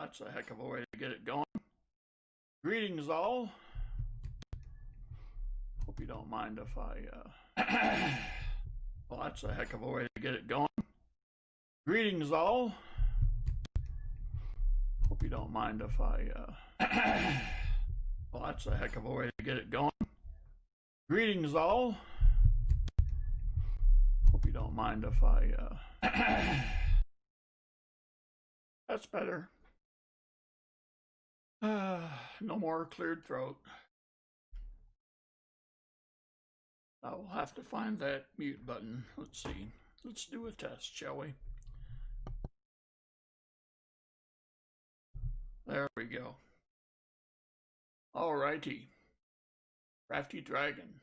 that's a heck of a way to get it going. Greetings all. Hope you don't mind if I, well, that's a heck of a way to get it going. Greetings all. Hope you don't mind if I, well, that's a heck of a way to get it going. Greetings all. Hope you don't mind if I, that's better. No more cleared throat. I will have to find that mute button. Let's see. Let's do a test, shall we? There we go. Alrighty. Crafty Dragon.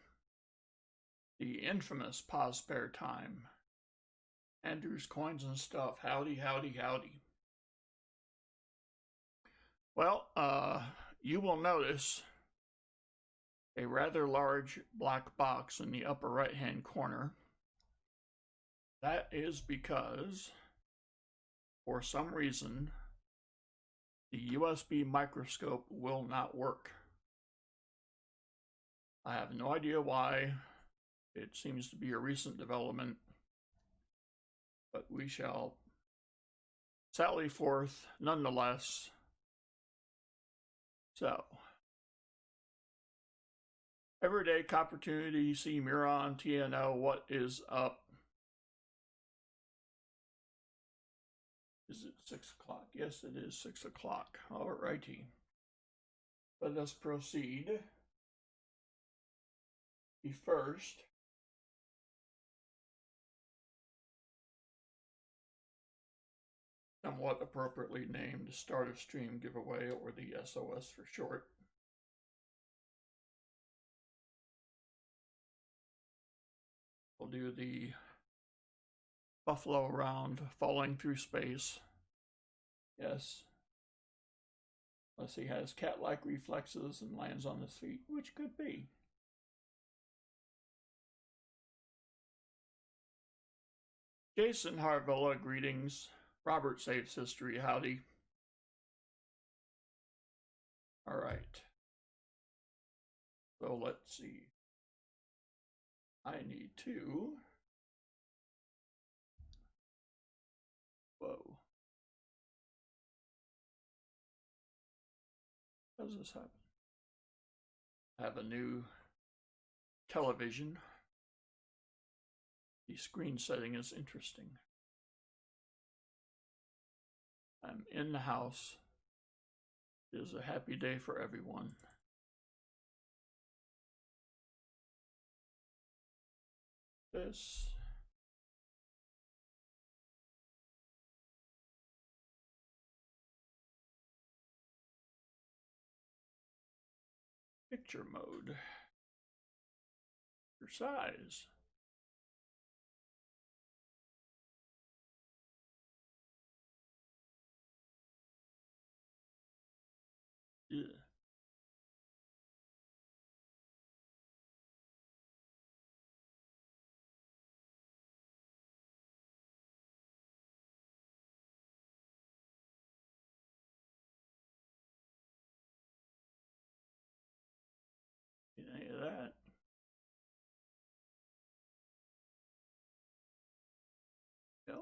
The infamous pause spare time. Andrew's Coins and Stuff. Howdy, howdy, howdy. Well, you will notice a rather large black box in the upper right-hand corner. That is because, for some reason, the USB microscope will not work. I have no idea why. It seems to be a recent development, but we shall sally forth nonetheless. So, Everyday Opportunity, see Miron, TNO, what is up? Is it 6 o'clock? Yes, it is 6 o'clock. Alrighty. Let us proceed. The first somewhat appropriately named Start of Stream giveaway, or the SOS for short. We'll do the Buffalo round, falling through space. Yes. Unless he has cat-like reflexes and lands on his feet, which could be. Jason Harvilla, greetings. Robert Saves History, howdy. All right. So let's see. I need to. Whoa. How does this happen? I have a new television. The screen setting is interesting. I'm in the house. It is a happy day for everyone. This. Picture mode. Your size. Yeah. Any of that. Yep.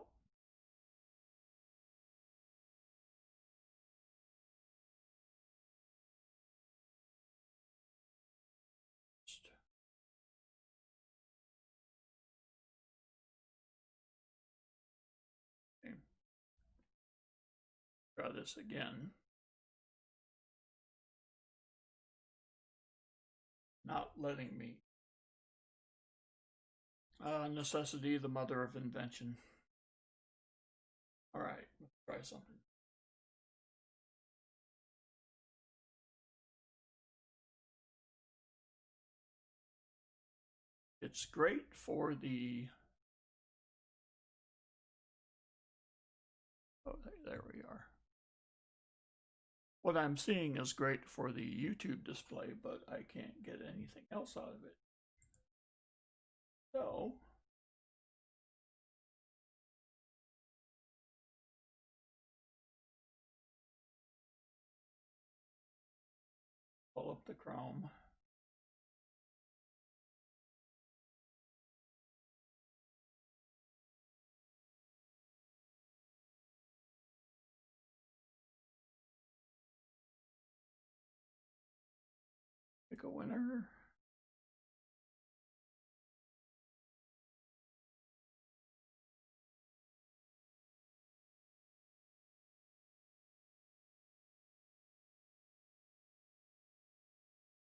Okay. Try this again. Not letting me. Necessity, the mother of invention. All right, let's try something. It's great for the. Oh, there we are. What I'm seeing is great for the YouTube display, but I can't get anything else out of it. So, the chrome. Pick a winner.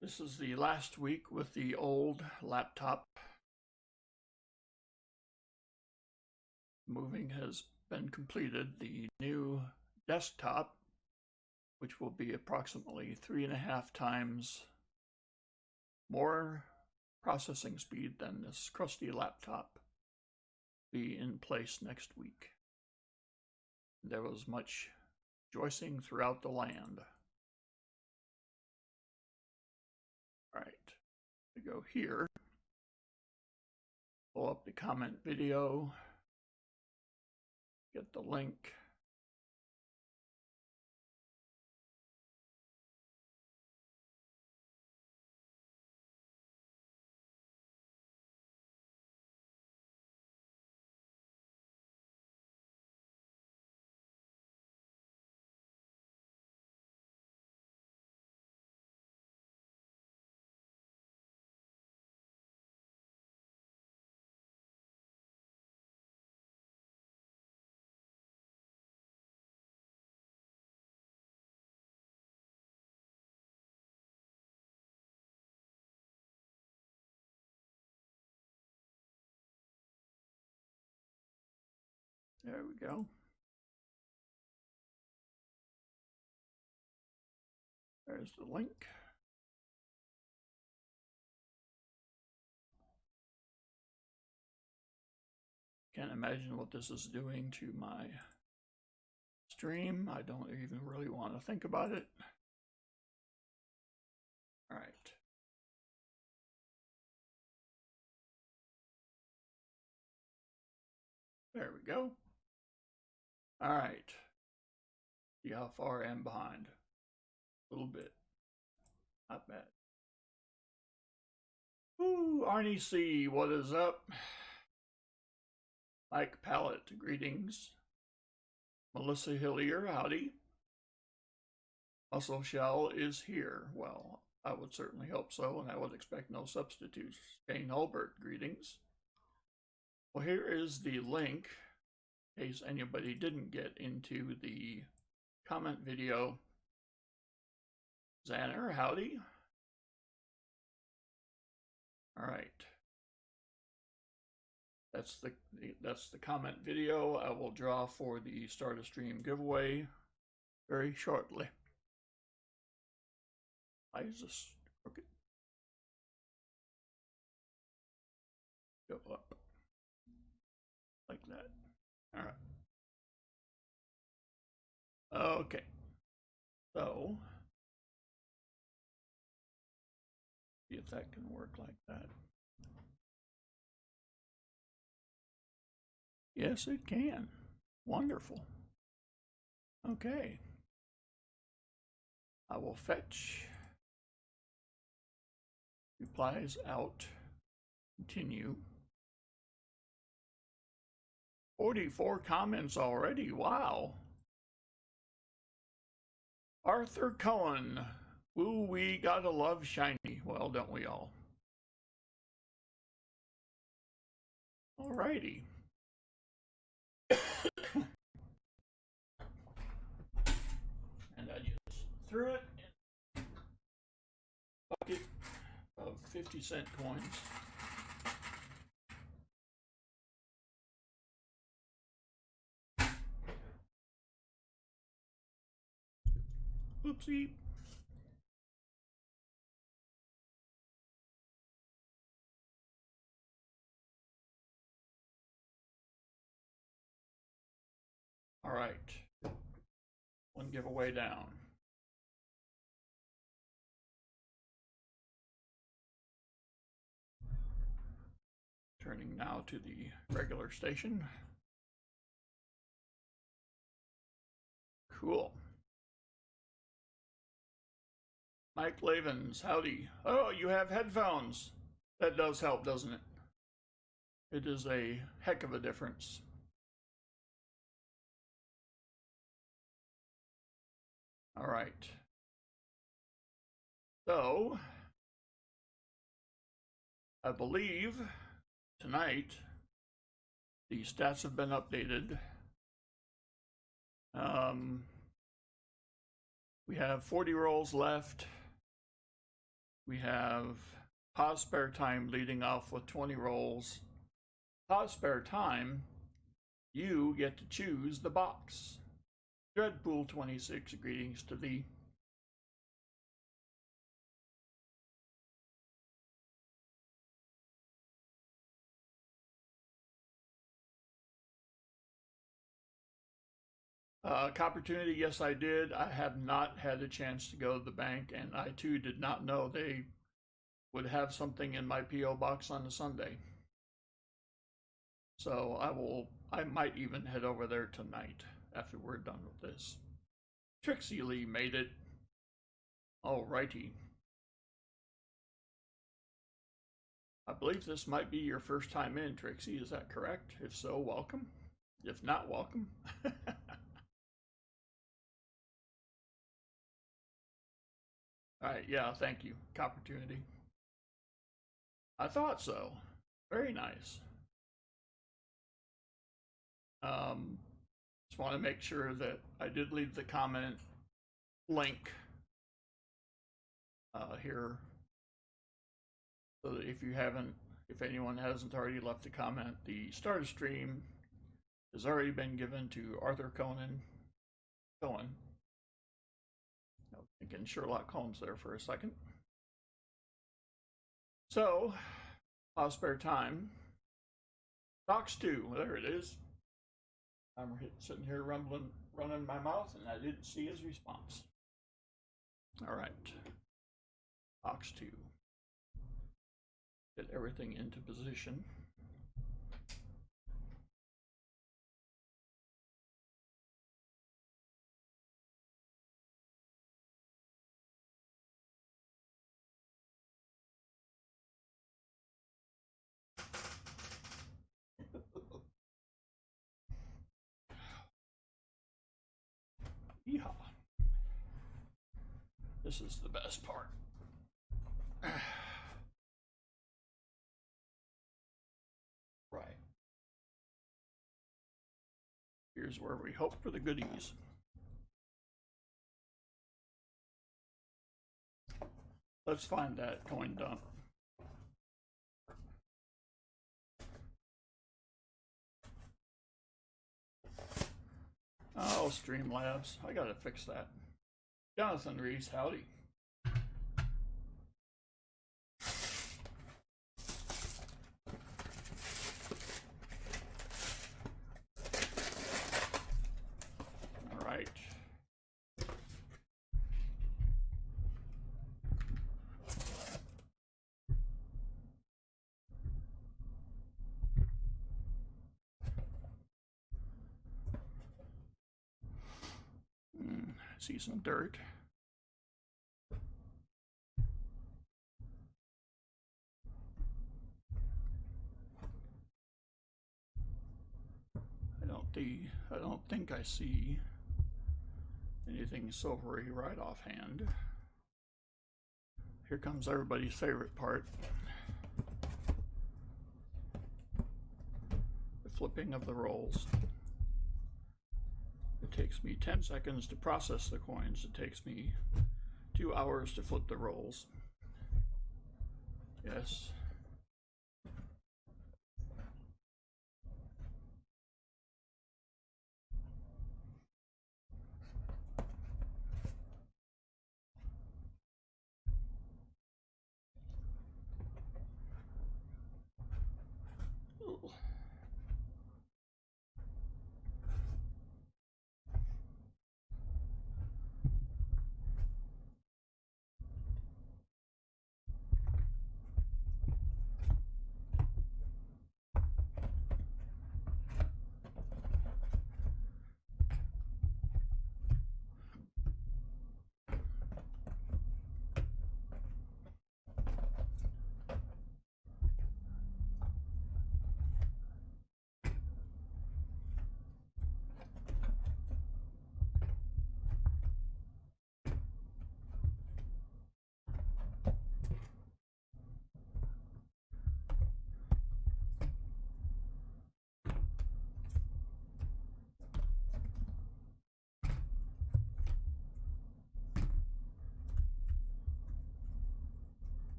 This is the last week with the old laptop. Moving has been completed. The new desktop, which will be approximately 3.5 times more processing speed than this crusty laptop, be in place next week. There was much rejoicing throughout the land. All right, we go here, pull up the comment video, get the link. There we go. There's the link. Can't imagine what this is doing to my stream. I don't even really want to think about it. All right. There we go. All right. See how far I am behind. A little bit. Not bad. Ooh, Arnie C, what is up? Mike Pallet, greetings. Melissa Hillier, howdy. Muscle Shell is here. Well, I would certainly hope so, and I would expect no substitutes. Jane Hulbert, greetings. Well, here is the link, in case anybody didn't get into the comment video. Xaner, howdy. All right. That's the comment video. I will draw for the Start a Stream giveaway very shortly. Why is this crooked? Go up like that. All right. Okay. So see if that can work like that. Yes, it can. Wonderful. Okay. I will fetch. Replies out. Continue. 44 comments already. Wow. Arthur Cohen. Ooh, we gotta love shiny. Well, don't we all? Alrighty. And I just threw it in a bucket of 50-cent coins. Oopsie. All right. One giveaway down. Turning now to the regular station. Cool. Mike Lavens, howdy. Oh, you have headphones. That does help, doesn't it? It is a heck of a difference. All right. So, I believe tonight the stats have been updated. We have 40 rolls left. We have pause spare time leading off with 20 rolls. Pause spare time, you get to choose the box. Dreadpool 26, greetings to thee. Opportunity, yes, I did. I have not had a chance to go to the bank, and I too did not know they would have something in my P.O. box on a Sunday. So I might even head over there tonight after we're done with this. Trixie Lee made it. Alrighty. I believe this might be your first time in, Trixie. Is that correct? If so, welcome. If not, welcome. Alright, yeah, thank you. Opportunity. I thought so. Very nice. Just want to make sure that I did leave the comment link here, so that if anyone hasn't already left a comment, the start of stream has already been given to Arthur Cohen. I was thinking Sherlock Holmes there for a second. So, pause spare time. Docs 2, there it is. I'm sitting here running my mouth, and I didn't see his response. All right. Box 2. Get everything into position. Yeehaw. This is the best part. Right. Here's where we hope for the goodies. Let's find that coin dump. Oh, Streamlabs. I gotta fix that. Jonathan Reese, howdy. All right. See some dirt. I don't think I see anything silvery right offhand. Here comes everybody's favorite part. The flipping of the rolls. It takes me 10 seconds to process the coins. It takes me 2 hours to flip the rolls. Yes. Ooh.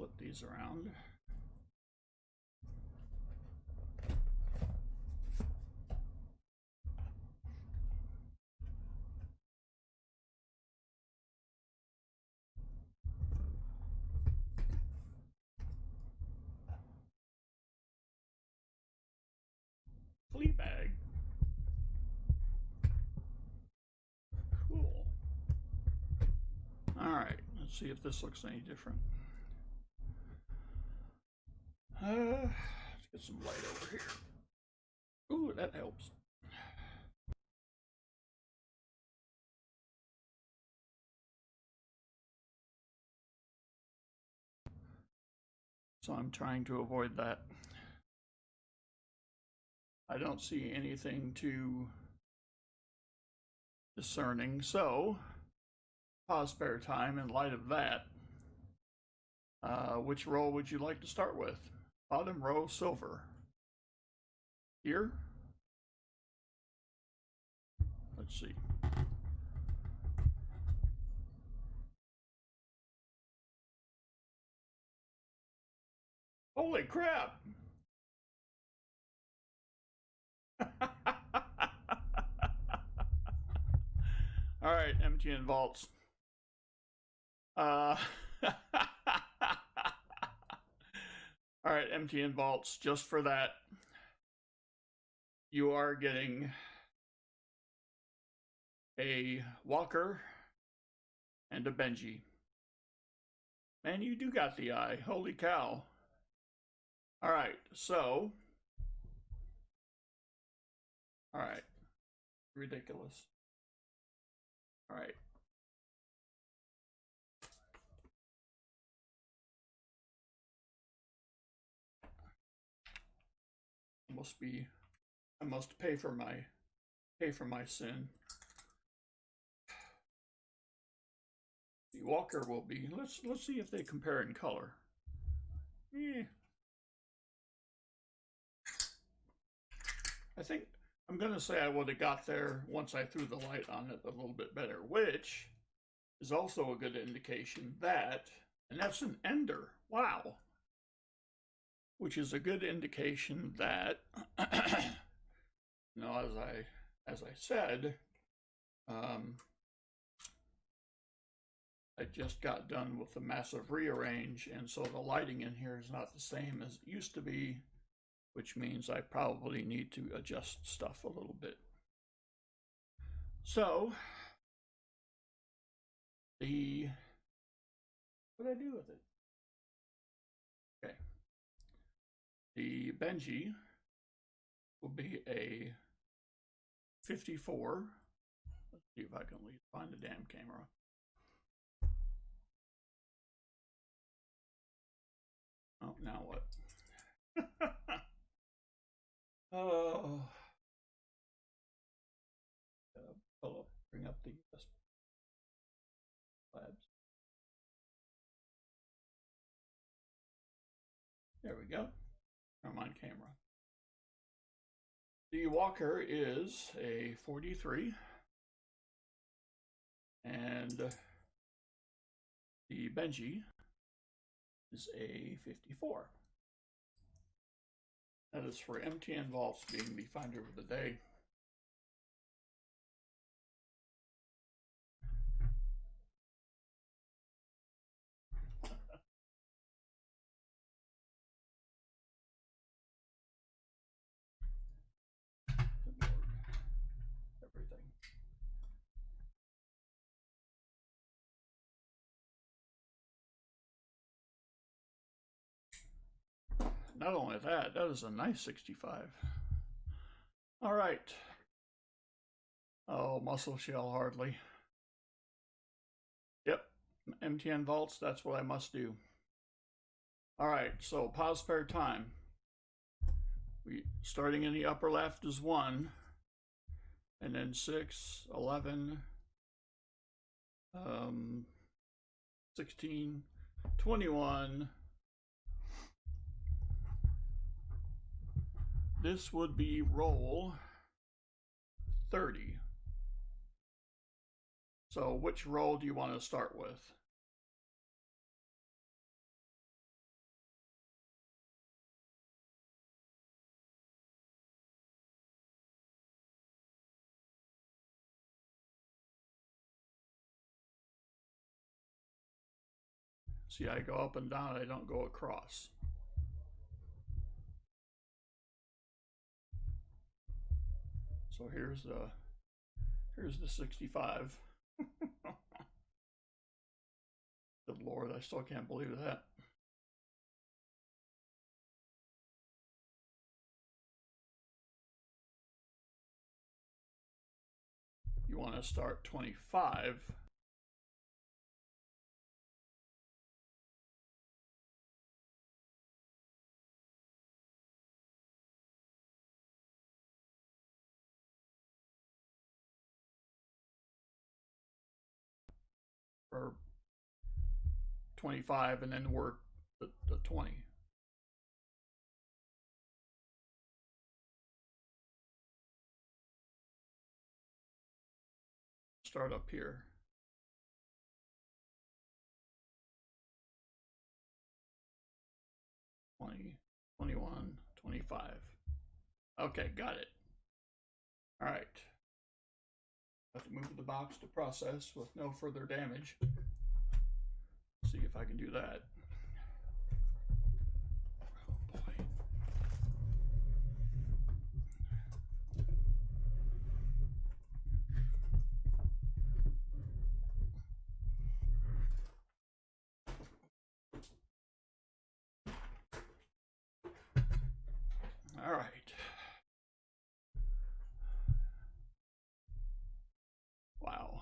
flip these around. Fleabag. Cool. All right, let's see if this looks any different. Let's get some light over here. Ooh, that helps. So I'm trying to avoid that. I don't see anything too discerning, so pause spare time in light of that. Which row would you like to start with? Bottom row, silver. Here? Let's see. Holy crap! All right, MTN vaults. All right, MTN vaults, just for that, you are getting a Walker and a Benji. Man, you do got the eye. Holy cow. All right, so. All right. Ridiculous. All right. I must pay for my sin. The Walker will be. Let's see if they compare in color. Yeah. I think I'm gonna say I would have got there once I threw the light on it a little bit better, which is also a good indication that, and that's an ender. Wow. Which is a good indication that, you know, as I said, I just got done with the massive rearrange, and so the lighting in here is not the same as it used to be, which means I probably need to adjust stuff a little bit. So, what did I do with it? Okay. The Benji will be a 54. Let's see if I can find the damn camera. Oh, now what? Oh. Bring up the USB labs. There we go. I'm on camera. The Walker is a 43. And the Benji is a 54. That is for MTN Vaults being the finder of the day. Everything. Not only that, that is a nice 65. All right. Oh, muscle shell hardly. Yep, MTN Vaults, that's what I must do. All right, so pause spare time. Starting in the upper left is 1, and then 6, 11, 16, 21. This would be roll 30. So which roll do you want to start with? See, I go up and down, I don't go across. So here's the 65. Good Lord, I still can't believe that. You want to start 25. Or 25 and then work the 20. Start up here. $20, $21, $25. Okay, got it. All right. Have to move the box to process with no further damage. See if I can do that. Oh boy. All right. Wow.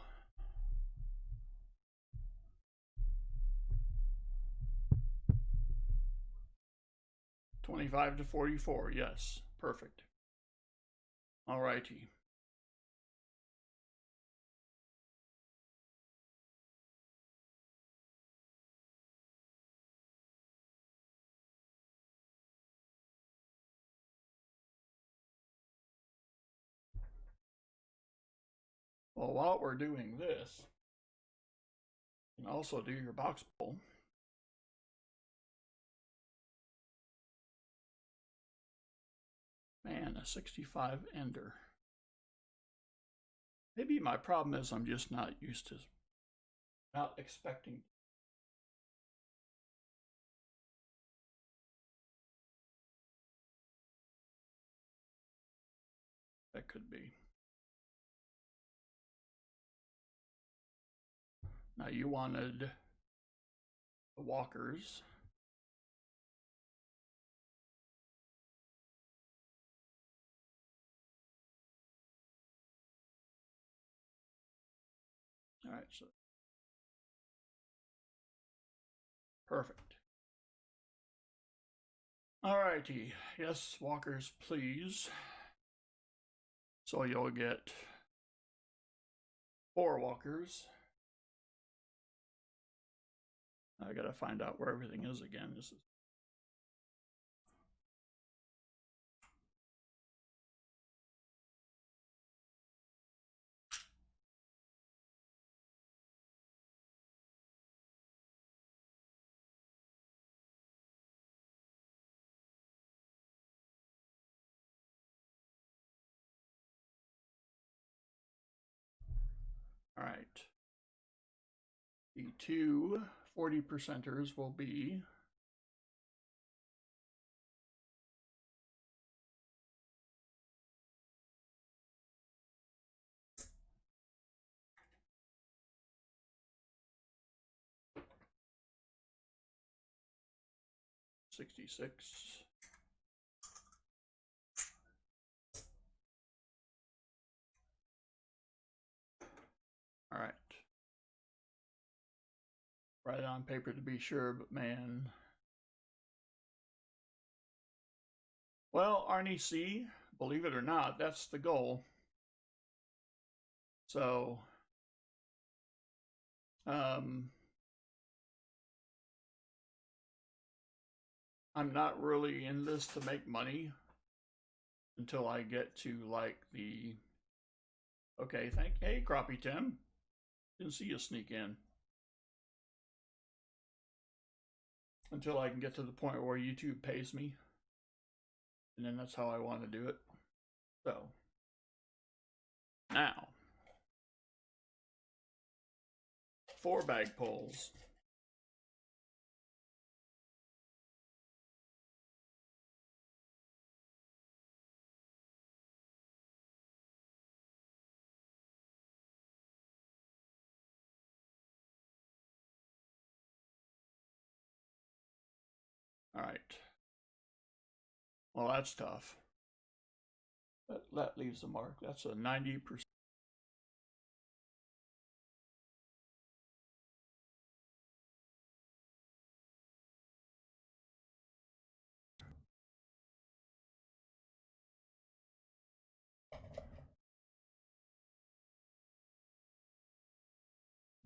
$25 to $44. Yes, perfect. All righty. Well, while we're doing this, you can also do your box pull. Man, a 65 ender. Maybe my problem is I'm just not used to, not expecting. That could be. Now you wanted the walkers. All right, so perfect. All righty, yes, walkers, please. So you'll get 4 walkers. I gotta find out where everything is again. This is all right. The 2 40%ers will be $66. All right. Write it on paper to be sure, but man. Well, Arnie C, believe it or not, that's the goal. So, I'm not really in this to make money until I get to like the, okay, hey, Crappie Tim. Didn't see you sneak in. Until I can get to the point where YouTube pays me. And then that's how I want to do it. So, now, 4 bag pulls. All right. Well, that's tough. That leaves a mark. That's a 90%.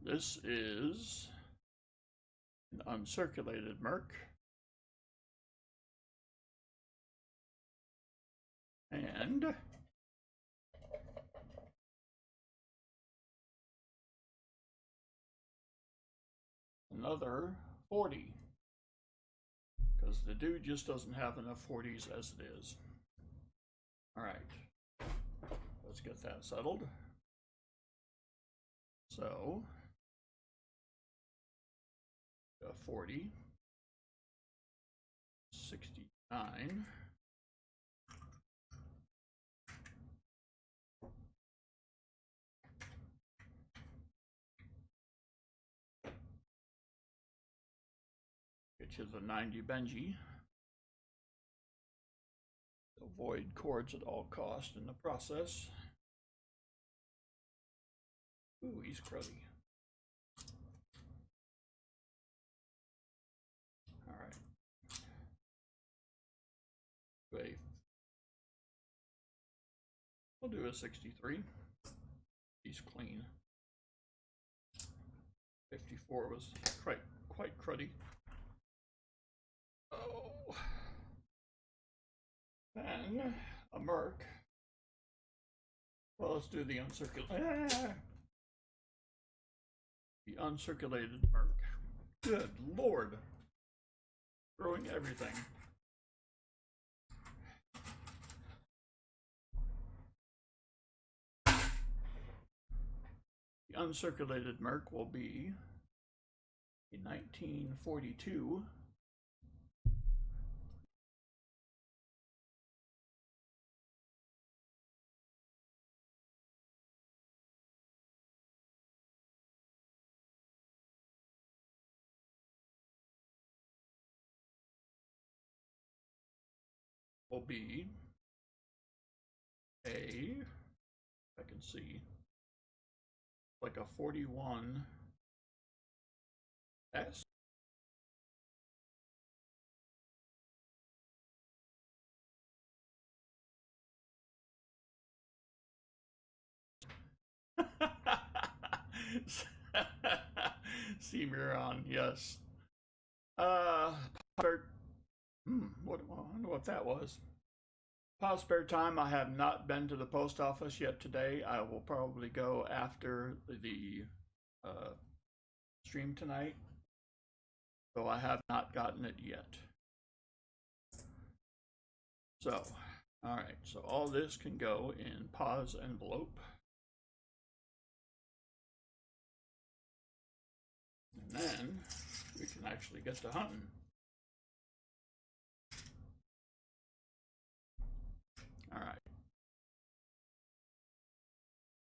This is an uncirculated Merc. And another 40. Because the dude just doesn't have enough 40s as it is. All right. Let's get that settled. So, 40, 69, get you the 90 Benji. Avoid chords at all costs in the process. Ooh, he's cruddy. All right. Wait. We'll do a 63. He's clean. 54 was quite cruddy. Oh. Then a Merc. Well, let's do the uncirculated. The uncirculated Merc. Good Lord. Throwing everything. The uncirculated Merc will be a 1942. Will be a, I can see, like a 41 S. Cimarron, yes. What, I wonder what that was. Pause spare time. I have not been to the post office yet today. I will probably go after the stream tonight. So I have not gotten it yet. So, all right. So all this can go in pause envelope. And then we can actually get to hunting. All right.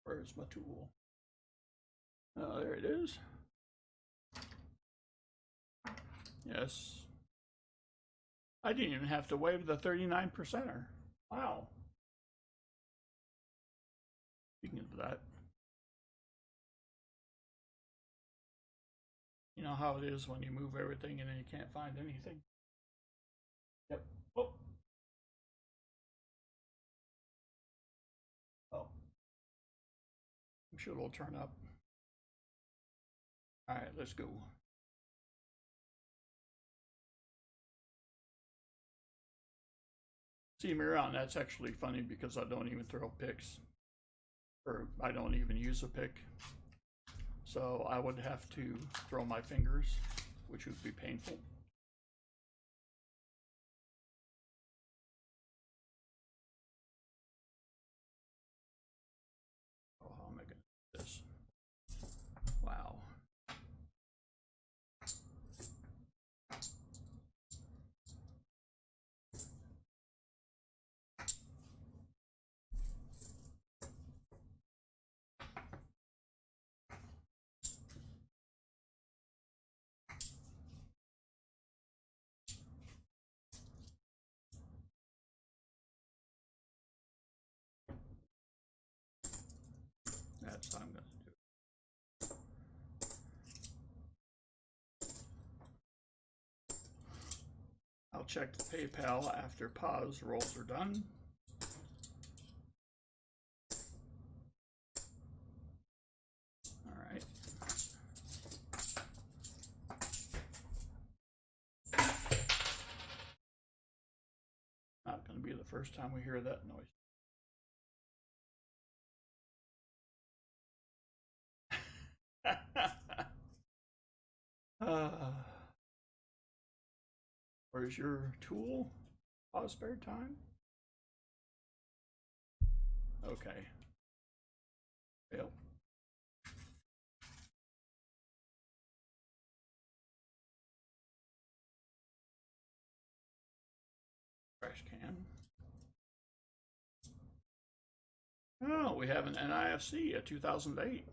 Where's my tool? Oh, there it is. Yes. I didn't even have to waive the 39%er. Wow. Speaking of that, you know how it is when you move everything and then you can't find anything? Yep. Oh. Oh. I'm sure it'll turn up. All right, let's go. See, Miran, that's actually funny because I don't even throw picks. Or I don't even use a pick. So I would have to throw my fingers, which would be painful. Oh, how am I going to do this? Wow. That's how I'm going to do it. I'll check the PayPal after pause rolls are done. All right. Not going to be the first time we hear that noise. Where's your tool? Pause spare time? Okay. Yep. Trash can. Oh, we have an NIFC, a 2008.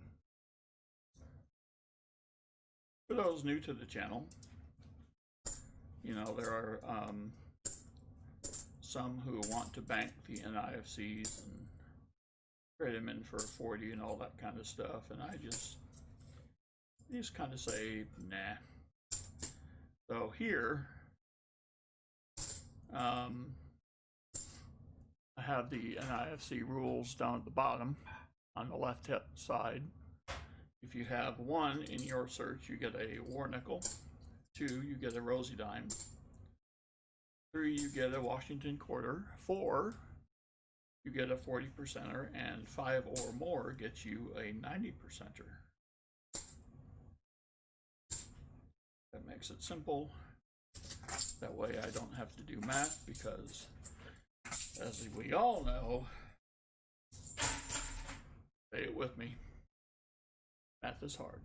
For those new to the channel, you know, there are some who want to bank the NIFCs and trade them in for 40 and all that kind of stuff, and I just kind of say, nah. So here, I have the NIFC rules down at the bottom on the left side. If you have 1 in your search, you get a war nickel. 2, you get a rosy dime. 3, you get a Washington quarter. 4, you get a 40%er, and 5 or more gets you a 90%er. That makes it simple. That way I don't have to do math, because as we all know, say it with me, math is hard.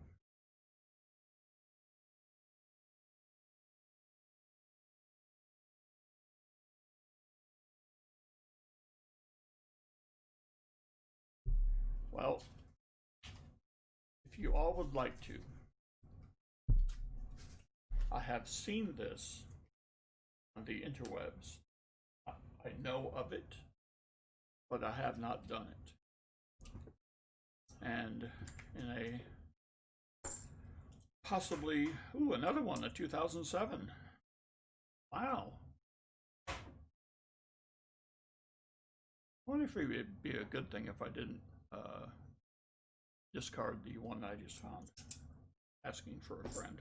Well, if you all would like to, I have seen this on the interwebs. I know of it, but I have not done it. And in a possibly, another one, a 2007. Wow. I wonder if it would be a good thing if I didn't discard the one I just found. Asking for a friend.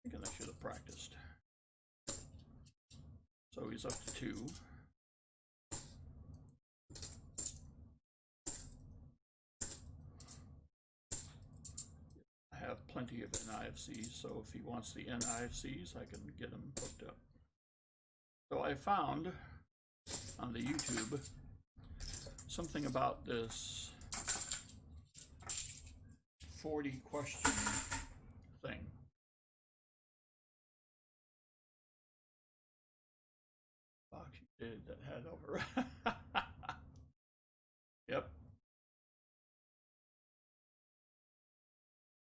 Thinking I should have practiced. So he's up to 2. I have plenty of NIFCs, so if he wants the NIFCs, I can get them hooked up. So I found on the YouTube something about this 40 question thing. Box you did that had over. Yep.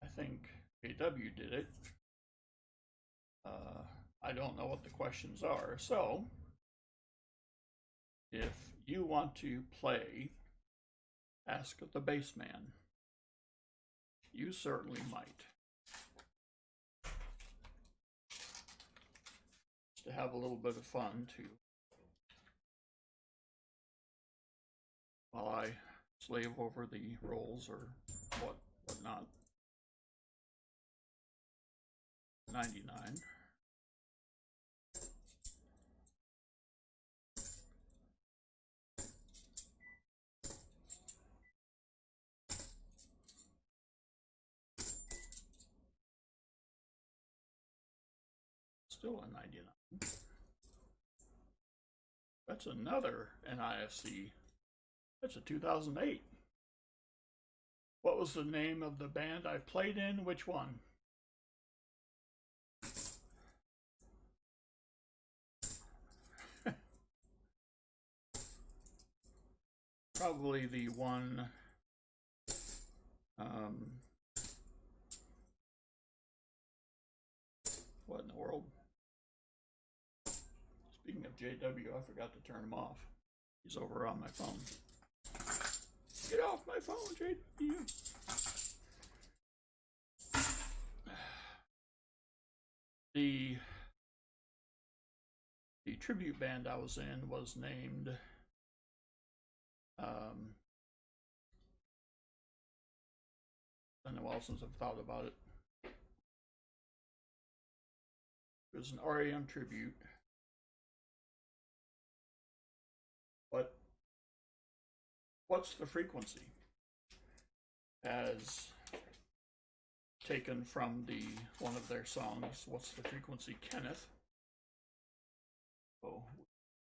I think JW did it. I don't know what the questions are, so if you want to play Ask the Baseman, you certainly might. Just to have a little bit of fun too, while I slave over the rolls or whatnot. 99. Still a 99. That's another NIFC. That's a 2008. What was the name of the band I played in? Which one? Probably the one, what in the world? Speaking of JW, I forgot to turn them off. He's over on my phone. Get off my phone, JW. The tribute band I was in was named been a while since I've thought about it. It was an REM tribute. But what's the frequency? As taken from one of their songs, What's the Frequency, Kenneth? Oh,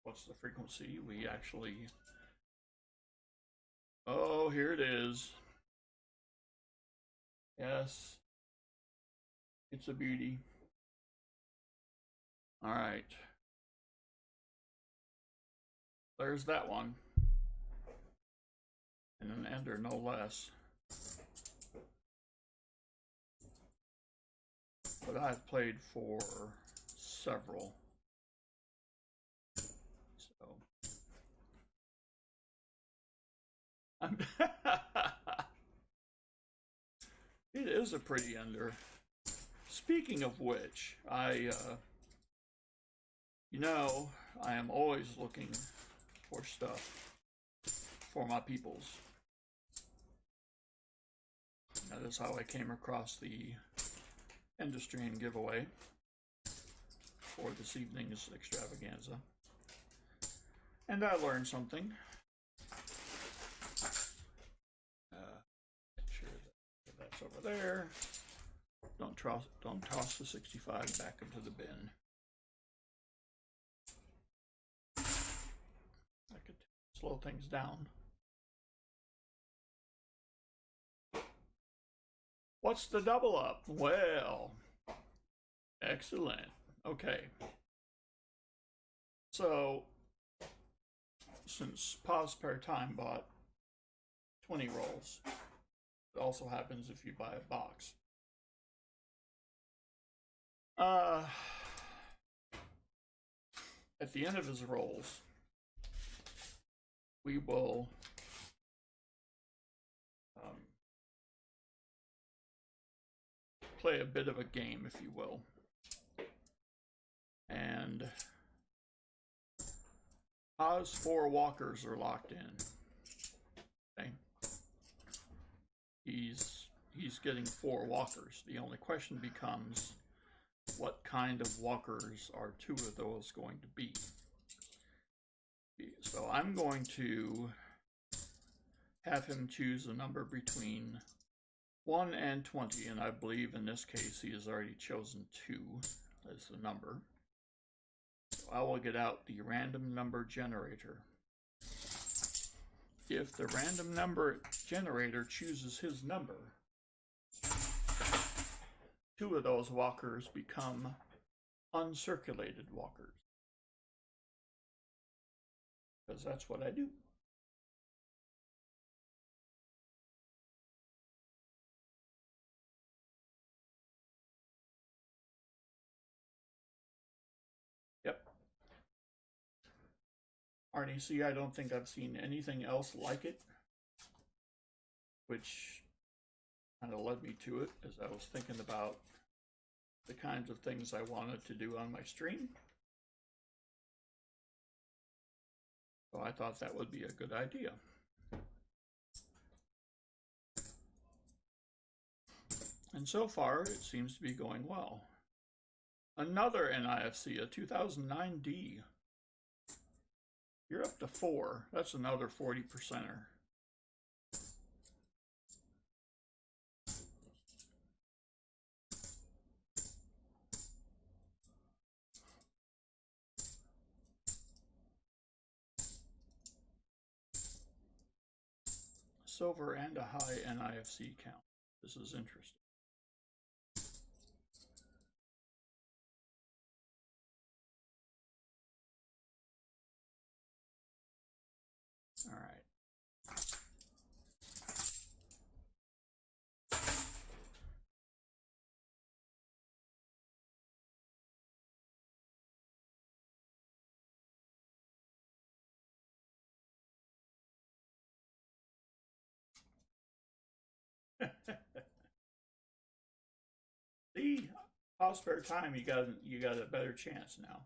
what's the frequency? We actually, oh, here it is. Yes, it's a beauty. All right, there's that one, and an ender no less. But I've played for several. So it is a pretty ender. Speaking of which, I am always looking for stuff for my peoples. That is how I came across the Industry and giveaway for this evening's extravaganza. And I learned something. Make sure that that's over there. Don't toss the 65 back into the bin. I could slow things down. What's the double up? Well, excellent. Okay. So, since Pause Per Time bought 20 rolls, it also happens if you buy a box. At the end of his rolls, we will play a bit of a game, if you will. And Oz 4 walkers are locked in. Okay. He's getting 4 walkers. The only question becomes, what kind of walkers are 2 of those going to be? So I'm going to have him choose a number between 1 and 20, and I believe in this case he has already chosen 2 as the number. So I will get out the random number generator. If the random number generator chooses his number, 2 of those walkers become uncirculated walkers. Because that's what I do. Yep. Arnie, see, I don't think I've seen anything else like it, which kind of led me to it as I was thinking about the kinds of things I wanted to do on my stream. So I thought that would be a good idea. And so far, it seems to be going well. Another NIFC, a 2009D. You're up to 4. That's another 40%er. Silver and a high NIFC count. This is interesting. All right. See, all spare time, you got a better chance now.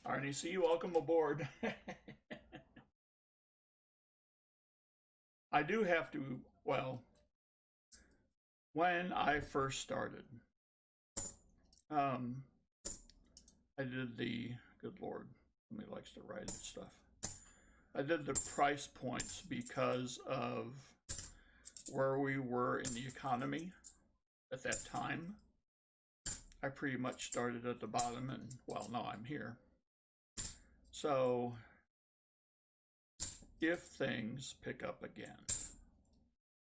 RNC, welcome aboard. I do have to, well, when I first started, I did the, good Lord, somebody likes to write stuff. I did the price points because of where we were in the economy at that time. I pretty much started at the bottom and, well, now I'm here. So if things pick up again,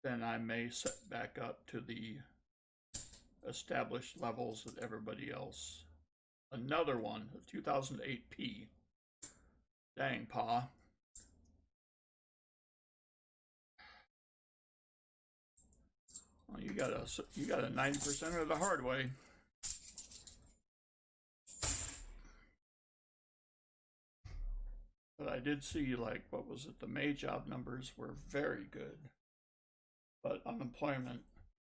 then I may set back up to the established levels that everybody else. Another one, a 2008P. Dang, Pa. Well, you got a 90% of the hard way. But I did see, like, what was it? The May job numbers were very good. But unemployment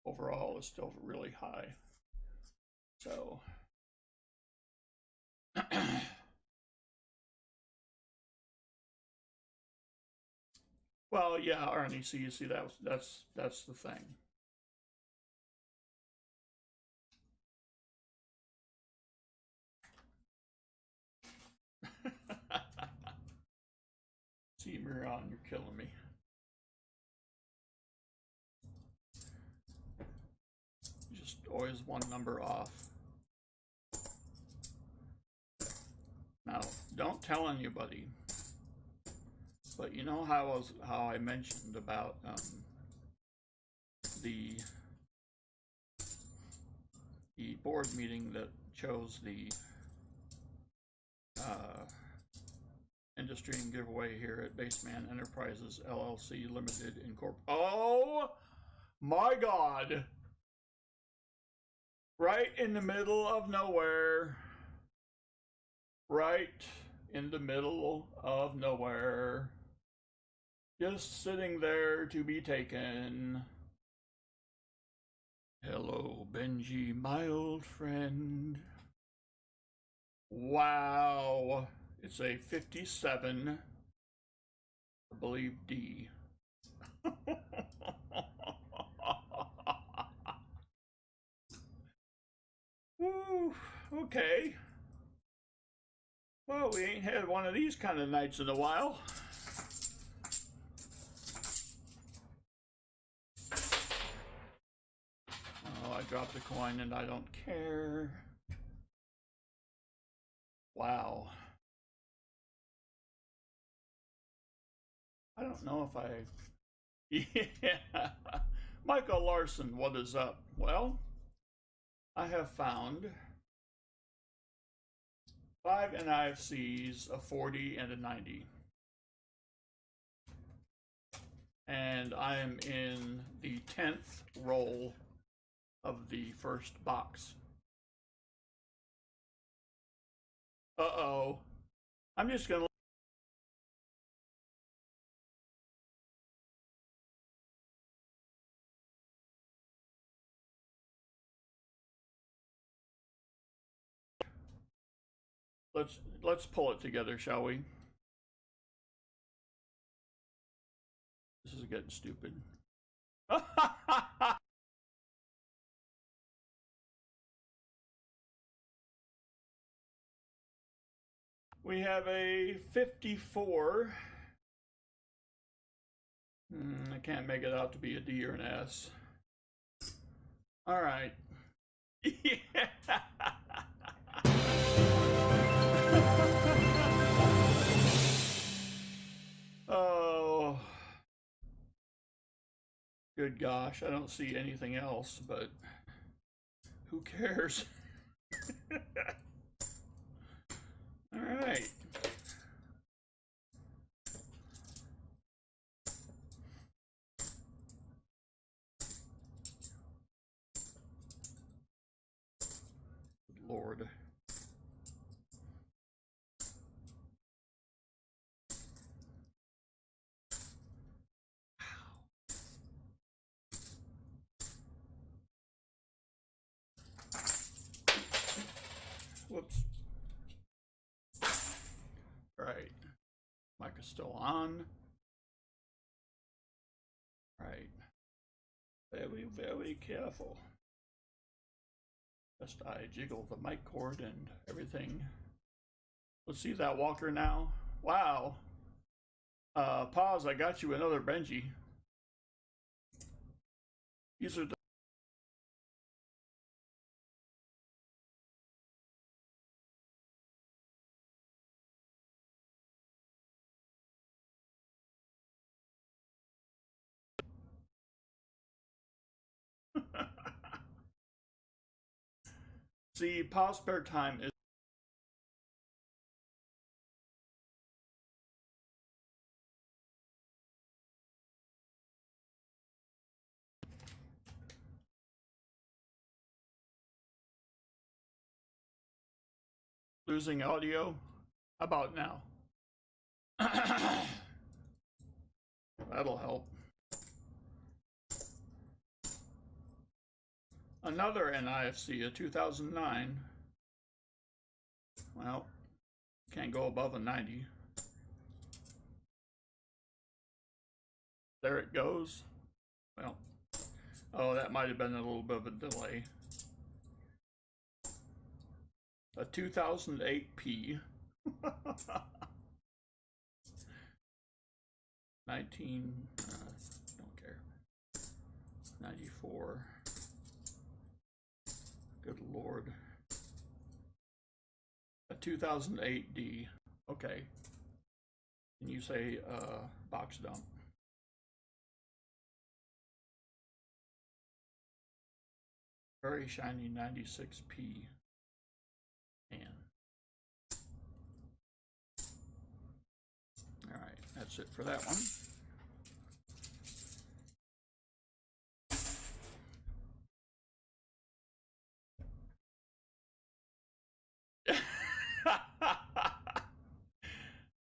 overall is still really high. So, well, yeah, RNEC, you see, that's the thing. See, Miron, you're killing me. Just always one number off. Now, don't tell anybody. But you know how I mentioned about the board meeting that chose the industry and giveaway here at Baseman Enterprises LLC Limited Incorp. Oh my God! Right in the middle of nowhere. Right in the middle of nowhere. Just sitting there to be taken. Hello, Benji, my old friend. Wow. It's a 57, I believe, D. Woo, okay. Well, we ain't had one of these kind of nights in a while. Oh, I dropped a coin and I don't care. Wow. I don't know if I... Yeah. Michael Larson, what is up? Well, I have found 5 NIFCs, a 40 and a 90. And I am in the 10th roll of the first box. Uh-oh. I'm just gonna... Let's pull it together, shall we? This is getting stupid. We have a 54. I can't make it out to be a D or an S. All right. Yeah. Oh, good gosh, I don't see anything else, but who cares? All right. Good Lord. Mic is still on. Right. Very, very careful. Just I jiggle the mic cord and everything. Let's see that walker now. Wow. Pause, I got you another Benji. These are the see, pause spare time is losing audio. How about now? That'll help. Another NIFC, a 2009. Well, can't go above a 90. There it goes. Well, oh, that might have been a little bit of a delay. A 2008P. 19, don't care. 94. Good Lord. A 2008D. Okay. Can you say box dump? Very shiny 96P. Man. All right, that's it for that one.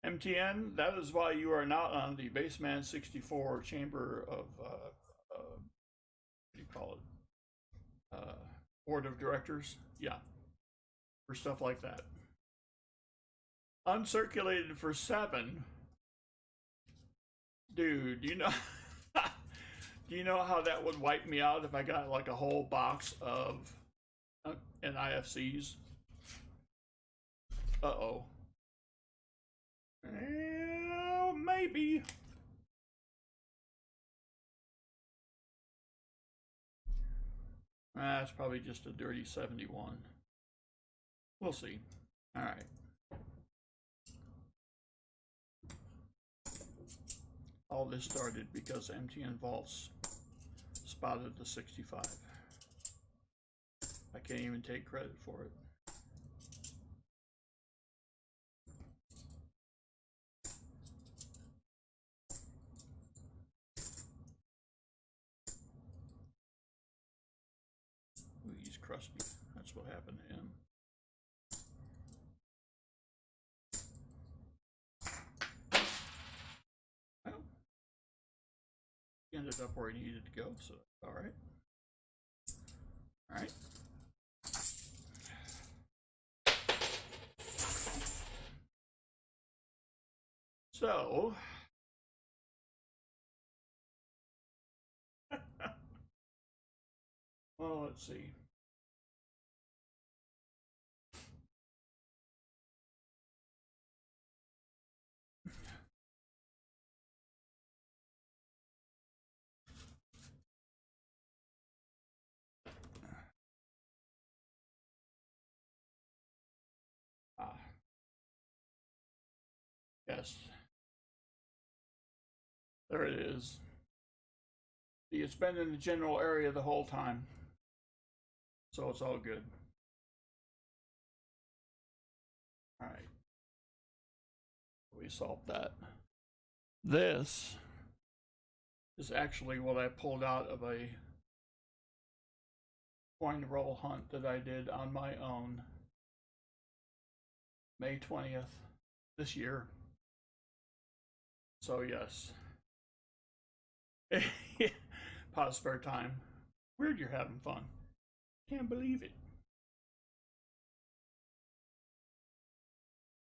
MTN, that is why you are not on the Baseman 64 chamber of, what do you call it? Board of directors? Yeah, for stuff like that. Uncirculated for 7. Dude, you know, do you know how that would wipe me out if I got like a whole box of NIFCs? Uh-oh. Well, maybe. That's probably just a dirty 71. We'll see. All right. All this started because MTN Vaults spotted the 65. I can't even take credit for it. Ooh, he's crusty. That's what happened to him. Well, he ended up where he needed to go, so all right. All right. So, well, let's see. Yes. There it is. See, it's been in the general area the whole time. So it's all good. All right. We solved that. This is actually what I pulled out of a coin roll hunt that I did on my own May 20th this year. So yes. Pause spare time. Weird you're having fun. Can't believe it.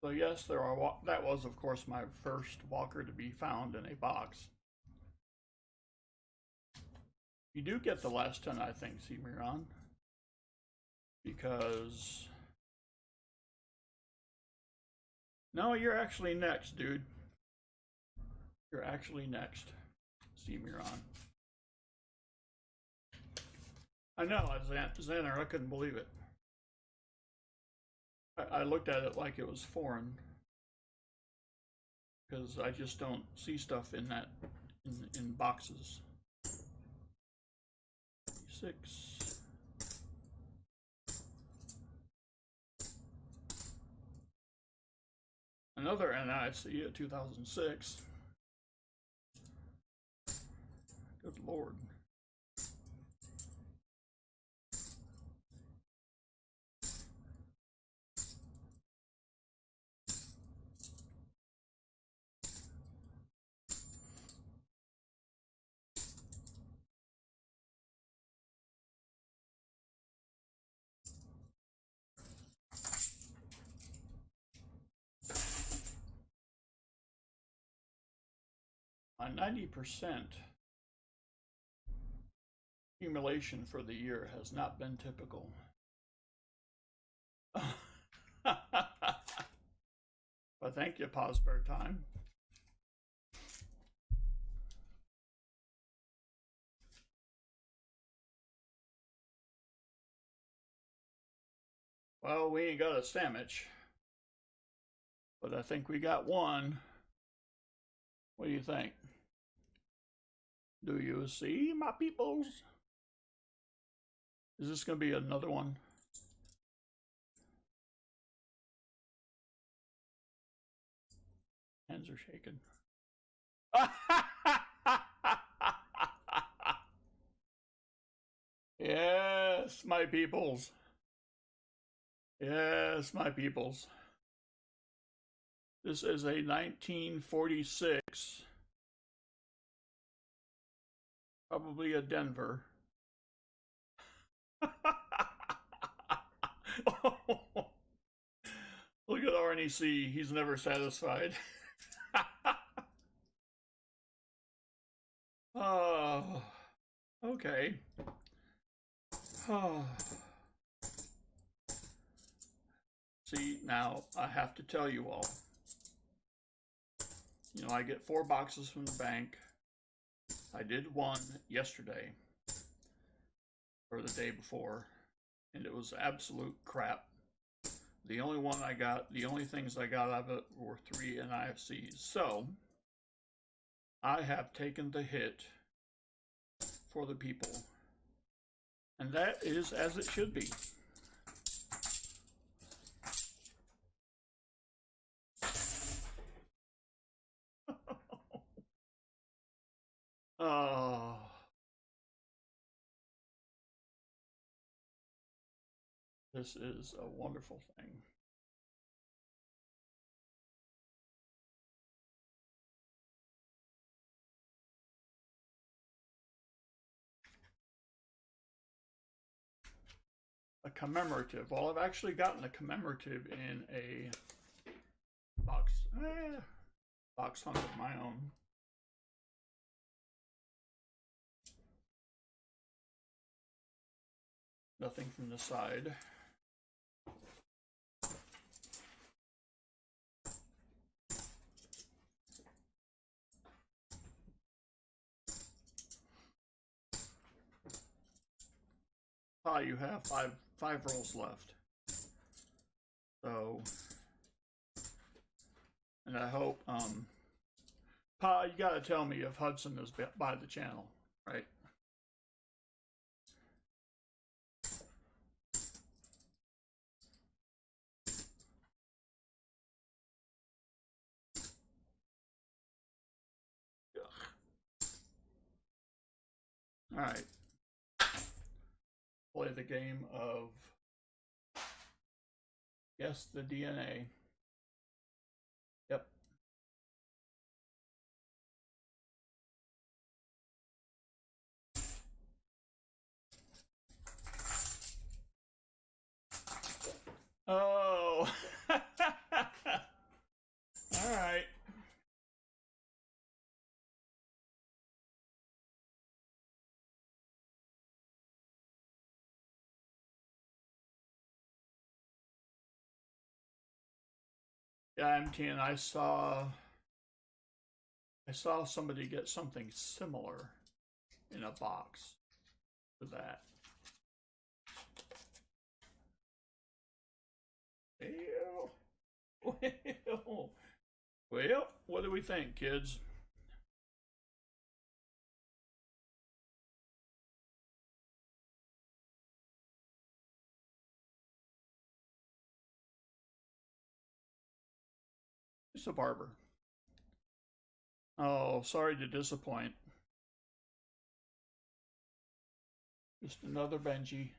So yes, there are. That was, of course, my first walker to be found in a box. You do get the last 10, I think, Miran, because no, you're actually next, dude. You're actually next, Miran. I know, Xander, I couldn't believe it. I looked at it like it was foreign because I just don't see stuff in that in boxes. 6. Another NIC at 2006. Good Lord. My 90% accumulation for the year has not been typical. But thank you, Pause Spare Time. Well, we ain't got a sandwich, but I think we got one. What do you think? Do you see, my peoples? Is this going to be another one? Hands are shaking. Yes, my peoples. Yes, my peoples. This is a 1946, probably a Denver. Look at RNEC, he's never satisfied. Oh, okay. Oh. See, now I have to tell you all, you know, I get 4 boxes from the bank. I did one yesterday or the day before, and it was absolute crap. The only one I got, the only things I got out of it were 3 NIFCs. So I have taken the hit for the people, and that is as it should be. Oh. This is a wonderful thing. A commemorative. Well, I've actually gotten a commemorative in a box hunt of my own. Nothing from the side. You have five rolls left. So, and I hope, Pa, you gotta tell me if Hudson is by the channel, right? All right. Play the game of guess the DNA. Yep. Oh. Yeah, MTN, I saw somebody get something similar in a box to that. Well, well, what do we think, kids? It's a barber. Oh, sorry to disappoint. Just another Benji.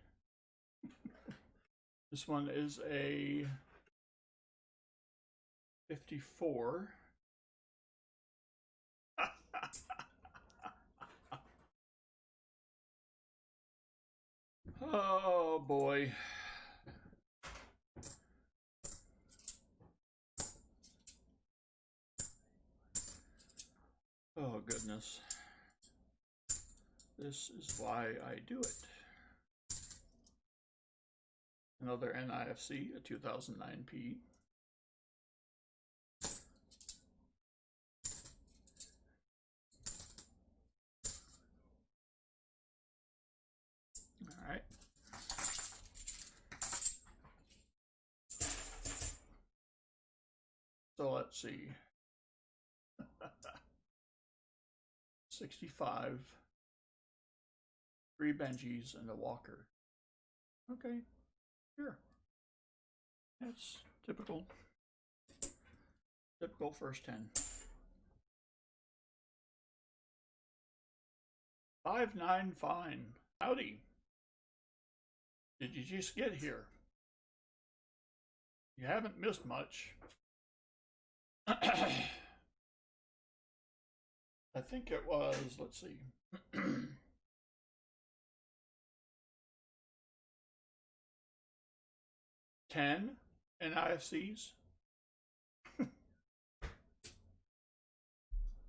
This one is a 54. Oh boy. Oh goodness. This is why I do it. Another NIFC, a 2009P. All right. So let's see. 65. 3 Benjis and a Walker. Okay, sure. That's typical. Typical first 10. 5-9 fine. Howdy. Did you just get here? You haven't missed much. I think it was, let's see. 10 NIFCs.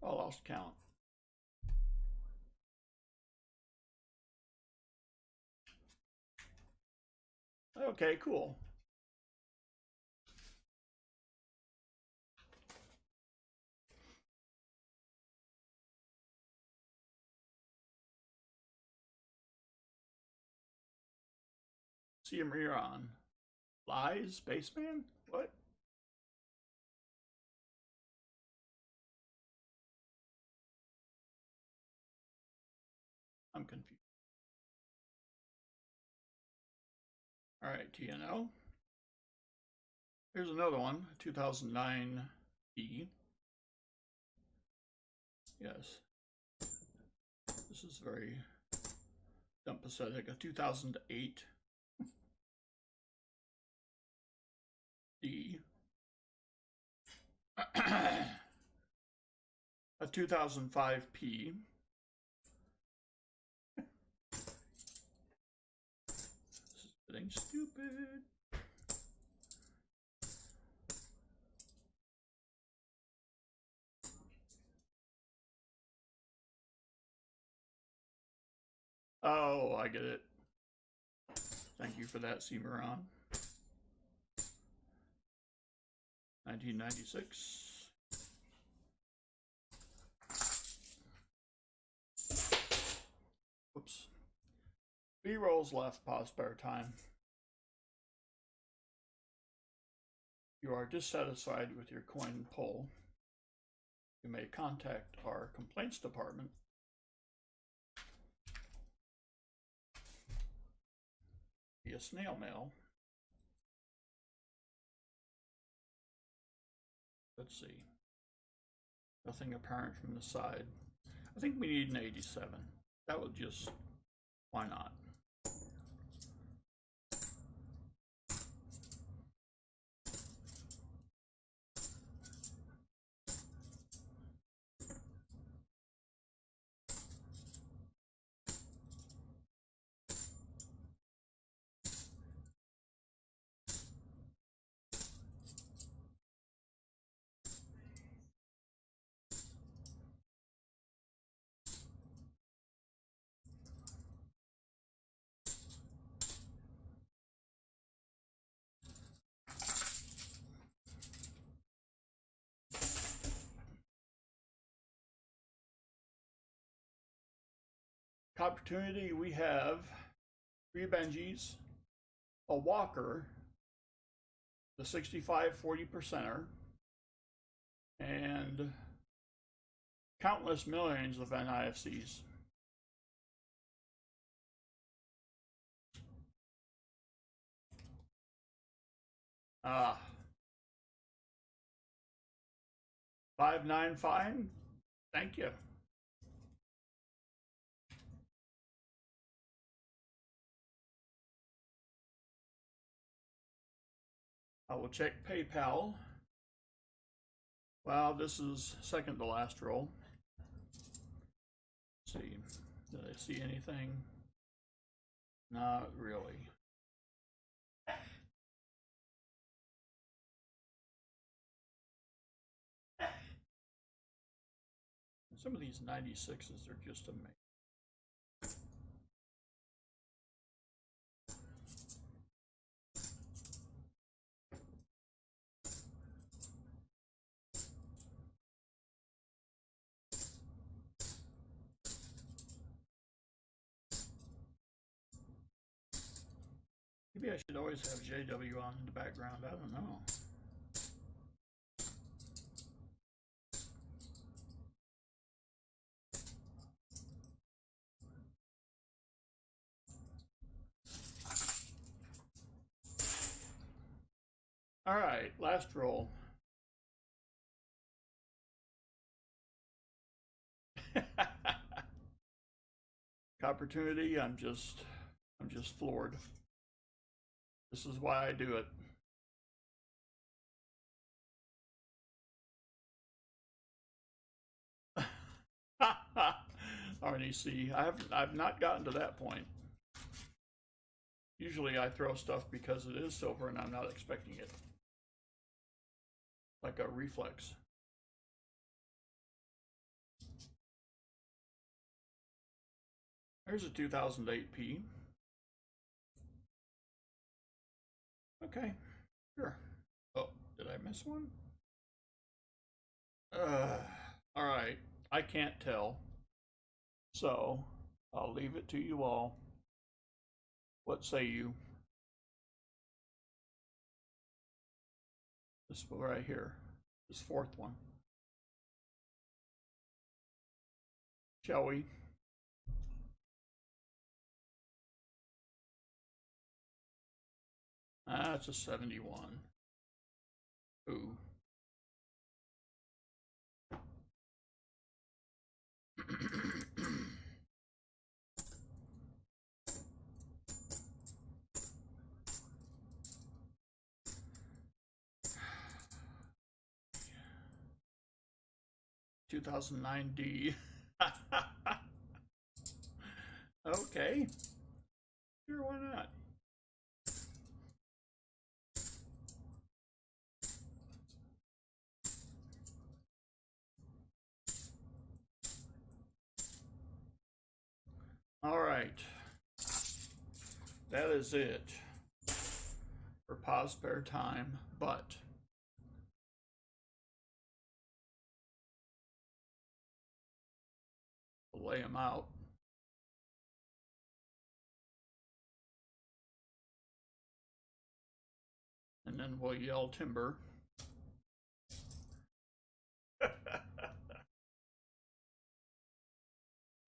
I lost count. Okay, cool. See him here on Lies, Spaceman? What? I'm confused. All right, TNO. Here's another one, 2009 E. Yes. This is very empathetic. A 2008 D. A 2005 P. This is getting stupid. Oh, I get it. Thank you for that, Cimarron. 1996. Whoops. 3 rolls left, pause spare time. You are dissatisfied with your coin pull. You may contact our complaints department via snail mail. Let's see. Nothing apparent from the side. I think we need an 87. That would just, why not? Opportunity, we have 3 Benjis, a Walker, the 65 40%er, and countless millions of NIFCs. Ah. 595, thank you. I will check PayPal. Well, this is second to last roll. Let's see, did I see anything? Not really. Some of these 96s are just amazing. Maybe I should always have JW on in the background. I don't know. All right, last roll. Opportunity, I'm just floored. This is why I do it. RNEC, I've not gotten to that point. Usually I throw stuff because it is silver and I'm not expecting it. Like a reflex. There's a 2008 P. Okay, sure. Oh, did I miss one? All right, I can't tell. So I'll leave it to you all. What say you? This one right here, this fourth one. Shall we? That's a 71. Ooh. $2009D. Okay. Sure, why not? All right. That is it for pause spare time, but we'll lay them out. And then we'll yell timber.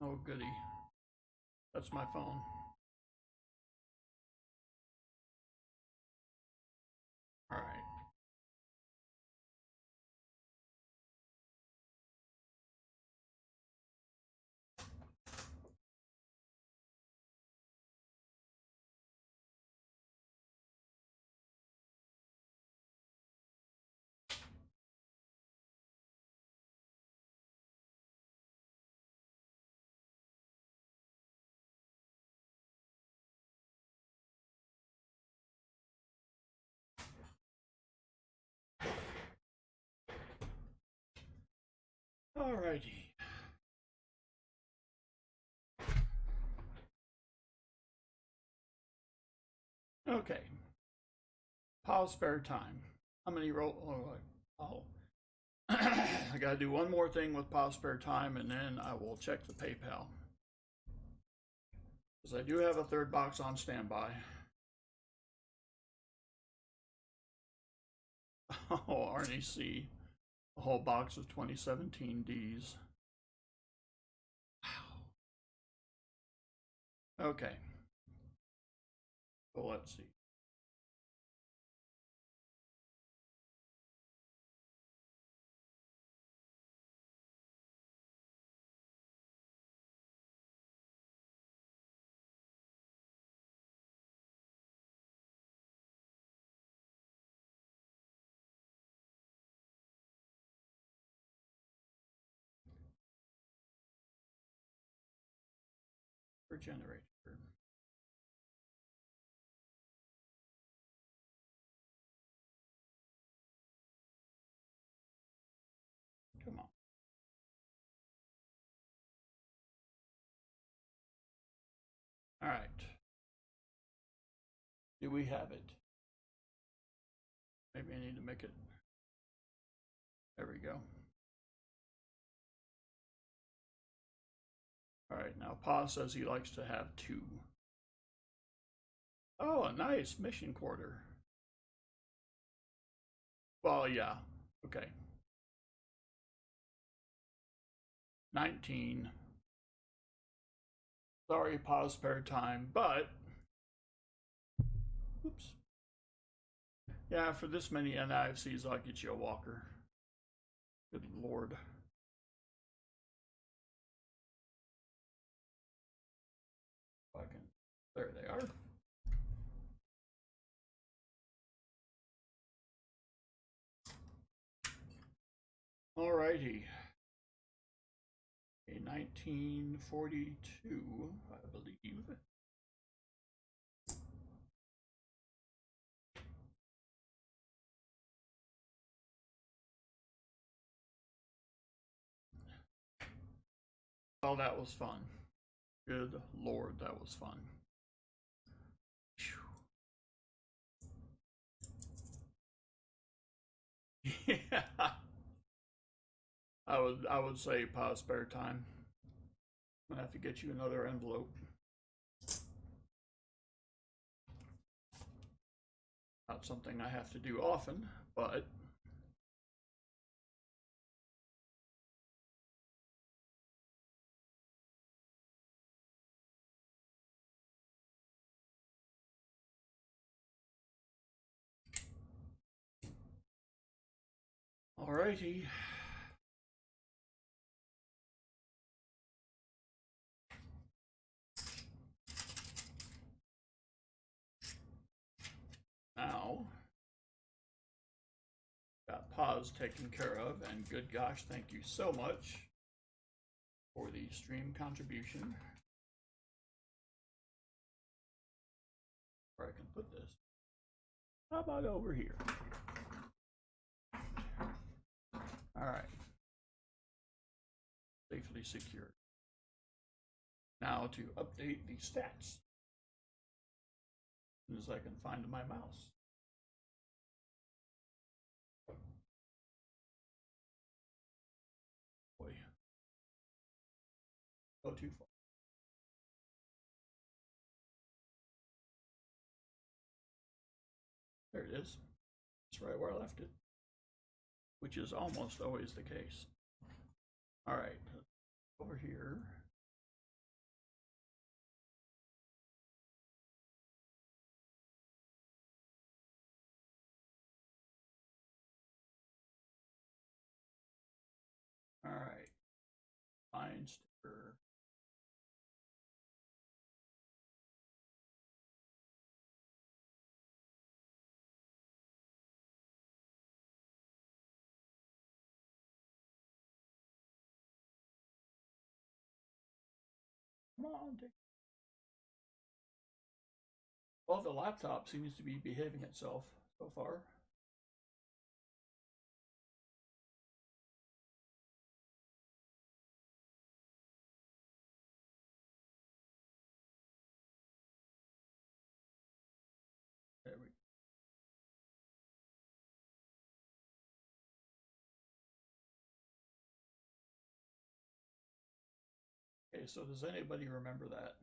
Oh, goody. That's my phone. All right. All righty. Okay. Pause spare time. How many roll? Oh, I gotta do one more thing with pause spare time and then I will check the PayPal. Because I do have a third box on standby. Oh, Arnie C. A whole box of 2017 Ds. Wow. Okay. So let's see. For generator. Come on. All right. Do we have it? Maybe I need to make it. There we go. All right, now Pa says he likes to have 2. Oh, a nice mission quarter. Well, yeah. Okay. 19. Sorry, Pa, spare time, but oops. Yeah, for this many NIFCs, I'll get you a walker. Good Lord. If I can. There they are. Alrighty. A 1942, I believe. Well, that was fun. Good Lord, that was fun. Yeah. I would say Pa, spare time. I'm gonna have to get you another envelope. Not something I have to do often, but alrighty. Now, got pause taken care of, and good gosh, thank you so much for the stream contribution. Where I can put this. How about over here? Alright. Safely secured. Now to update the stats. As soon as I can find my mouse. Boy. Go too far. There it is. It's right where I left it. Which is almost always the case. Alright. Over here. Alright. Find sticker. Come on, take. Well, the laptop seems to be behaving itself so far. There we go. Okay, so does anybody remember that?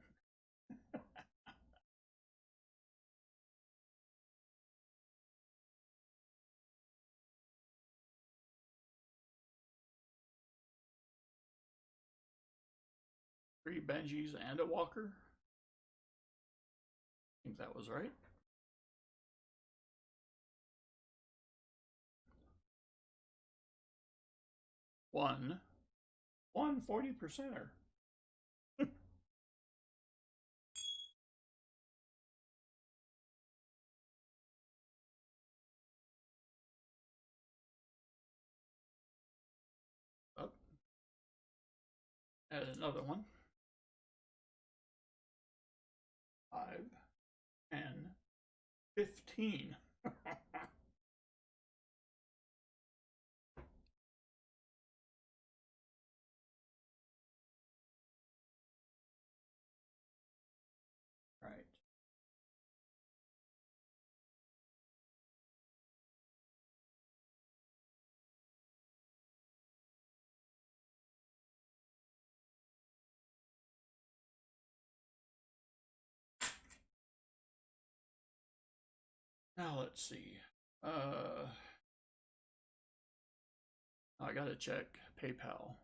3 Benjis and a Walker. I think that was right. One 40%er. Up. Add another one. 5, 10, 15. Right. Now let's see. I gotta check PayPal.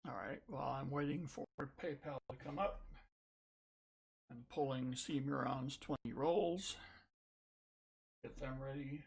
All right, while I'm waiting for PayPal to come up, I'm pulling Cimarron's 20 rolls. Get them ready.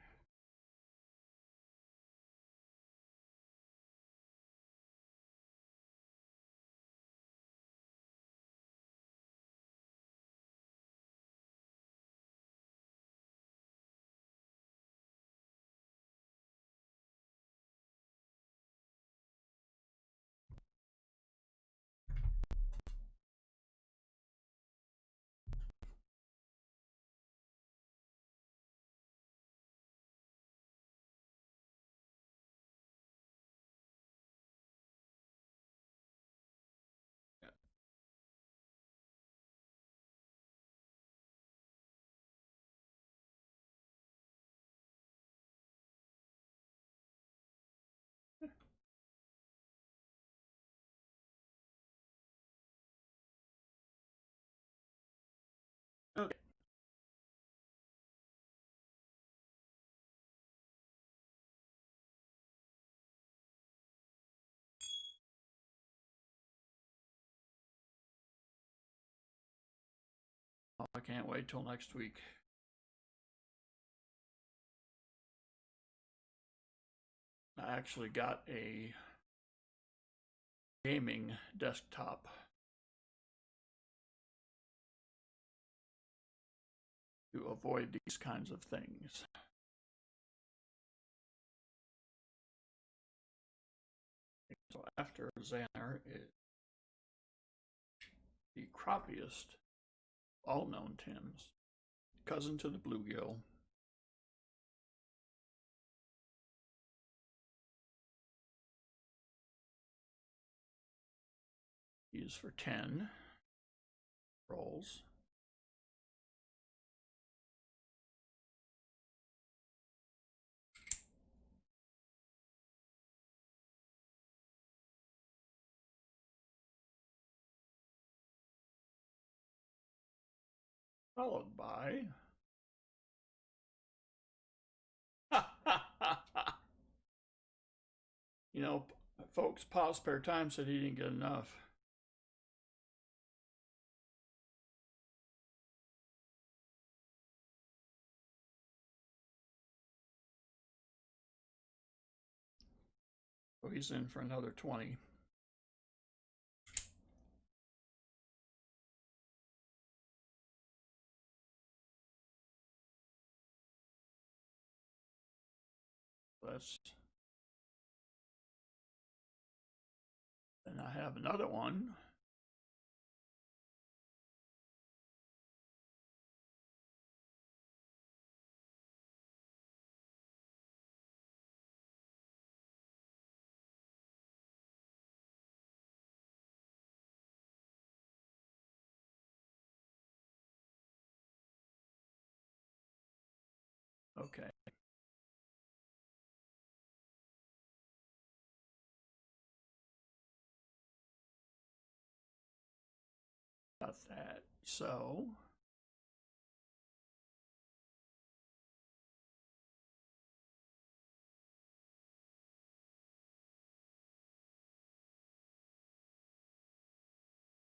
Okay. Oh, I can't wait till next week. I actually got a gaming desktop. to avoid these kinds of things. So after Xander is the crappiest all known Tims, cousin to the bluegill. He is for 10 rolls. Followed by you know, folks, Paul Spare Time said he didn't get enough. So he's in for another 20. That's, and I have another one. Okay. Got that. So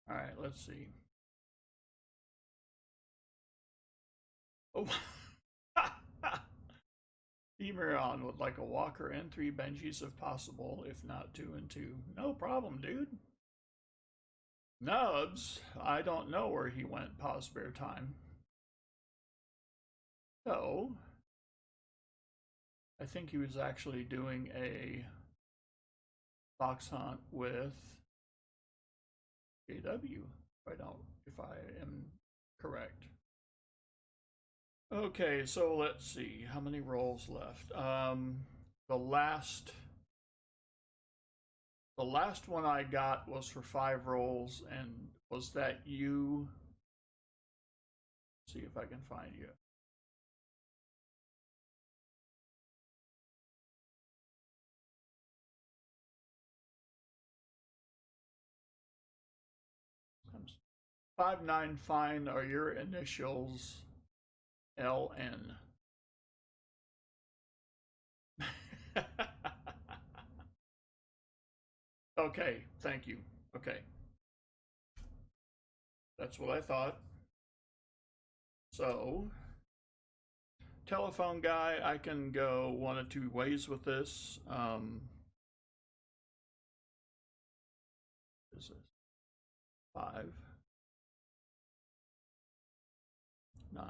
all right, let's see. Oh, Femirion would like a walker and 3 Benjis if possible, if not 2 and 2. No problem, dude. Nubs, I don't know where he went pause spare time. So, I think he was actually doing a fox hunt with JW, if I am correct. Okay, so let's see how many rolls left. The last one I got was for 5 rolls, and was that you? Let's see if I can find you. Times 59 fine are your initials LN. Okay, thank you. Okay. That's what I thought. So, telephone guy, I can go one of 2 ways with this. Is this 5, 9,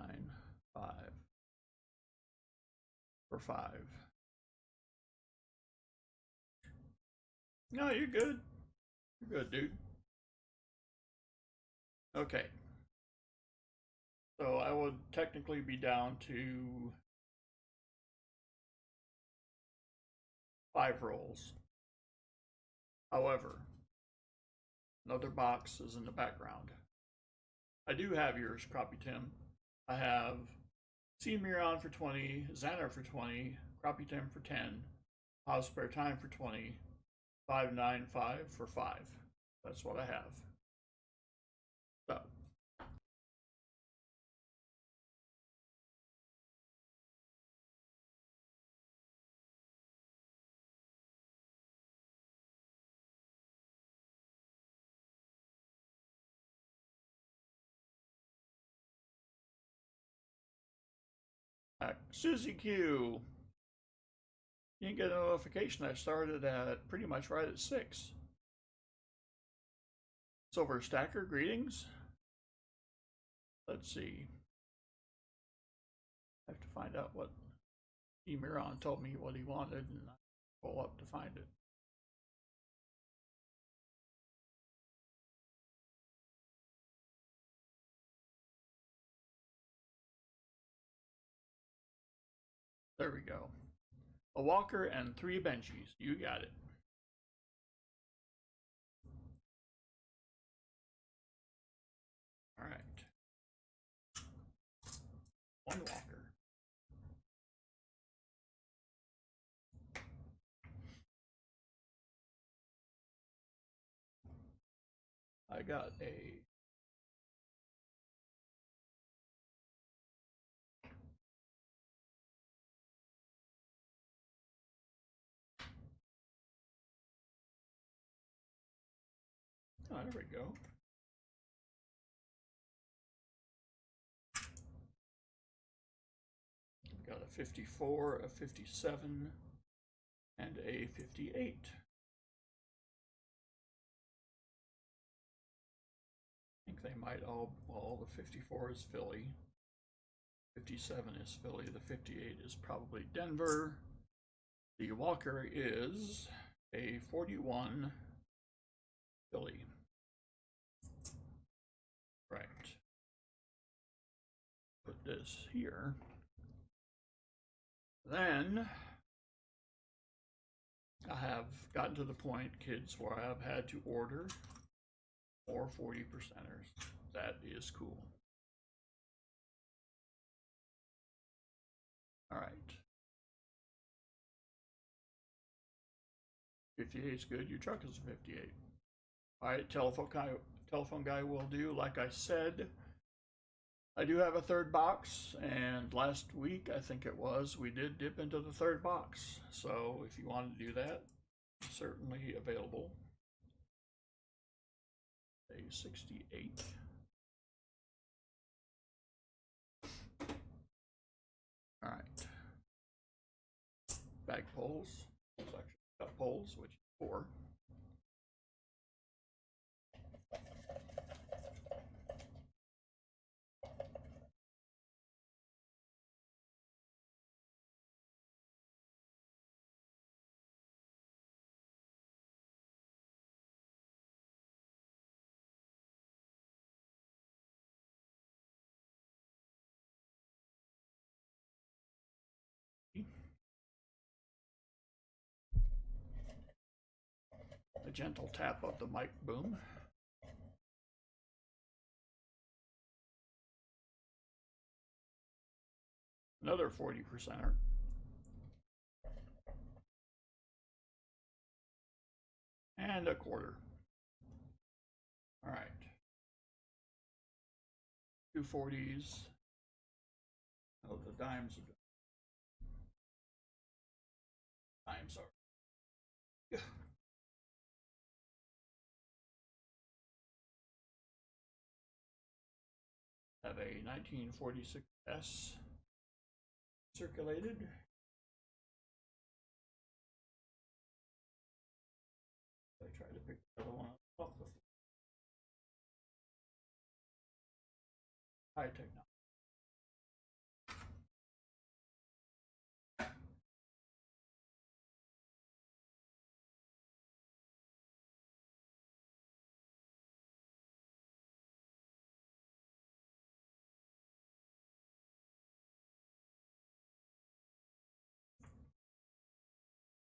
5 for 5. No, you're good. You're good, dude. Okay. So I would technically be down to 5 rolls. However, another box is in the background. I do have yours, Crappie Tim. I have Seymour for 20, Xander for 20, Crappie Tim for 10, Pause Spare Time for 20, 595 for 5. That's what I have. So. Susie Q. You didn't get a notification. I started at pretty much right at 6. Silver Stacker, greetings. Let's see. have to find out what Emiron told me what he wanted, and I pull up to find it. There we go. A walker and 3 benchies. You got it. All right. 1 walker. I got a there we go. We've got a 54, a 57, and a 58. I think they might all the 54 is Philly. 57 is Philly. The 58 is probably Denver. The walker is a 41 Philly. Right. Put this here. Then I have gotten to the point, kids, where I've had to order more 40%ers. That is cool. All right. 58 is good. Your truck is a 58. All right, telephone guy will do. Like I said, I do have a 3rd box, and last week, I think it was, we did dip into the 3rd box. So if you wanted to do that, it's certainly available. A 68. All right. Bag poles, section cut poles, which is 4. A gentle tap of the mic boom. Another 40%er. And a 1/4. All right. 2 40s. Oh, the dimes are dimes are. Yeah. Have a 1946 S circulated. I try to pick the other one off the high technology.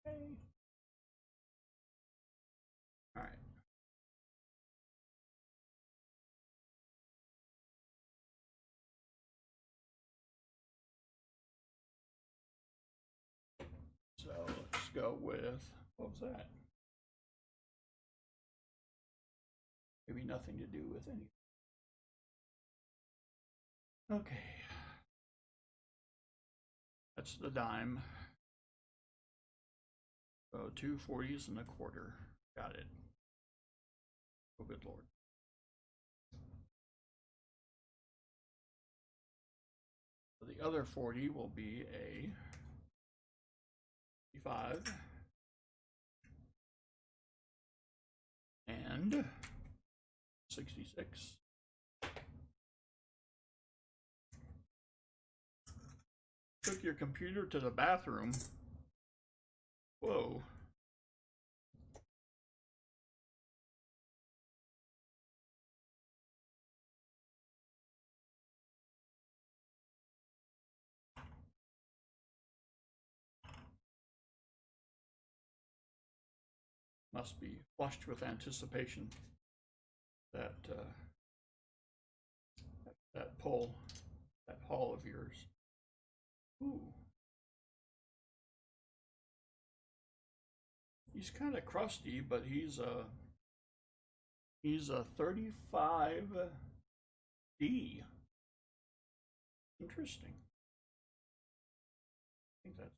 Okay. All right. So let's go with, what was that? Maybe nothing to do with anything. Okay. That's the dime. So 2 40s and a 1/4. Got it. Oh, good Lord. So the other 40 will be a 55 and 66. Took your computer to the bathroom. Whoa. Must be flushed with anticipation. That that pull, that haul of yours. Ooh. He's kind of crusty, but he's a 35D. Interesting. I think that's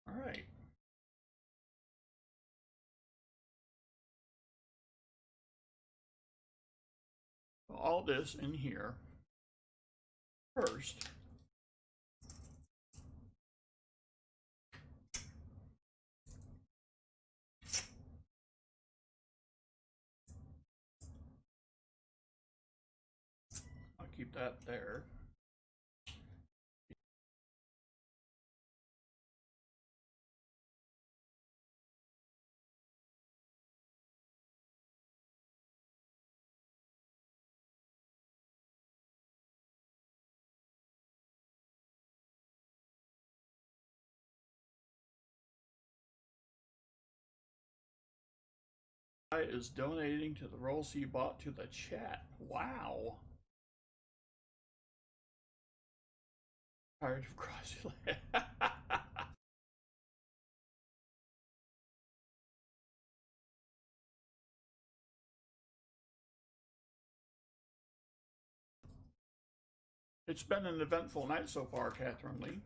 all right. All this in here first. I'll keep that there. Is donating to the rolls he bought to the chat. Wow. Tired of crossing. It's been an eventful night so far, Catherine Lee.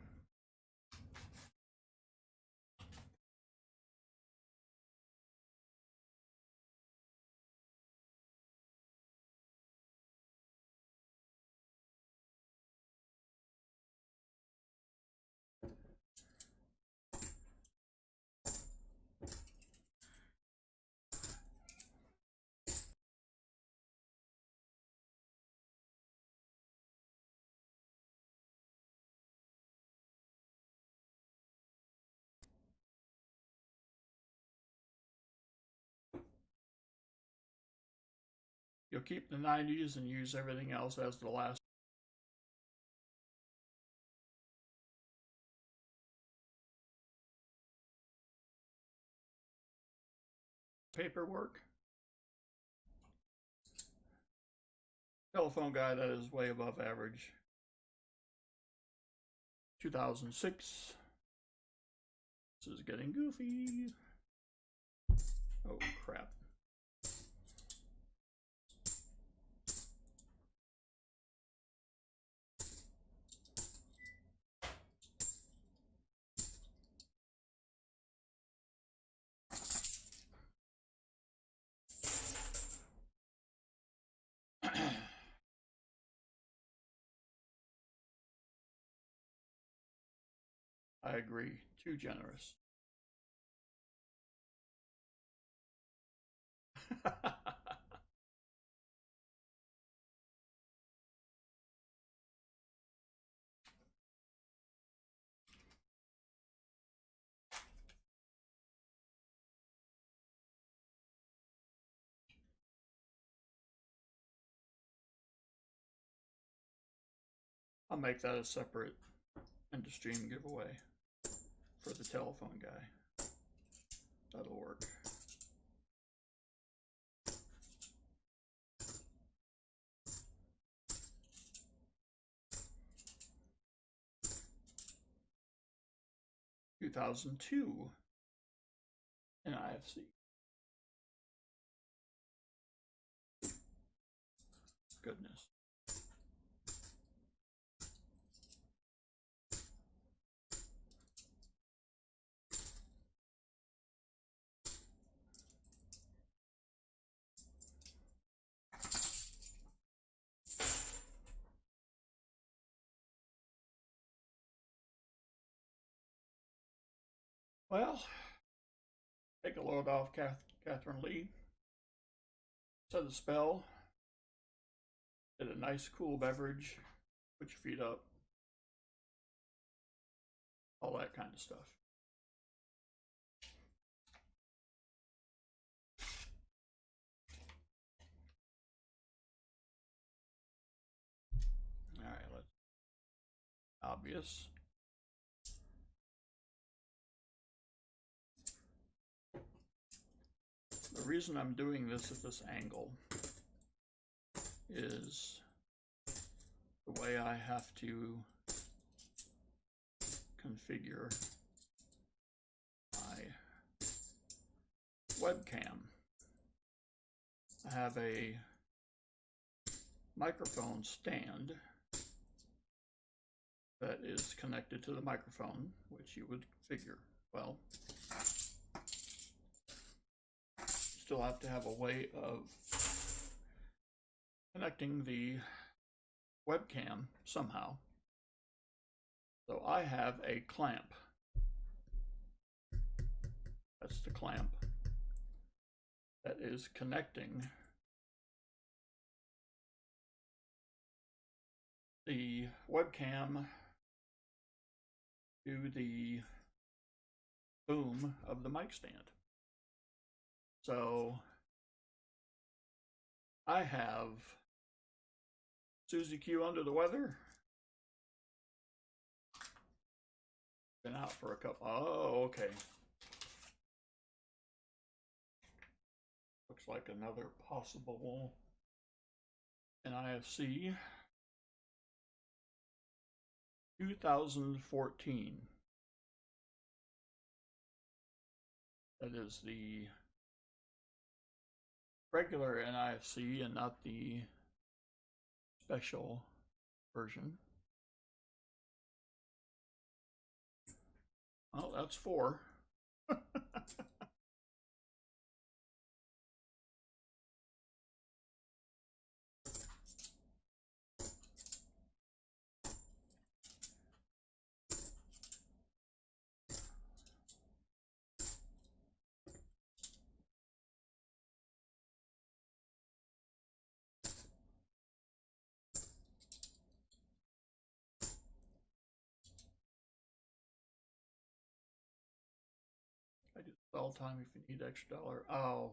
You'll keep the 90s and use everything else as the last paperwork. Telephone guy, that is way above average. 2006. This is getting goofy. Oh, crap. I agree. Too generous. I'll make that a separate end of stream giveaway for the telephone guy. That'll work. (2002) in IFC. Goodness. Well, take a load off Catherine Lee. Said a spell. Did a nice cool beverage. Put your feet up. All that kind of stuff. All right, let's obvious. The reason I'm doing this at this angle is the way I have to configure my webcam. I have a microphone stand that is connected to the microphone, which you would figure, well, you still have to have a way of connecting the webcam somehow. So I have a clamp. That's the clamp that is connecting the webcam to the boom of the mic stand. So I have Susie Q under the weather. Been out for a couple. Oh, okay. Looks like another possible NIFC 2014. That is the regular NIFC and not the special version. Oh, that's 4. I do this all the time if you need extra dollar. Oh,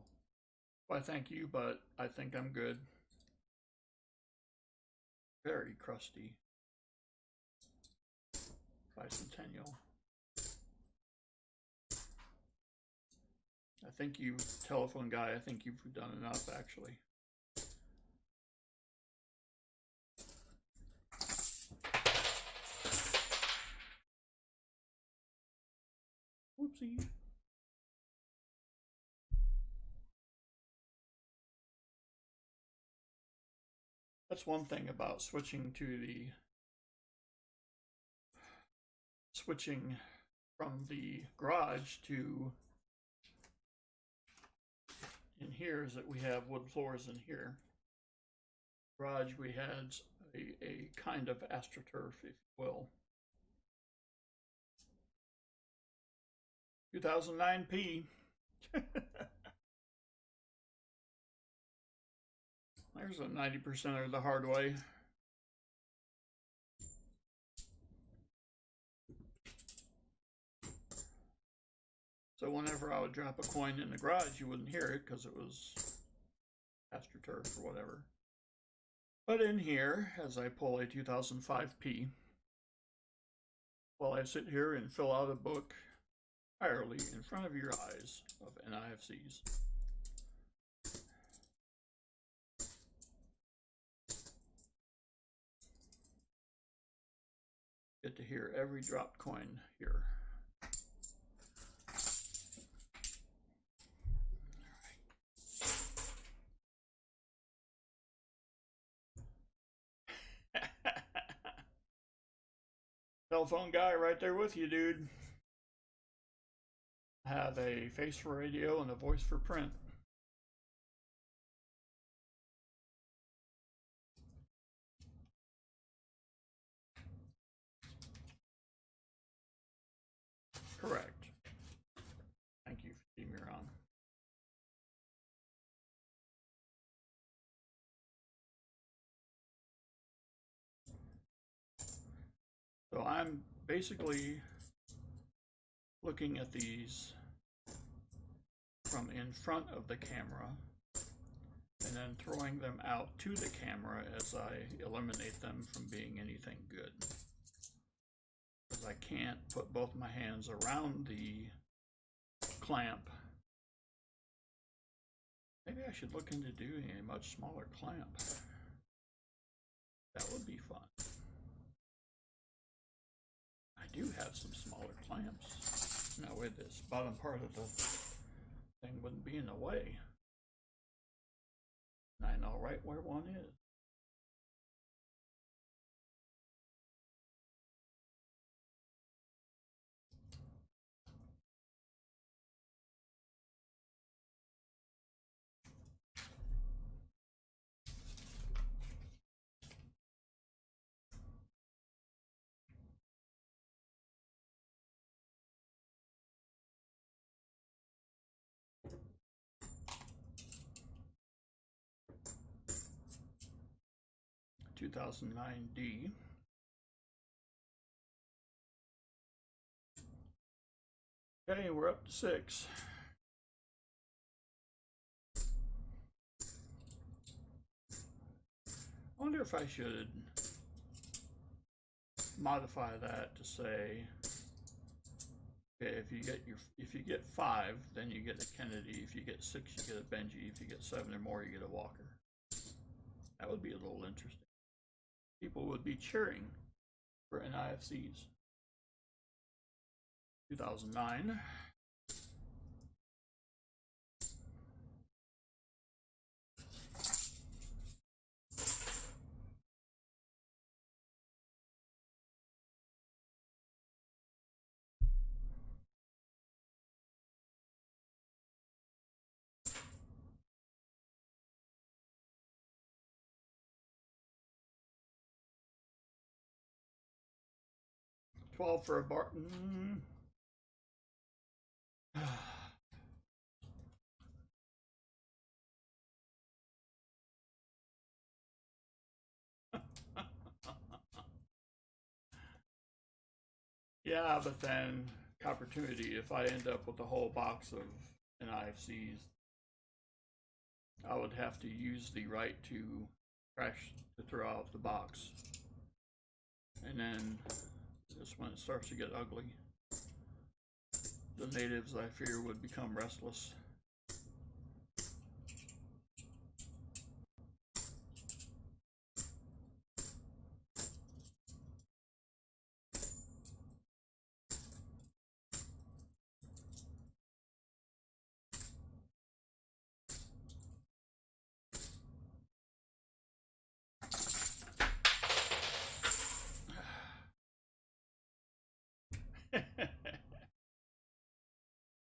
why thank you, but I think I'm good. Very crusty. Bicentennial. I think you, telephone guy, I think you've done enough actually. Whoopsie. That's one thing about switching from the garage to in here is that we have wood floors in here. Garage we had a kind of AstroTurf, if you will. 2009p. There's a 90% of the hard way. So whenever I would drop a coin in the garage, you wouldn't hear it because it was AstroTurf or whatever. But in here, as I pull a 2005p, while I sit here and fill out a book entirely in front of your eyes of NIFCs. Get to hear every dropped coin here. Telephone guy right there with you, dude. Have a face for radio and a voice for print. Correct. Thank you for being here on. So I'm basically looking at these from in front of the camera and then throwing them out to the camera as I eliminate them from being anything good. Because I can't put both my hands around the clamp. Maybe I should look into doing a much smaller clamp. That would be fun. I do have some smaller clamps. Now with this bottom part of the thing wouldn't be in the way. And I know right where one is. (2009D). Okay, we're up to 6. I wonder if I should modify that to say, okay, if you get 5, then you get a Kennedy. If you get 6, you get a Benji. If you get 7 or more, you get a Walker. That would be a little interesting. People would be cheering for NIFCs. 2009. $12 for a Barton. Yeah, but then opportunity. If I end up with a whole box of NIFCs, I would have to use the right to crash to throw out the box. And then this when it starts to get ugly. The natives, I fear, would become restless.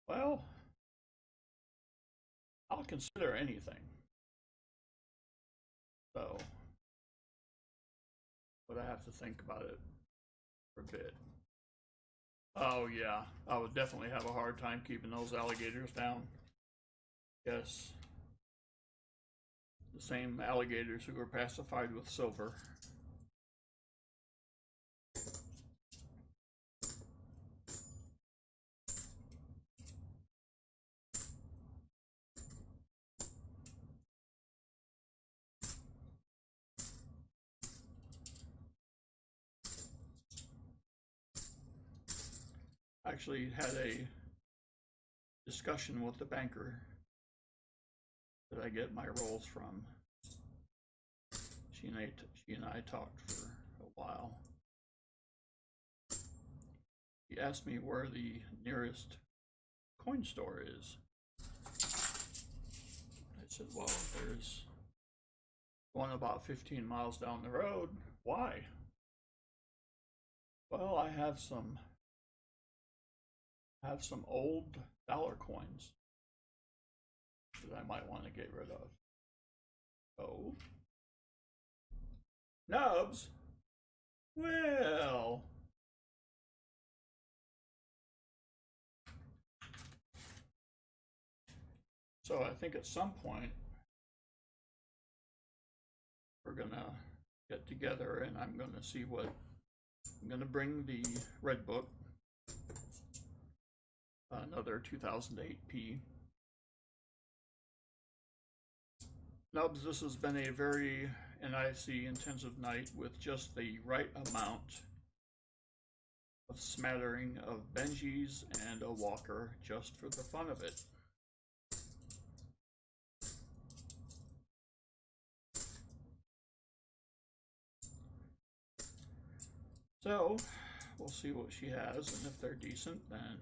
Well, I'll consider anything. So, but I have to think about it for a bit. Oh yeah, I would definitely have a hard time keeping those alligators down. Yes. The same alligators who were pacified with silver. Actually had a discussion with the banker that I get my rolls from. She and I talked for a while. He asked me where the nearest coin store is. I said, well, there's one about 15 miles down the road. Why? Well, I have some old dollar coins that I might want to get rid of. Oh. Nubs? Well. So I think at some point we're gonna get together and I'm gonna see what I'm going to bring the red book, another 2008p. Nubs, this has been a very NIC intensive night with just the right amount of smattering of Benjis and a Walker just for the fun of it. So, we'll see what she has, and if they're decent, then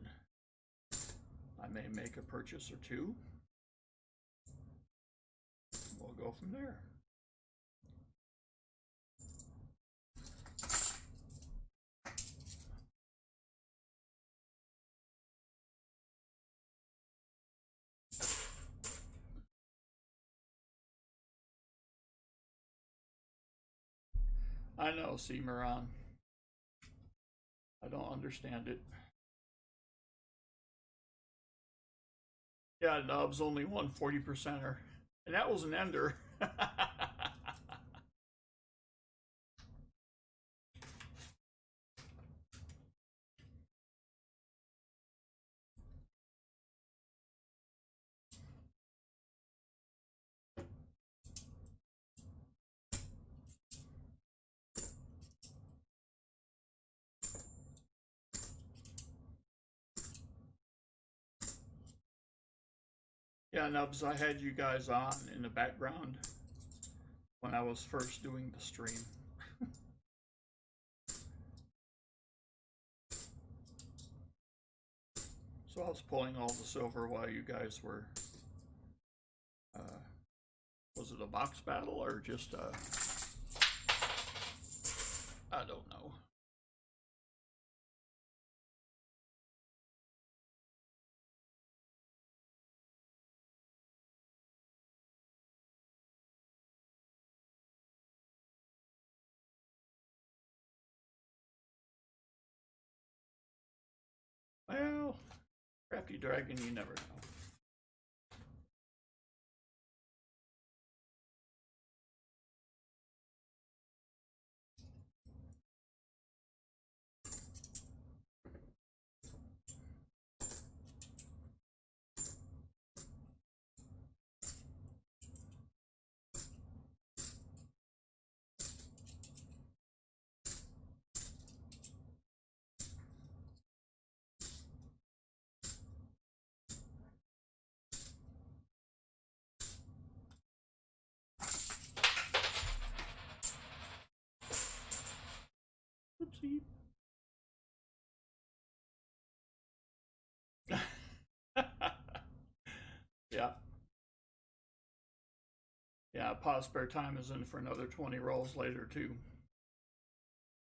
I may make a purchase or two. We'll go from there. I know, Cimarron. I don't understand it. Yeah, Nubs only won 40%er. And that was an ender. Yeah, Nubs, I had you guys on in the background when I was first doing the stream. So I was pulling all the silver while you guys were, was it a box battle or just I don't know. Well, Crafty Dragon, you never know. Oopsie. Yeah. Yeah, pause spare time is in for another 20 rolls later too.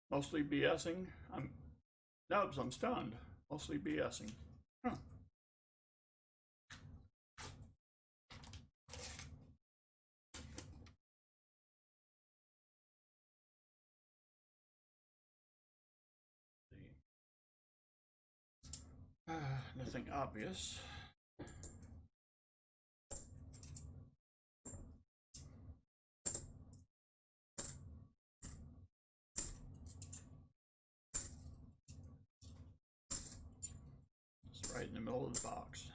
Mostly BSing. Nubs, I'm stunned. Mostly BSing. Huh. Nothing obvious. It's right in the middle of the box.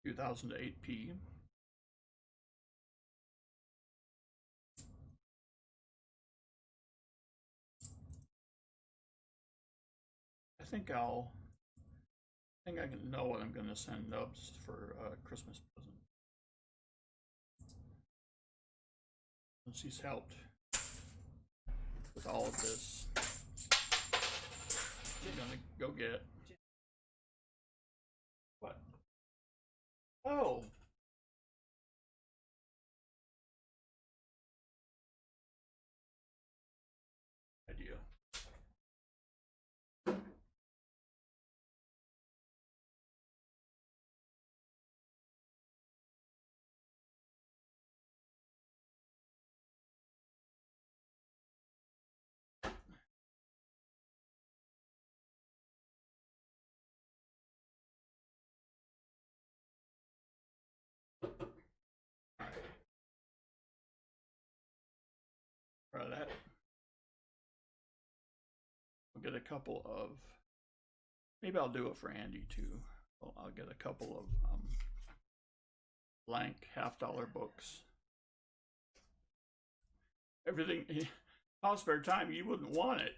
$2008p. I think I can know what I'm going to send Nubs for a Christmas present. Since he's helped with all of this, he's going to go get. What? Oh. Idea. get a couple of, maybe I'll do it for Andy too. Well, I'll get a couple of blank $half-dollar books. Everything, on spare time, you wouldn't want it.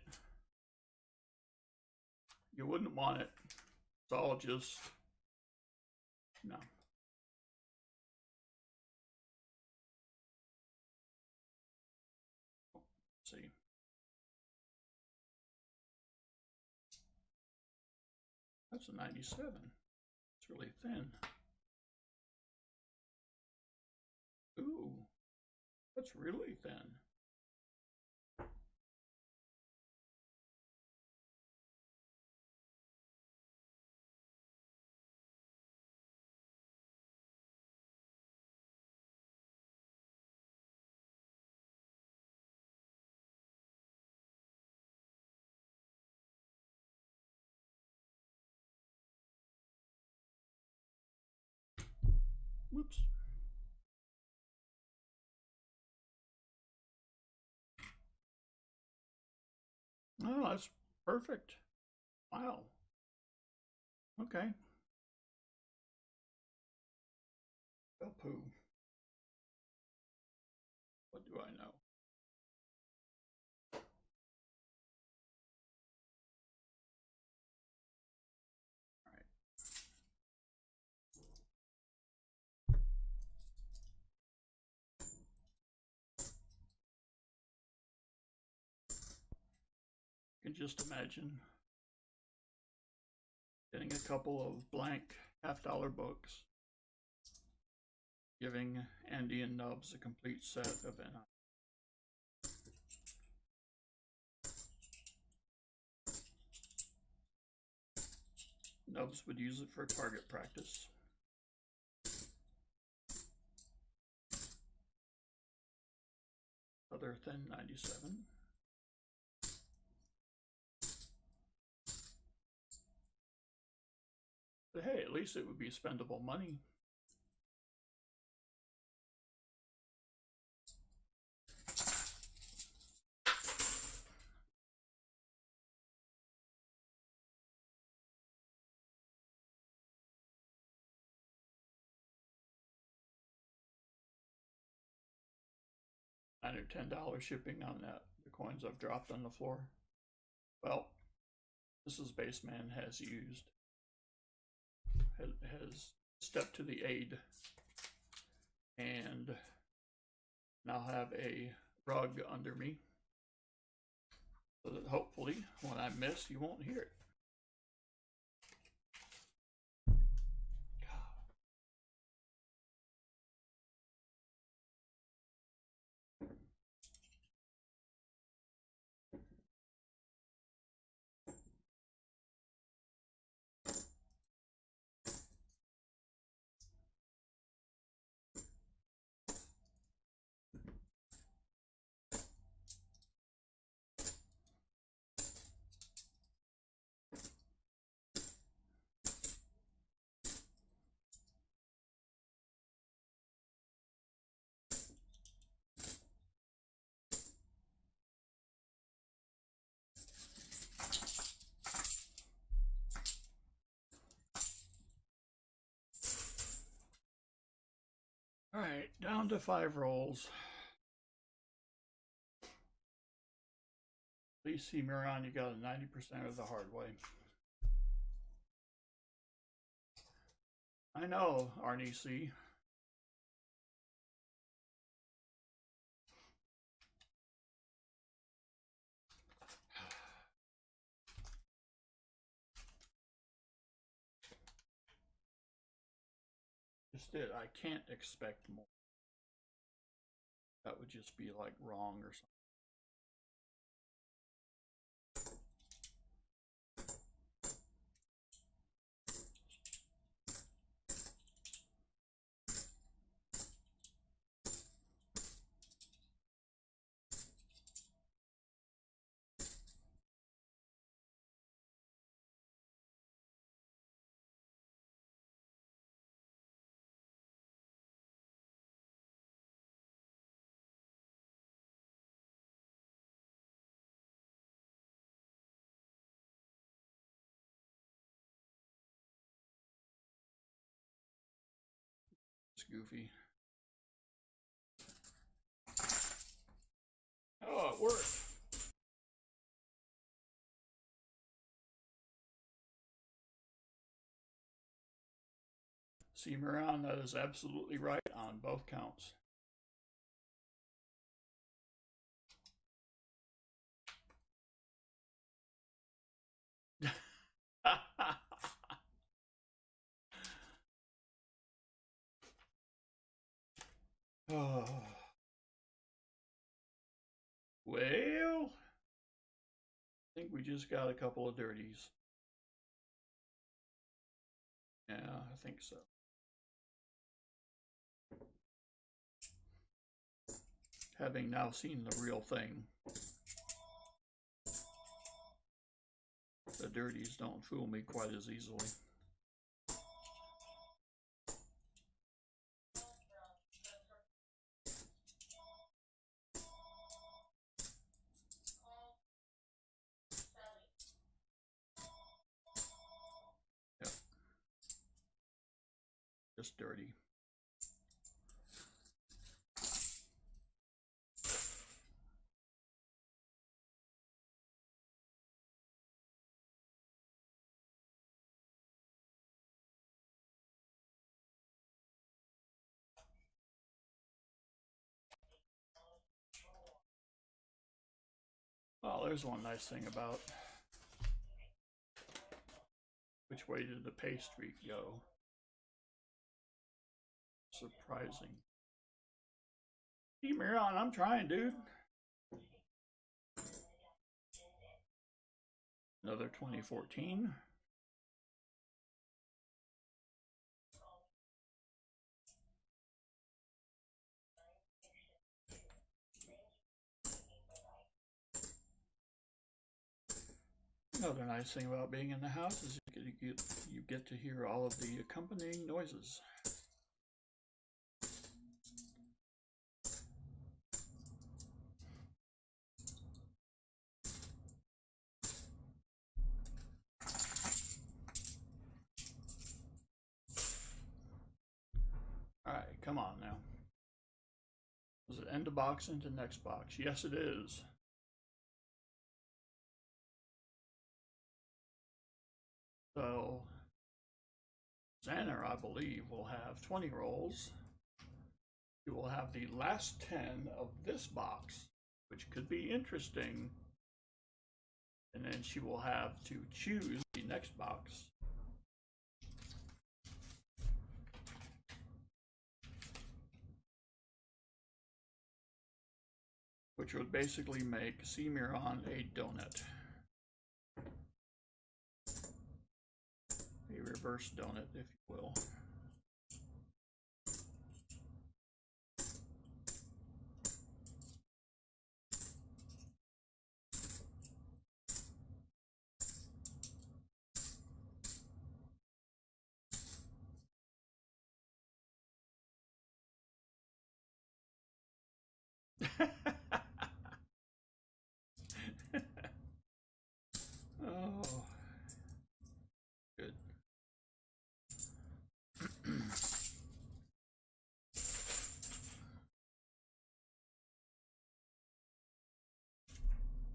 You wouldn't want it. It's all just, no. Let's see. That's a 97. It's really thin. Ooh, that's really thin. Whoops. Oh, that's perfect. Wow. Okay. Well, poo. What do I know? All right. You can just imagine getting a couple of blank $half-dollar books, giving Andy and Nubs a complete set of NI. Nubs would use it for target practice. Other than 97. But hey, at least it would be spendable money. $9 or $10 shipping on that, the coins I've dropped on the floor. Well, Mrs. Baseman has stepped to the aid and now have a rug under me so that hopefully when I miss you won't hear it. All right, down to 5 rolls. Please see Miron, you got a 90% of the hard way. I know, Arnie C. Just did. I can't expect more. That would just be like wrong or something. goofy. Oh, it worked. See, Miran, that is absolutely right on both counts. Oh. Well, I think we just got a couple of dirties. Yeah, I think so. Having now seen the real thing, the dirties don't fool me quite as easily. Yep. Just dirty. Well, there's one nice thing about which way did the pay streak go? Surprising. Hey, Miron, I'm trying, dude. Another 2014. Another nice thing about being in the house is you get to hear all of the accompanying noises. All right, come on now. Is it end of box into next box? Yes, it is. So, Xander, I believe, will have 20 rolls. He will have the last 10 of this box, which could be interesting. And then she will have to choose the next box. Which would basically make Miron a donut. A reverse donut, if you will. Oh, good.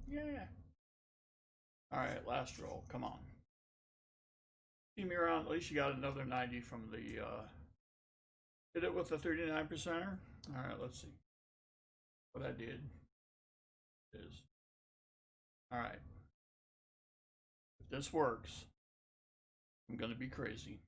Yeah. All right, last roll. Come on. Miron, at least you got another 90 from the. Did it with the 39%er? All right, let's see what I did. Is all right. If this works, I'm gonna be crazy.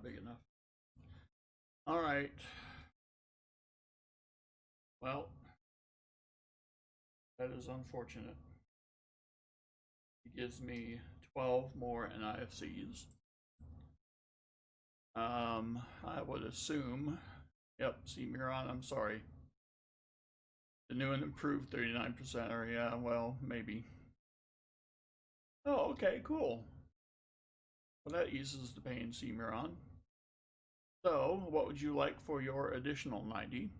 not big enough. All right. Well, that is unfortunate. It gives me 12 more NIFCs. I would assume, yep, C-Muron, I'm sorry. The new and improved 39%, or yeah, well, maybe. Oh, okay, cool. Well, that eases the pain, C-Muron. So, what would you like for your additional 90?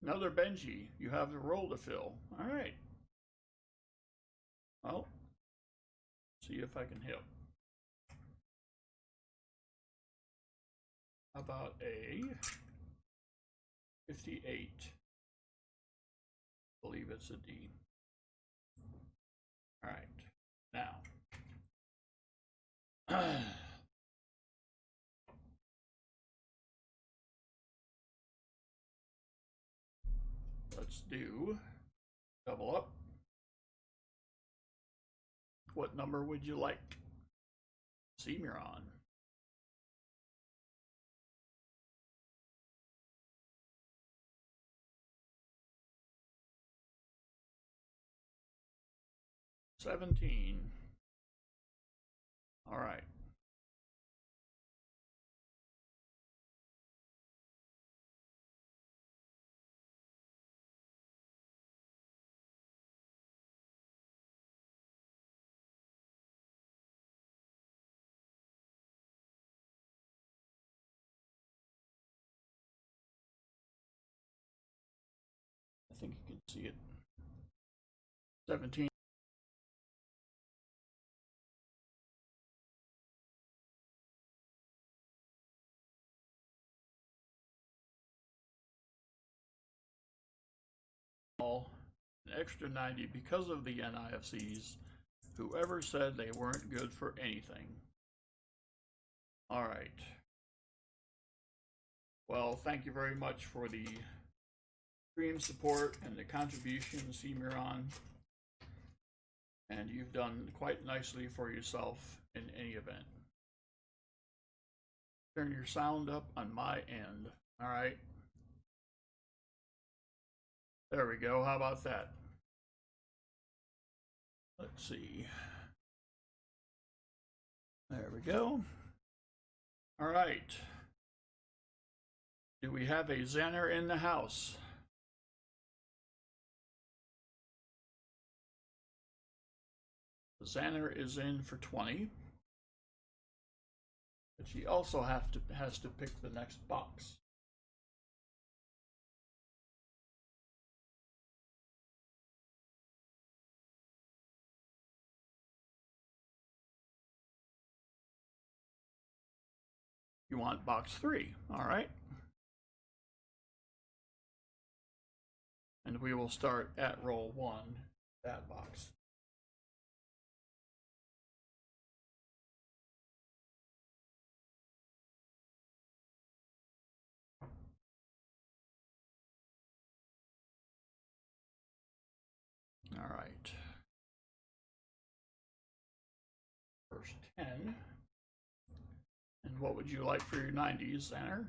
Another Benji. You have the role to fill. All right. Well, see if I can help. How about a 58? I believe it's a D. All right. Now. Let's do double up. What number would you like? C-Muron. $17. All right. I think you can see it. 17. An extra 90 because of the NIFCs. Whoever said they weren't good for anything. All right. Well, thank you very much for the stream support and the contribution, C-Muron. And you've done quite nicely for yourself in any event. Turn your sound up on my end. All right. There we go. How about that? Let's see. There we go. All right. Do we have a Xander in the house? Xander is in for 20. But she also has to pick the next box. You want box 3, all right. And we will start at roll 1, that box. All right. First 10. And what would you like for your 90s, Xander?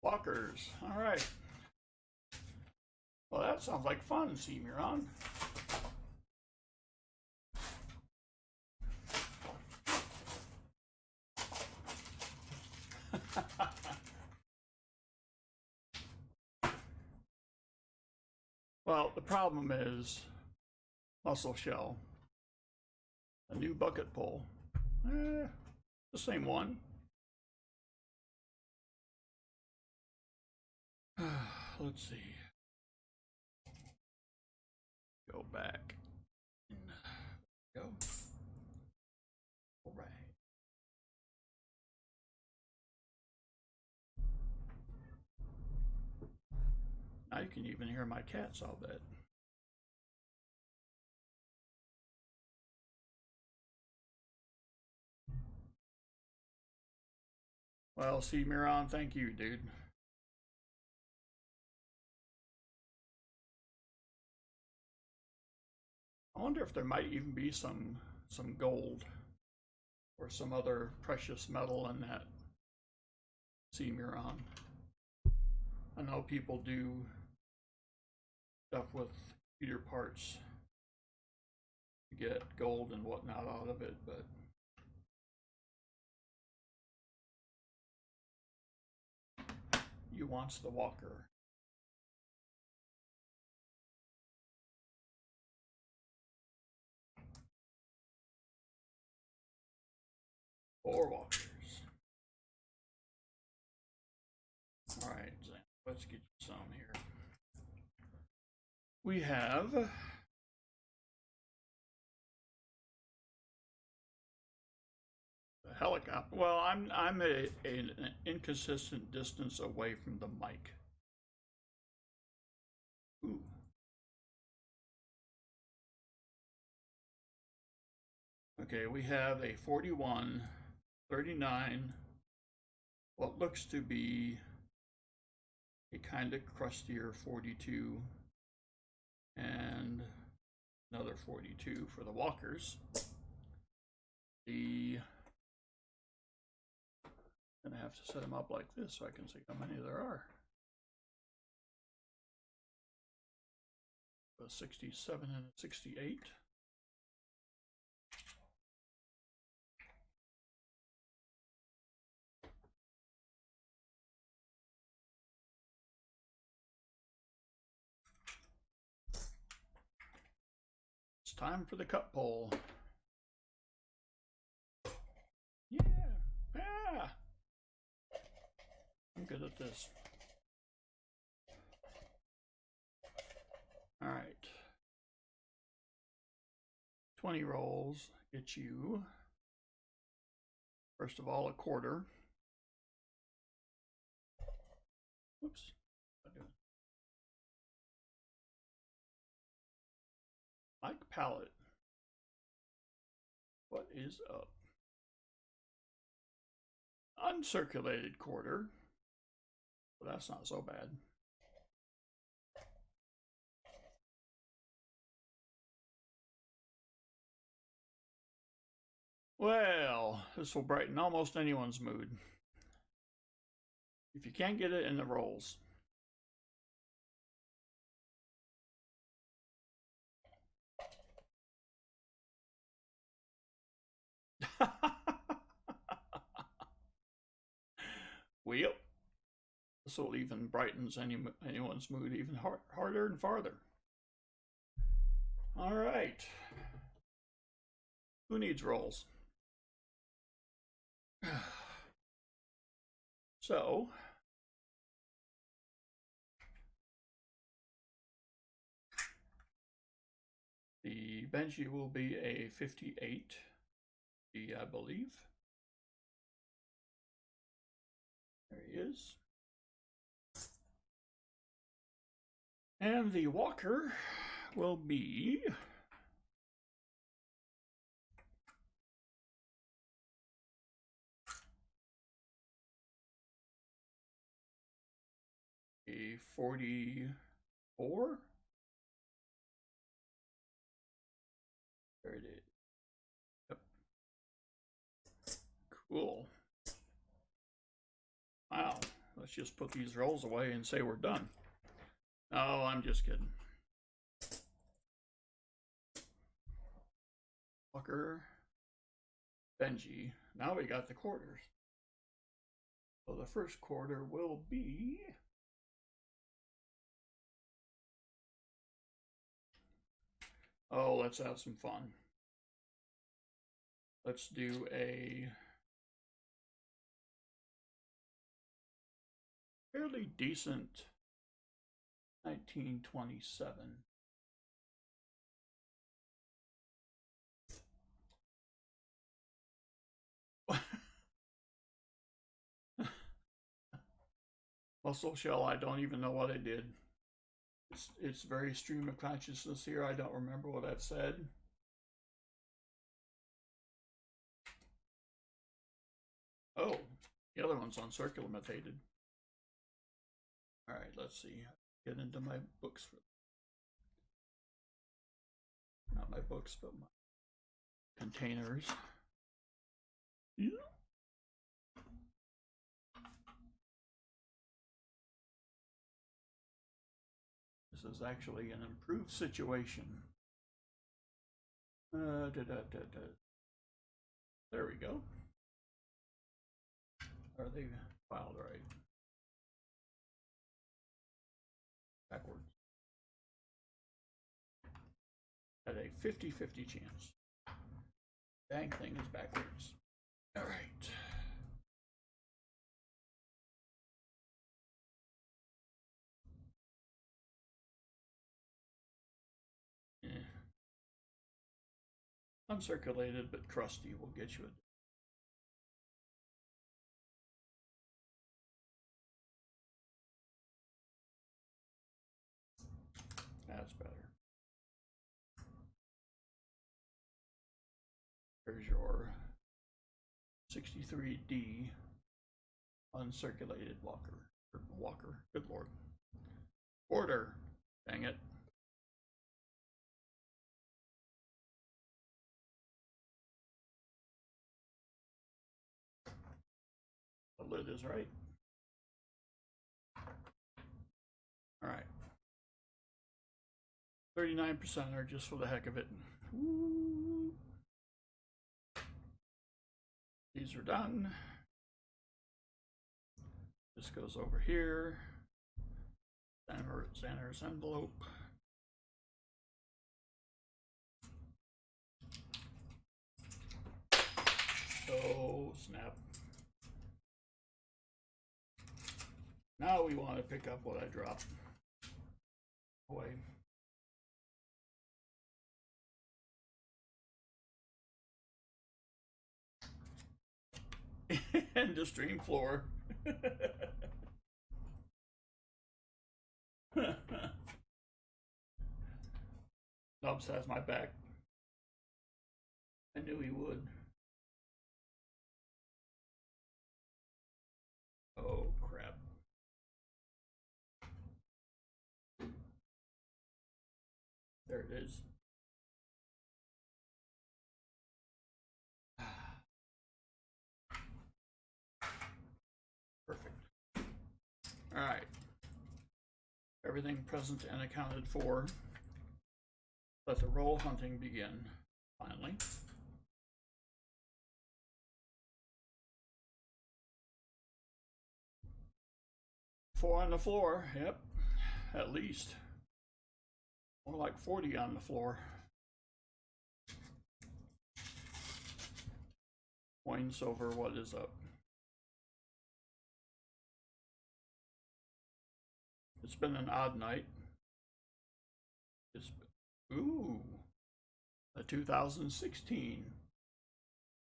Walkers. All right. Well, that sounds like fun, C-Muron. Well, the problem is mussel shell. A new bucket pull. The same one. Let's see. Go back. Go. All right. Now you can even hear my cats, I'll bet. Well, see, Miron, thank you, dude. I wonder if there might even be some gold or some other precious metal in that sea Miron. I know people do stuff with computer parts to get gold and whatnot out of it, but you wants the walker. Four walkers. All right, let's get you some here. We have a helicopter. Well, I'm an inconsistent distance away from the mic. Ooh. Okay, we have a 41, 39, what looks to be a kind of crustier 42, and another 42 for the walkers. I'm gonna have to set them up like this so I can see how many there are. A 67 and a 68. It's time for the cut pull. Yeah, yeah. I'm good at this. All right. 20 rolls get you, first of all, a quarter. Whoops. Mike Pallet. What is up? Uncirculated quarter. Well, that's not so bad. Well, this will brighten almost anyone's mood. If you can't get it in the rolls. Well, this will even brightens anyone's mood even harder and farther. All right. Who needs rolls? So, the Benji will be a 58, I believe. There he is. And the walker will be a 44. There it is. Yep. Cool. Wow. Let's just put these rolls away and say we're done. Oh, I'm just kidding. Walker, Benji. Now we got the quarters. So the first quarter will be Oh, let's have some fun. Let's do a fairly decent 1927. Muscle shell, I don't even know what I did. It's very stream of consciousness here. I don't remember what I've said. Oh, the other one's uncircumvented. All right, let's see. Get into my books. Not my books, but my containers. Yeah. This is actually an improved situation. There we go. Are they filed right? Backwards. At a 50-50 chance. Dang thing is backwards. All right. Uncirculated but crusty will get you a. That's better. There's your 63D uncirculated Walker. Good Lord. Order. Dang it. The lid is right. All right. 39% are just for the heck of it. Woo. These are done. This goes over here. Xanner's envelope. Oh, snap. Now we want to pick up what I dropped away. And the stream floor. Nubs has my back. I knew he would. Oh, crap. There it is. Perfect. All right. Everything present and accounted for. Let the roll hunting begin. Finally. Four on the floor. Yep. At least. More like 40 on the floor. Points over what is up. It's been an odd night. It's ooh, a 2016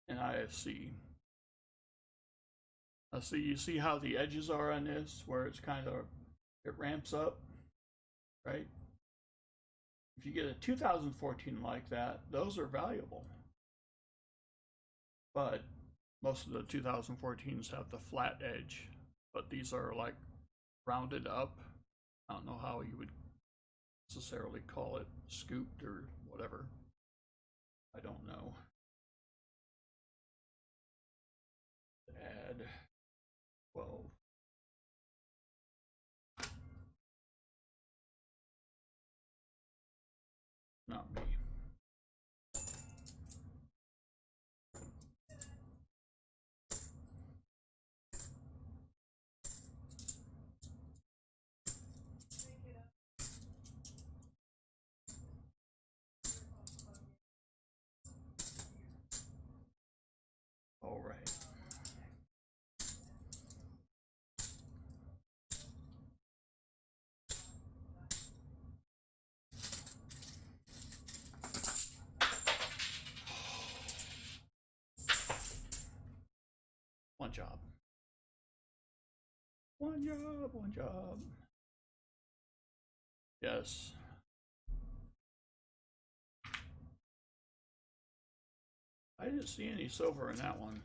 NIFC. So you see how the edges are on this, where it's kind of, it ramps up, right? If you get a 2014 like that, those are valuable. But most of the 2014s have the flat edge, but these are like rounded up. I don't know how you would necessarily call it, scooped or whatever. I don't know. Add 12. Not me. One job. One job, one job. Yes. I didn't see any silver in that one.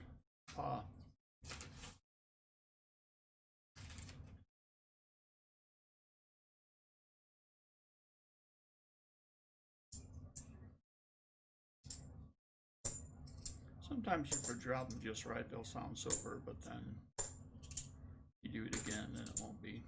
Sometimes if you drop them just right, they'll sound silver, but then you do it again and it won't be.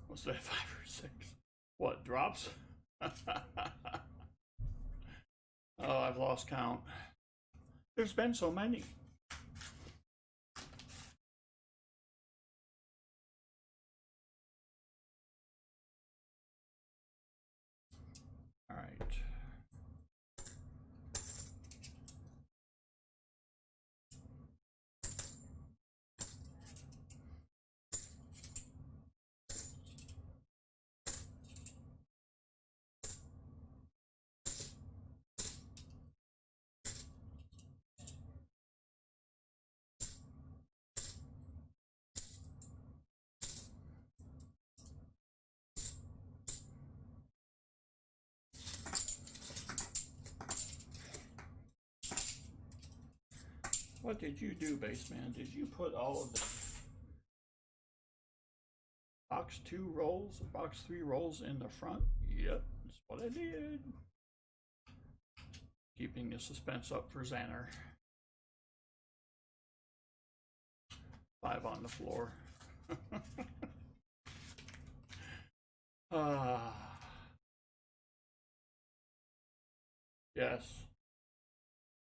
What's that, 5 or 6? What, drops? Oh, I've lost count. There's been so many. All right. What did you do, Baseman? Did you put all of the box 2 rolls, box 3 rolls in the front? Yep, that's what I did. Keeping the suspense up for Xander. 5 on the floor. Yes.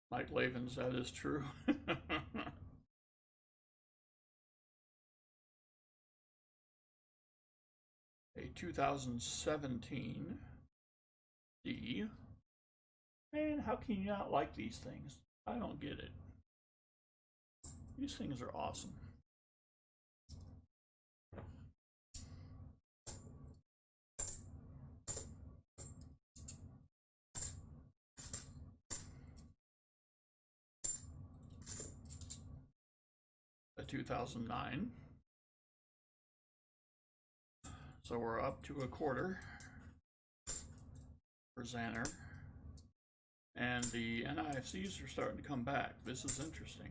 Mike Lavins, that is true. A 2017 D. Man, how can you not like these things? I don't get it. These things are awesome. A 2009. So we're up to a quarter for Xander. And the NIFCs are starting to come back. This is interesting.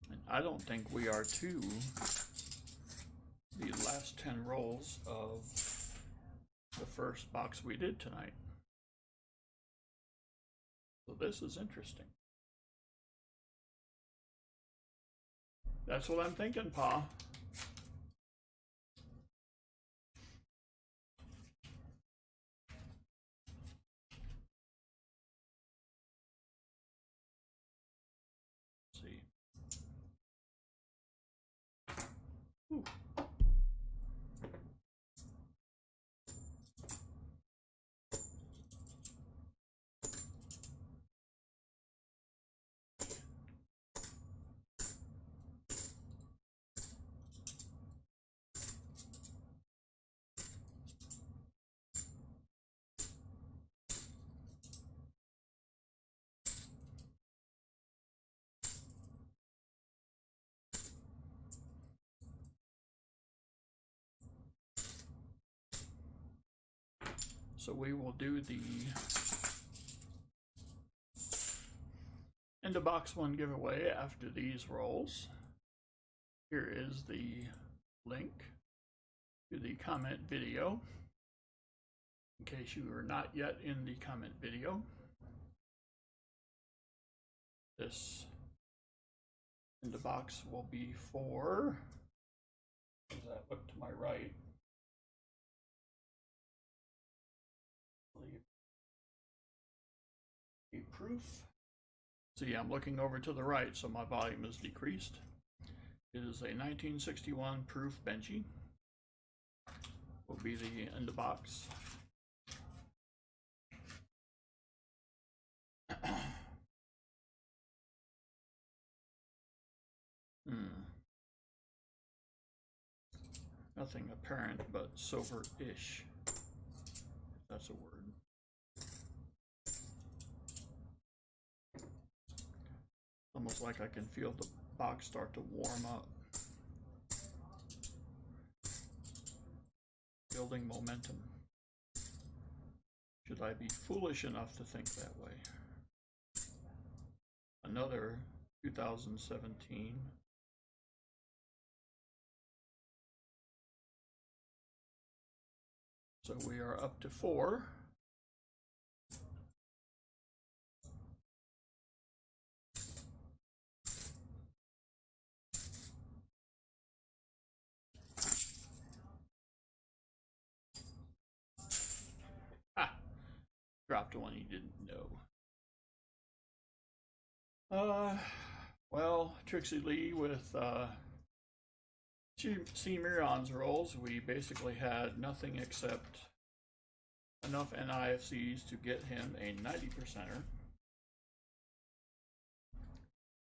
And I don't think we are to the last 10 rolls of the first box we did tonight. So this is interesting. That's what I'm thinking, Pa. Let's see. Ooh. So we will do the end of box 1 giveaway after these rolls. Here is the link to the comment video, in case you are not yet in the comment video. This end of box will be for, as I look to my right, proof. See, I'm looking over to the right, so my volume is decreased. It is a 1961 proof Benchy. Will be the end of box. Nothing apparent but sober-ish. That's a word. Almost like I can feel the box start to warm up. Building momentum. Should I be foolish enough to think that way? Another 2017. So we are up to 4. Ah, dropped one you didn't know. Well, Trixie Lee with C. Miron's rolls, we basically had nothing except enough NIFCs to get him a 90%er.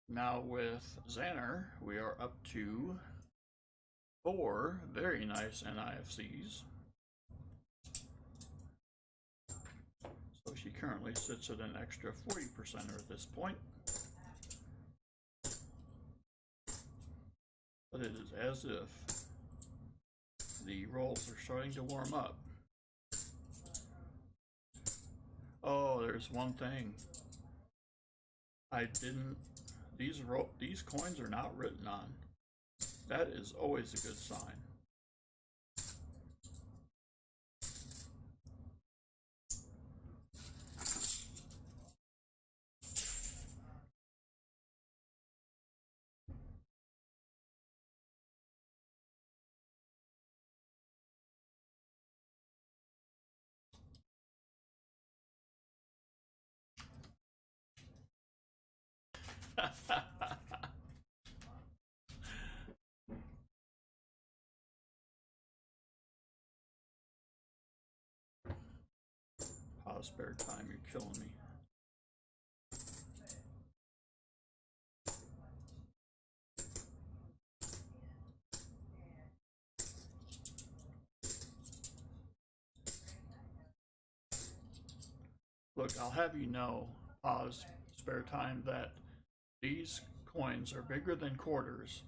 Now with Xander, we are up to 4 very nice NIFCs. So she currently sits at an extra 40%er at this point. But it is as if the rolls are starting to warm up. Oh, there's one thing. These coins are not written on. That is always a good sign. Pause, spare time, you're killing me. Look, I'll have you know, pause, spare time, that these coins are bigger than quarters,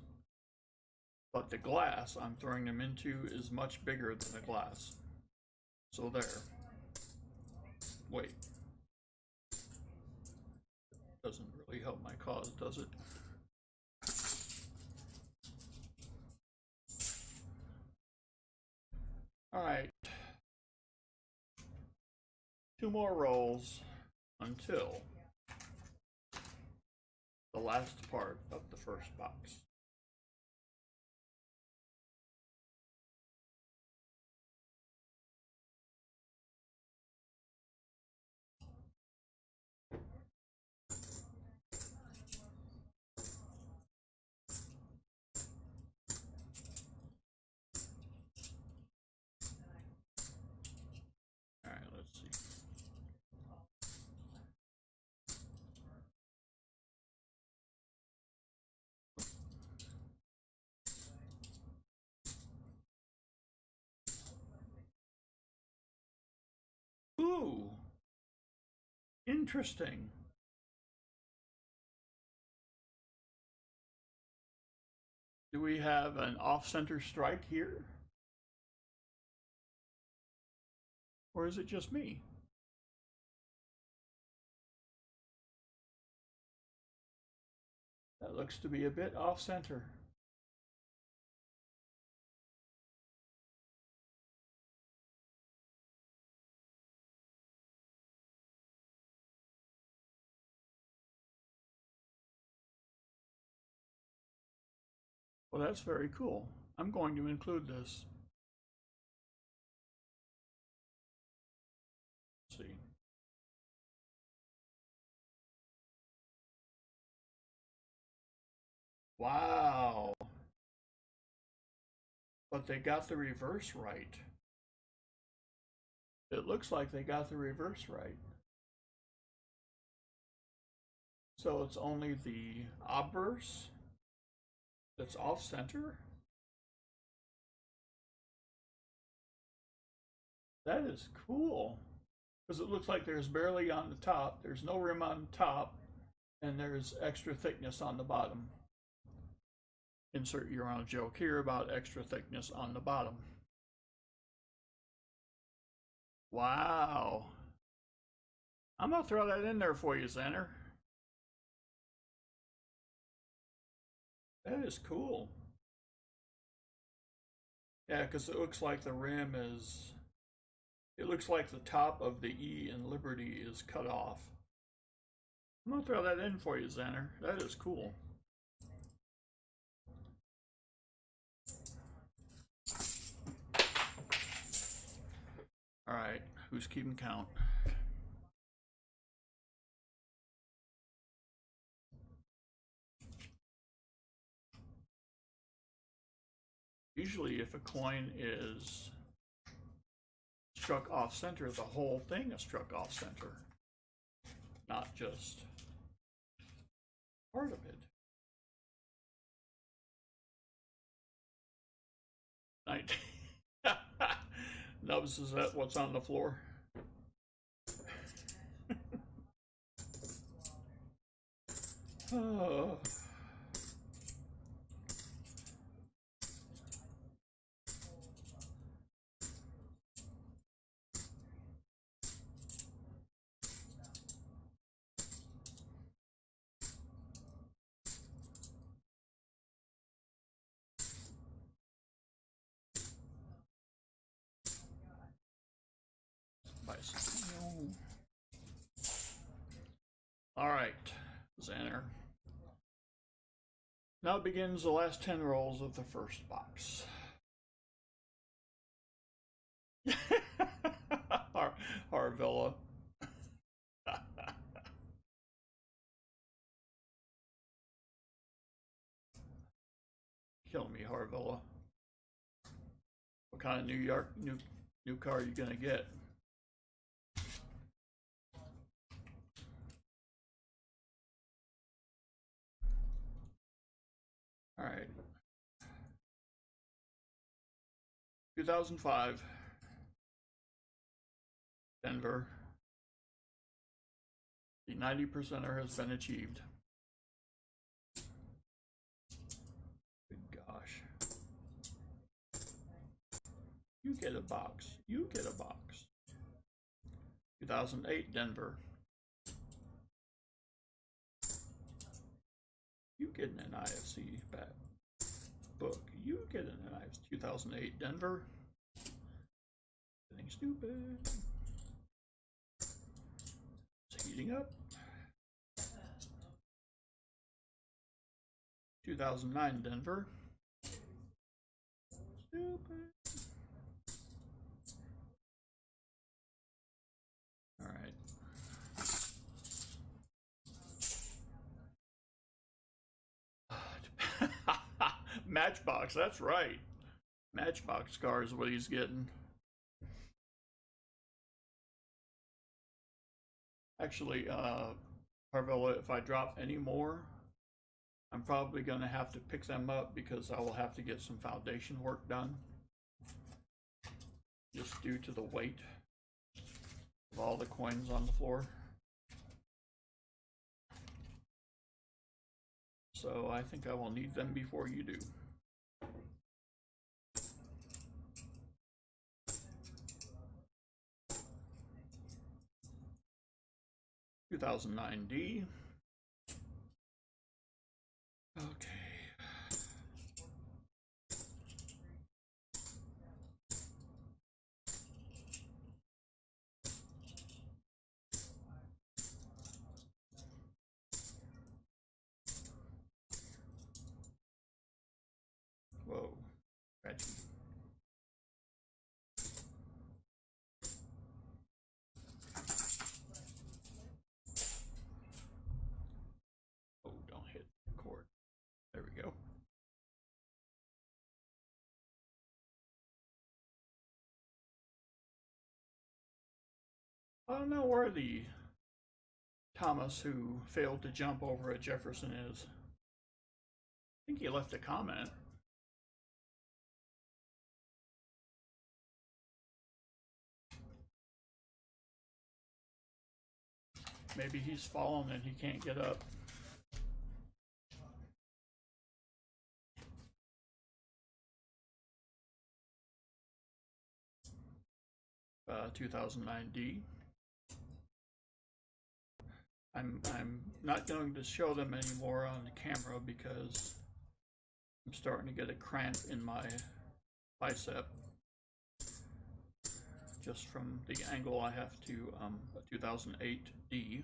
but the glass I'm throwing them into is much bigger than the glass. So there. Wait. Doesn't really help my cause, does it? All right. 2 more rolls until the last part of the first box. All right, let's see. Ooh, interesting. Do we have an off-center strike here? Or is it just me? That looks to be a bit off-center. Well, that's very cool. I'm going to include this. Let's see. Wow. But they got the reverse right. It looks like they got the reverse right. So it's only the obverse that's off center? That is cool. Because it looks like there's barely on the top, there's no rim on the top, and there's extra thickness on the bottom. Insert your own joke here about extra thickness on the bottom. Wow. I'm going to throw that in there for you, Xander. That is cool. Yeah, because it looks like the rim is, it looks like the top of the E in Liberty is cut off. I'm going to throw that in for you, Xander. That is cool. All right, who's keeping count? Usually if a coin is struck off center, the whole thing is struck off center, not just part of it. Nubs, is that what's on the floor? Oh. All right, Xander. Now begins the last 10 rolls of the first box. Harvilla. Kill me, Harvilla. What kind of new car are you gonna get? All right. 2005. Denver. The 90%er has been achieved. Good gosh. You get a box. You get a box. 2008 Denver. You get an IFC back book. You get an IFC. 2008 Denver. Getting stupid. It's heating up. 2009 Denver. Stupid. All right. Matchbox, that's right. Matchbox car is what he's getting. Actually, Harvilla, if I drop any more, I'm probably going to have to pick them up because I will have to get some foundation work done. Just due to the weight of all the coins on the floor. So I think I will need them before you do. $2009D. Okay. Whoa. Reggie. Oh, don't hit record. There I don't know where the Thomas who failed to jump over at Jefferson is. I think he left a comment. Maybe he's fallen and he can't get up. 2009D. I'm not going to show them anymore on the camera because I'm starting to get a cramp in my bicep just from the angle I have to a 2008D.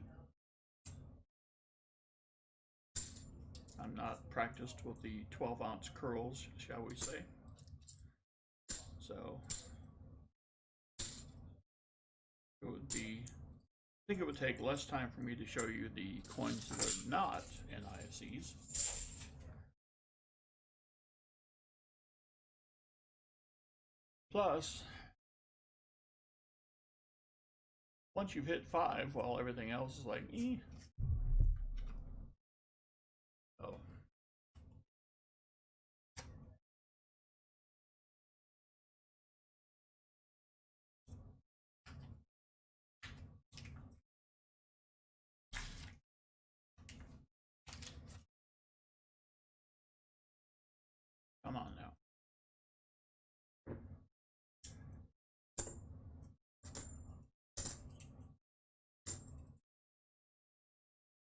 I'm not practiced with the 12-ounce curls, shall we say. So it would be, I think it would take less time for me to show you the coins that are not NISEs. Plus, once you've hit 5, well, everything else is like, eh. Oh. Come on now.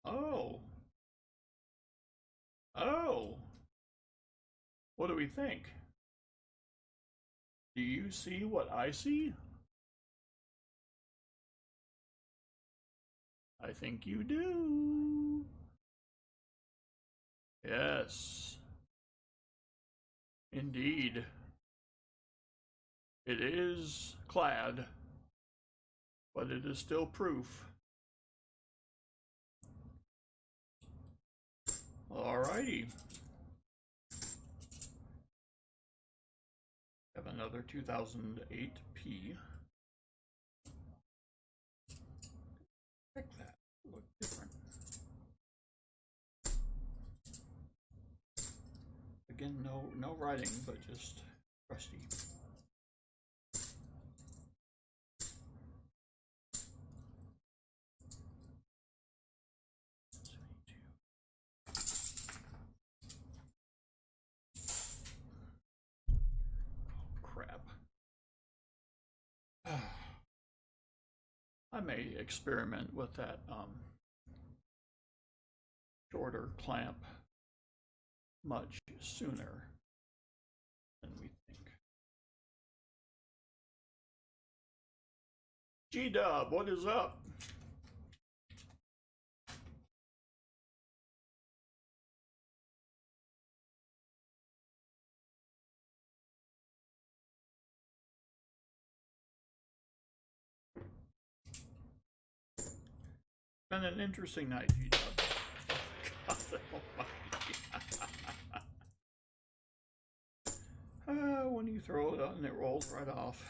Oh. Oh. What do we think? Do you see what I see? I think you do. Yes. Indeed. It is clad, but it is still proof. Alrighty. Have another 2008P. Check that. Look different. Again, no writing, but just rusty. I may experiment with that shorter clamp much sooner than we think. G-Dub, what is up? Been an interesting night, G-Dub. When you throw it out and it rolls right off.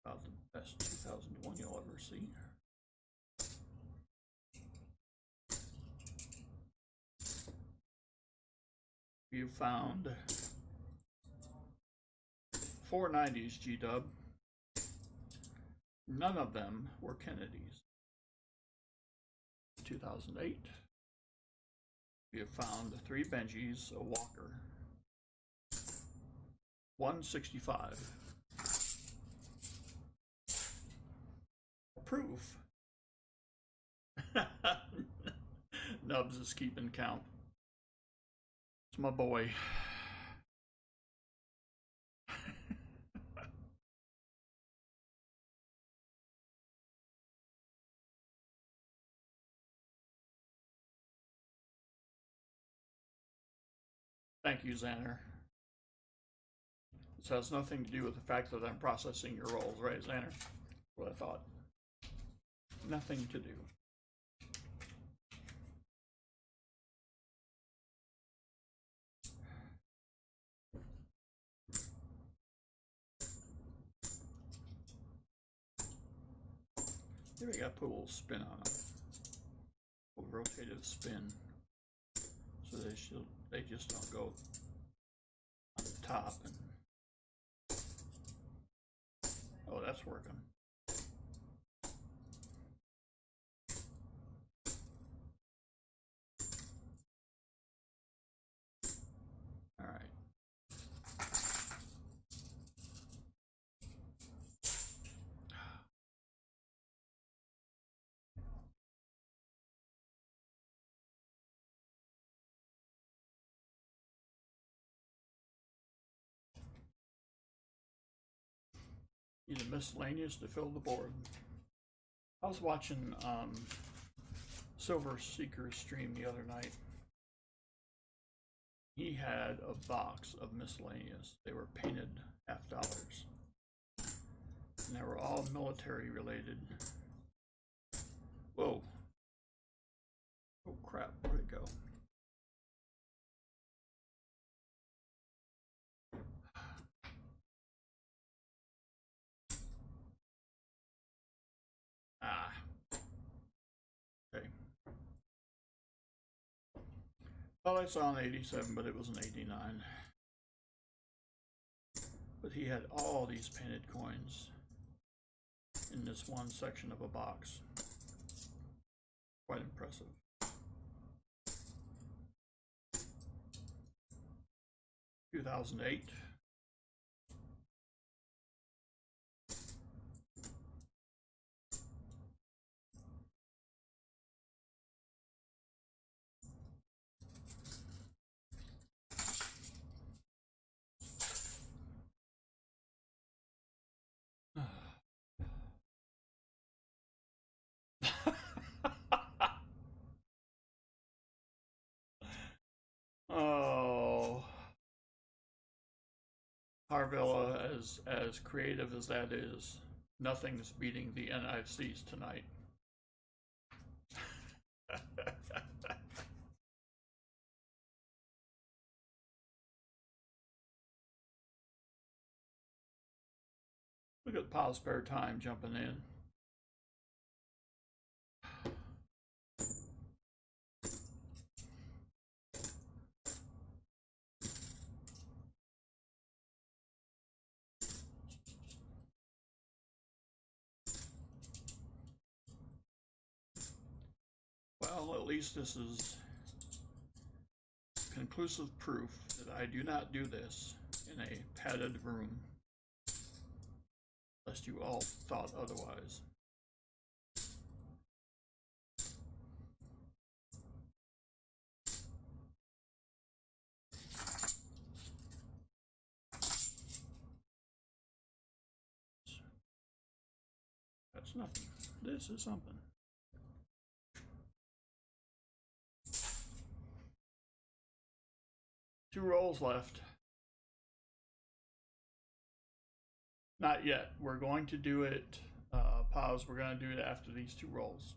About the best 2001 you'll ever see. You found 4 90s, G-Dub. None of them were Kennedys. 2008. We have found 3 Benjis, a Walker. 165. Proof. Nubs is keeping count. It's my boy. Thank you, Xander. This has nothing to do with the fact that I'm processing your rolls, right, Xander? What I thought. Nothing to do. Here we got to put a little spin on them. A little rotative spin. So they just don't go on the top. And oh, that's working. All right. Need a miscellaneous to fill the board. I was watching Silver Seeker's stream the other night. He had a box of miscellaneous. They were painted $50. And they were all military related. Whoa. Oh crap, where'd it go? Ah. Okay. Well, I saw an 87, but it was an 89. But he had all these painted coins in this one section of a box. Quite impressive. $2008. Oh, Harvilla, as creative as that is, nothing's beating the NICs tonight. Look at Paul's spare time jumping in. Well, at least this is conclusive proof that I do not do this in a padded room, lest you all thought otherwise. That's nothing. This is something. Two rolls left. Not yet. We're going to do it, pause. We're going to do it after these two rolls.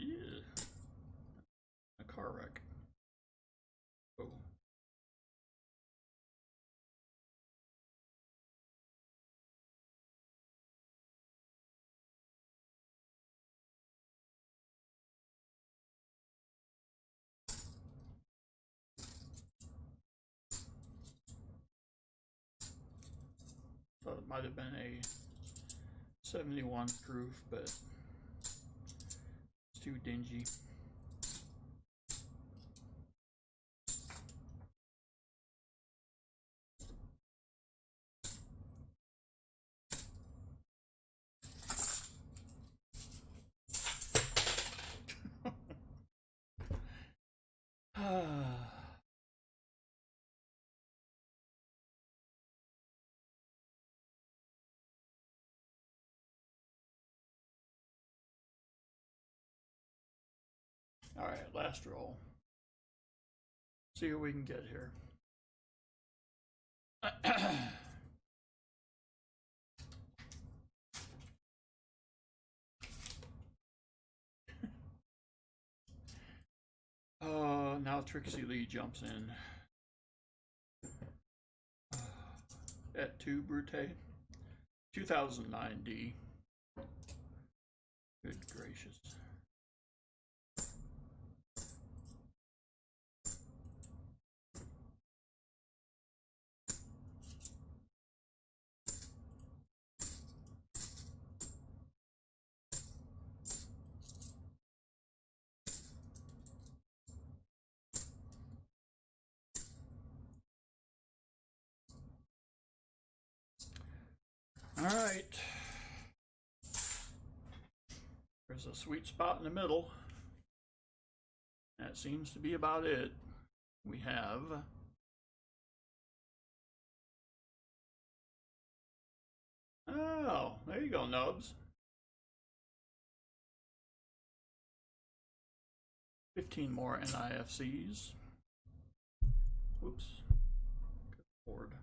Yeah. A car wreck. Oh. Thought it might have been a 71 proof, but it's too dingy. Alright, last roll. See what we can get here. Now Trixie Lee jumps in. At 2 Brute. 2009 D. Good gracious. All right. There's a sweet spot in the middle. That seems to be about it. We have oh, there you go, Nubs. 15 more NIFCs. Whoops. Good Lord.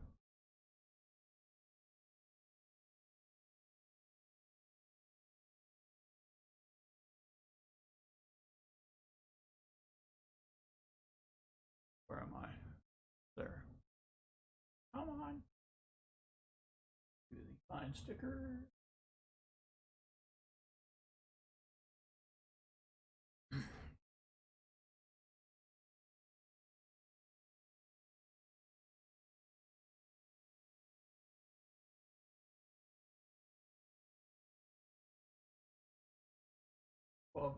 Where am I? There. Come on. Do the fine sticker.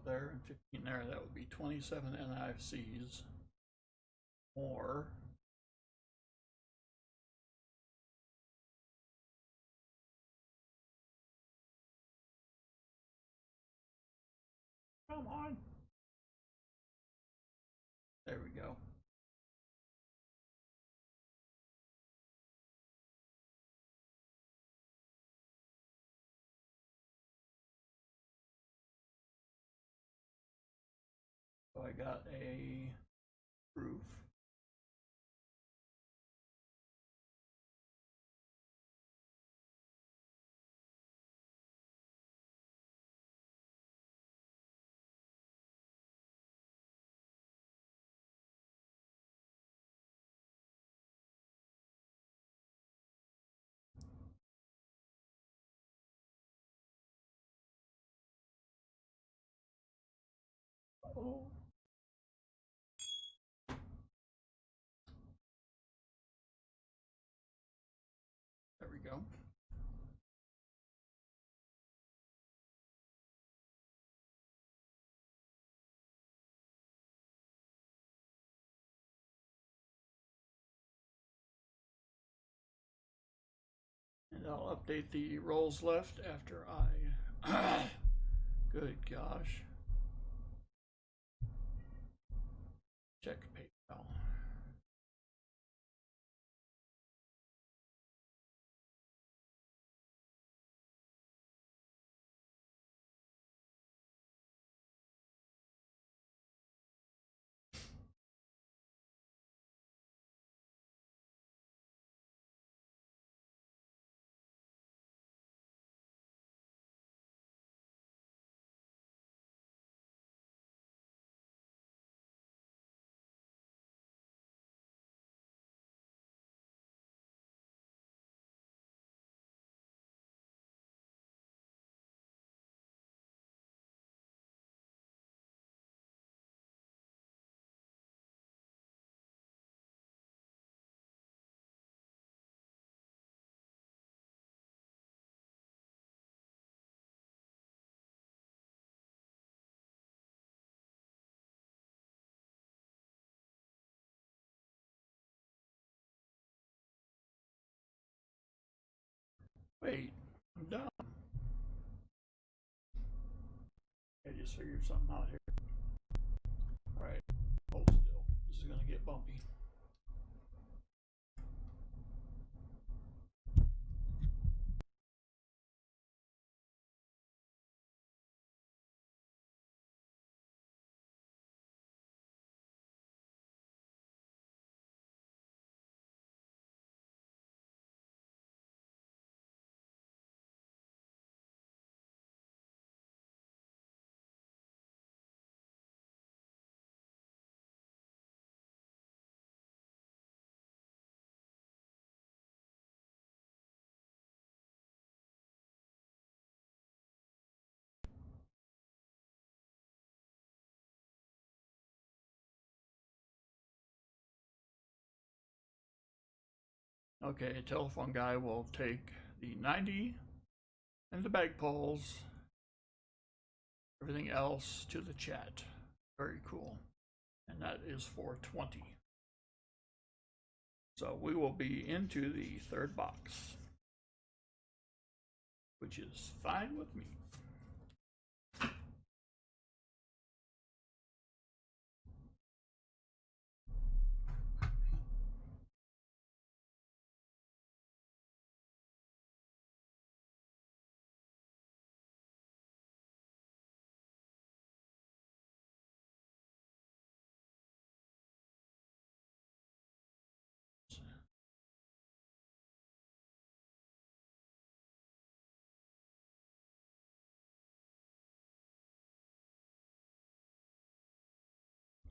There and 15 there, that would be 27 NIFCs more. Come on. There we go. So I got a proof. Oh. There we go. And I'll update the rolls left after I good gosh. Check PayPal. Wait, I'm done. I just figured something out here. Alright, hold still. This is gonna get bumpy. Okay, a telephone guy will take the 90 and the bag poles, everything else to the chat. Very cool. And that is for 20. So we will be into the third box, which is fine with me.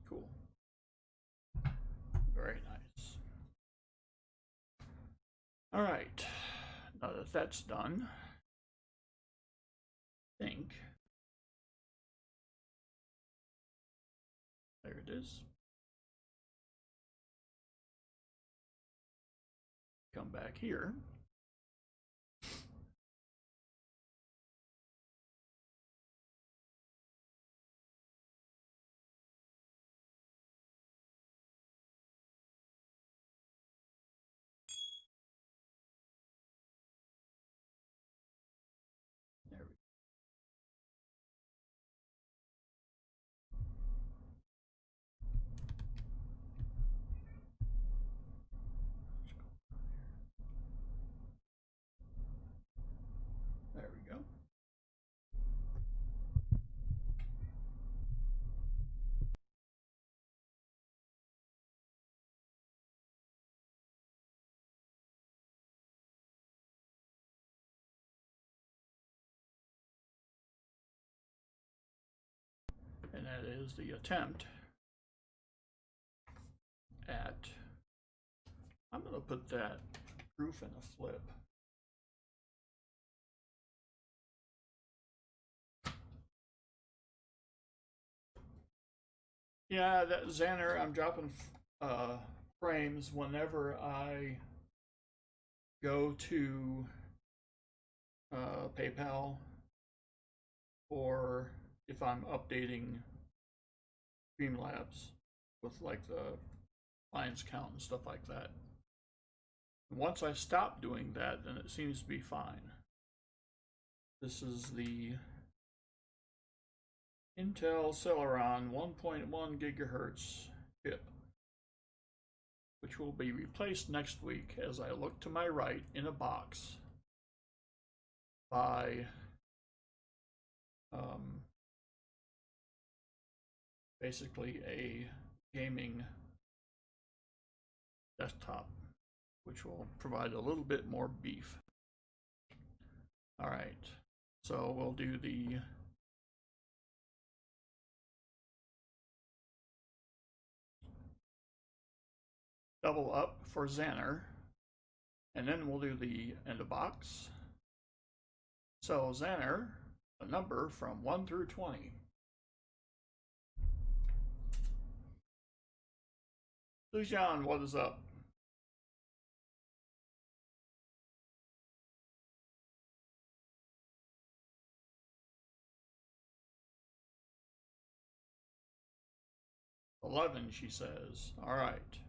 Cool. Very nice. All right. Now that that's done, I think there it is. Come back here. There we go. There we go. And that is the attempt at, I'm going to put that proof in a flip. Yeah, that Xanner, I'm dropping frames whenever I go to PayPal, or if I'm updating Streamlabs with like the lines count and stuff like that. Once I stop doing that, then it seems to be fine. This is the Intel Celeron 1.1 gigahertz chip, which will be replaced next week as I look to my right in a box by basically a gaming desktop, which will provide a little bit more beef. All right, so we'll do the double up for Xanner, and then we'll do the end of box. So Xanner, a number from 1 through 20. Lujan, what is up? "11," she says. All right.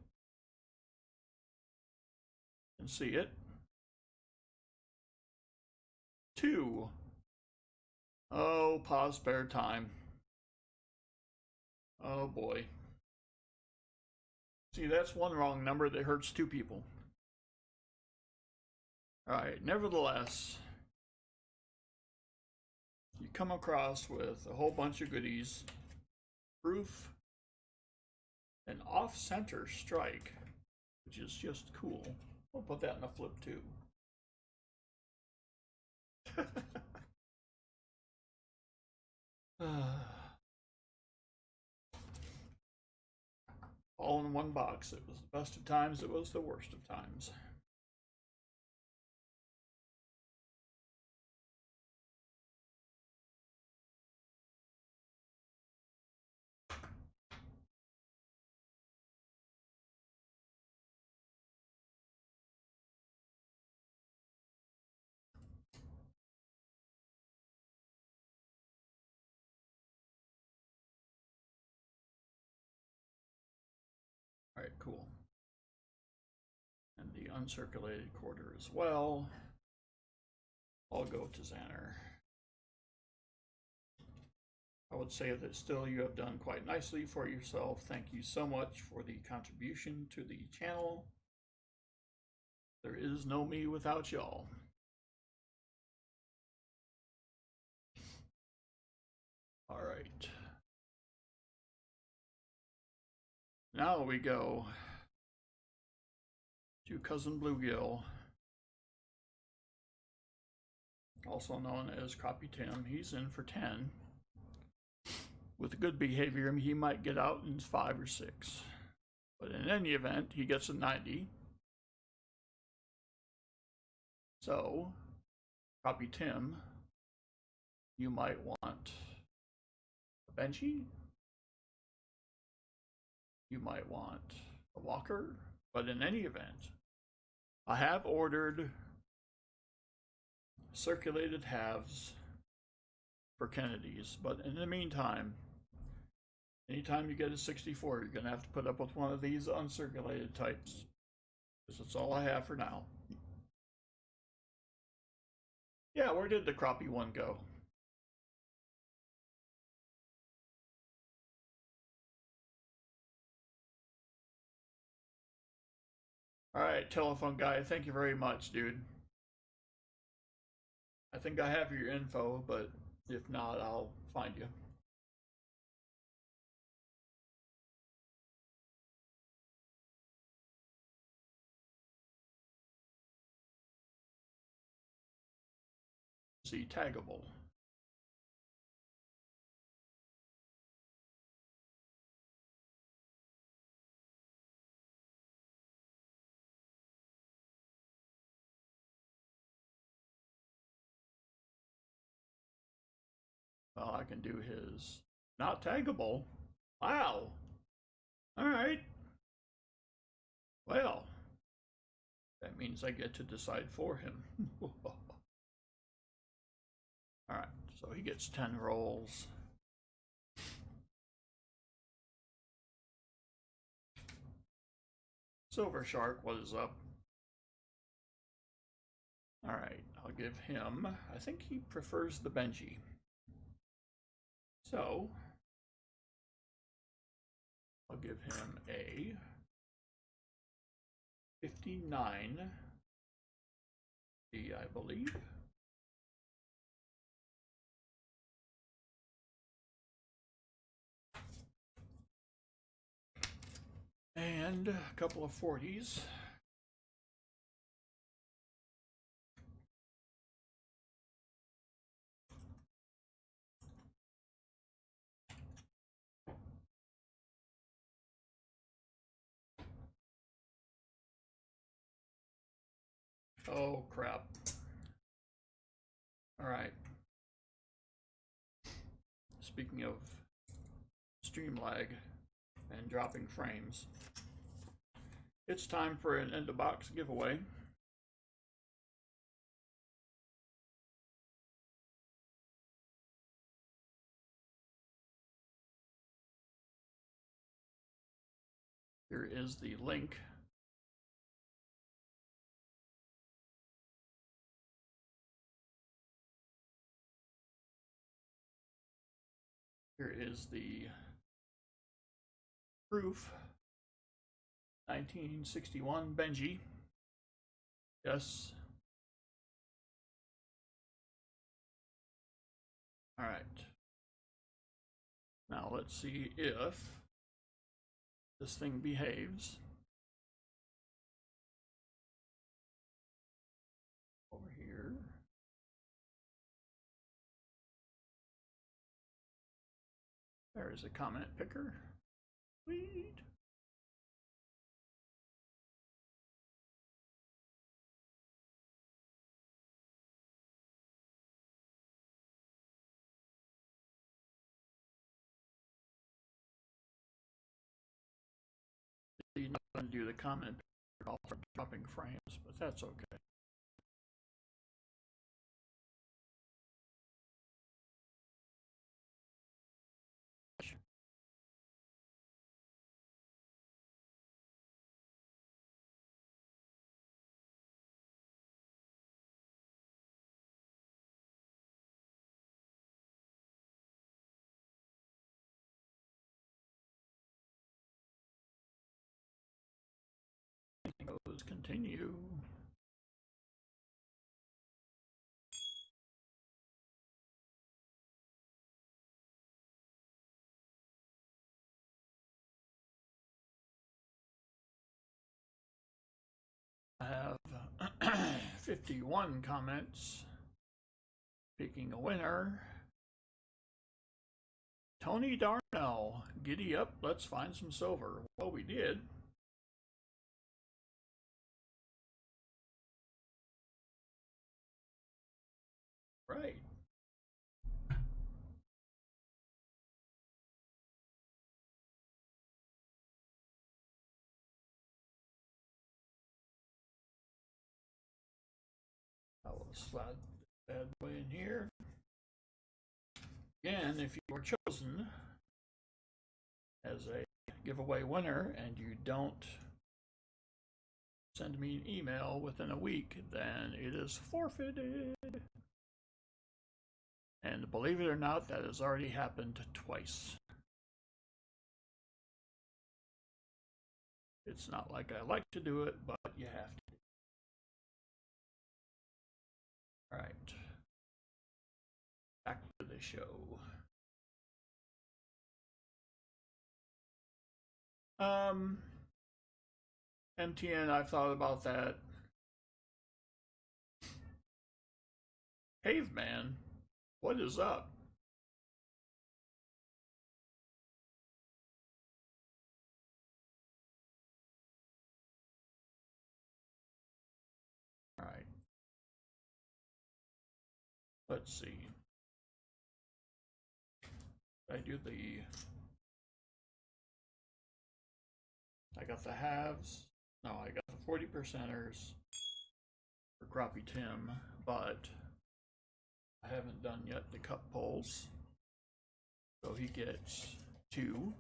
Can see it. 2. Oh, pause, spare time. Oh boy. See, that's one wrong number that hurts 2 people. All right, nevertheless, you come across with a whole bunch of goodies. Proof, an off-center strike, which is just cool. We'll put that in a flip too. All in one box. It was the best of times, it was the worst of times. uncirculated quarter as well. I'll go to Xanner. I would say that still you have done quite nicely for yourself. Thank you so much for the contribution to the channel. There is no me without y'all. All right. Now we go to Cousin Bluegill, also known as Crappie Tim. He's in for 10. With good behavior, he might get out in 5 or 6. But in any event, he gets a 90. So, Crappie Tim, you might want a Benji. You might want a Walker. But in any event, I have ordered circulated halves for Kennedy's. But in the meantime, anytime you get a 64, you're going to have to put up with one of these uncirculated types. Because that's all I have for now. Yeah, where did the Crappie one go? Alright, telephone guy, thank you very much, dude. I think I have your info, but if not, I'll find you. See, taggable. Well, I can do his not taggable. Wow. All right. Well, that means I get to decide for him. All right, so he gets 10 rolls. Silver Shark, what is up? All right, I'll give him, I think he prefers the Benji. So, I'll give him a 59, I believe. And a couple of 40s. Oh, crap. All right. Speaking of stream lag and dropping frames, it's time for an end-of-box giveaway. Here is the link. Here is the proof. 1961 Benji. Yes. All right. Now let's see if this thing behaves. Over here. There's a comment picker. Sweet. You're not going to do the comment picker for dropping frames, but that's okay. Let's continue. I have 51 comments. Picking a winner. Tony Darnell, giddy up, let's find some silver. Well, we did. Right. I will slide that bad boy in here. Again, if you are chosen as a giveaway winner and you don't send me an email within a week, then it is forfeited. And believe it or not, that has already happened twice. It's not like I like to do it, but you have to. All right. Back to the show. MTN, I've thought about that. Caveman, what is up? All right. Let's see. I do the. I got the halves. No, I got the 40%ers for Crappie Tim, but I haven't done yet the cup pulls. So he gets 2.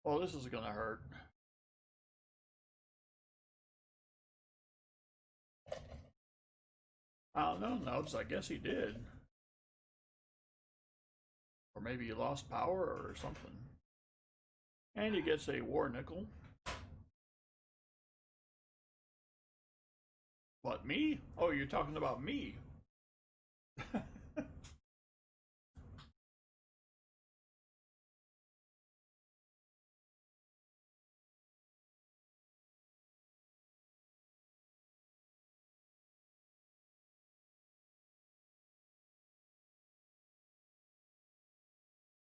Well, this is gonna hurt. I don't know, Nubs. I guess he did. Or maybe he lost power or something. And he gets a war nickel. What, me? Oh, you're talking about me.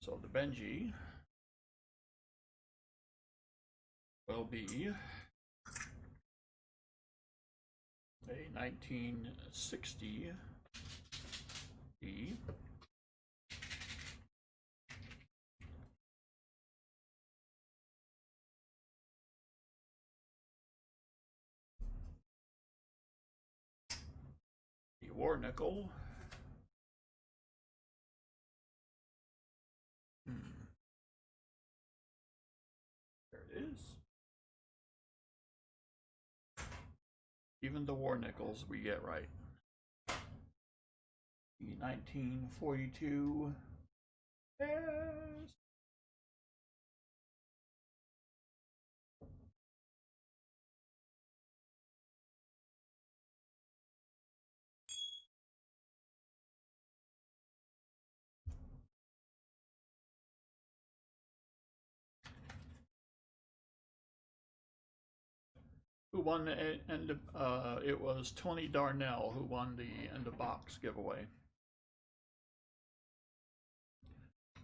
So the Benji will be a 1960 D. The war nickel. There it is. Even the war nickels we get right. The 1942 yes. Who won the end of, it was Tony Darnell who won the end of box giveaway.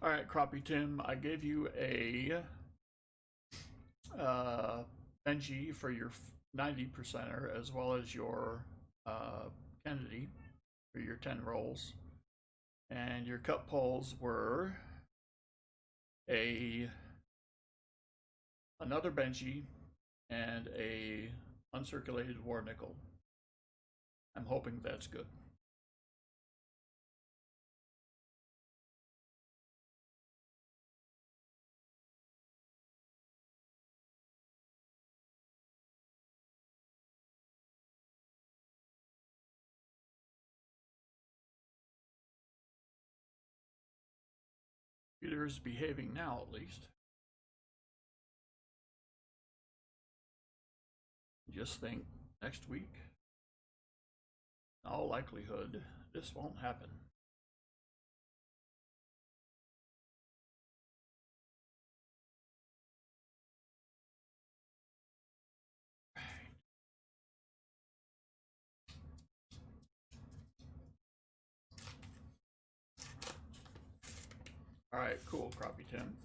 All right, Crappie Tim, I gave you a Benji for your 90%er as well as your Kennedy for your 10 rolls. And your cup pulls were another Benji and a uncirculated war nickel. I'm hoping that's good. computer is behaving now, at least. Just think, next week, in all likelihood, this won't happen. All right, cool, Crappie Tim.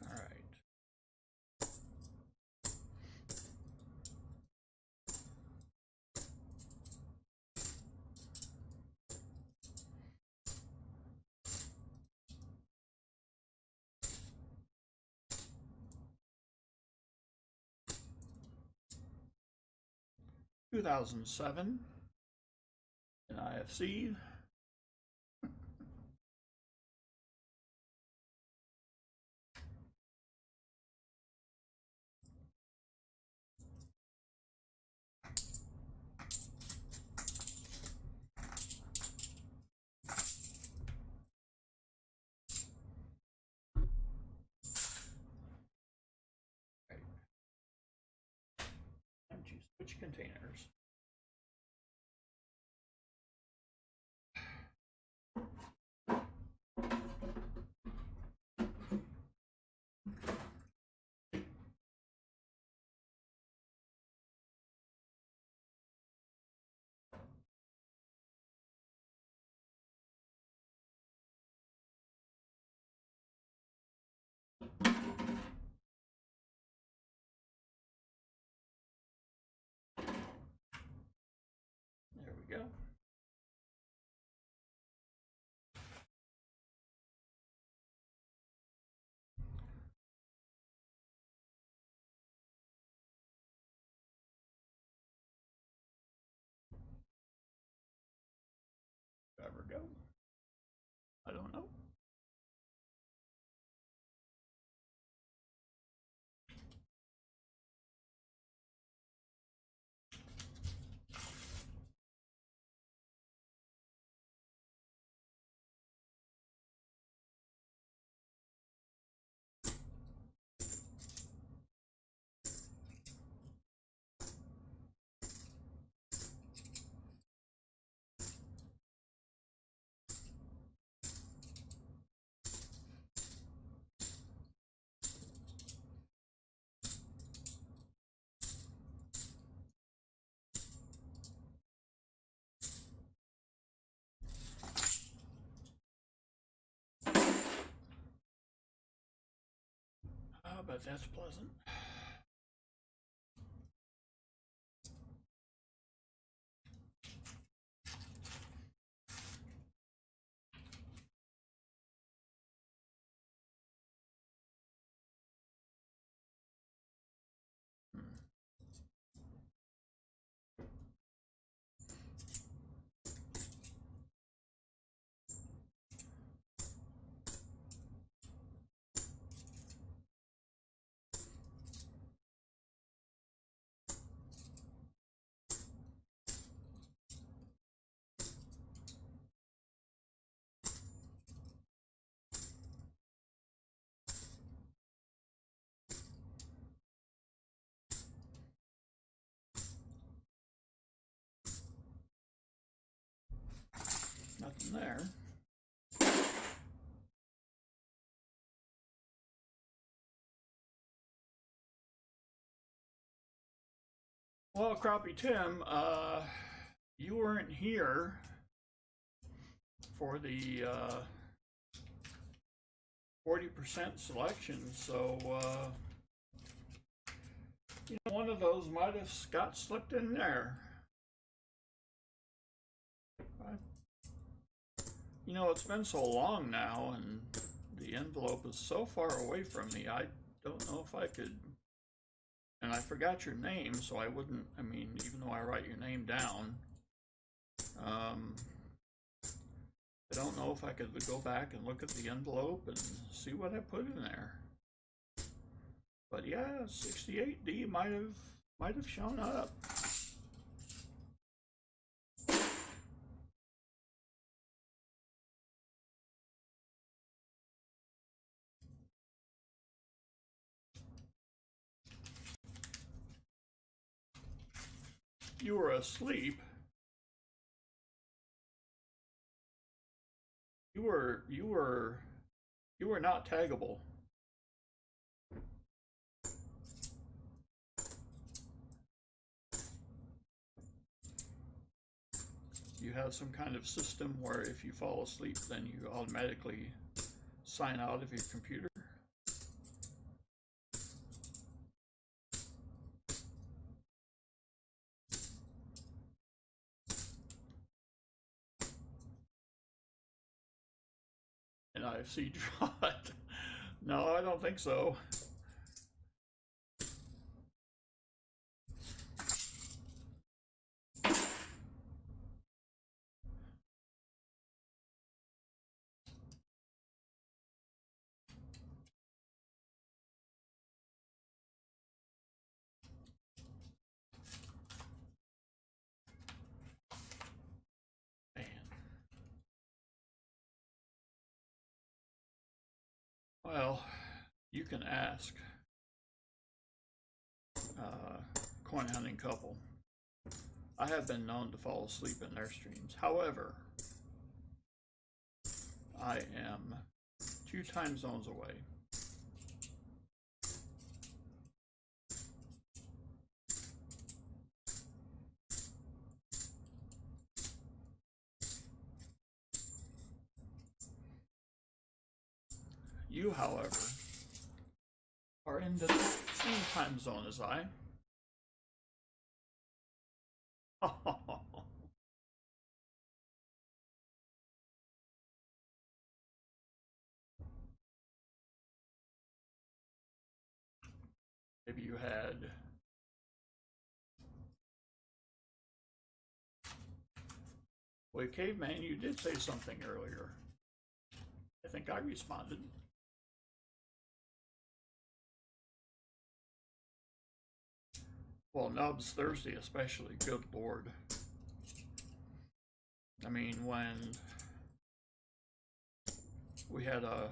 All right. (2007) in IFC. And choose switch containers. There we go. Ever go? I don't know. But that's pleasant. Nothing there. Well, Crappie Tim, you weren't here for the 40% selection, so you know, one of those might have got slipped in there. You know, it's been so long now, and the envelope is so far away from me, I don't know if I could. And I forgot your name, so I wouldn't, I mean, even though I write your name down, I don't know if I could go back and look at the envelope and see what I put in there. But yeah, 68D might have shown up. You were asleep. You were not taggable. You have some kind of system where if you fall asleep, then you automatically sign out of your computer. And I see Drot. No, I don't think so. Man. Well, you can ask Coin Hunting Couple. I have been known to fall asleep in their streams. However, I am 2 time zones away. You, however, are in the same time zone as I. Maybe you had well, Caveman, you did say something earlier. I think I responded. Well, Nubs Thursday especially, good lord. I mean, when we had a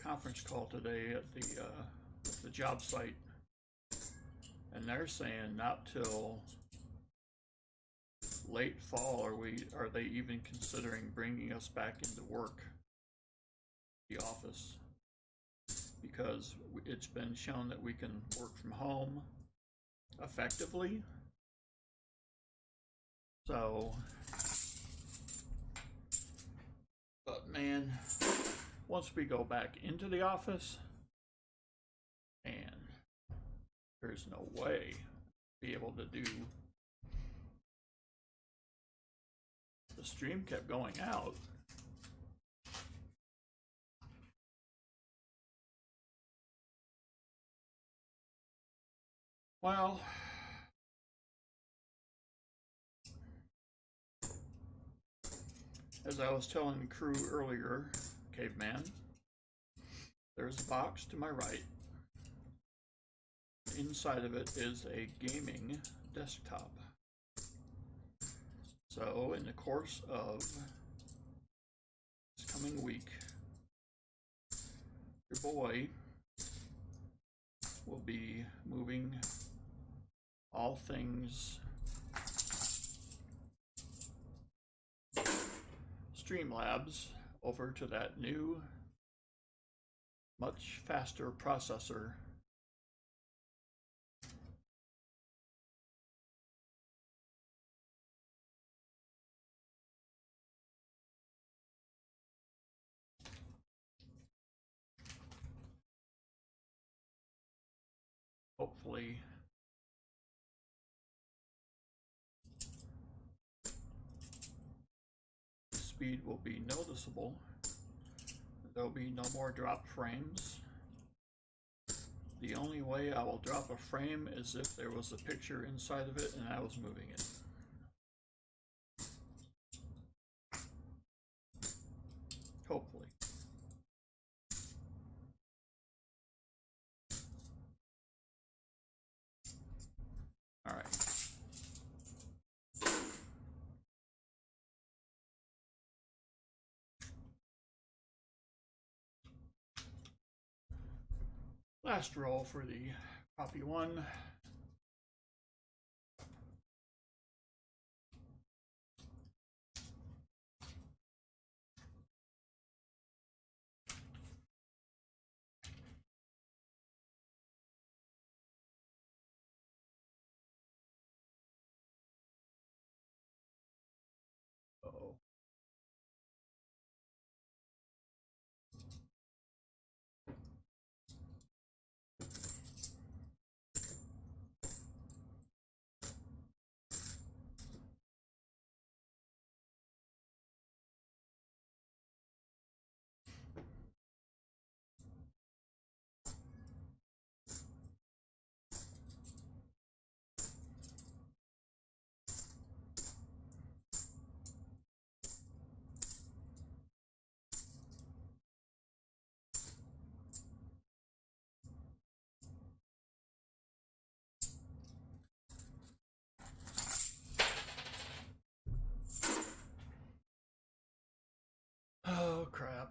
conference call today at the job site, and they're saying not till late fall are they even considering bringing us back into work, the office, because it's been shown that we can work from home effectively. So, but man, once we go back into the office, and there's no way to be able to do. The stream kept going out. Well, as I was telling the crew earlier, Caveman, there's a box to my right. Inside of it is a gaming desktop. So in the course of this coming week, your boy will be moving all things Streamlabs over to that new, much faster processor. Hopefully speed will be noticeable. There'll be no more drop frames. The only way I will drop a frame is if there was a picture inside of it and I was moving it. Hopefully. Last roll for the copy one. Uh-oh. Oh, crap.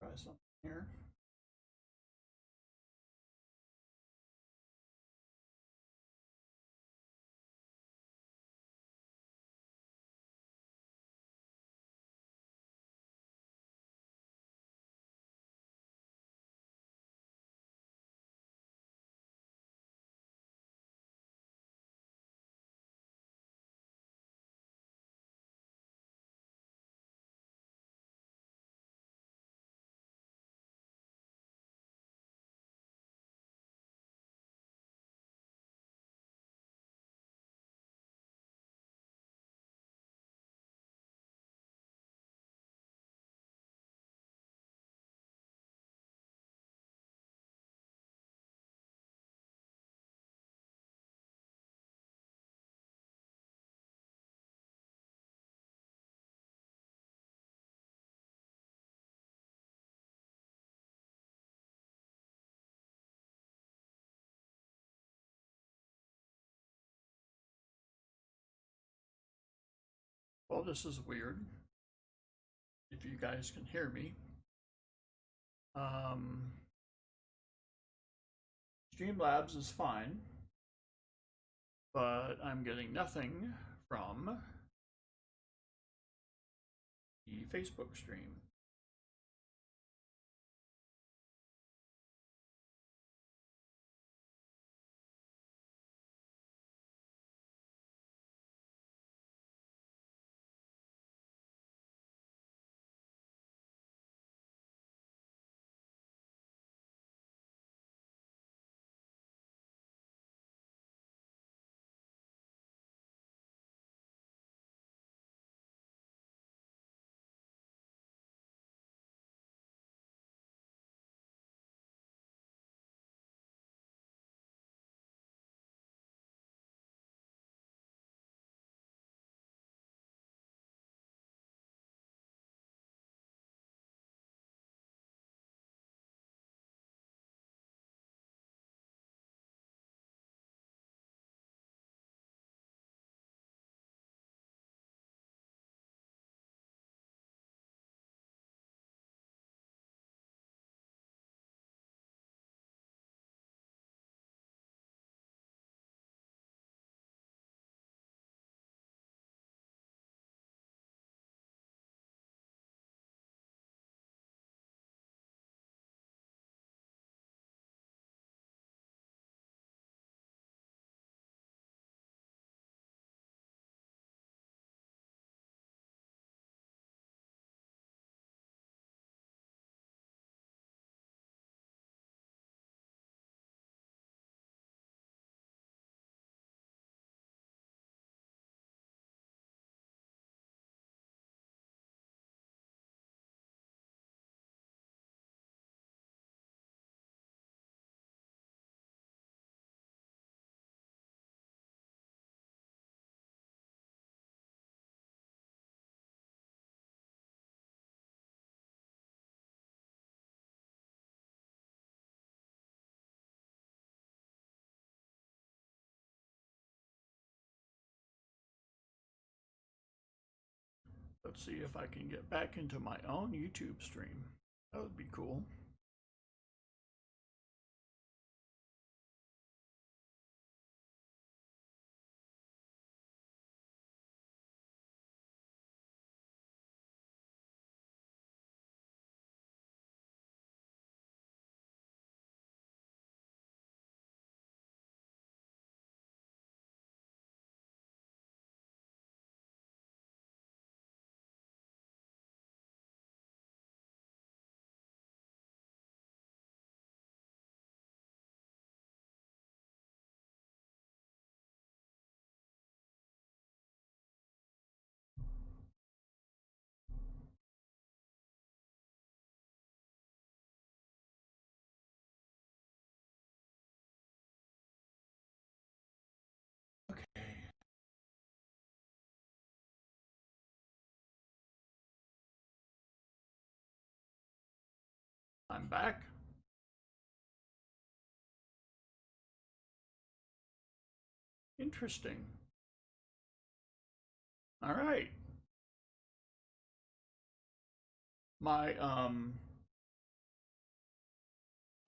Try something here. Well, this is weird. If you guys can hear me. Streamlabs is fine, but I'm getting nothing from the Facebook stream. Let's see if I can get back into my own YouTube stream. That would be cool. Okay. I'm back. Interesting. All right. My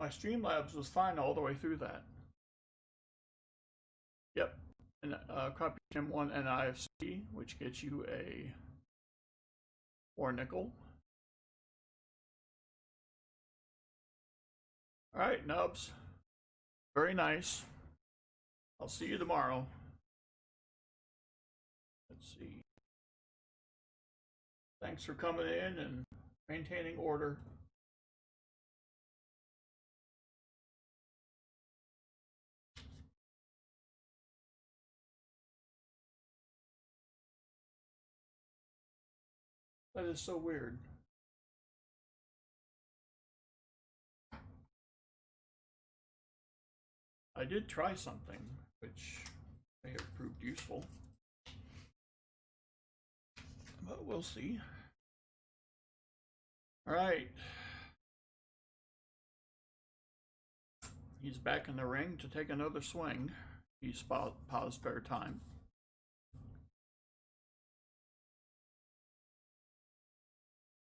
my Streamlabs was fine all the way through that. Yep. And copy M1 NIFC, which gets you a 4 nickel. All right, Nubs. Very nice. I'll see you tomorrow. Let's see. Thanks for coming in and maintaining order. That is so weird. I did try something which may have proved useful, but we'll see. All right. He's back in the ring to take another swing. He's paused spare time.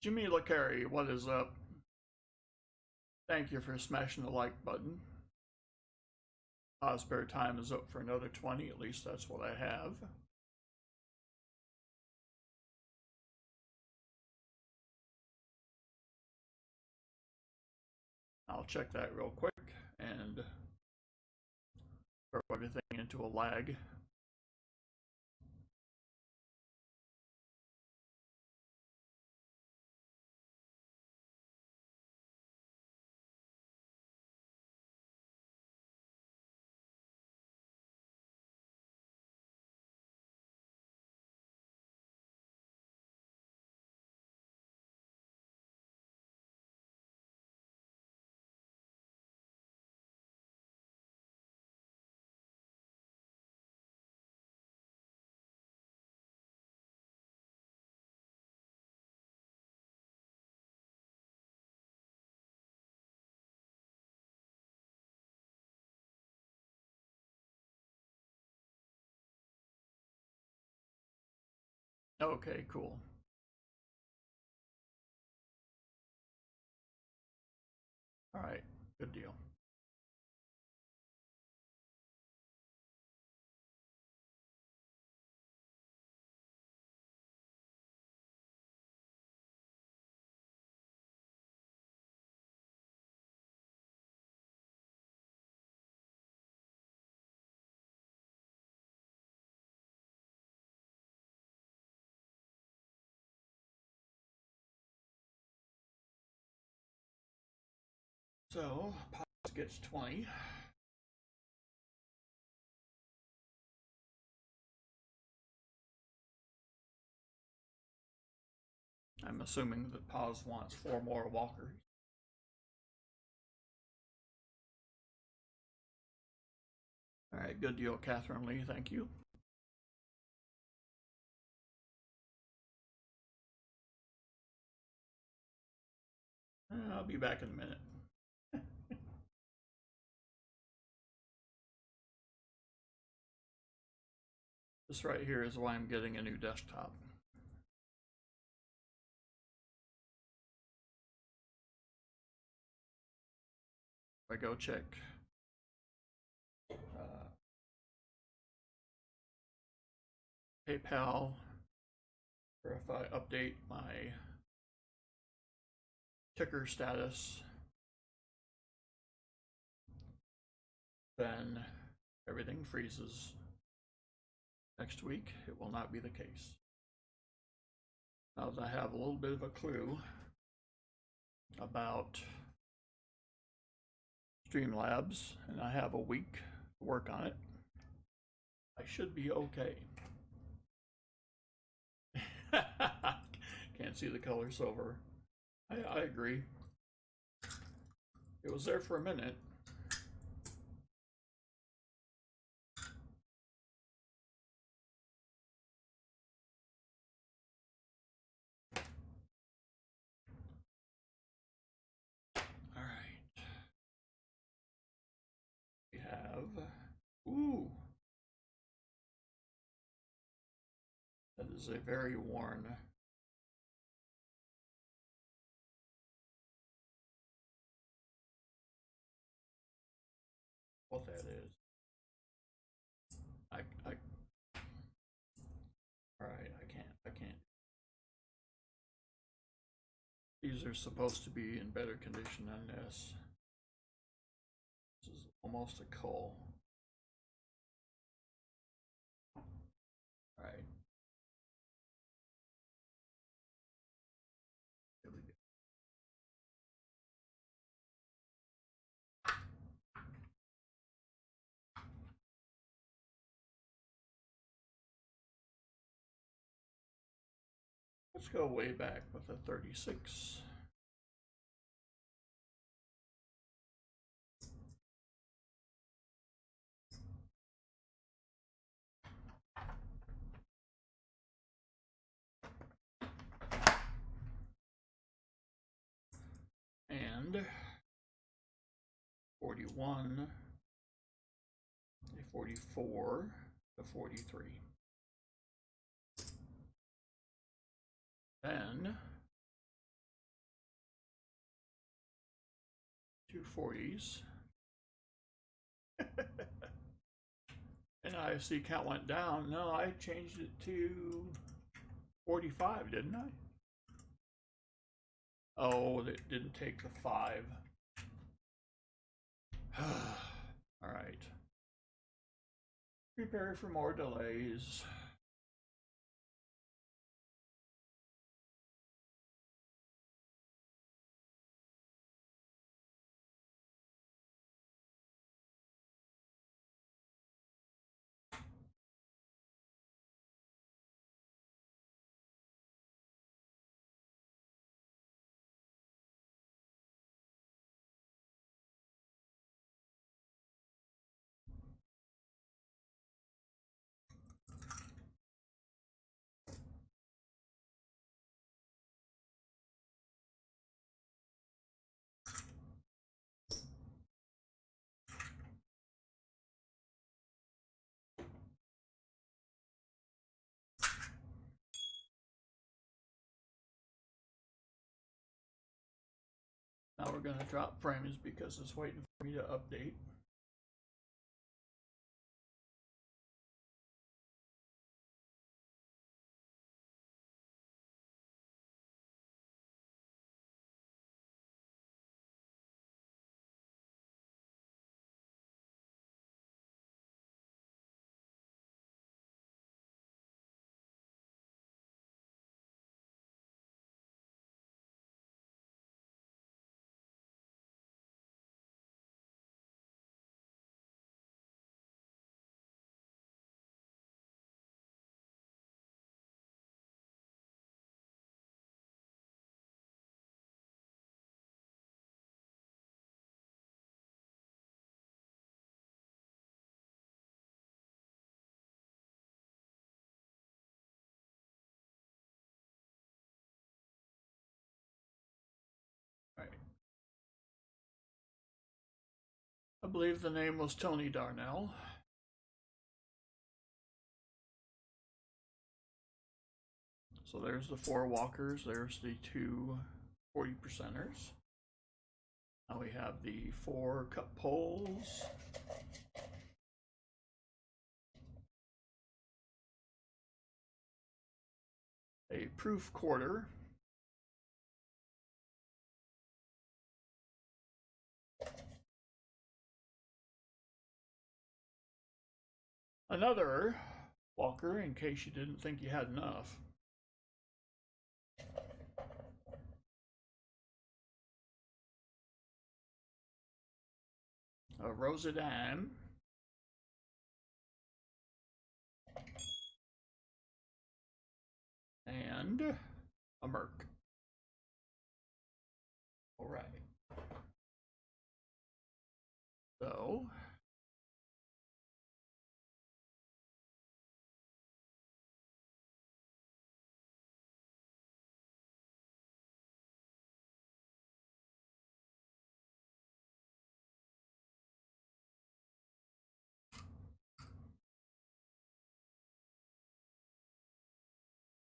Jimmy LaCarey, what is up? Thank you for smashing the like button. Spare time is up for another 20, at least that's what I have. I'll check that real quick and throw everything into a lag. Okay, cool. All right, good deal. So, Pops gets 20. I'm assuming that Paz wants 4 more walkers. All right, good deal, Catherine Lee. Thank you. I'll be back in a minute. This right here is why I'm getting a new desktop. I go check PayPal, or if I update my ticker status, then everything freezes. Next week, it will not be the case. Now that I have a little bit of a clue about Streamlabs, and I have a week to work on it, I should be okay. Can't see the color silver. I agree. It was there for a minute. All right. We have, ooh, that is a very worn what that is. All right, I can't. These are supposed to be in better condition than this. This is almost a coal. All right. Here we go. Let's go way back with a 36. And 41, a 44, a 43. Then 240s. And IFC count went down. No, I changed it to 45, didn't I? Oh, it didn't take the 5. All right. Prepare for more delays. Now we're going to drop frames because it's waiting for me to update. Right. I believe the name was Tony Darnell. So there's the 4 walkers, there's the 2 40%ers. Now we have the 4 cup poles. A proof quarter. Another walker in case you didn't think you had enough. A Rosedan. And a Merc. All right. So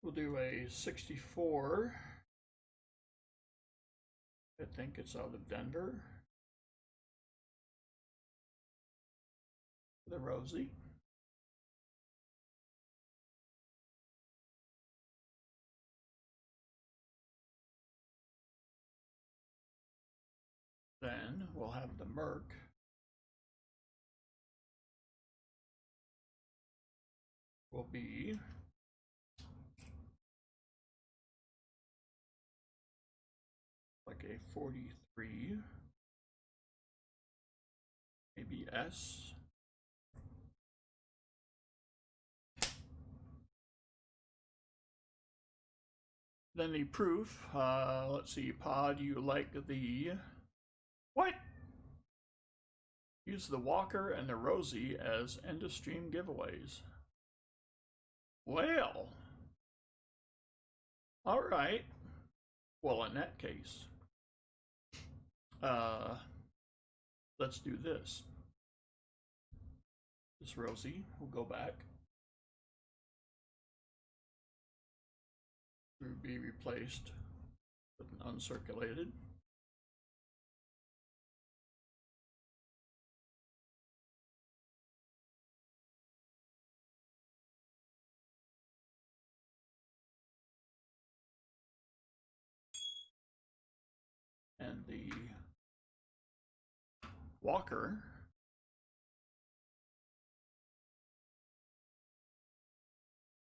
we'll do a 64. I think it's out of Denver. The Rosie. Then we'll have the Merc. Will be like a 43, maybe S. Then the proof, let's see, Pod, you like the, what? Use the Walker and the Rosie as end of stream giveaways. Well, all right. Well, in that case, let's do this. This Rosie will go back to be replaced with an uncirculated. And the Walker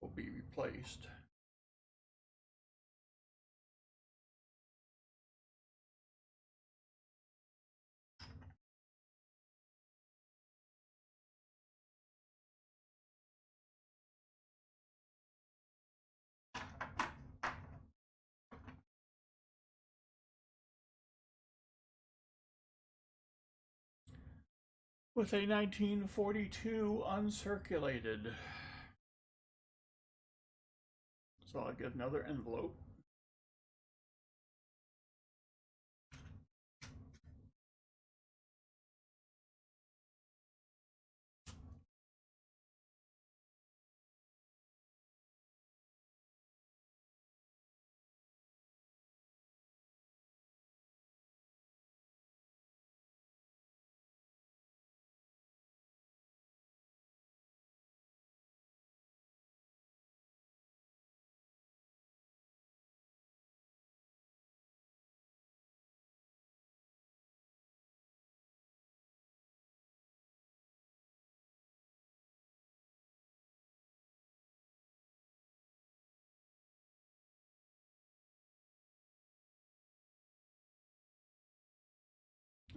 will be replaced with a 1942 uncirculated. So I'll get another envelope.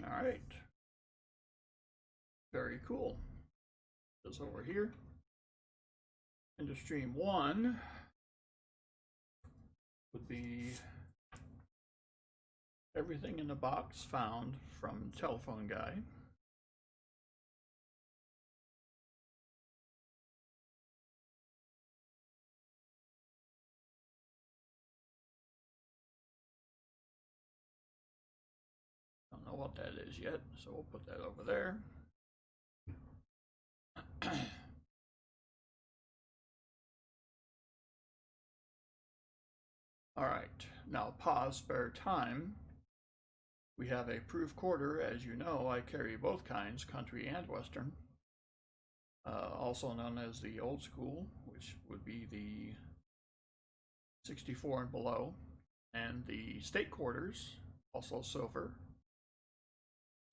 All right. Very cool. This over here. Into stream 1 would be everything in the box found from Telephone Guy. Don't know what that is yet, so we'll put that over there. All right, now pause, spare time. We have a proof quarter. As you know, I carry both kinds, country and western, also known as the old school, which would be the 64 and below, and the state quarters, also silver.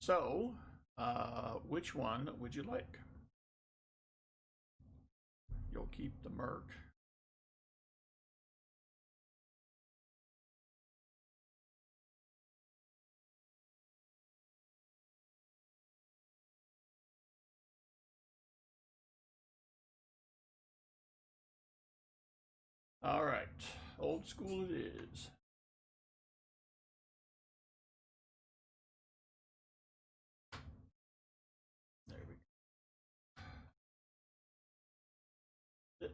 So, which one would you like? You'll keep the Merc. All right, old school it is. There we go.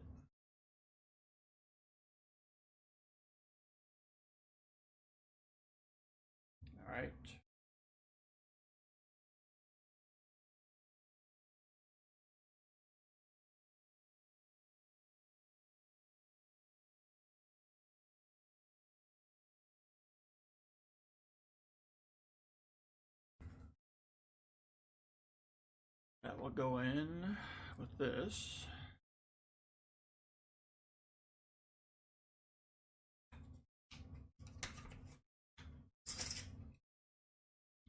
All right. That will go in with this.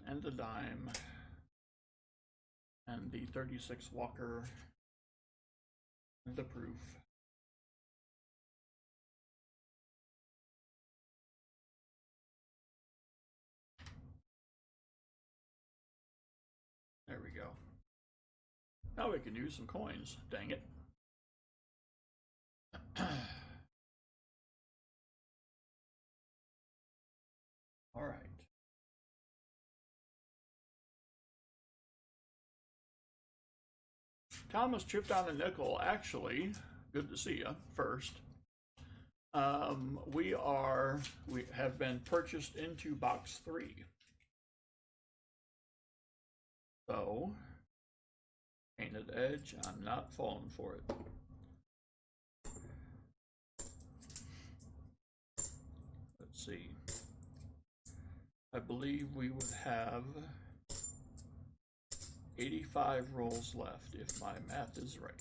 And the dime. And the 36 Walker. And the proof. There we go. Now we can use some coins. Dang it. All right. Thomas chipped on a nickel. Actually, good to see you first. We have been purchased into box 3. So, painted edge, I'm not falling for it. Let's see. I believe we would have 85 rolls left if my math is right.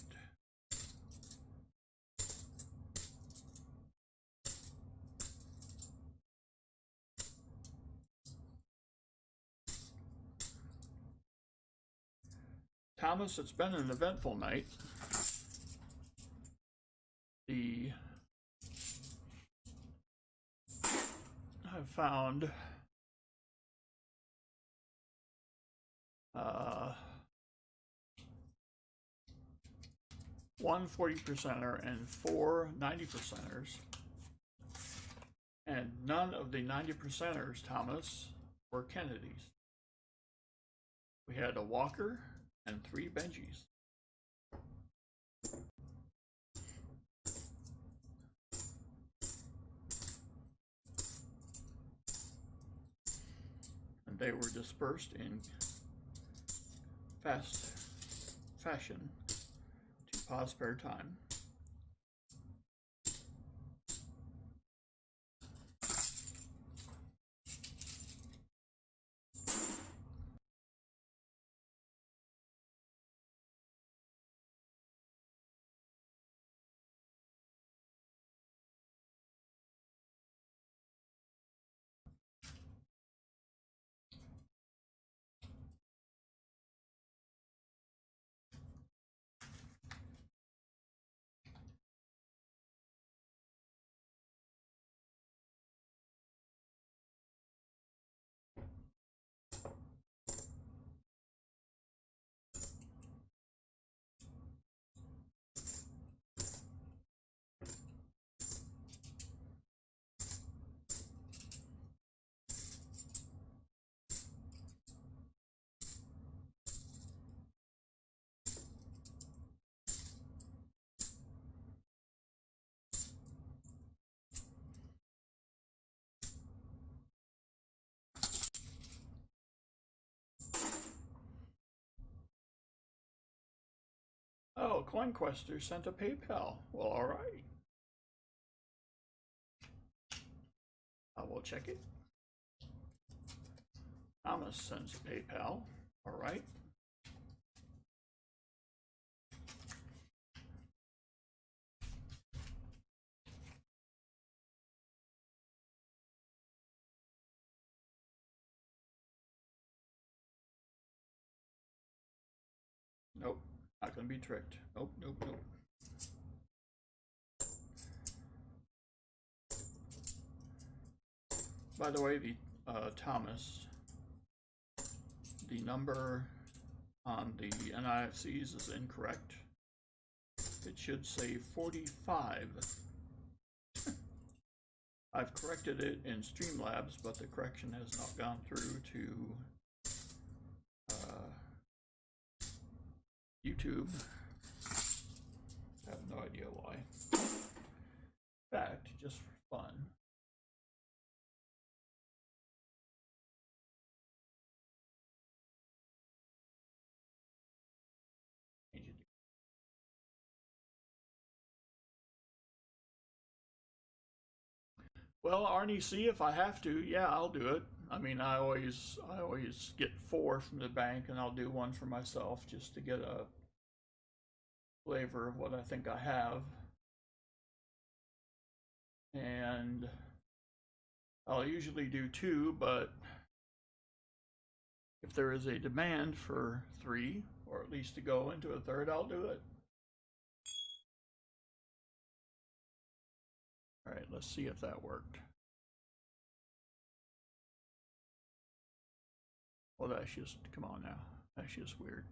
Thomas, it's been an eventful night. I've found one 40%er and 4 90%ers. And none of the 90%ers, Thomas, were Kennedys. We had a Walker and 3 Benjis. And they were dispersed in fast fashion to pause spare time. Oh, CoinQuester sent a PayPal. Well, all right. I will check it. Thomas sends a PayPal. All right. Nope, not going to be tricked. Nope, nope, nope. By the way, the Thomas, the number on the NIFCs is incorrect. It should say 45. I've corrected it in Streamlabs, but the correction has not gone through to YouTube. I have no idea why. In fact, just for fun, well, Arnie, see if I have to, yeah, I'll do it. I mean, I always get 4 from the bank, and I'll do 1 for myself just to get a flavor of what I think I have. And I'll usually do 2, but if there is a demand for 3, or at least to go into a third, I'll do it. All right, let's see if that worked. Well, that's just, come on now. That's just weird.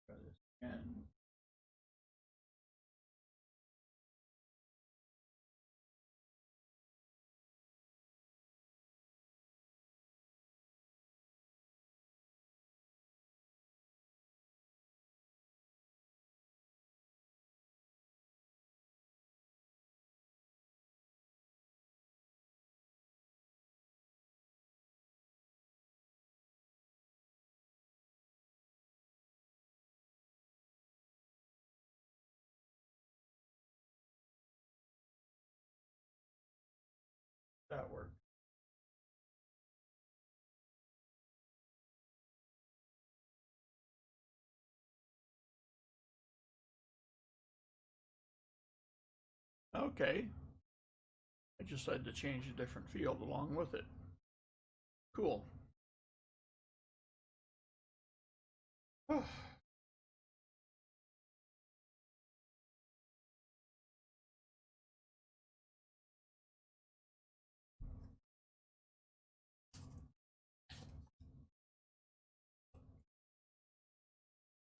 Try this again. That worked. Okay. I just had to change a different field along with it. Cool.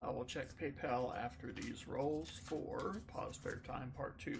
I will check PayPal after these rolls for Pause Fair Time Part 2.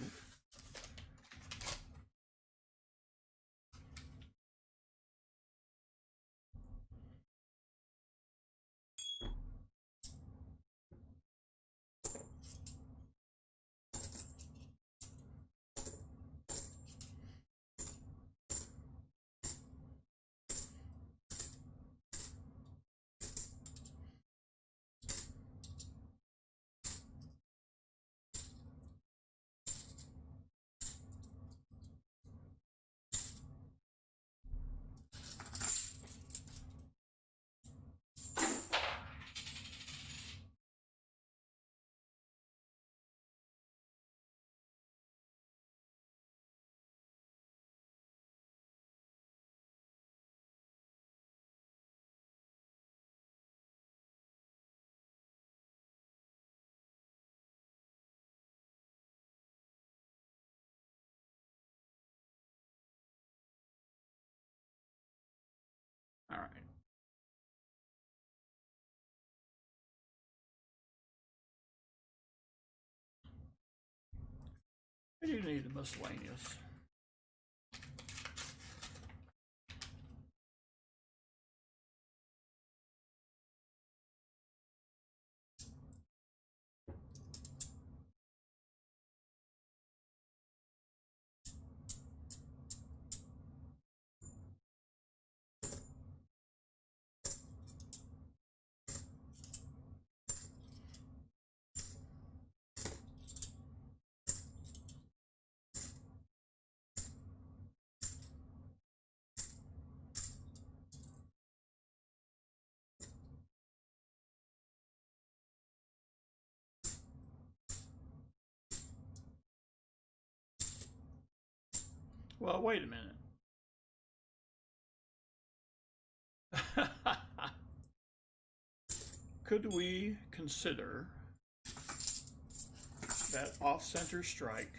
All right. I do need the miscellaneous. Well, wait a minute. Could we consider that off-center strike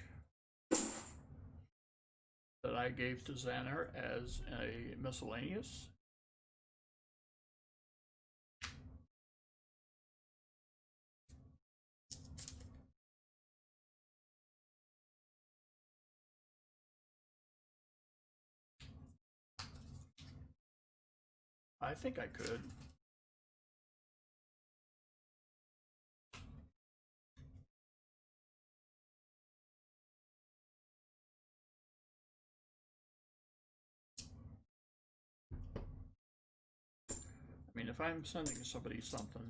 that I gave to Xander as a miscellaneous? I think I could. I mean, if I'm sending somebody something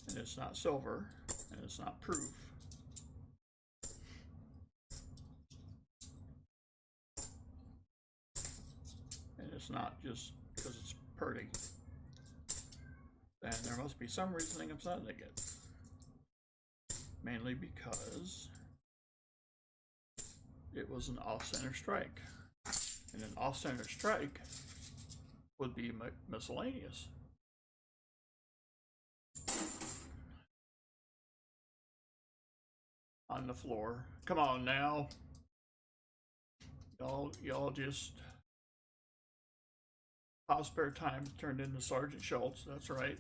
and it's not silver and it's not proof, and it's not just because it's pretty, then there must be some reasoning I'm sending it. Mainly because it was an off-center strike. And an off-center strike would be miscellaneous. On the floor. Come on now. Y'all just how spare time turned into Sergeant Schultz. That's right.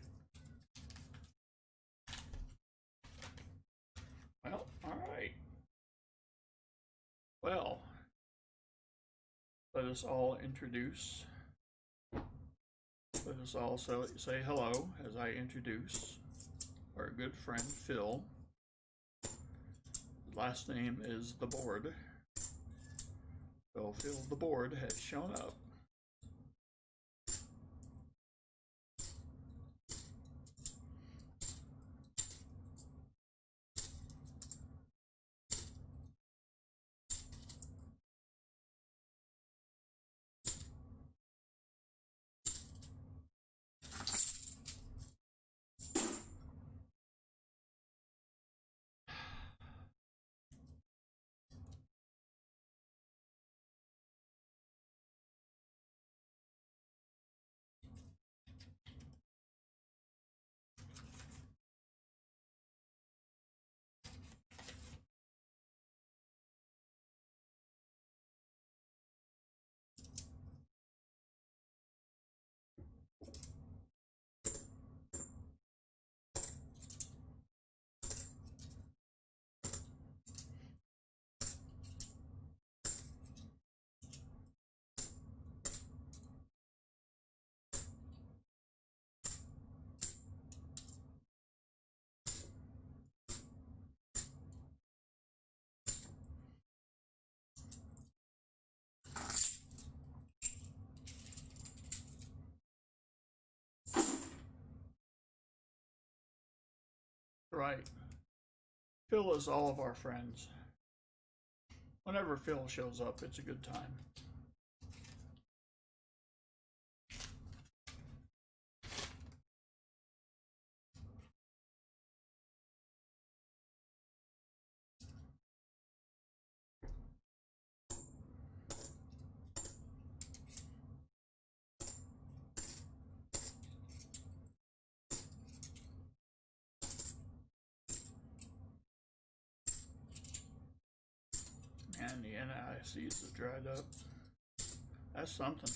Well, all right. Well, let us all introduce. Let us also say hello as I introduce our good friend Phil. His last name is the Board. So Phil the Board has shown up. Right. Phil is all of our friends. Whenever Phil shows up, it's a good time. And the NICs have dried up. That's something.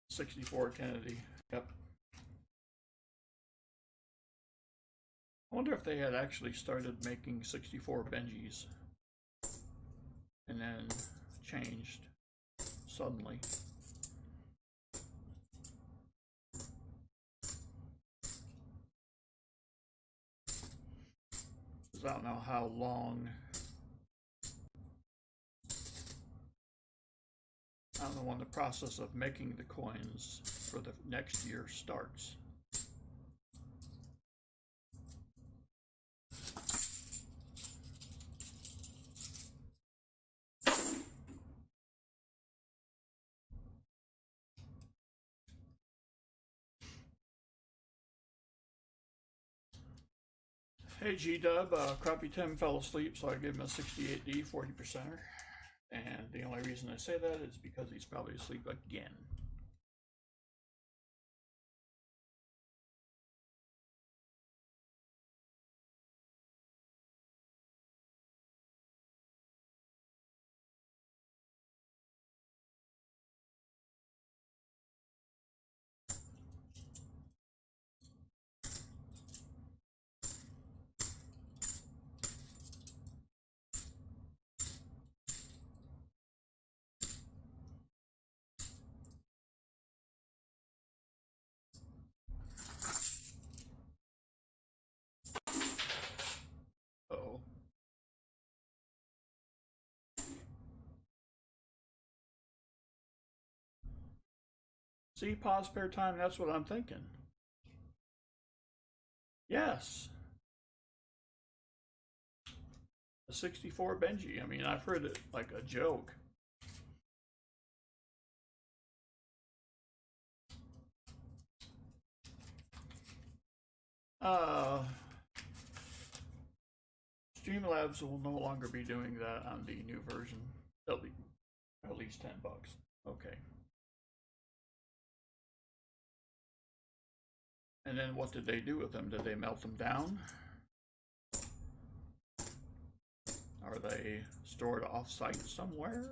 '64 Kennedy. Yep. I wonder if they had actually started making '64 Benjis and then changed suddenly. Because I don't know how long I don't know when the process of making the coins for the next year starts. Hey G-Dub, Crappy Tim fell asleep, so I gave him a 68D 40%er. And the only reason I say that is because he's probably asleep again. Uh-oh. See, pause spare time, that's what I'm thinking. Yes. A 64 Benji. I mean, I've heard it like a joke. Streamlabs will no longer be doing that on the new version. At least $10. Okay. And then what did they do with them? Did they melt them down? Are they stored off-site somewhere?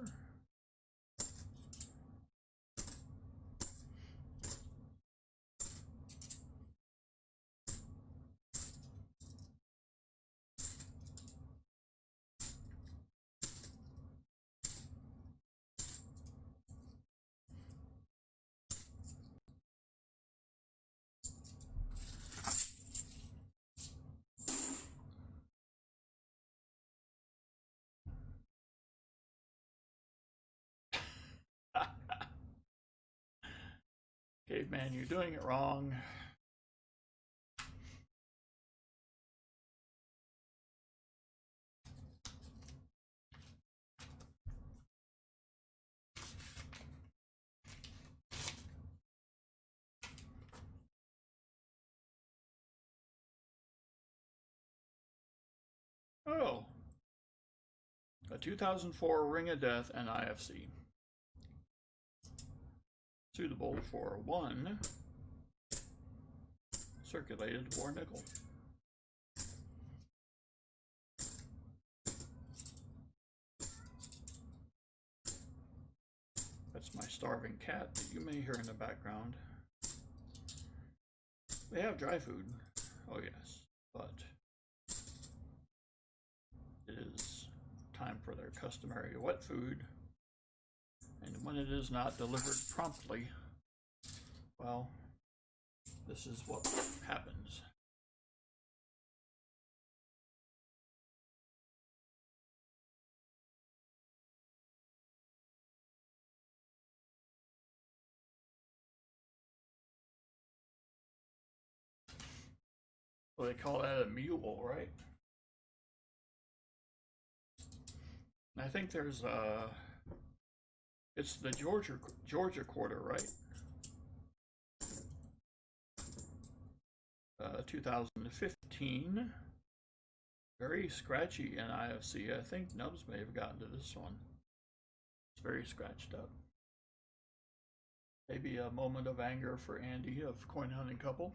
Caveman, you're doing it wrong. Oh. A 2004 Ring of Death and IFC. Suitable for 1 circulated war nickel. That's my starving cat that you may hear in the background. They have dry food, oh yes, but it is time for their customary wet food, and when it is not delivered promptly, well, this is what happens. Well, they call that a mule, right? And I think there's it's the Georgia quarter, right? 2015. Very scratchy in IFC. I think Nubs may have gotten to this one. It's very scratched up. Maybe a moment of anger for Andy of Coin Hunting Couple.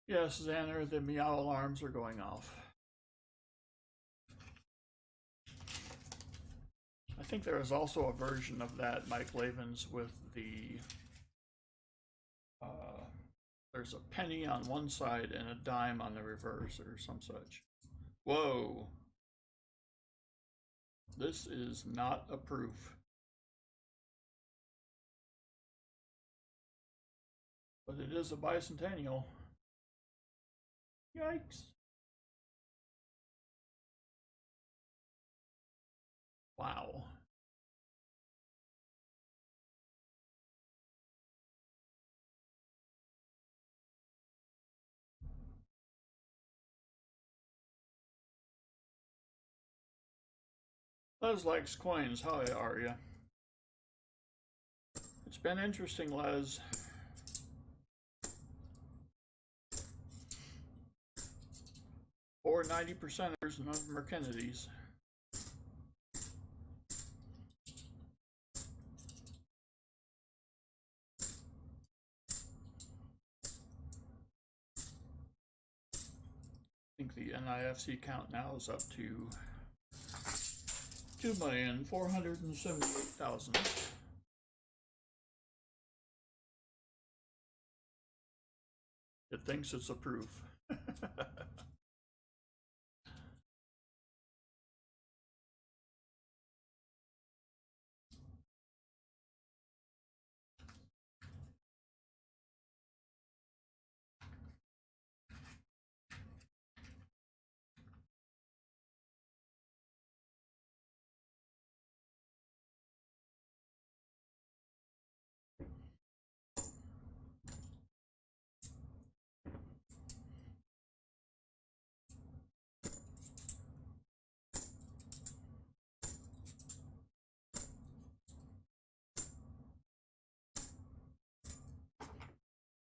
Yes, Xander, the meow alarms are going off. I think there is also a version of that Mike Lavens with the There's a penny on one side and a dime on the reverse or some such. Whoa. This is not a proof. But it is a bicentennial. Yikes. Wow. Les likes coins. How are you? It's been interesting, Les. Or 90%ers, none of them are Kennedys. I think the NIFC count now is up to 2,478,000. It thinks it's a proof.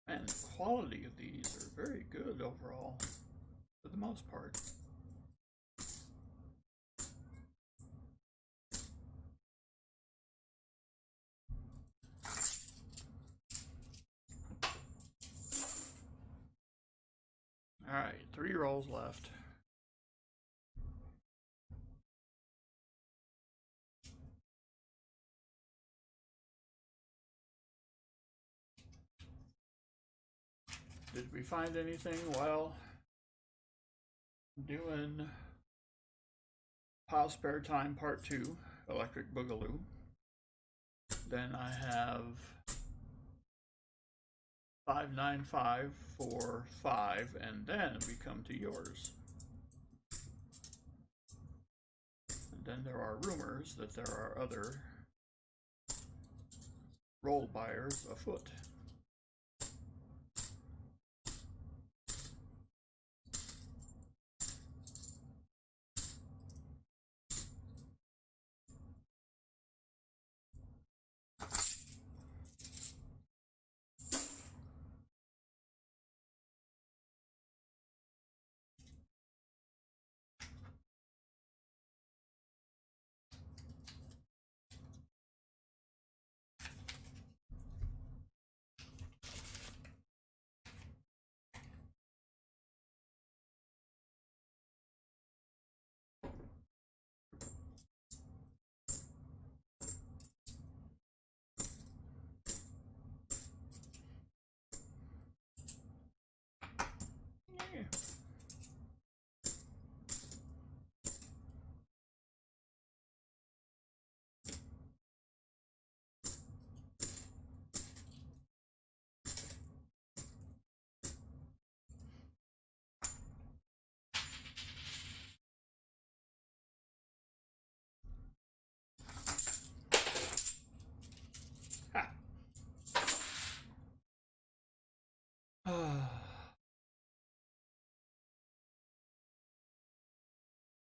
And the quality of these are very good overall, for the most part. All right, 3 rolls left. Did we find anything while doing Pause Spare Time Part 2, Electric Boogaloo? Then I have 595 for 5, and then we come to yours. And then there are rumors that there are other roll buyers afoot.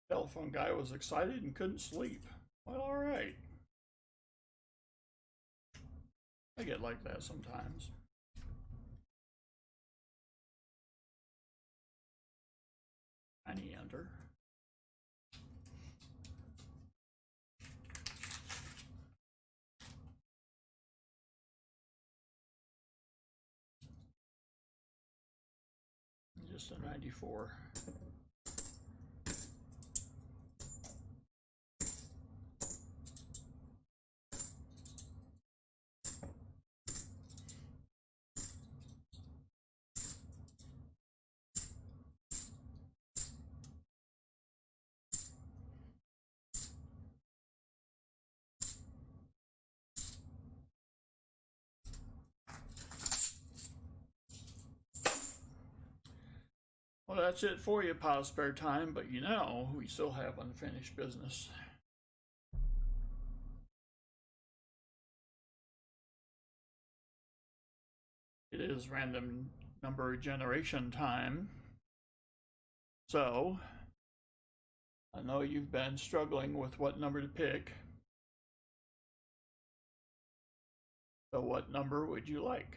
Telephone guy was excited and couldn't sleep. Well, all right. I get like that sometimes. Tiny enter. Just a 94. Well, that's it for you, pause spare time, but you know, we still have unfinished business. It is random number generation time. So, I know you've been struggling with what number to pick. So what number would you like?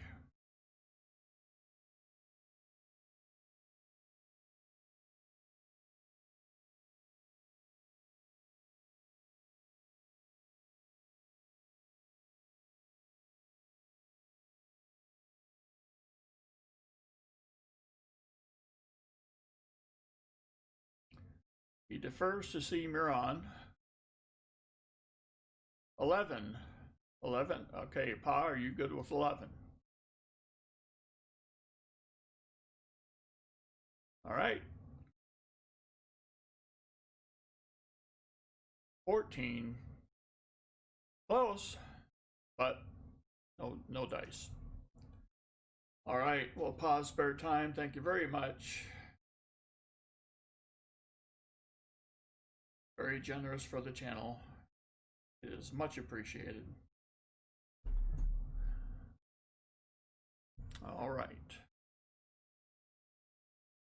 He defers to see Miron. 11. 11. Okay, Pa, are you good with 11? All right. 14. Close, but no dice. All right, well, pause spare time. Thank you very much. Very generous for the channel. It is much appreciated. All right.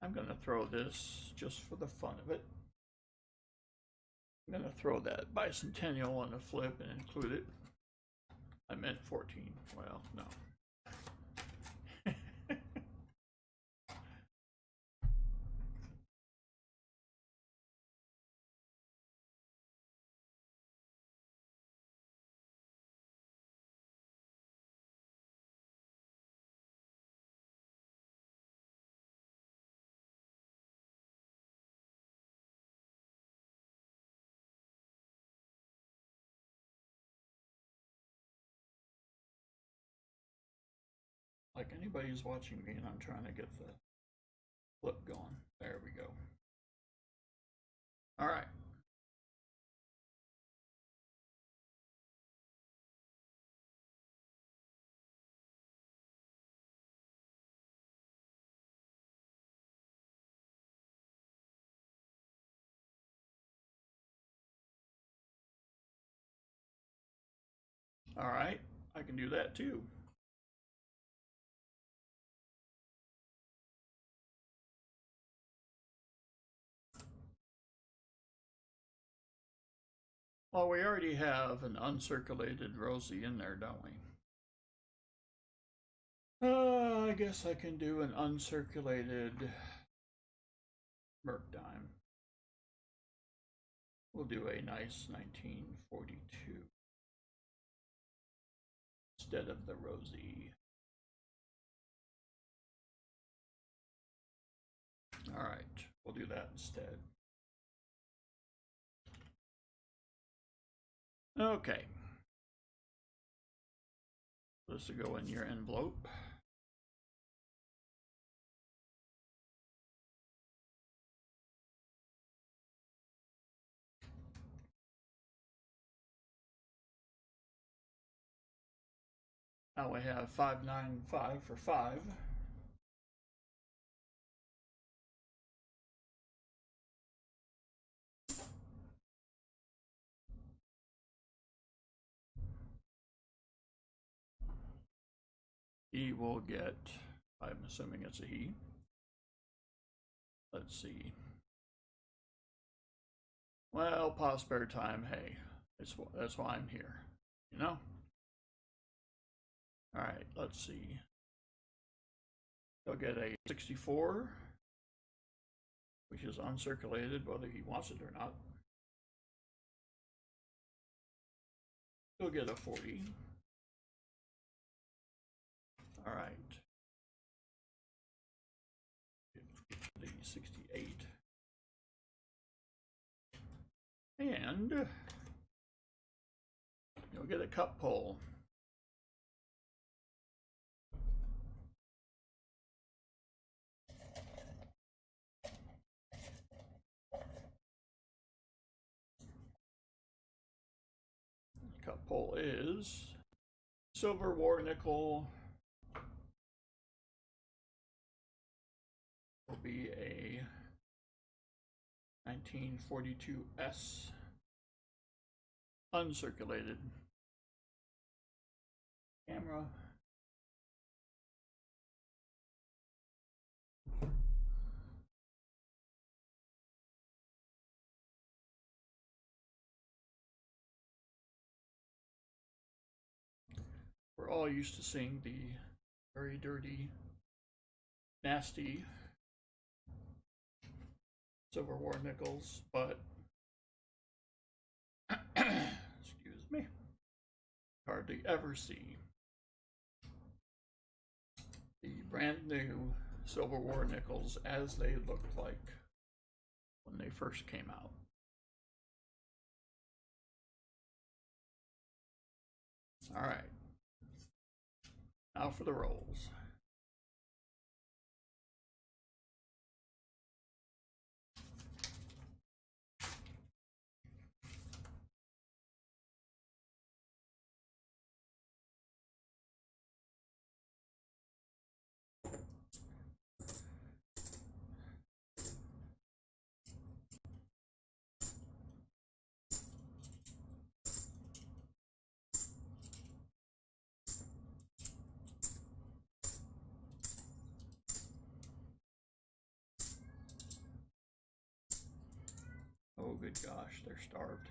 I'm going to throw this just for the fun of it. I'm going to throw that bicentennial on the flip and include it. I meant 14. Well, no. Like anybody's watching me and I'm trying to get the flip going. There we go. All right. All right. I can do that too. Well, we already have an uncirculated Rosie in there, don't we? I guess I can do an uncirculated Merc dime. We'll do a nice 1942 instead of the Rosie. All right, we'll do that instead. Okay. This will go in your envelope. Now we have 595 for 5. He will get, I'm assuming it's a he. Let's see. Well, pause spare time, hey, that's why I'm here, you know? All right, let's see. He'll get a 64, which is uncirculated, whether he wants it or not. He'll get a 40. All right. The 68. And you'll get a cup pull. Cup pull is silver, war, nickel. Will be a 1942S, uncirculated camera. We're all used to seeing the very dirty, nasty Civil War nickels, but excuse me, hardly ever see the brand new Civil War nickels as they looked like when they first came out. All right, now for the rolls. Oh, good gosh, they're starved.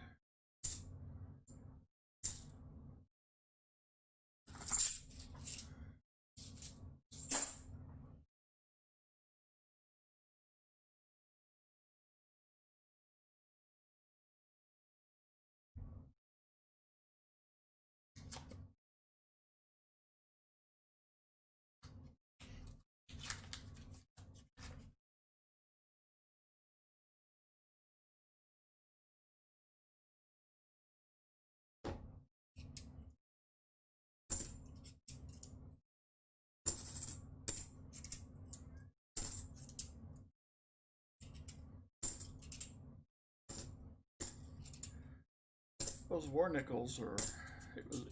Those war nickels are,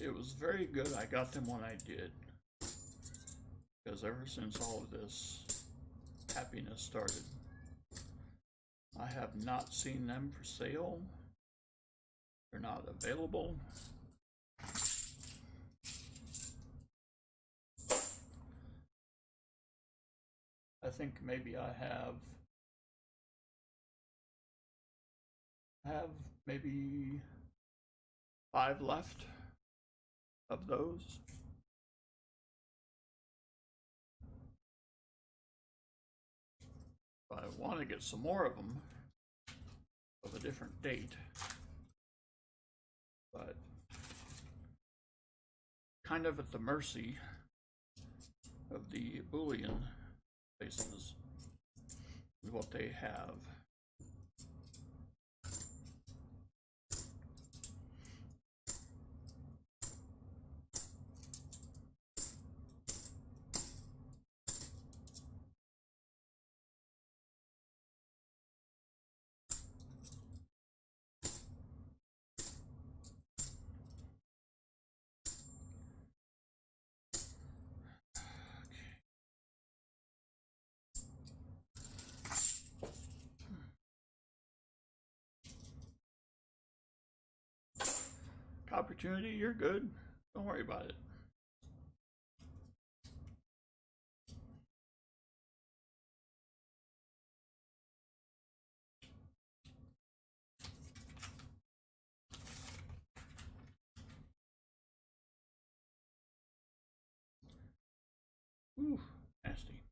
it was very good. I got them when I did, because ever since all of this happiness started, I have not seen them for sale. They're not available. I think maybe I have maybe 5 left of those. But I want to get some more of them of a different date. But kind of at the mercy of the bullion places is what they have. Opportunity, you're good. Don't worry about it. Ooh, nasty.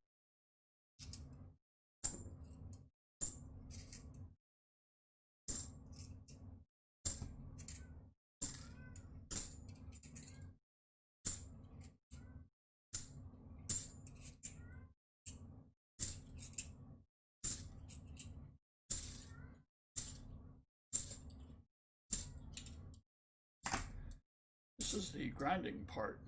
This is the grinding part.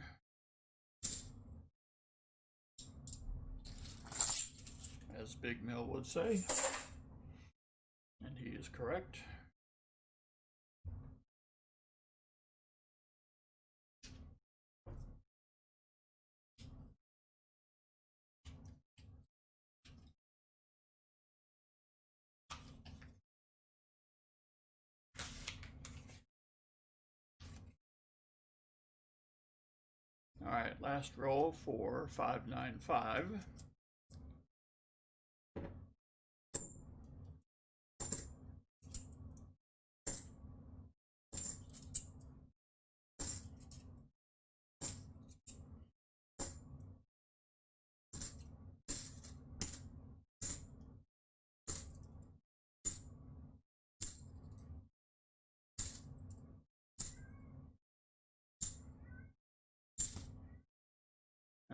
As Big Mill would say. And he is correct. Alright, last roll for 595.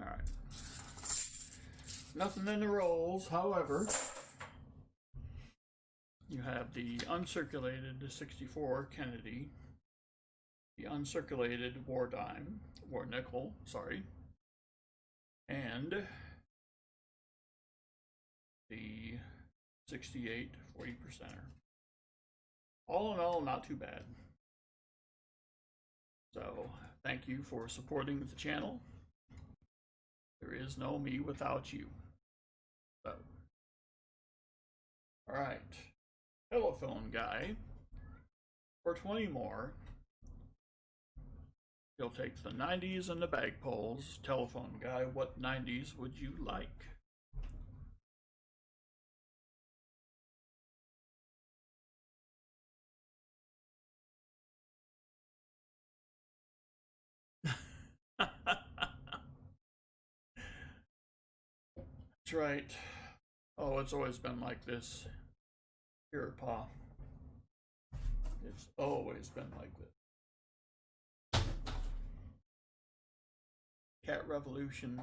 Alright. Nothing in the rolls, however, you have the uncirculated 64 Kennedy, the uncirculated war nickel, sorry, and the 68 40%er. All in all, not too bad. So, thank you for supporting the channel. There is no me without you. So, alright. Telephone guy. For 20 more, he'll take the 90s and the bag poles. Telephone guy, what 90s would you like? That's right. Oh, it's always been like this. Here, Pa. It's always been like this. Cat revolution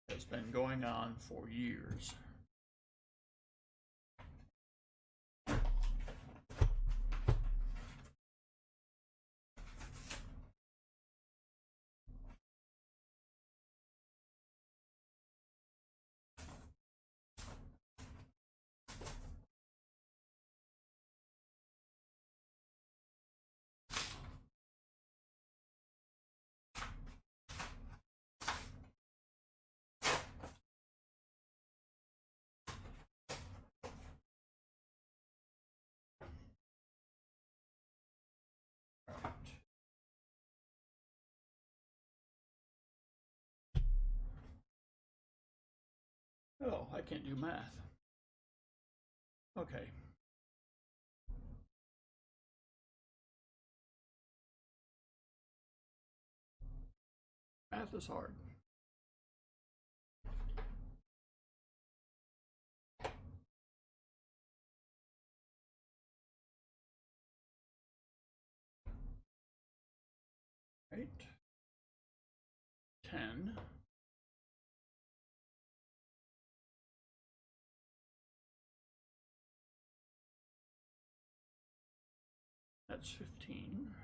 has been going on for years. Oh, I can't do math. Okay. Math is hard. Right. 10. That's 15.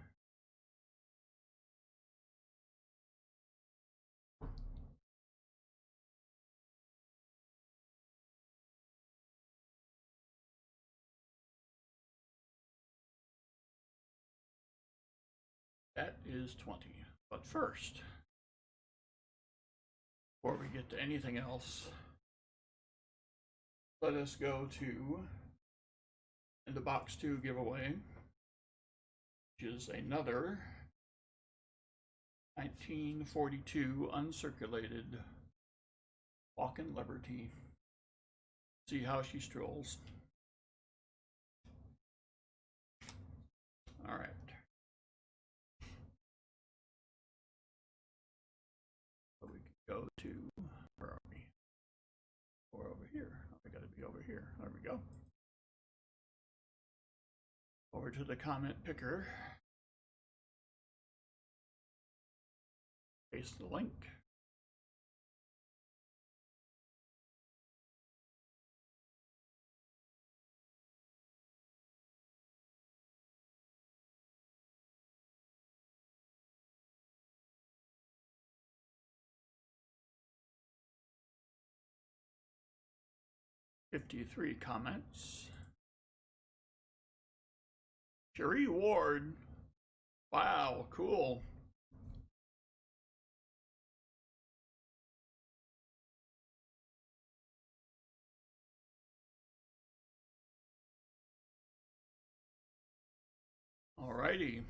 That is 20. But first, before we get to anything else, let us go to the box 2 giveaway, which is another 1942 uncirculated Walking Liberty. See how she strolls. All right. So we can go to, where are we? Or over here. Oh, we gotta be over here. There we go. Over to the comment picker. Paste the link. '53 comments. Cherie Ward. Wow, cool. Alrighty.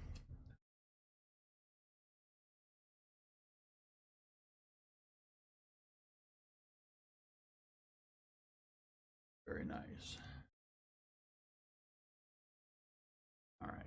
Nice. All right.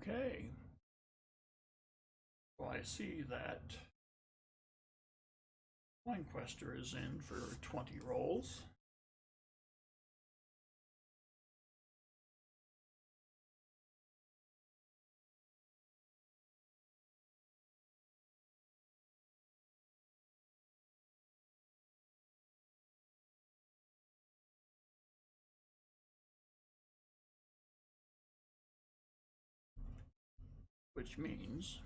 Okay. Well, I see that Quester is in for 20 rolls. Which means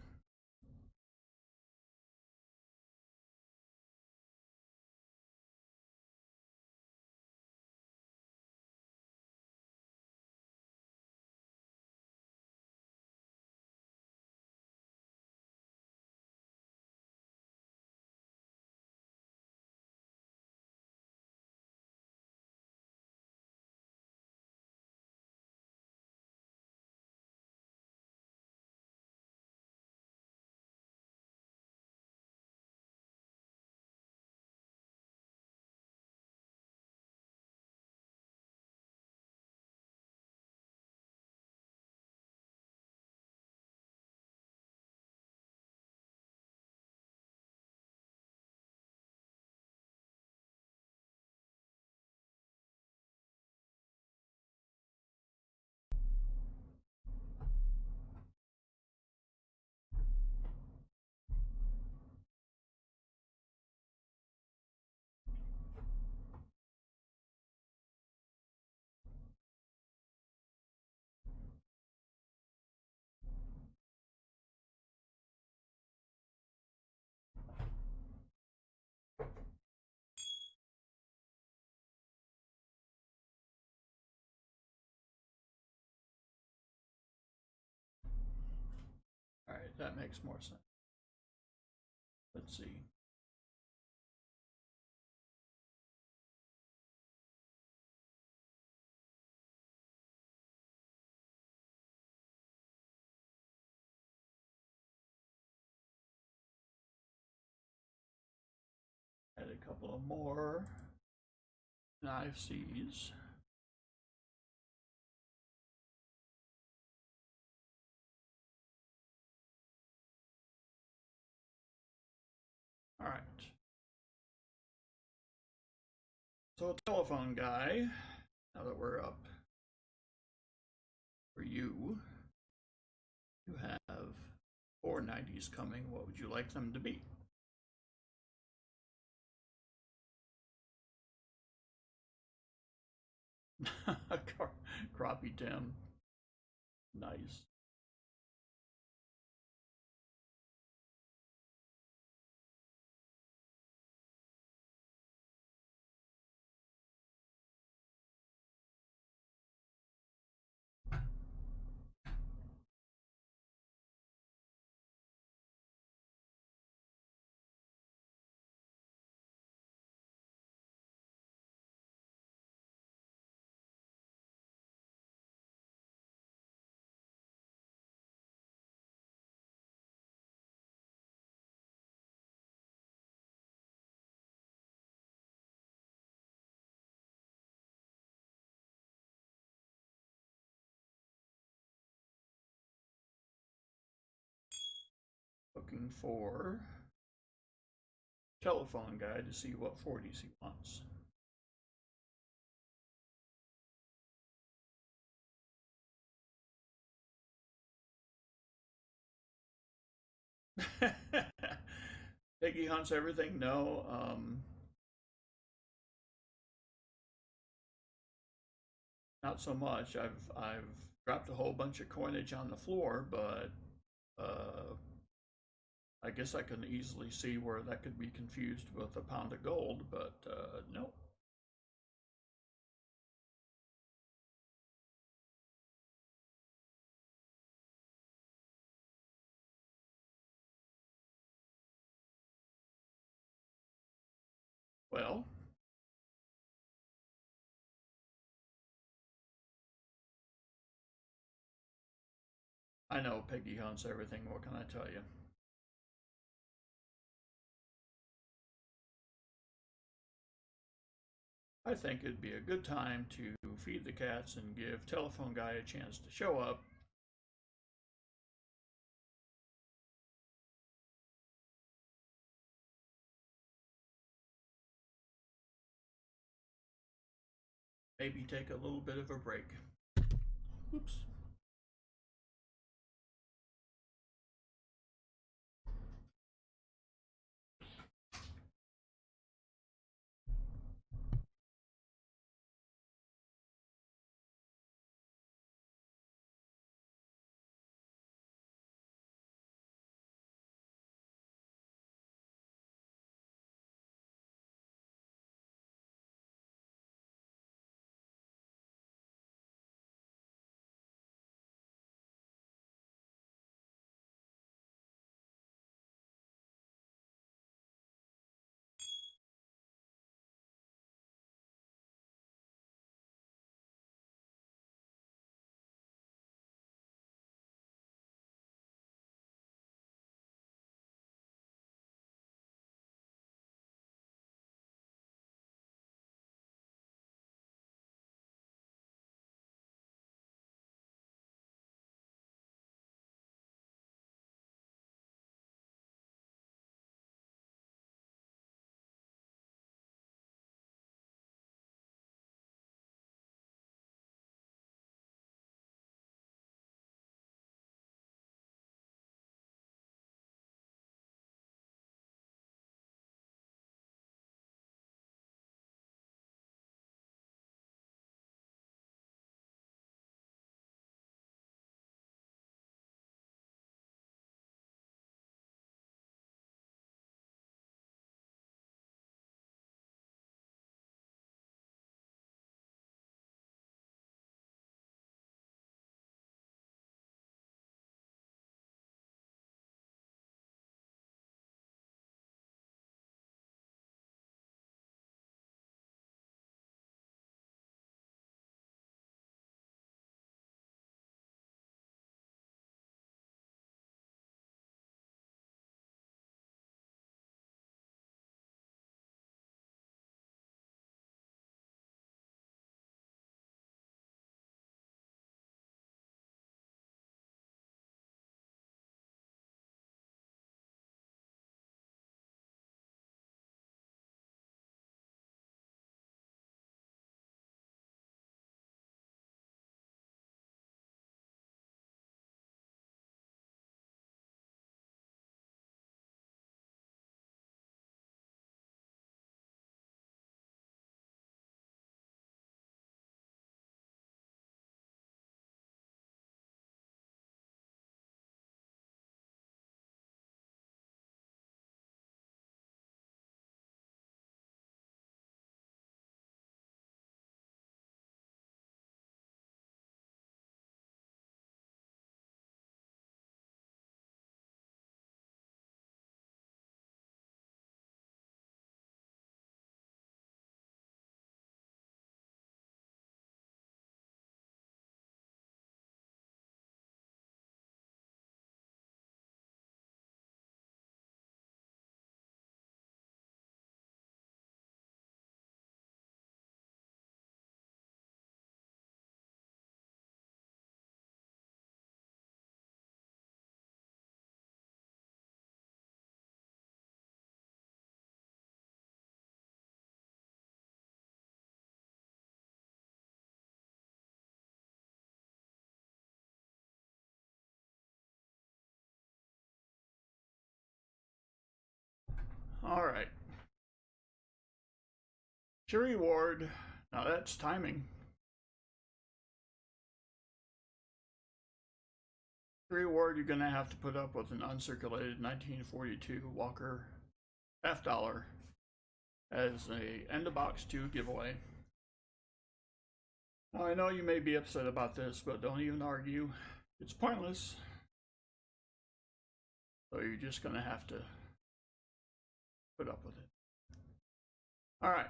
all right, that makes more sense. Let's see. Add a couple of more IFCs. All right. So a telephone guy, now that we're up for you, you have 490s coming. What would you like them to be? Crappie Tim. Nice. Looking for telephone guy to see what 40s he wants. Piggy hunts everything? No. Not so much. I've dropped a whole bunch of coinage on the floor, but uh, I guess I can easily see where that could be confused with a pound of gold, but no. Well, I know Piggy hunts everything. What can I tell you? I think it'd be a good time to feed the cats and give Telephone Guy a chance to show up. Maybe take a little bit of a break. Oops. All right. Your reward. Now that's timing. The reward, you're going to have to put up with an uncirculated 1942 Walker $half as a end of box 2 giveaway. Now I know you may be upset about this, but don't even argue. It's pointless. So you're just going to have to put up with it. All right.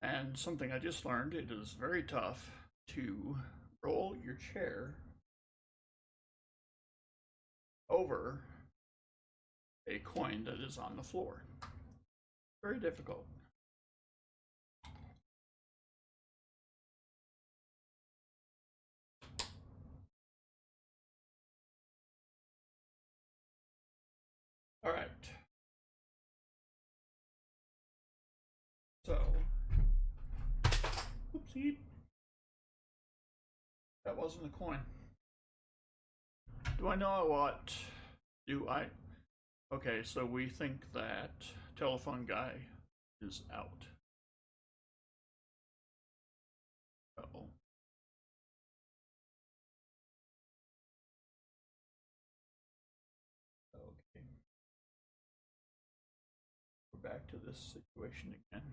And something I just learned, it is very tough to roll your chair over a coin that is on the floor. Very difficult. All right. So, oopsie. That wasn't a coin. Do I know what? Do I? Okay, so we think that telephone guy is out. Uh-oh. Okay. We're back to this situation again.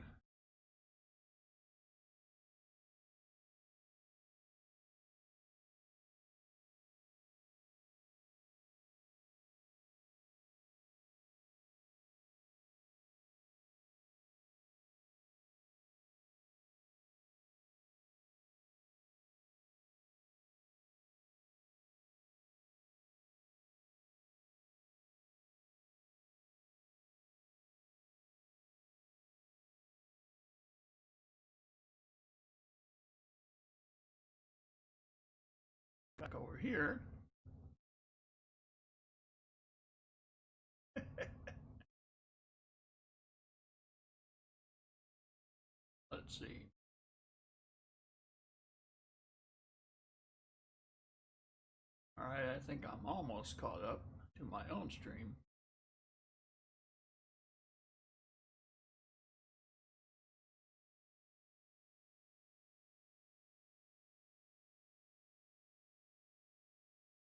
Back over here. Let's see. All right, I think I'm almost caught up to my own stream.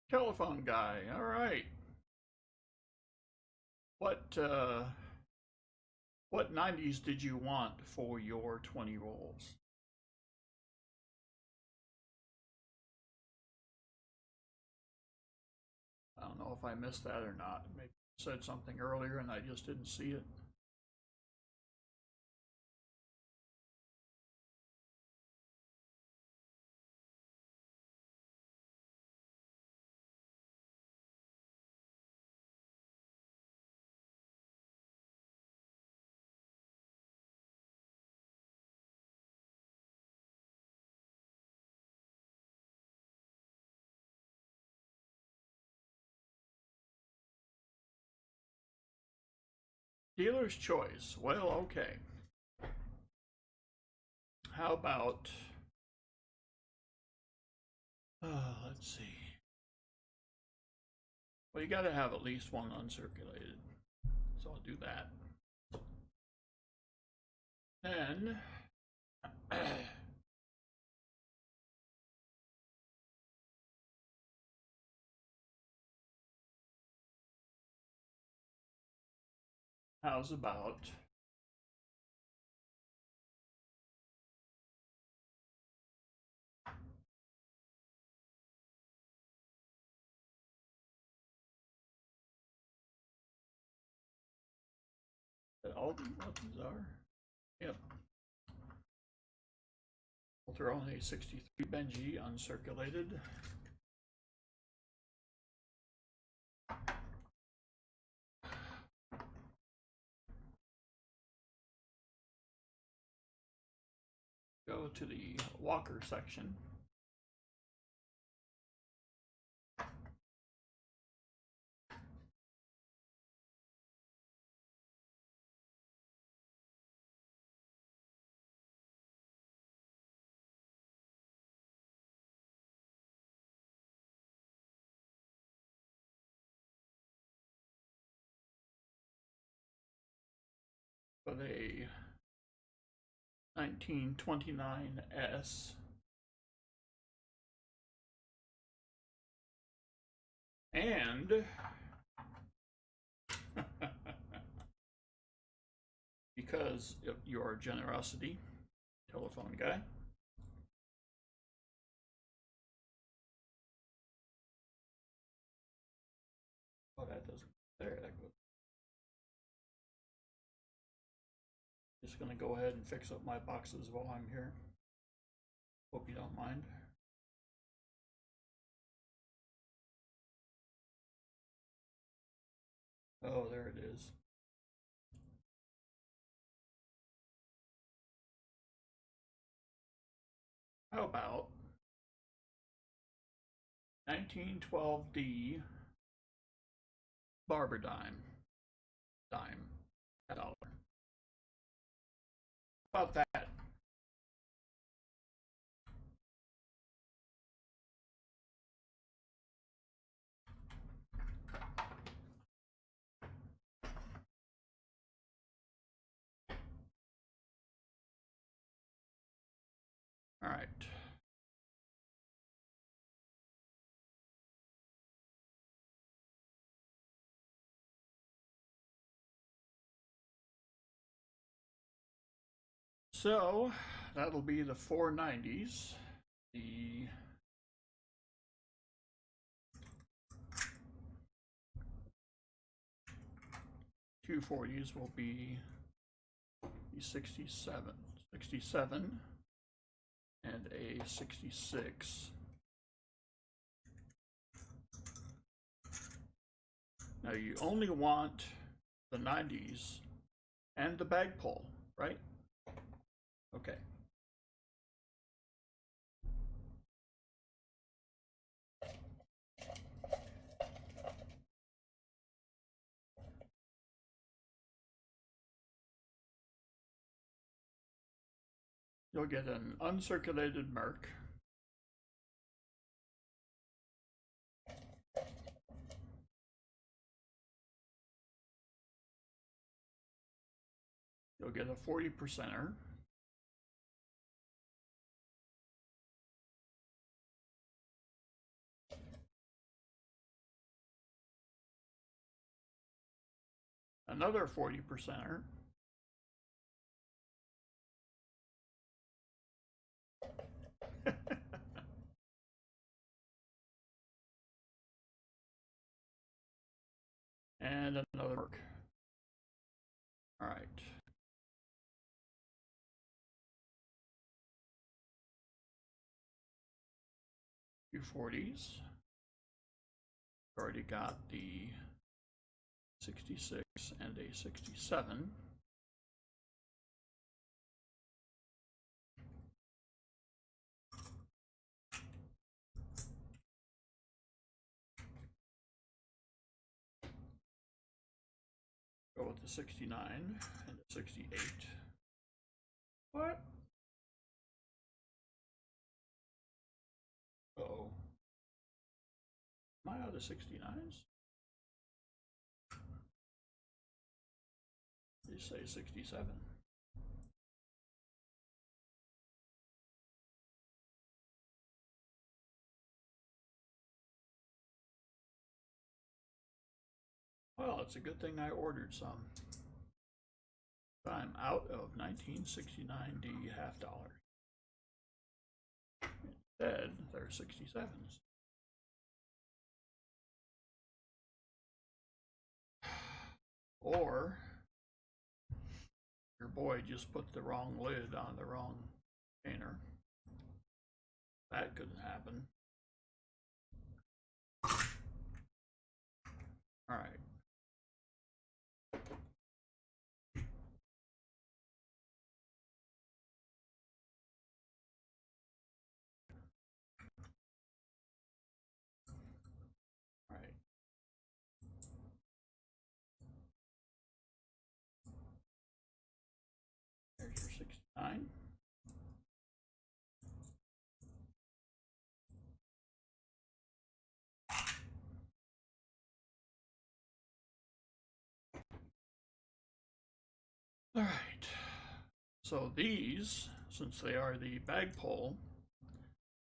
Telephone guy, all right. What 90s did you want for your 20 rolls? I don't know if I missed that or not. Maybe I said something earlier and I just didn't see it. Dealer's choice. Well, okay. How about, let's see. Well, you got to have at least one uncirculated. So I'll do that. Then, how's about all the buttons are? Yep. We'll throw in a 63 Benji uncirculated. Go to the Walker section. with a 1929S. And because of your generosity, telephone guy, oh, that doesn't, there that goes. Just gonna go ahead and fix up my boxes while I'm here. Hope you don't mind. Oh, there it is. How about 1912D barber dime? Dime. $1. How about that? All right. So that'll be the 490s. The $240s will be the 67, and a 66. Now you only want the 90s and the bag pull, right? Okay. You'll get an uncirculated Merc. You'll get a 40%er. Another 40%er. And another Merc. All right. $240s. Already got the 66 and a 67. Go with the 69 and the 68. What? Oh. Am I out of 69s? They say 67. Well, it's a good thing I ordered some. I'm out of 1969D half dollars. Instead, they're 67s. Or your boy just put the wrong lid on the wrong container. That couldn't happen. All right. All right. There's your 69. All right. So these, since they are the bag pole,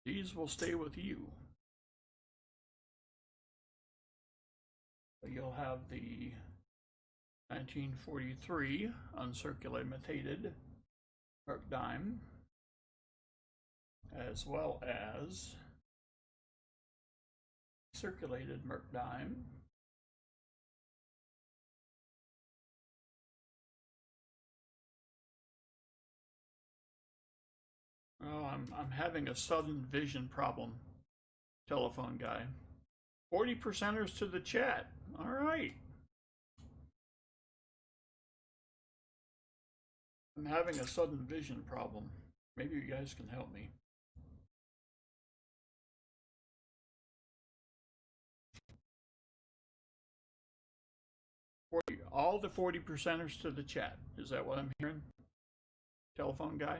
these will stay with you. So you'll have the 1943 uncirculated Merc dime, as well as circulated Merc dime. Oh, I'm having a sudden vision problem, telephone guy. 40%ers to the chat. All right. I'm having a sudden vision problem. Maybe you guys can help me. All the 40%ers to the chat. Is that what I'm hearing? Telephone guy?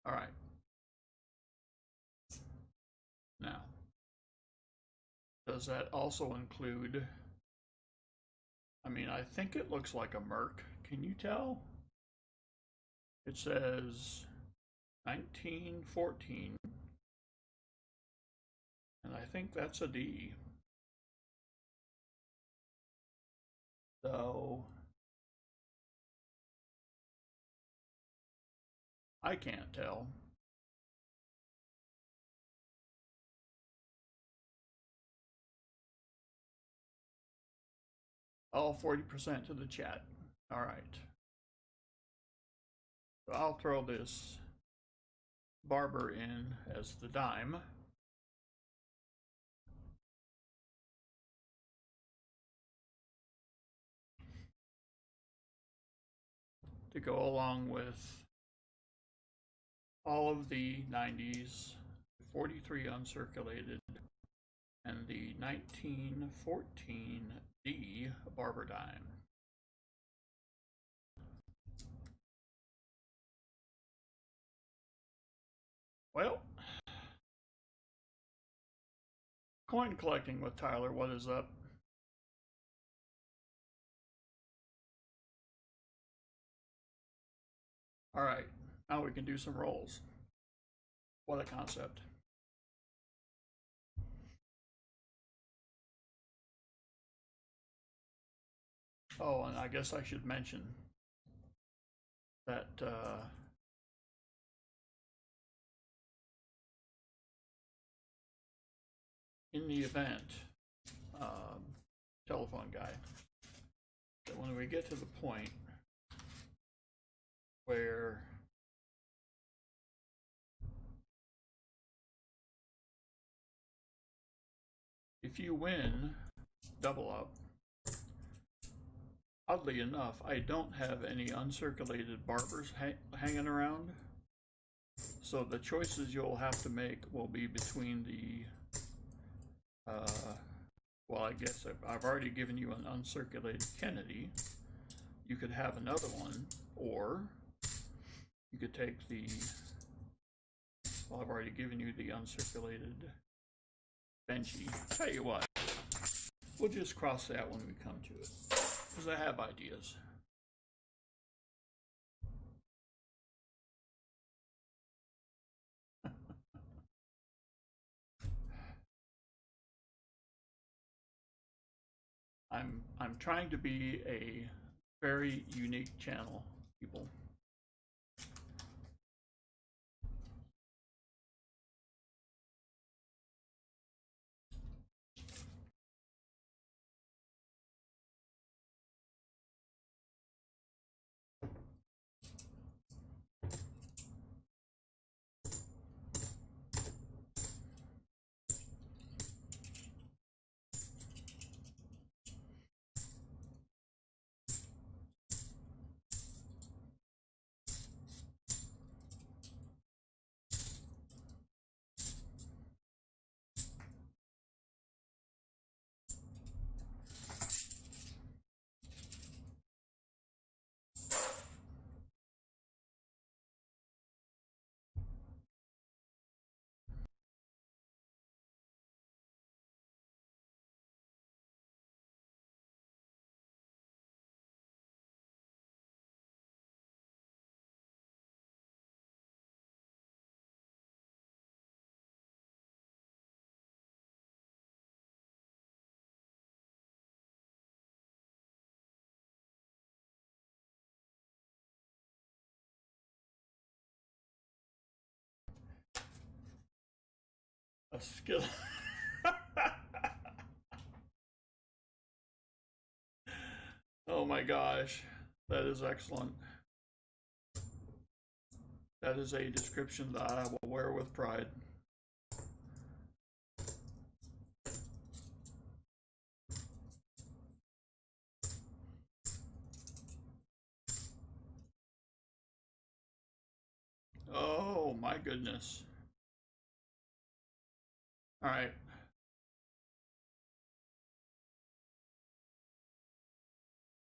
All right. Now, does that also include, I mean, I think it looks like a Merc. Can you tell? It says 1914, and I think that's a D. So I can't tell. All 40% to the chat. All right. So I'll throw this Barber in as the dime. To go along with all of the 90s, 43 uncirculated, and the 1914 D Barber dime. Well, coin collecting with Tyler, what is up? All right, now we can do some rolls. What a concept. Oh, and I guess I should mention that in the event, telephone guy, that when we get to the point where if you win double up, oddly enough, I don't have any uncirculated Barbers hanging around. So the choices you'll have to make will be between the, well, I guess I've already given you an uncirculated Kennedy. You could have another one, or you could take the, well, I've already given you the uncirculated Benji. Tell you what, we'll just cross that when we come to it, because I have ideas. I'm trying to be a very unique channel, people. A skill. Oh my gosh, that is excellent. That is a description that I will wear with pride. Oh my goodness. All right.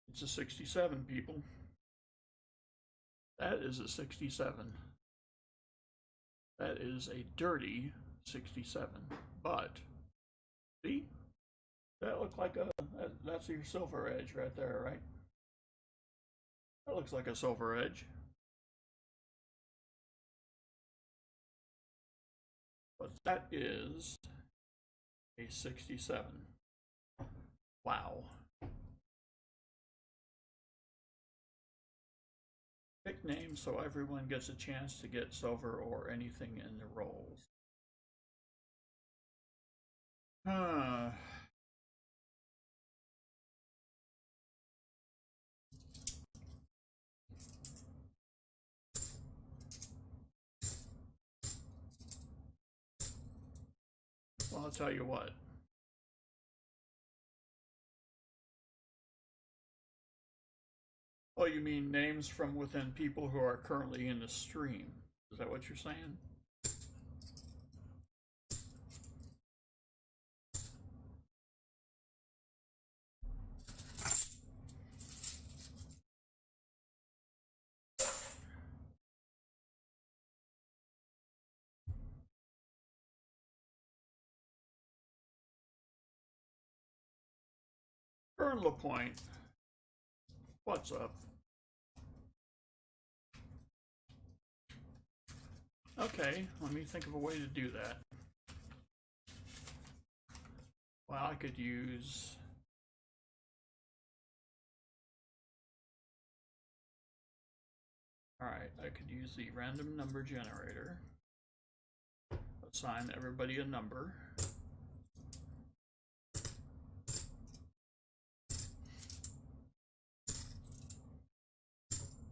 It's a 67, people. That is a 67. That is a dirty 67. But, see? That looks like that's your silver edge right there, right? That looks like a silver edge. But that is a 67. Wow. Pick names so everyone gets a chance to get silver or anything in the rolls. Well, I'll tell you what. Oh, you mean names from within people who are currently in the stream? Is that what you're saying? Ern LaPointe, what's up? Okay, let me think of a way to do that. Well, I could use... Alright, I could use the random number generator. Assign everybody a number.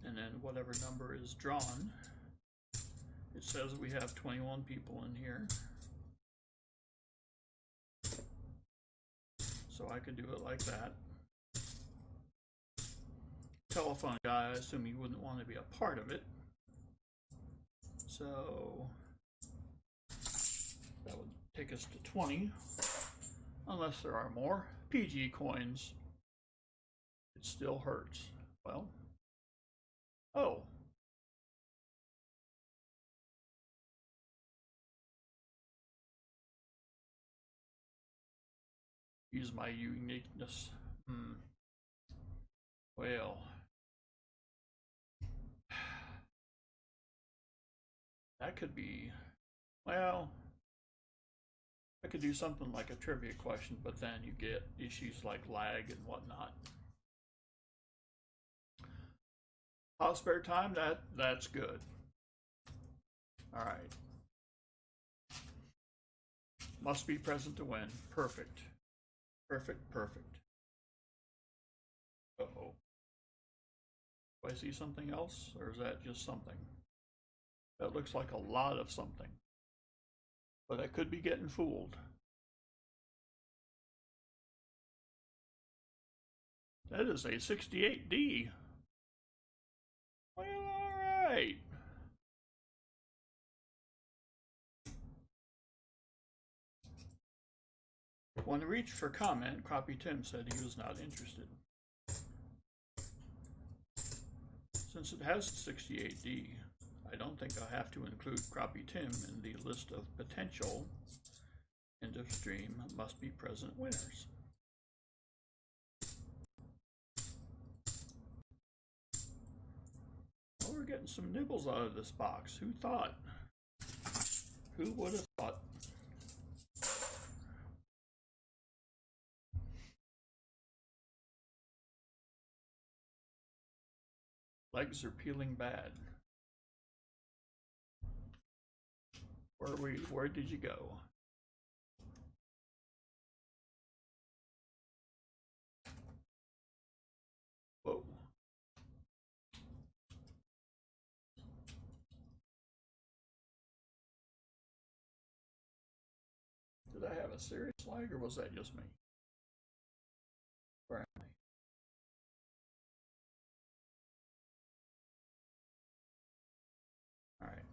And then whatever number is drawn, it says we have 21 people in here. So I could do it like that. Telephone guy, I assume he wouldn't want to be a part of it. So that would take us to 20, unless there are more. PG coins, it still hurts. Well, oh. Use my uniqueness. Well. That could be, well, I could do something like a trivia question, but then you get issues like lag and whatnot. I'll spare time, that's good. All right. Must be present to win. Perfect. Perfect, perfect. Uh-oh. Do I see something else, or is that just something? That looks like a lot of something. But I could be getting fooled. That is a 68D. Well, all right. When reached for comment, Crappie Tim said he was not interested. Since it has a 68D, I don't think I'll have to include Crappie Tim in the list of potential end of stream must be present winners. Well, we're getting some nibbles out of this box. Who thought? Who would have thought? Legs are peeling bad. Where did you go? a serious lag, or was that just me? Where am I? Alright.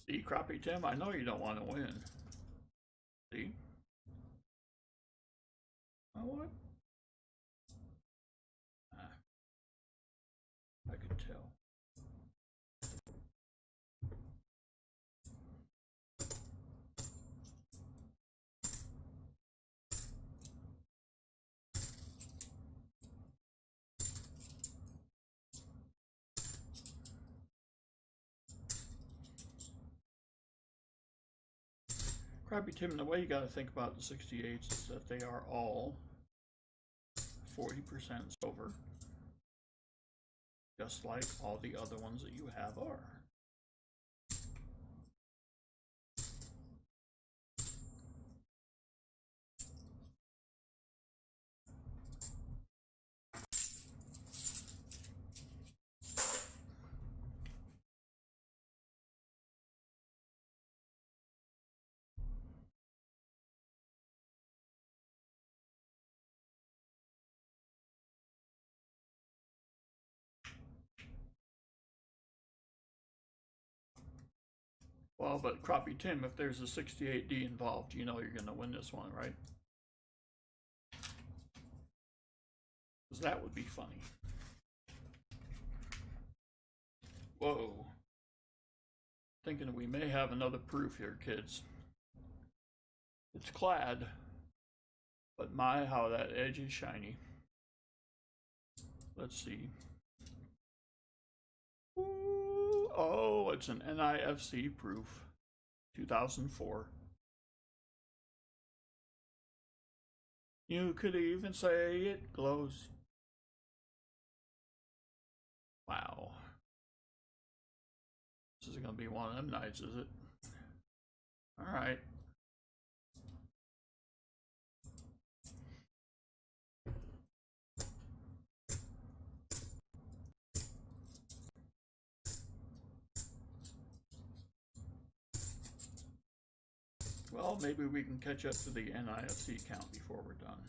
See, Crappie Tim, I know you don't want to win. See? Oh, what? Ah, I could tell. Crappie Tim, the way you got to think about the 68s is that they are all 40% silver, just like all the other ones that you have are. Well, but Crappie Tim, if there's a 68D involved, you know you're going to win this one, right? Because that would be funny. Whoa. Thinking we may have another proof here, kids. It's clad, but my, how that edge is shiny. Let's see. Ooh, oh, it's an NIFC proof. 2004. You could even say it glows. Wow. This is going to be one of them nights, is it? All right. Well, maybe we can catch up to the NIFC count before we're done.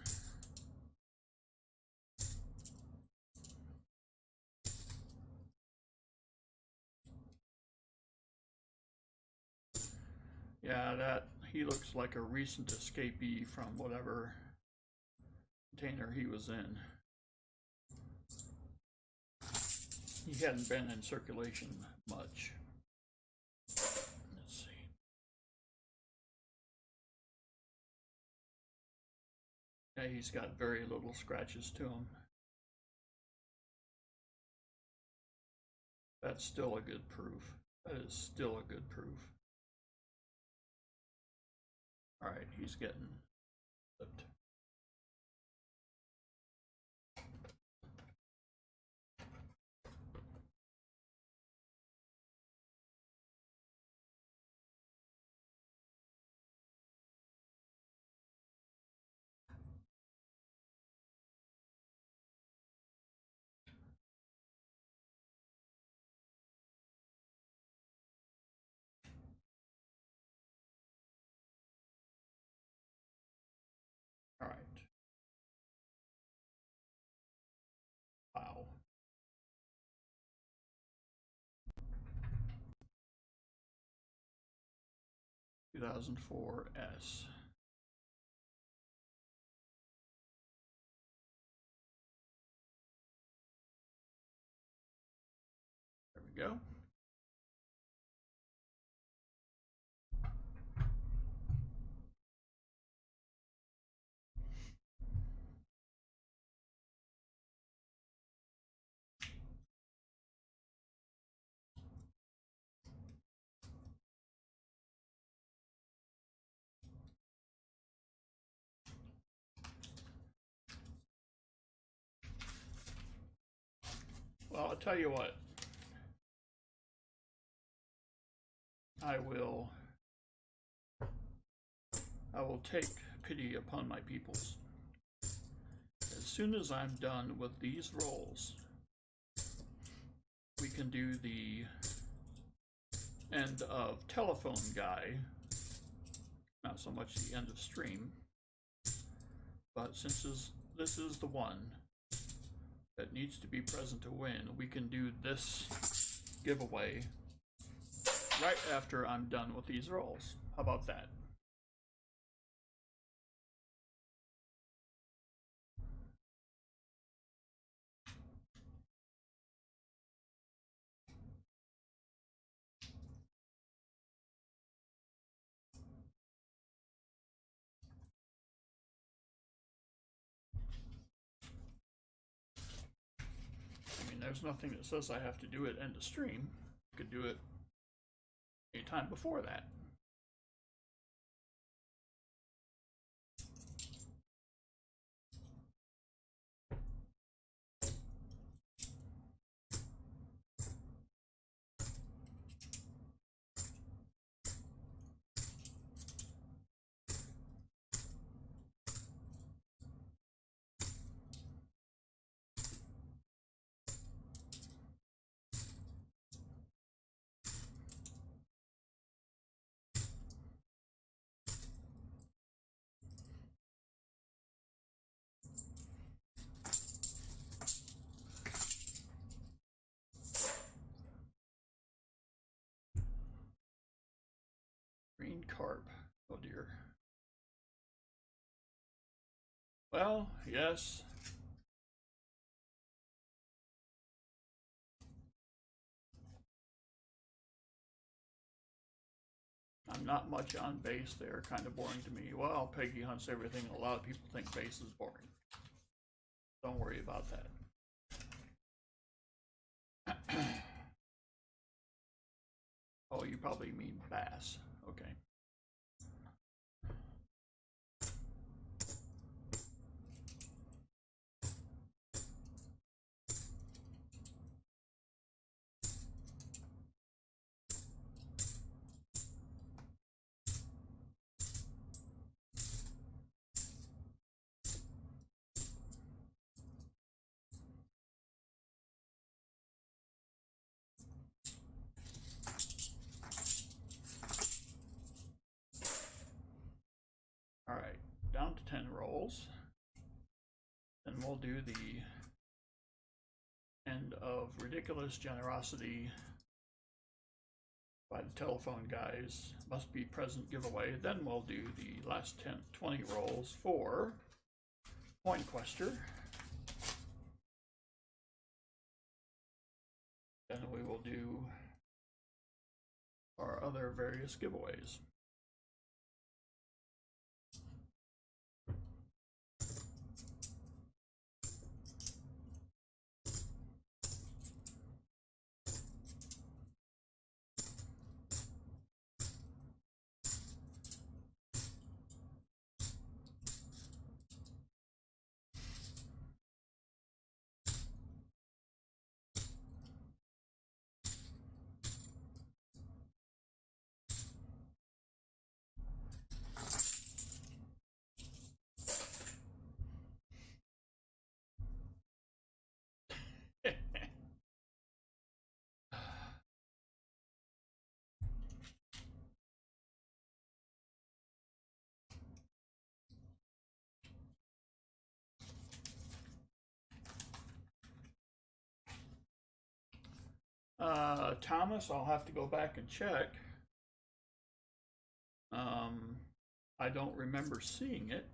Yeah, that he looks like a recent escapee from whatever container he was in. He hadn't been in circulation much. Let's see. Yeah, he's got very little scratches to him. That's still a good proof. That is still a good proof. All right, he's getting flipped. All right. Wow. Two 2004 S. There we go. Well, I'll tell you what. I will take pity upon my peoples. As soon as I'm done with these rolls, we can do the end of telephone guy, not so much the end of stream, but since this is the one that needs to be present to win, we can do this giveaway right after I'm done with these rolls. How about that? I mean, there's nothing that says I have to do it end of stream. I could do it anytime before that. Green carp. Oh dear. Well, yes. I'm not much on base. They're kind of boring to me. Well, Peggy hunts everything. A lot of people think base is boring. Don't worry about that. Oh, you probably mean bass. Okay. All right, down to 10 rolls. Then we'll do the end of ridiculous generosity by the telephone guys. Must be present giveaway. Then we'll do the last 20 rolls for Coinquester. Then we will do our other various giveaways. Thomas, I'll have to go back and check. I don't remember seeing it.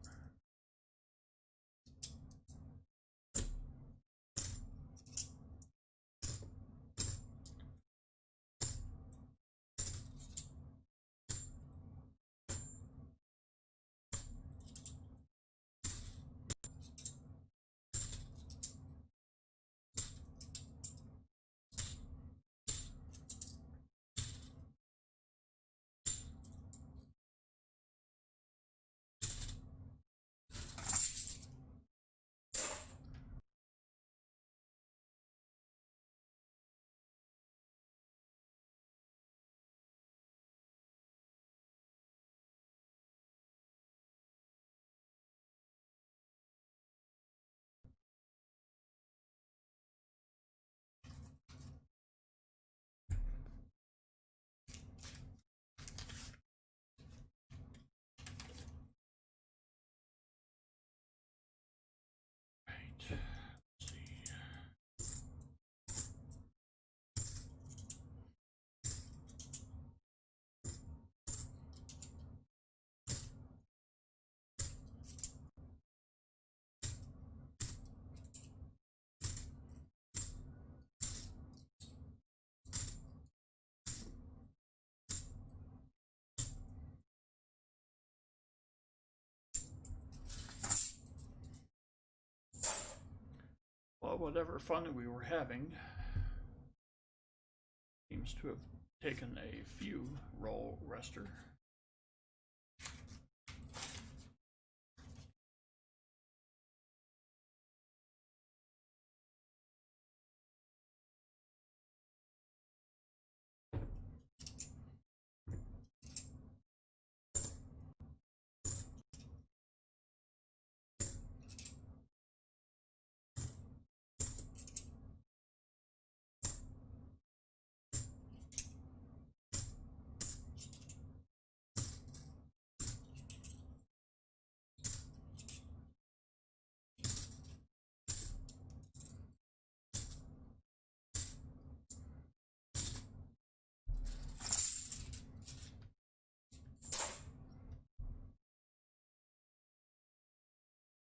Well, whatever fun we were having seems to have taken a few roll rester.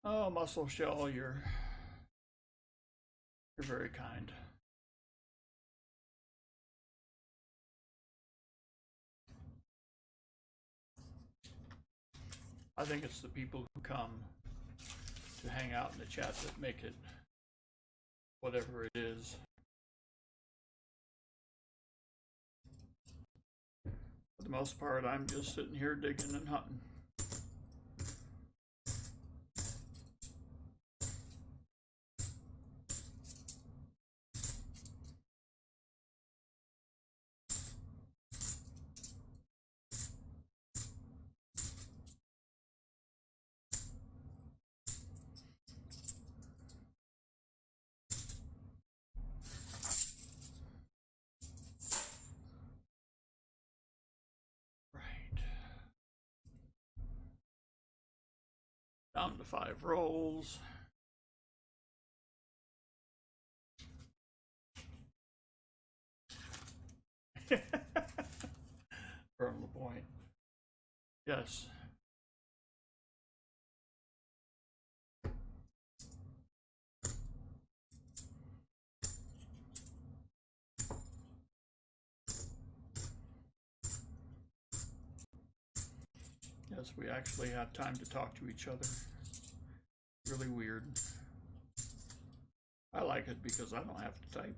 Oh, Muscle Shell, you're very kind. I think it's the people who come to hang out in the chat that make it whatever it is. For the most part, I'm just sitting here digging and hunting. Down to 5 rolls. From the point. Yes. Yes, we actually have time to talk to each other. Really weird. I like it because I don't have to type.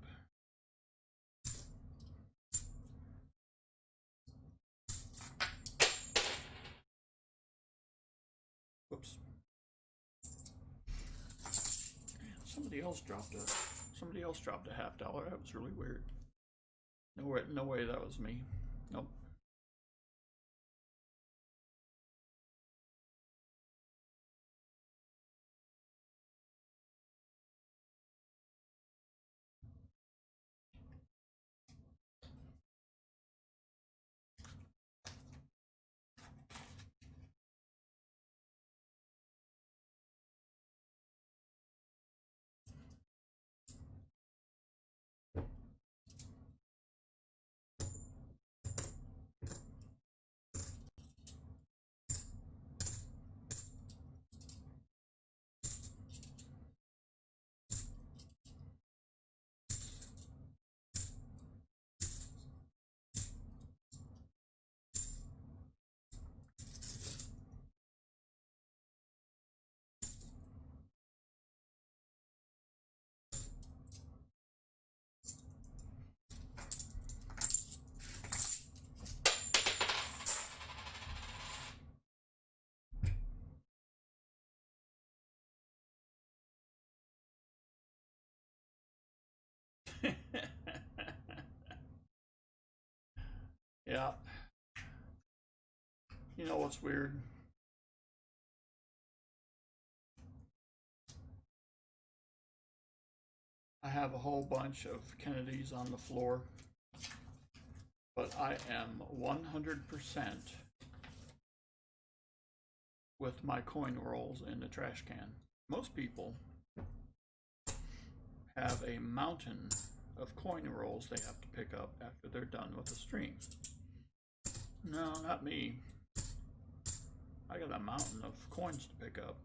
Whoops. Somebody else dropped a $50. That was really weird. No way that was me. Nope. Yeah. You know what's weird? I have a whole bunch of Kennedys on the floor, but I am 100% with my coin rolls in the trash can. Most people have a mountain of coin rolls they have to pick up after they're done with the stream. No, not me. I got a mountain of coins to pick up.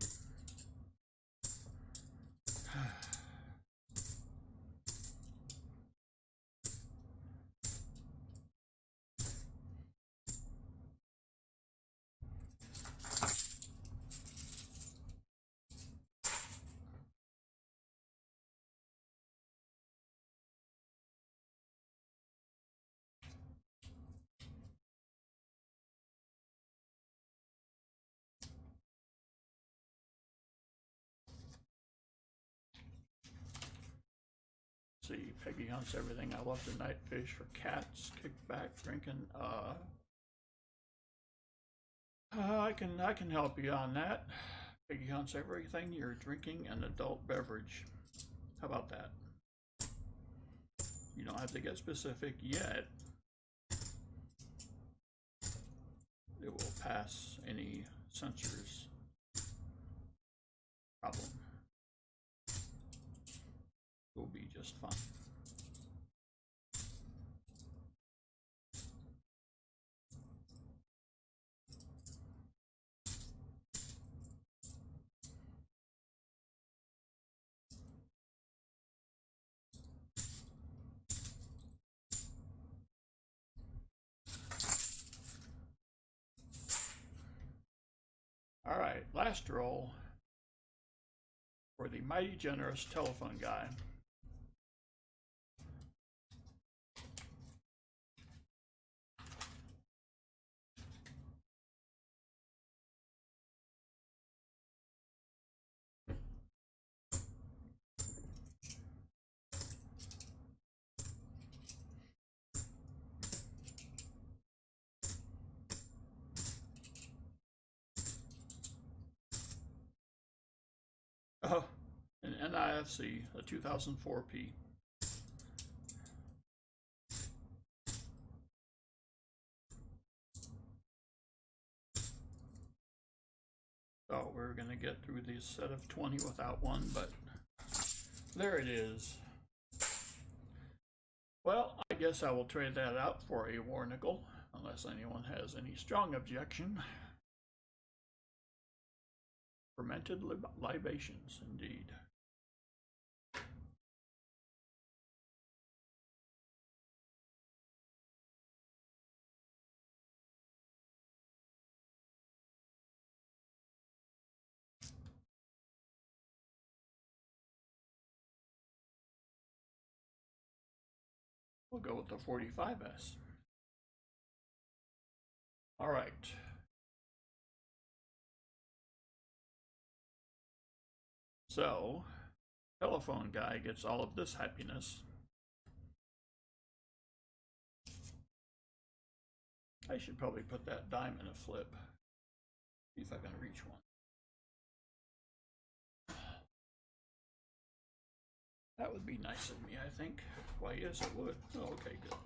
see. Peggy hunts everything. I love to night fish for cats. Kickback, drinking. I can help you on that. Peggy hunts everything. You're drinking an adult beverage. How about that? You don't have to get specific yet. It will pass any censors problem. It will be just fine. All right, last roll for the mighty generous telephone guy. Oh, an NIFC, a 2004P. Thought we were going to get through this set of 20 without one, but there it is. Well, I guess I will trade that out for a war nickel, unless anyone has any strong objection. Fermented libations, indeed. We'll go with the 45S. All right. So, telephone guy gets all of this happiness. I should probably put that dime in a flip. See if I can reach one. That would be nice of me, I think. Why, yes, it would. Oh, okay, good.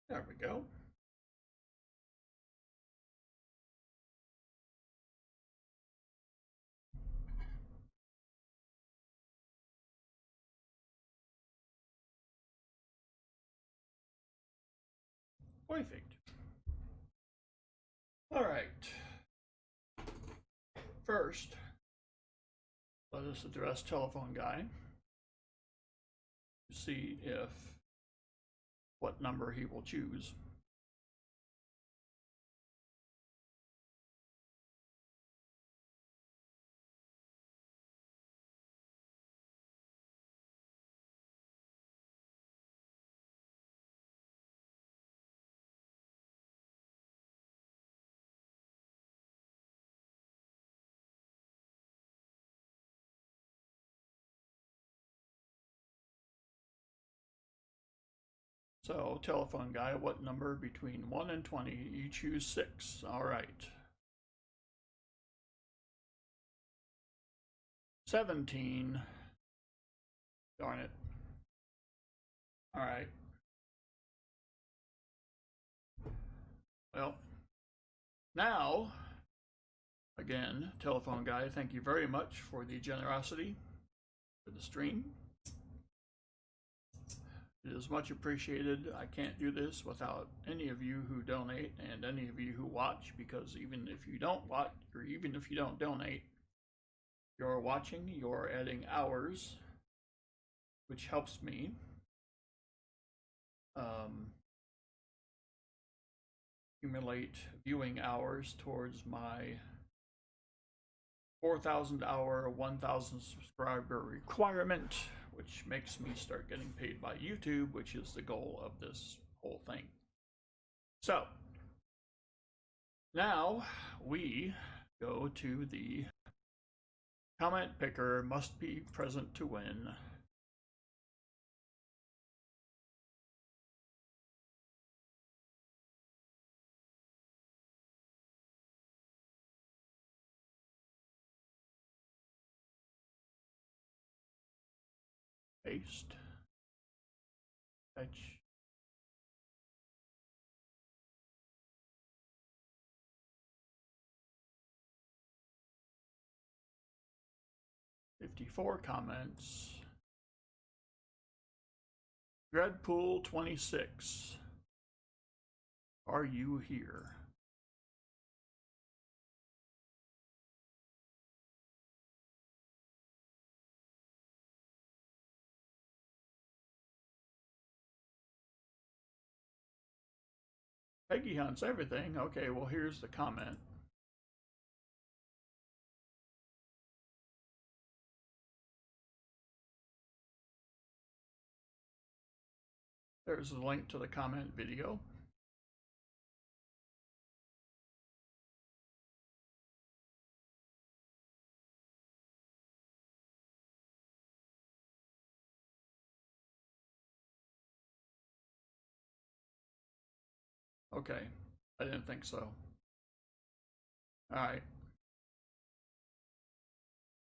There we go. Perfect. All right. First, let us address telephone guy to see if what number he will choose. So, telephone guy, what number between 1 and 20? You choose 6. All right. 17. Darn it. All right. Well, now, again, telephone guy, thank you very much for the generosity for the stream. It is much appreciated. I can't do this without any of you who donate and any of you who watch, because even if you don't watch, or even if you don't donate, you're watching, you're adding hours, which helps me. um, accumulate viewing hours towards my 4,000 hour, 1,000 subscriber requirement, which makes me start getting paid by YouTube, which is the goal of this whole thing. So, now we go to the comment picker must be present to win. Paste. Fetch. "54 comments. Dreadpool 26. Are you here?" Peggy hunts everything. Okay, well, here's the comment. There's a link to the comment video. Okay, I didn't think so. All right.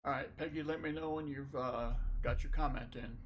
All right, Peggy, let me know when you've got your comment in.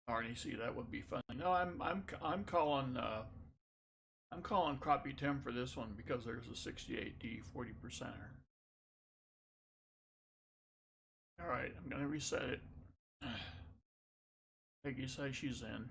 Arnie, see, that would be funny. No, I'm calling Crappie Tim for this one because there's a 68D 40%er. All right, I'm gonna reset it. Peggy says she's in.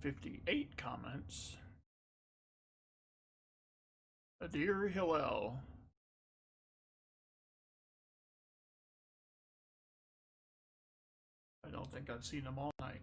"58 comments. Adir Hillel. I don't think I've seen him all night.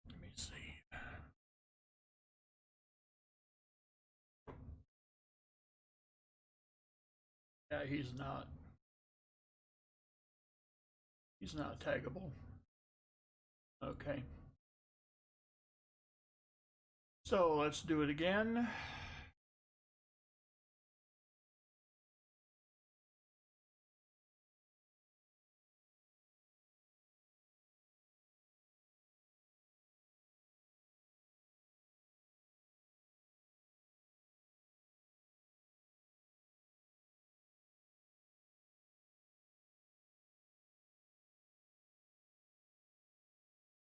Let me see. Yeah, he's not. He's not taggable. Okay. So let's do it again.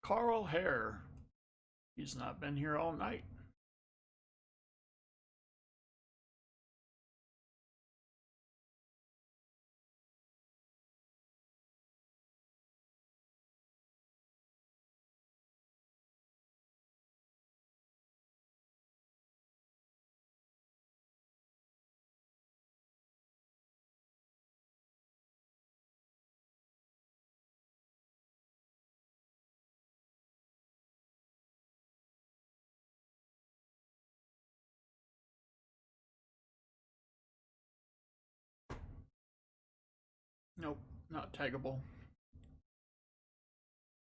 Carl Hare. He's not been here all night. Not taggable.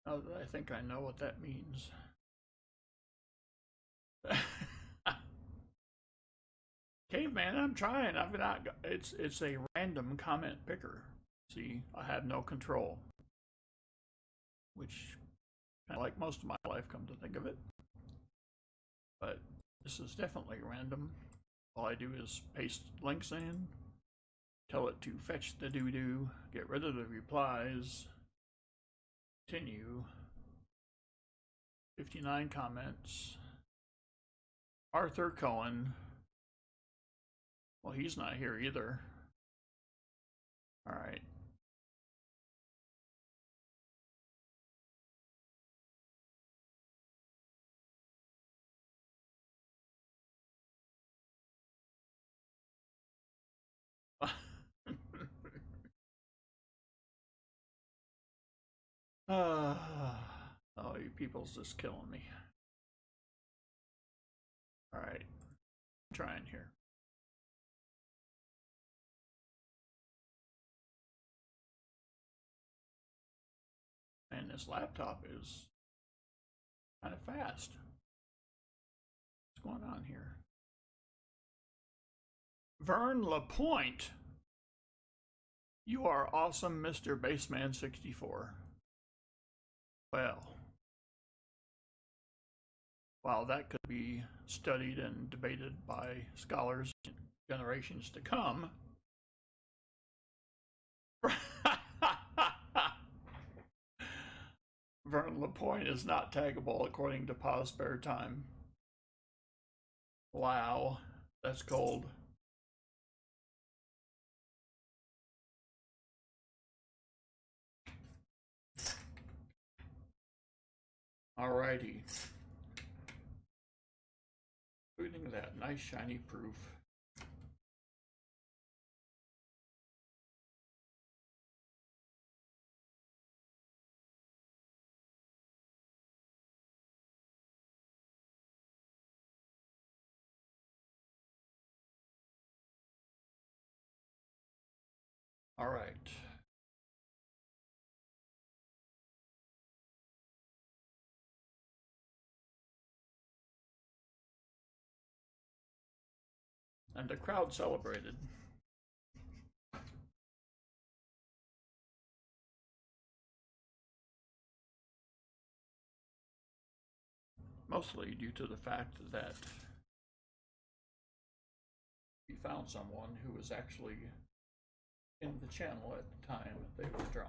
Now that I think I know what that means. Caveman, I'm trying. I've not. It's a random comment picker. See, I have no control, which, kind of like most of my life, come to think of it. But this is definitely random. All I do is paste links in, tell it to fetch the doo-doo, get rid of the replies, continue. 59 comments. Arthur Cohen. Well, he's not here either. All right. Oh, you people's just killing me. All right. I'm trying here. And this laptop is kind of fast. What's going on here? Vern LaPointe. You are awesome, Mr. Baseman64. Well, while that could be studied and debated by scholars in generations to come, Vern LaPointe is not taggable according to Pause Spare Time. Wow, that's cold. Alrighty. Including that nice shiny proof. All right. And the crowd celebrated. Mostly due to the fact that we found someone who was actually in the channel at the time they were drawn.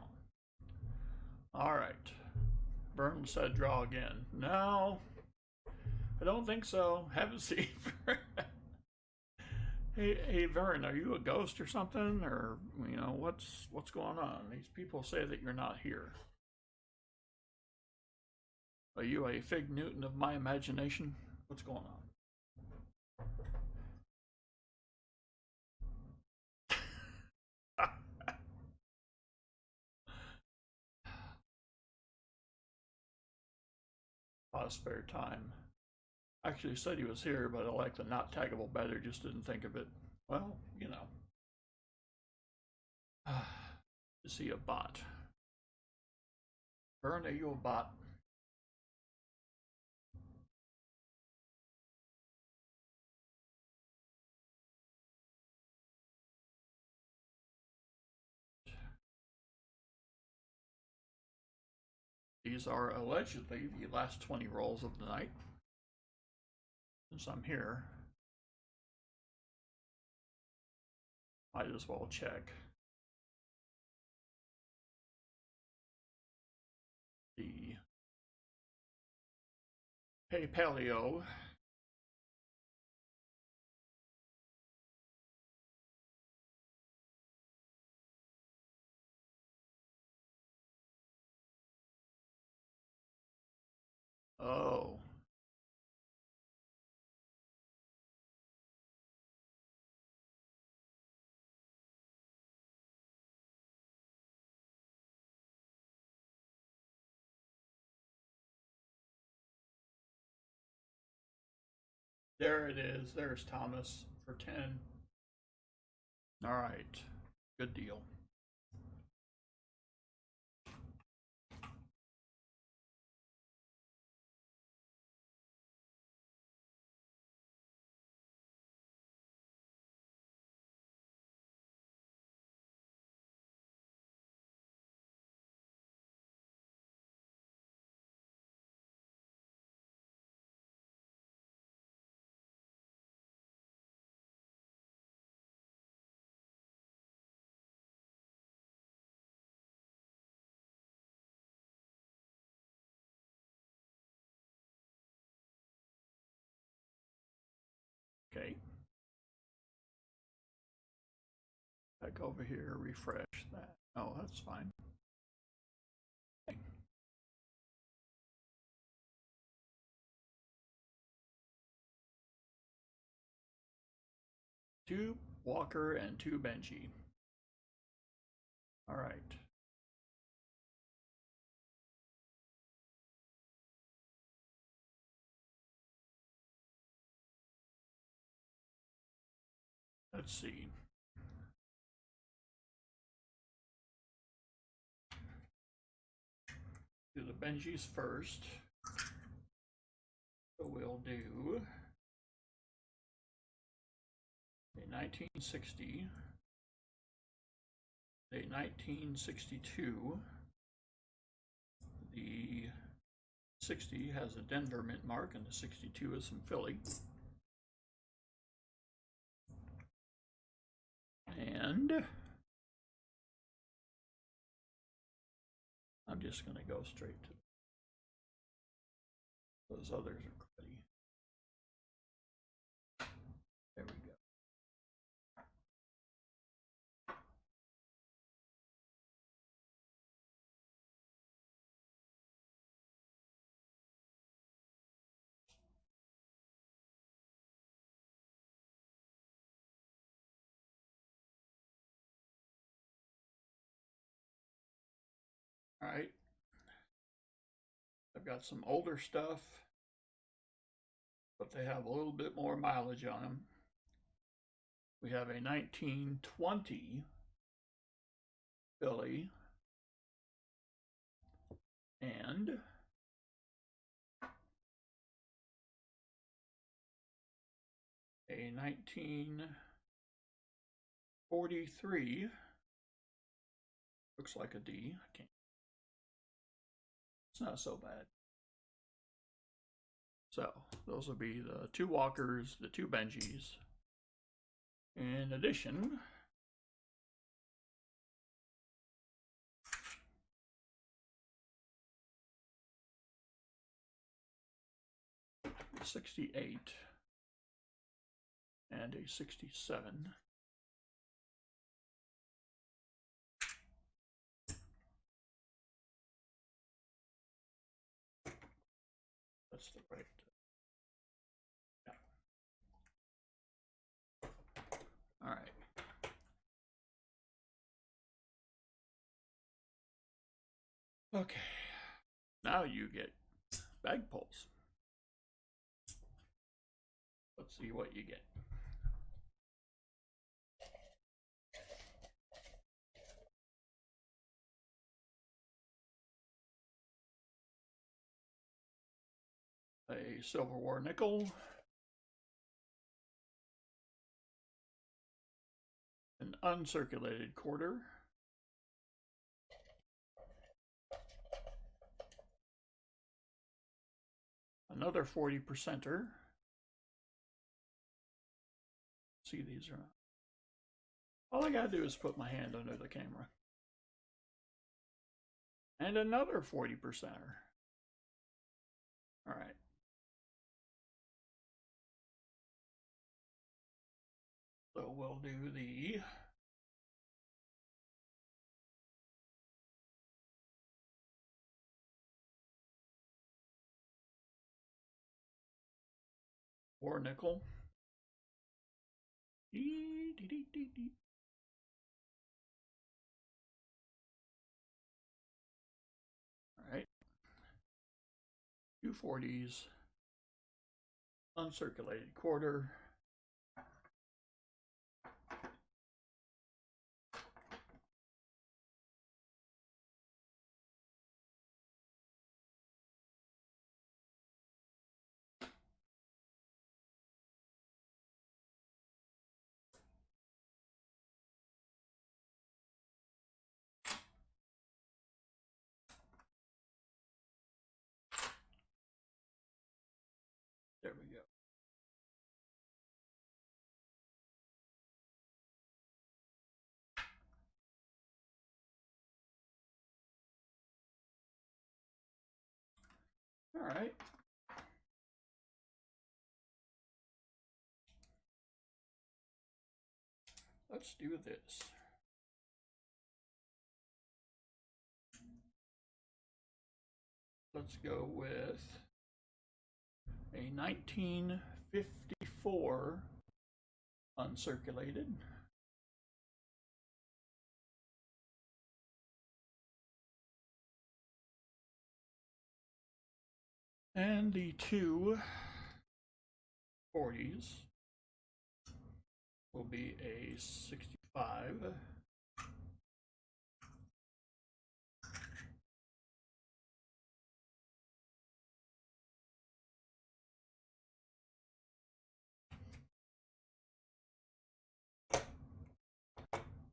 All right. Vern said draw again. No, I don't think so. Haven't seen Vern. Hey, Vern, are you a ghost or something? Or, you know, what's going on? These people say that you're not here. Are you a Fig Newton of my imagination? What's going on? Pause Spare Time. Actually said he was here, but I like the not taggable better, just didn't think of it. Well, you know. Is he a bot? Vern, are you a bot? These are allegedly the last 20 rolls of the night. Since I'm here, might as well check. The Hey Paleo. Oh. There it is. There's Thomas for 10. All right. Good deal. click over here, refresh that. Oh, that's fine. Two Walker and two Benji. All right. Let's see. Do the Benjis first. So we'll do a 1960, a 1962. The 60 has a Denver mint mark, and the 62 is from Philly. And I'm just going to go straight to those others are cruddy. There we go. All right. I've got some older stuff, but they have a little bit more mileage on them. We have a 1920 Philly and a 1943, looks like a D. I can't. It's not so bad. So those will be the two Walkers, the two Benjis. In addition, a 68 and a 67. That's the right. Yeah. All right. Okay. Now you get bag pulls. Let's see what you get. A Silver War nickel, an uncirculated quarter, another 40%er. See, these are not. All I gotta do is put my hand under the camera. And another 40%er. All right. So we'll do the War nickel. All right. 240s, uncirculated quarter. There we go. All right. Let's do this. let's go with a 1954 uncirculated. And the two 40s will be a 65.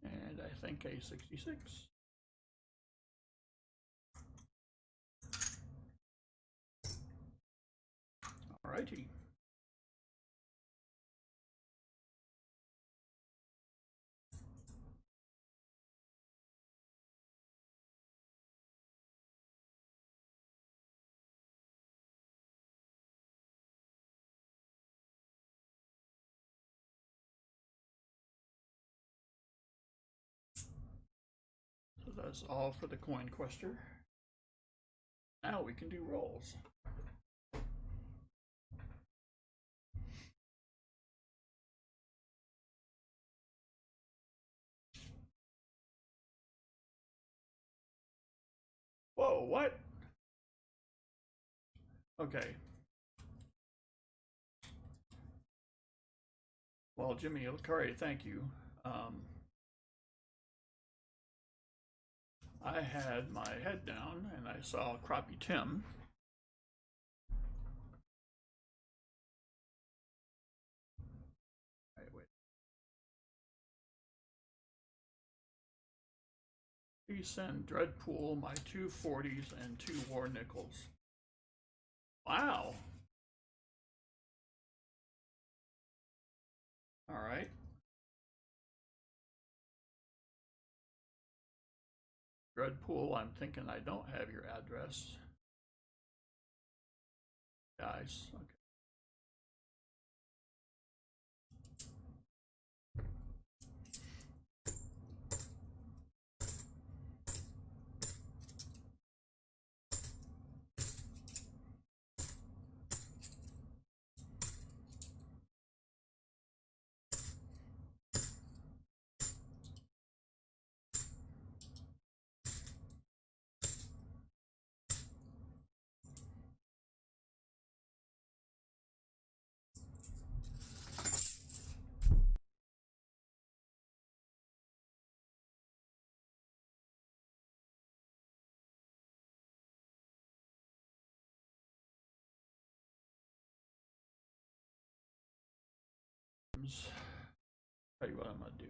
And I think a 66. Alrighty. So that's all for the coin quester. Now we can do rolls. Whoa, what? Okay. Well, Jimmy Curry, thank you. I had my head down and I saw Crappie Tim. Wait. Please send Dreadpool my 2 40s and 2 war nickels. Wow. All right. Dreadpool, I'm thinking I don't have your address. Guys, okay. Tell you what I'm gonna do.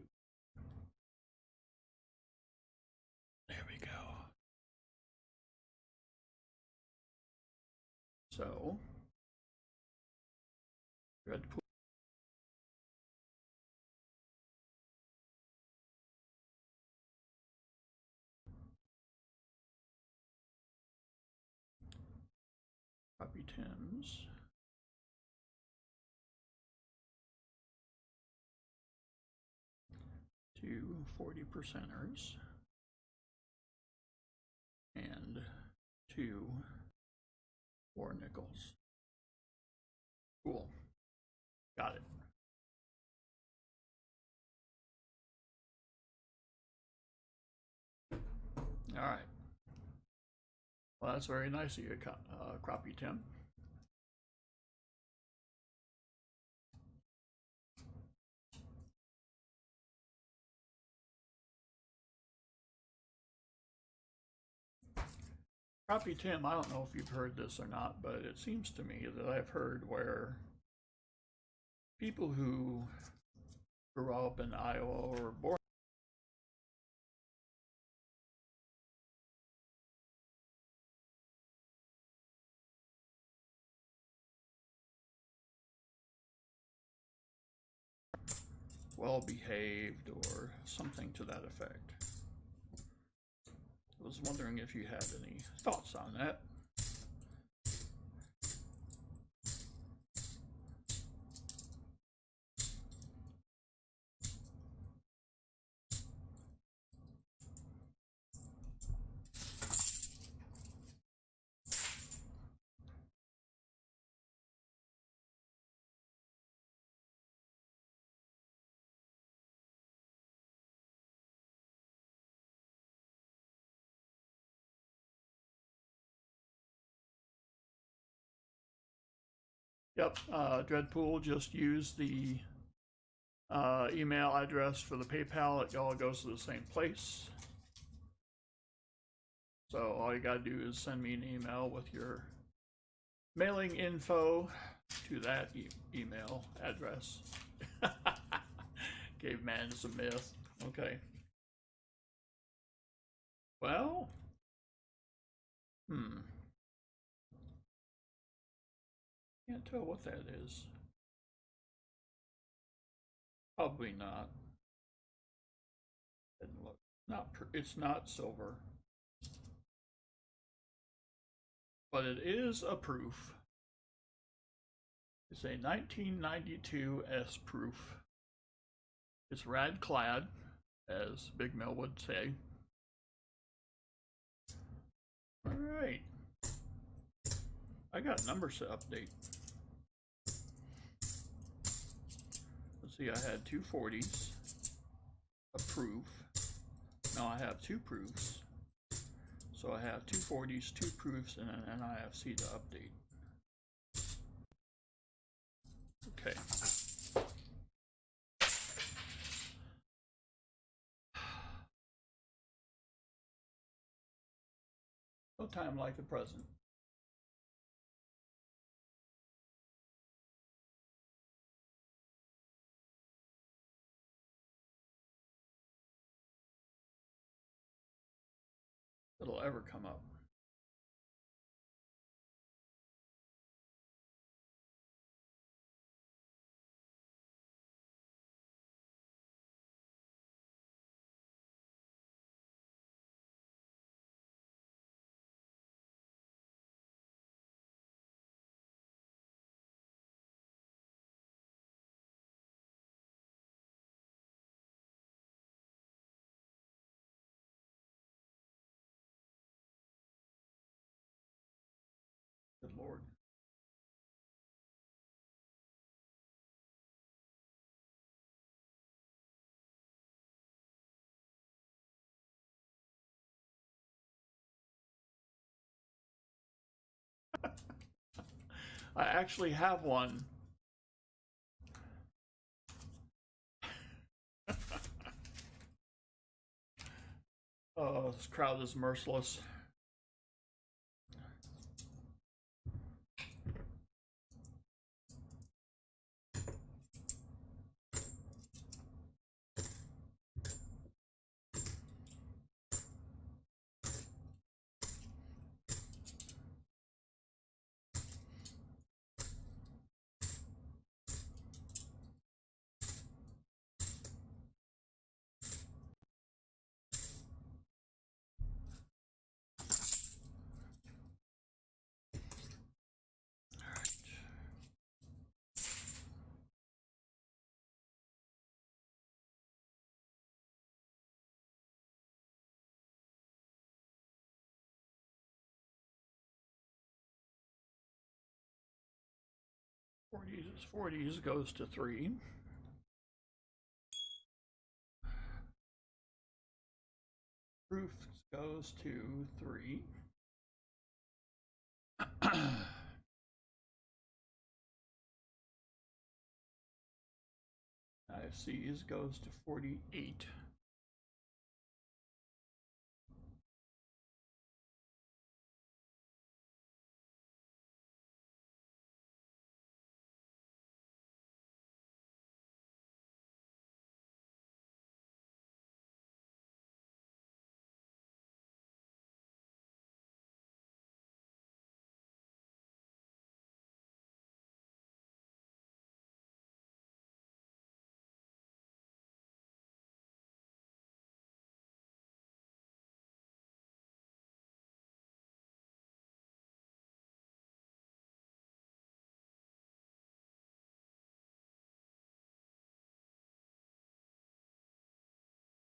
There we go. So, Dreadpool. Copy Tim's. Two 40%ers. And 2 war nickels. Cool. Got it. All right. Well, that's very nice of you, Crappie Tim. Crappie Tim, I don't know if you've heard this or not, but it seems to me that I've heard where people who grew up in Iowa or were born well behaved or something to that effect. I was wondering if you had any thoughts on that. Yep, Dreadpool, just use the email address for the PayPal. It all goes to the same place. So all you gotta do is send me an email with your mailing info to that email address. Caveman is a myth. Okay. Well, can't tell what that is. Probably not. Didn't look. It's not silver, but it is a proof. It's a 1992 S proof. It's rad clad, as Big Mel would say. All right. I got numbers to update. Let's see, I had two 40s, a proof. Now I have two proofs. So I have two 40s, two proofs, and an NIFC to update. Okay. No time like the present. It'll ever come up. Good Lord. I actually have one. Oh, this crowd is merciless. All right. 40s goes to 3. Proof goes to 3. IFCs goes to 48.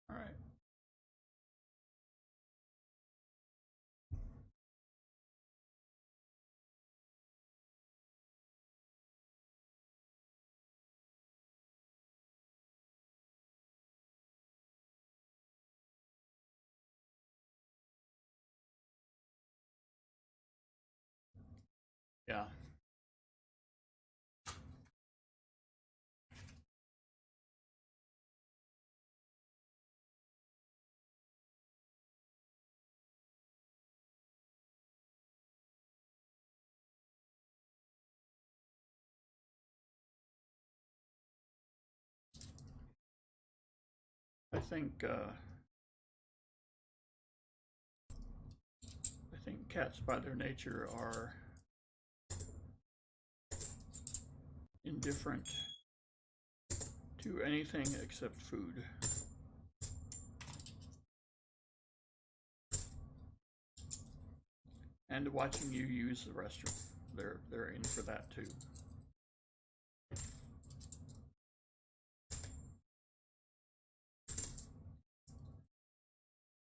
All right. Yeah. I think cats by their nature are indifferent to anything except food. And watching you use the restroom. They're in for that too.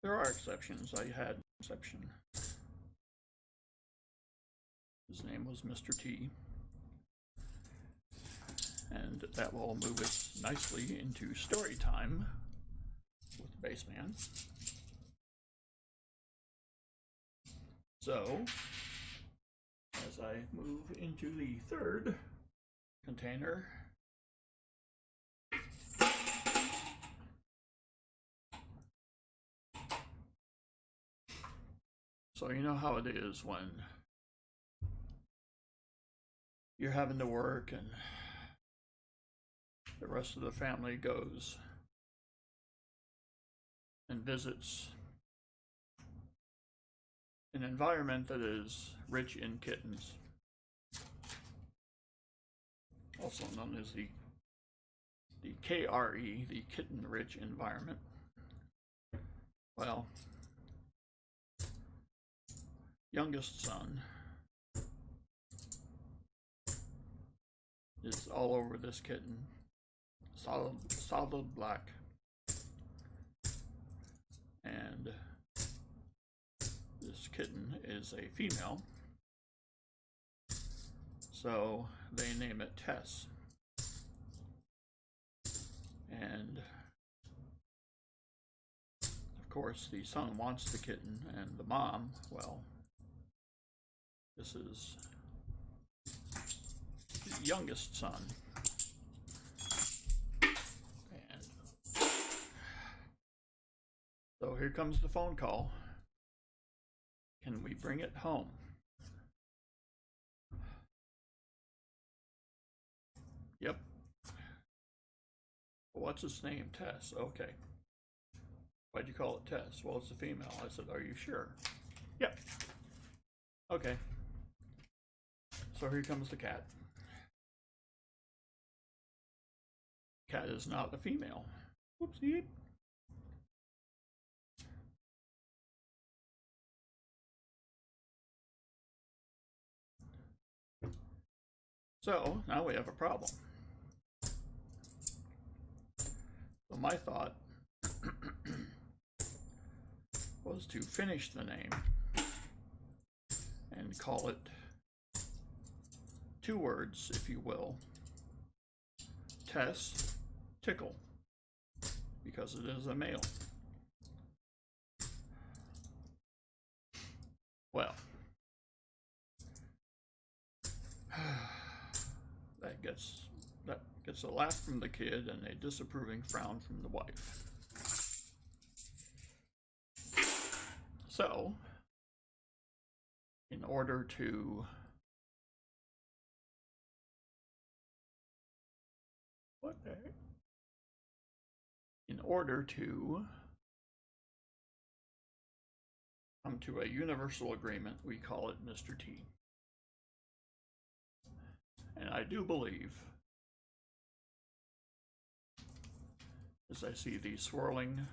There are exceptions. I had an exception. His name was Mr. T. And that will move us nicely into story time with the Baseman. So, as I move into the third container, so you know how it is when you're having to work and the rest of the family goes and visits an environment that is rich in kittens, also known as the KRE, the kitten-rich environment. Well, youngest son is all over this kitten, solid black, and this kitten is a female, so they name it Tess. And of course the son wants the kitten, and the mom, well, this is the youngest son. And so here comes the phone call. Can we bring it home? Yep. What's its name? Tess. Okay. Why'd you call it Tess? Well, it's a female. I said, are you sure? Yep. Okay. So here comes the cat. Cat is not a female. Whoopsie. So now we have a problem. So my thought was to finish the name and call it 2 words, if you will, Tess Tickle, because it is a male. Well, that gets a laugh from the kid and a disapproving frown from the wife. So, in order to come to a universal agreement, we call it Mr. T. And I do believe, as I see the swirling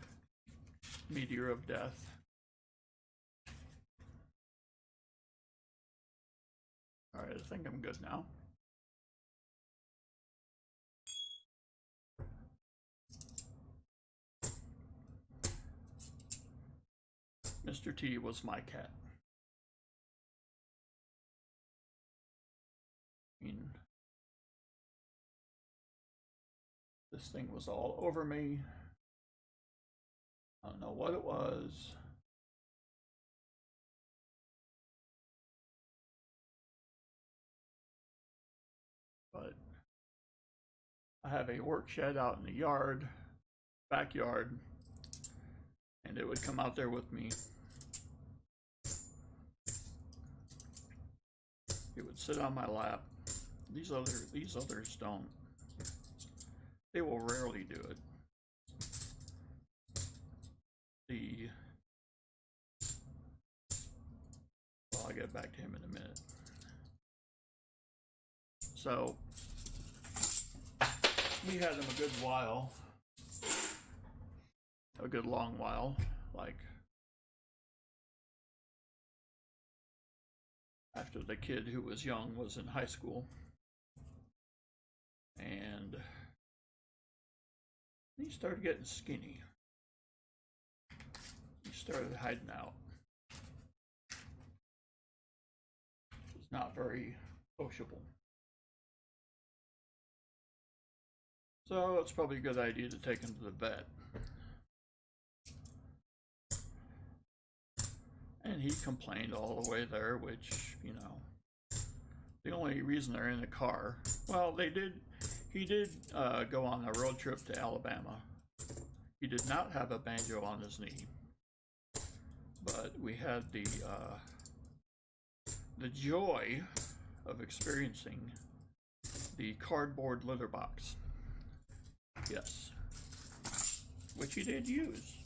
meteor of death, all right, I think I'm good now. Mr. T was my cat. I mean, this thing was all over me. I don't know what it was. But I have a work shed out in the yard, backyard, and it would come out there with me. It would sit on my lap. These others don't. They will rarely do it. the, well, I'll get back to him in a minute. So we had him a good while, a good long while, like after the kid who was young was in high school. And he started getting skinny. He started hiding out. He's not very sociable. So it's probably a good idea to take him to the vet. And he complained all the way there, which, you know, the only reason they're in the car, well, he did go on a road trip to Alabama. He did not have a banjo on his knee, but we had the joy of experiencing the cardboard litter box. Yes, which he did use.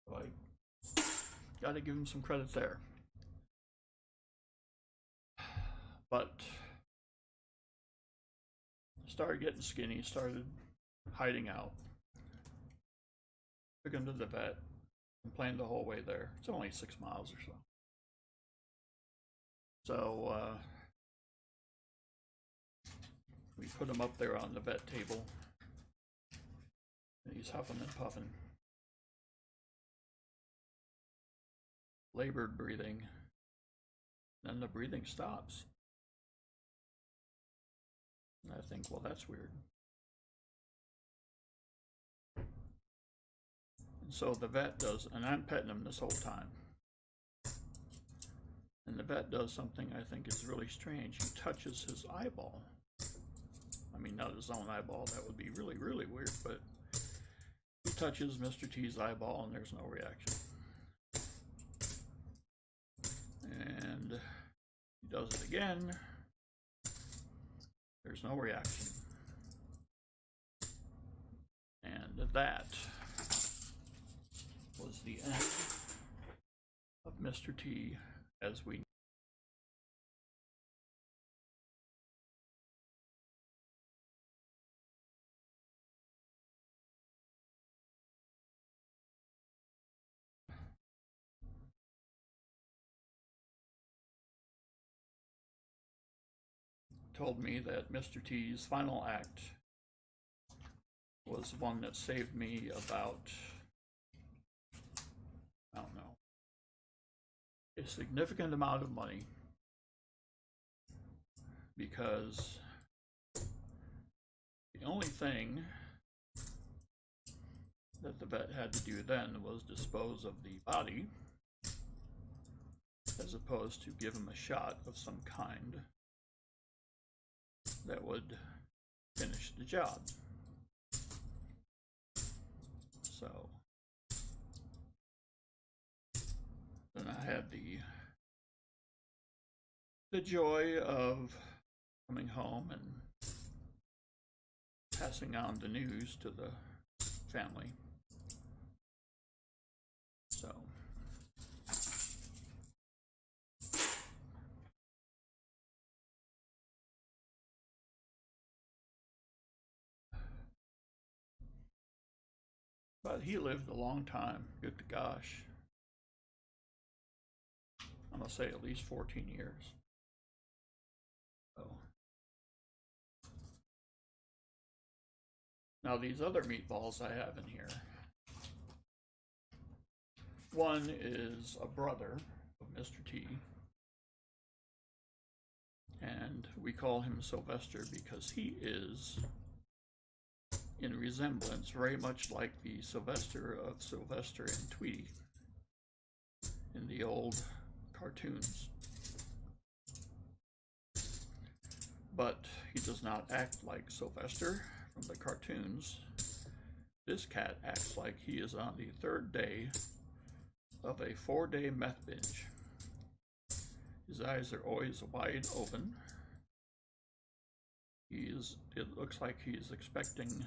So I got to give him some credit there. But started getting skinny, started hiding out. Took him to the vet, complained the whole way there. It's only 6 miles or so. So we put him up there on the vet table. And he's huffing and puffing. Labored breathing. Then the breathing stops. And I think, well, that's weird. And so the vet does, and I'm petting him this whole time. And the vet does something I think is really strange. He touches his eyeball. I mean, not his own eyeball. That would be really, really weird. But he touches Mr. T's eyeball and there's no reaction. And he does it again. There's no reaction. And that was the end of Mr. T as we told me that Mr. T's final act was one that saved me about, I don't know, a significant amount of money, because the only thing that the vet had to do then was dispose of the body, as opposed to give him a shot of some kind that would finish the job. So then I had the joy of coming home and passing on the news to the family. So but he lived a long time, good to gosh. I'm gonna say at least 14 years. So now these other meatballs I have in here. One is a brother of Mr. T, and we call him Sylvester because he is in resemblance very much like the Sylvester of Sylvester and Tweety in the old cartoons. But he does not act like Sylvester from the cartoons. This cat acts like he is on the 3rd day of a 4-day meth binge. His eyes are always wide open. It looks like he's expecting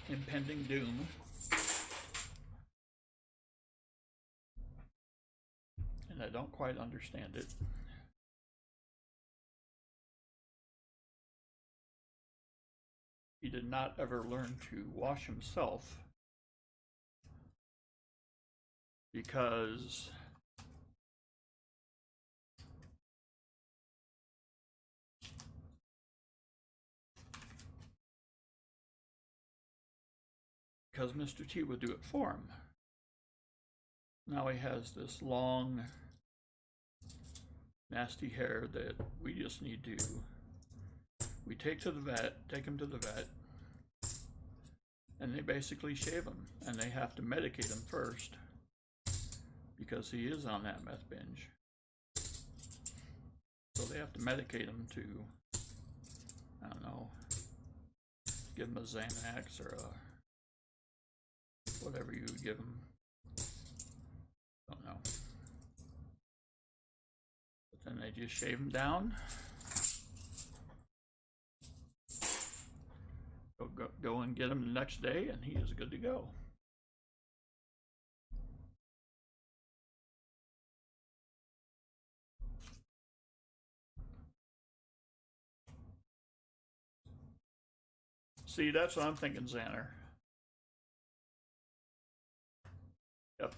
impending doom. and I don't quite understand it. He did not ever learn to wash himself because Mr. T would do it for him. Now he has this long, nasty hair that we just need to, we take him to the vet, and they basically shave him, and they have to medicate him first because he is on that meth binge. So they have to medicate him to, I don't know, give him a Xanax or a whatever you would give him. Don't know. But then they just shave him down. Go and get him the next day, and he is good to go. See, that's what I'm thinking, Xander. Yep.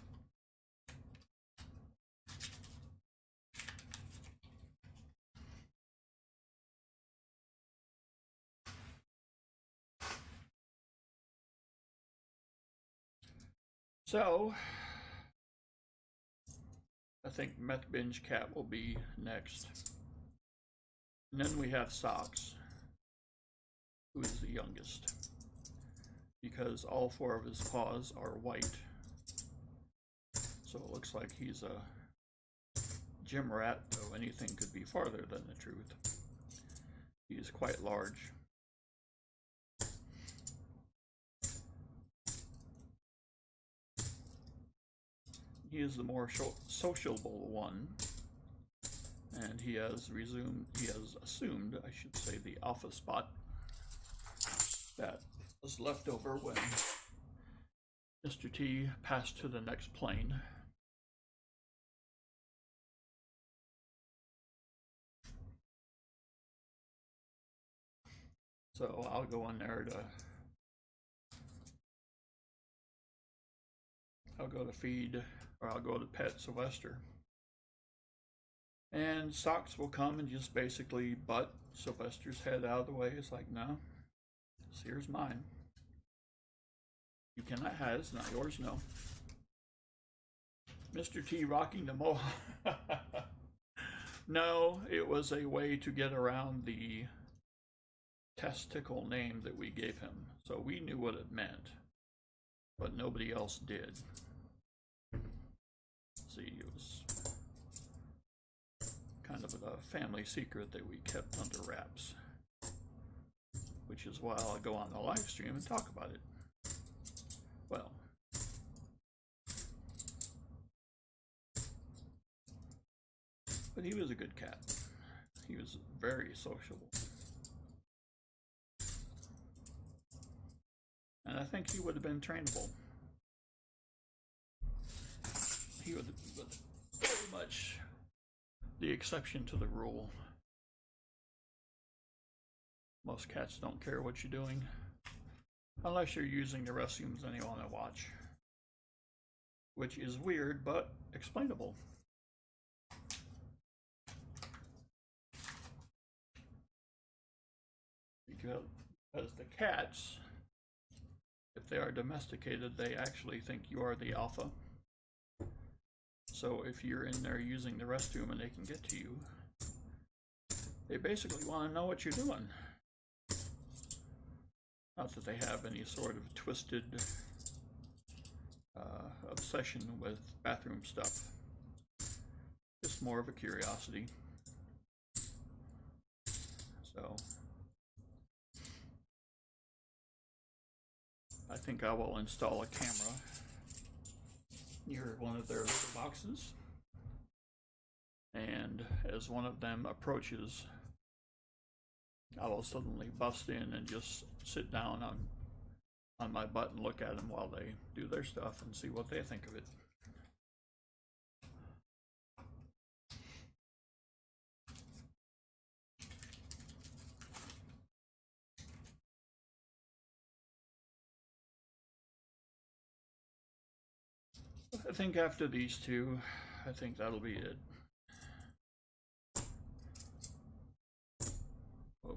So, I think Meth Binge Cat will be next. And then we have Socks, who is the youngest, because all four of his paws are white. So it looks like he's a gym rat, though anything could be farther than the truth. He is quite large. He is the more sociable one, and he has assumed, I should say, the alpha spot that was left over when Mr. T passed to the next plane. So I'll go in there I'll go to feed, or I'll go to pet Sylvester. And Socks will come and just basically butt Sylvester's head out of the way. It's like, no, here's mine. You cannot have it, it's not yours, no. Mr. T rocking the mohawk. No, it was a way to get around the testicle name that we gave him. So we knew what it meant, but nobody else did. See, it was kind of a family secret that we kept under wraps, which is why I'll go on the live stream and talk about it. Well, but he was a good cat. He was very sociable. And I think he would have been trainable. He would have been very much the exception to the rule. Most cats don't care what you're doing, unless you're using the restrooms and they want to watch. Which is weird, but explainable. Because the cats, if they are domesticated, they actually think you are the alpha. So if you're in there using the restroom and they can get to you, they basically want to know what you're doing. Not that they have any sort of twisted obsession with bathroom stuff. Just more of a curiosity. So I think I will install a camera near one of their litter boxes, and as one of them approaches, I will suddenly bust in and just sit down on my butt and look at them while they do their stuff and see what they think of it. I think after these two, I think that'll be it. Whoa.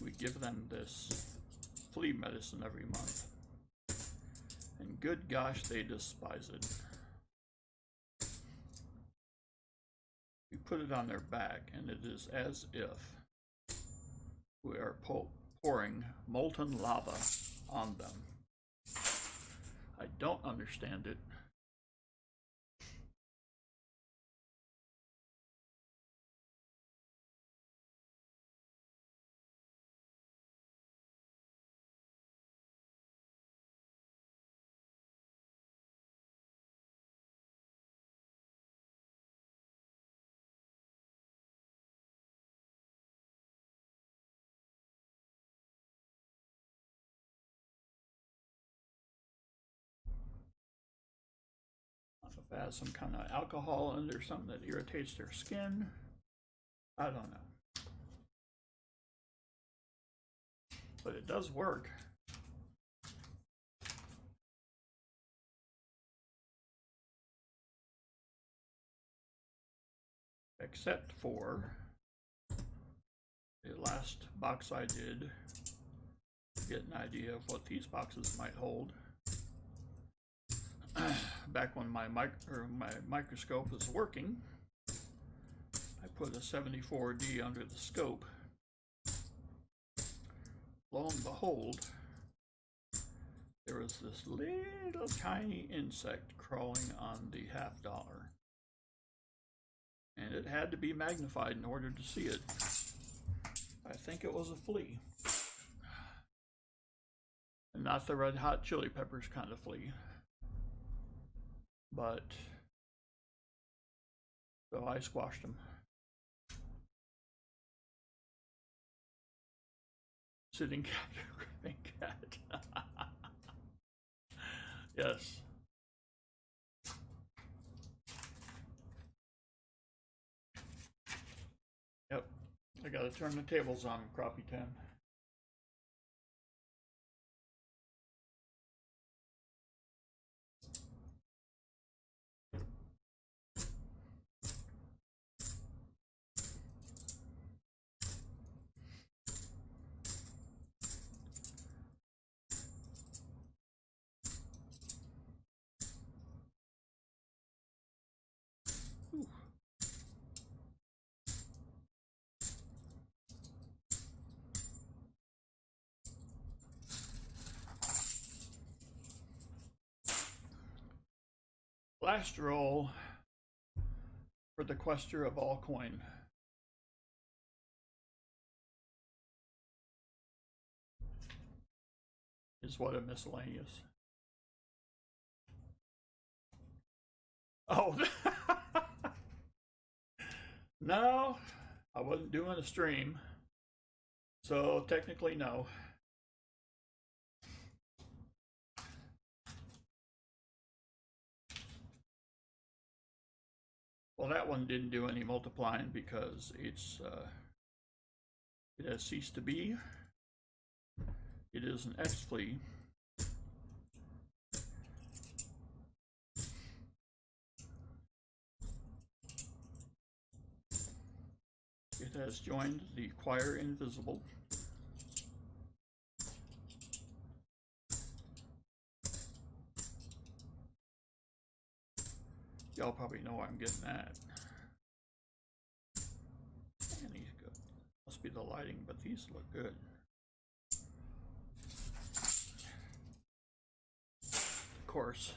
We give them this flea medicine every month, and good gosh, they despise it. We put it on their back, and it is as if we are pouring molten lava on them. I don't understand it. If it has some kind of alcohol in there, something that irritates their skin. I don't know. But it does work. Except for the last box I did, to get an idea of what these boxes might hold. Back when my microscope was working, I put a 74D under the scope. Lo and behold, there was this little tiny insect crawling on the $50. And it had to be magnified in order to see it. I think it was a flea. And not the red hot chili peppers kind of flea. But, so I squashed them. Sitting cat, gripping cat. Yes. Yep. I gotta turn the tables on, Crappie 10. Ooh. Last roll for the quester of all coin. Is what a miscellaneous. Oh, no, I wasn't doing a stream, so technically no. Well, that one didn't do any multiplying because it has ceased to be. It is an X flea. It has joined the choir invisible. Y'all probably know why I'm getting that. And he's good. Must be the lighting, but these look good. Of course,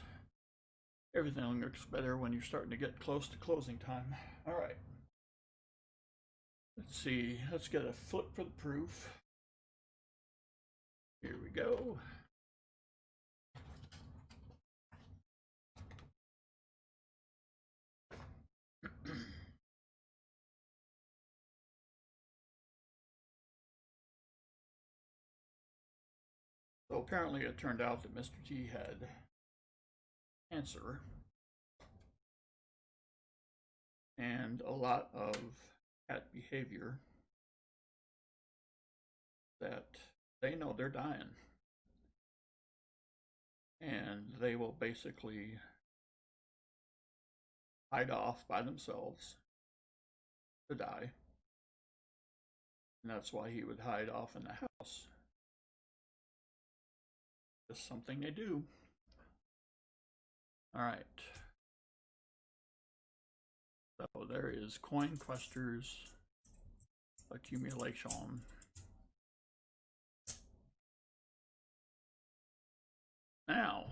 everything looks better when you're starting to get close to closing time. All right. Let's see. Let's get a flip for the proof. Here we go. So apparently it turned out that Mr. T had cancer. and a lot of cat behavior that they know they're dying. And they will basically hide off by themselves to die. And that's why he would hide off in the house. Just something they do. All right. So there is Coin Quester's accumulation. Now,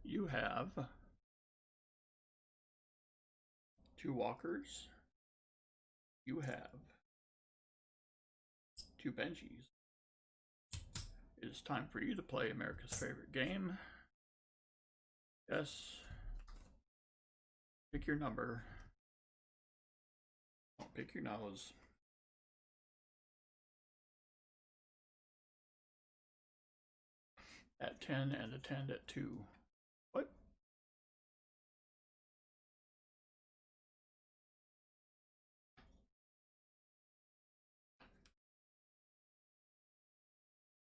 you have 2 walkers. You have 2 Benjis. It is time for you to play America's favorite game. Yes. Pick your number. Don't pick your nose. At 10 and a 10 at 2. What?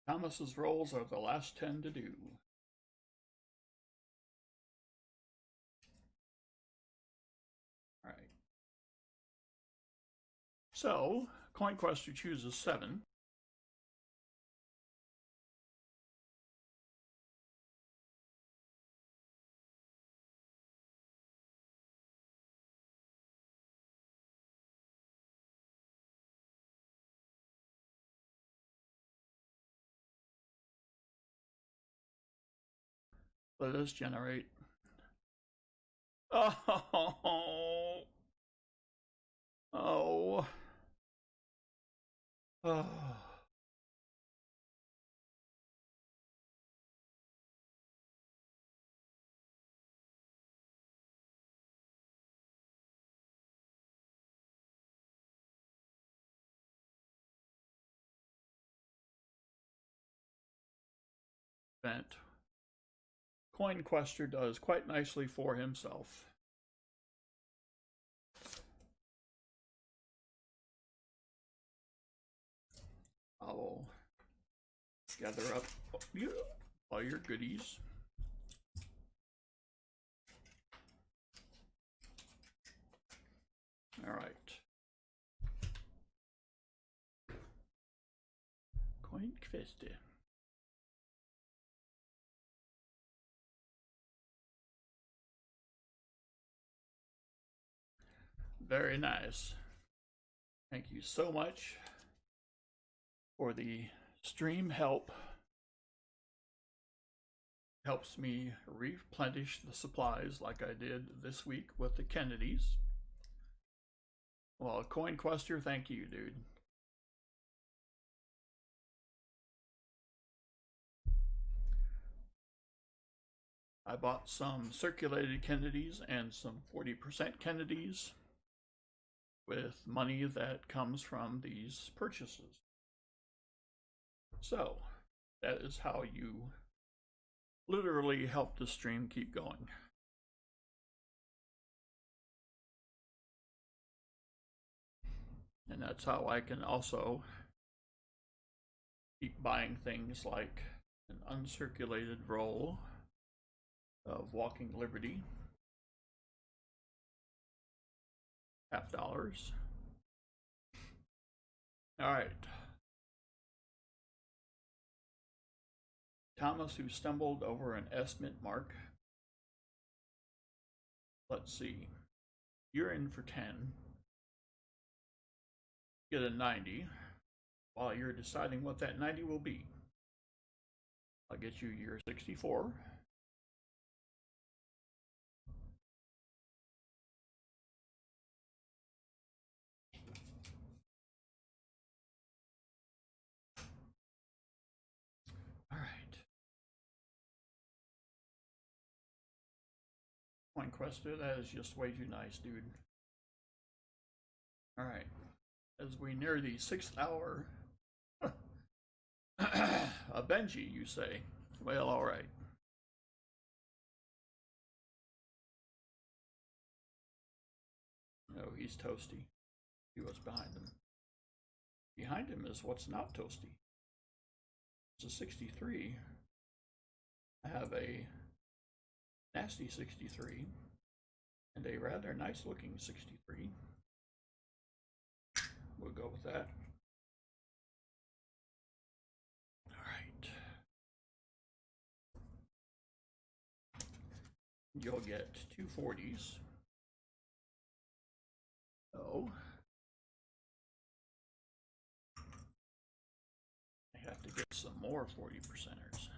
Thomas's rolls are the last 10 to do. All right. So, Coin Quester chooses 7. Let us generate. Oh. Oh. Oh. Event. Coin Quester does quite nicely for himself. I will gather up all your goodies. All right. Coin Quester. Very nice. Thank you so much for the stream help. Helps me replenish the supplies like I did this week with the Kennedys. Well, Coin Quester, thank you, dude. I bought some circulated Kennedys and some 40% Kennedys with money that comes from these purchases. So, that is how you literally help the stream keep going. And that's how I can also keep buying things like an uncirculated roll of Walking Liberty, $50. All right. Thomas, who stumbled over an estimate mark. Let's see. You're in for 10. Get a 90 while you're deciding what that 90 will be. I'll get you your 64. All right. Coin Quester, that is just way too nice, dude. All right. As we near the 6th hour, a Benji, you say? Well, all right. No, he's toasty. See what's behind him. Behind him is what's not toasty. It's a 63. I have a nasty 63 and a rather nice looking 63. We'll go with that. All right. You'll get 2 40s. So I have to get some more 40%ers.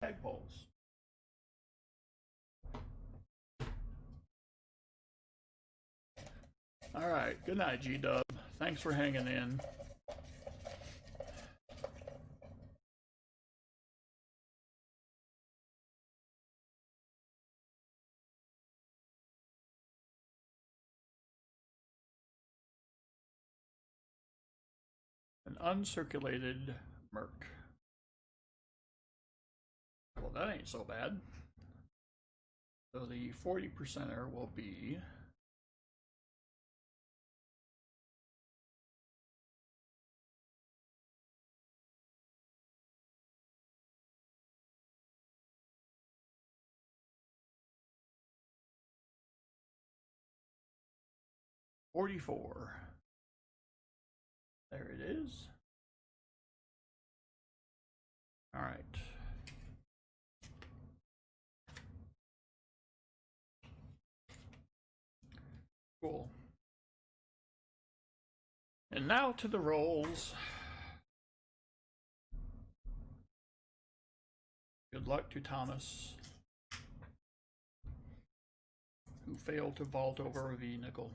Tagpoles. All right, good night, G-Dub. Thanks for hanging in. An uncirculated Merc. Well, that ain't so bad. So the 40%er will be $44. There it is. All right. Cool. And now to the rolls. Good luck to Thomas, who failed to vault over a V nickel.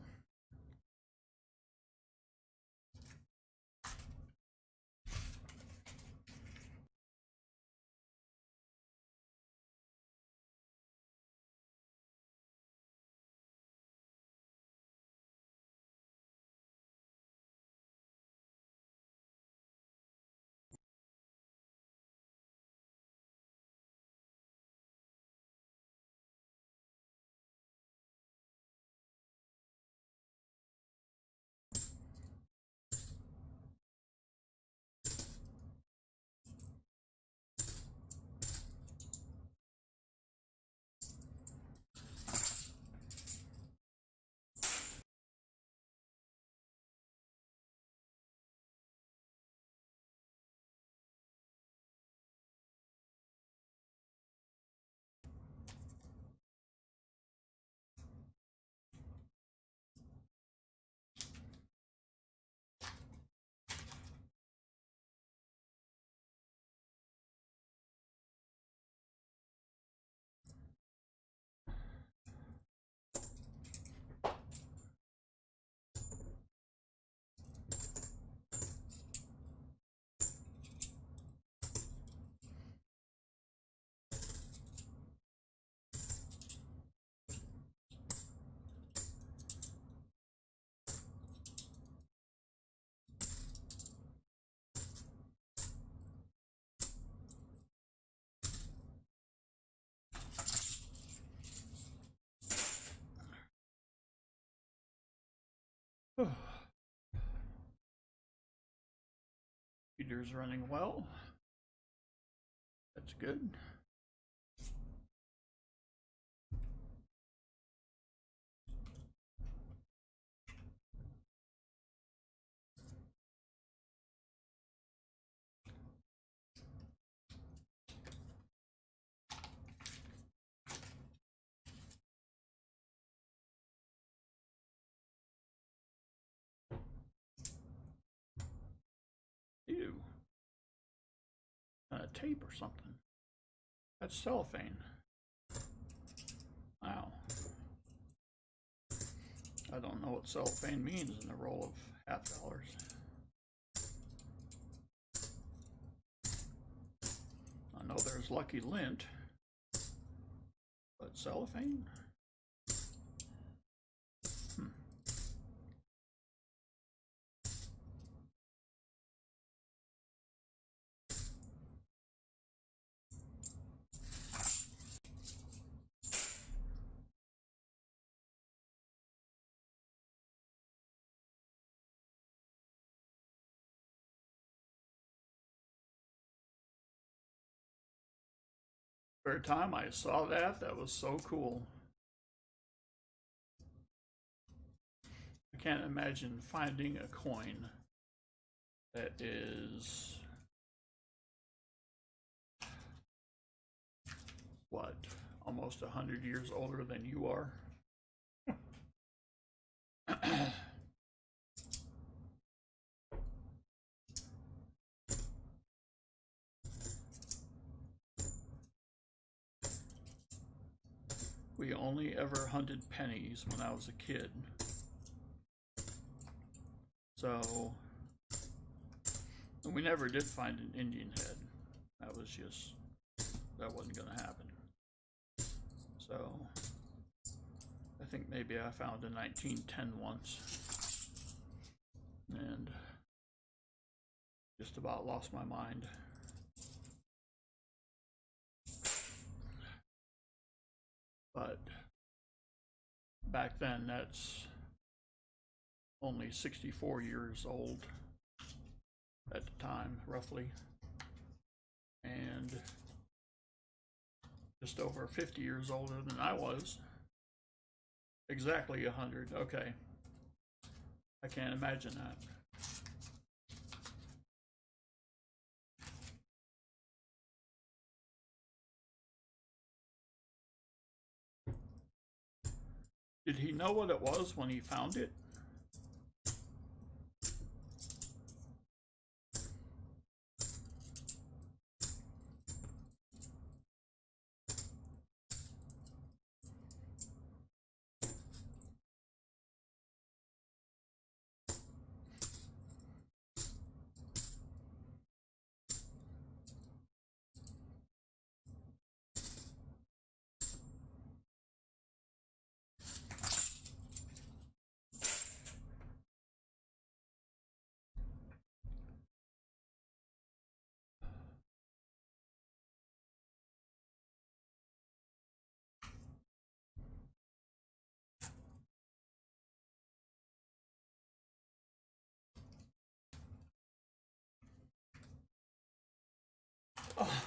Computer's running well. That's good. Ew. Tape or something. That's cellophane. Wow. I don't know what cellophane means in a roll of $50. there's Lucky Lint, but cellophane? Every time I saw that, that was so cool. I can't imagine finding a coin that is, what, almost 100 years older than you are. We only ever hunted pennies when I was a kid. So, and we never did find an Indian head. That wasn't going to happen. So, I think maybe I found a 1910 once. And just about lost my mind. But back then, that's only 64 years old at the time, roughly, and just over 50 years older than I was. Exactly 100. Okay, I can't imagine that. Did he know what it was when he found it? Oh.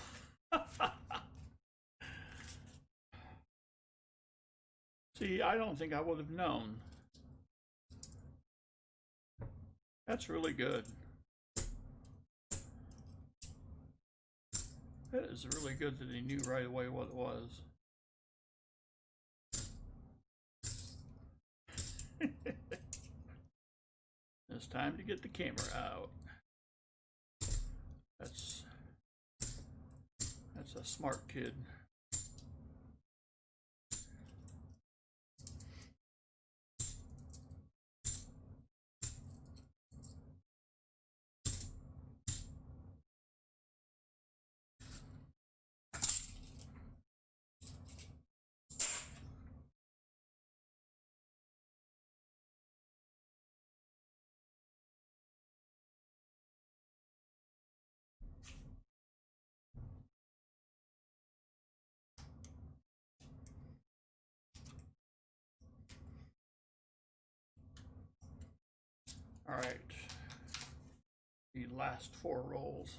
See, I don't think I would have known. That's really good. That is really good that he knew right away what it was. It's time to get the camera out. That's a smart kid. All right, the last 4 rolls.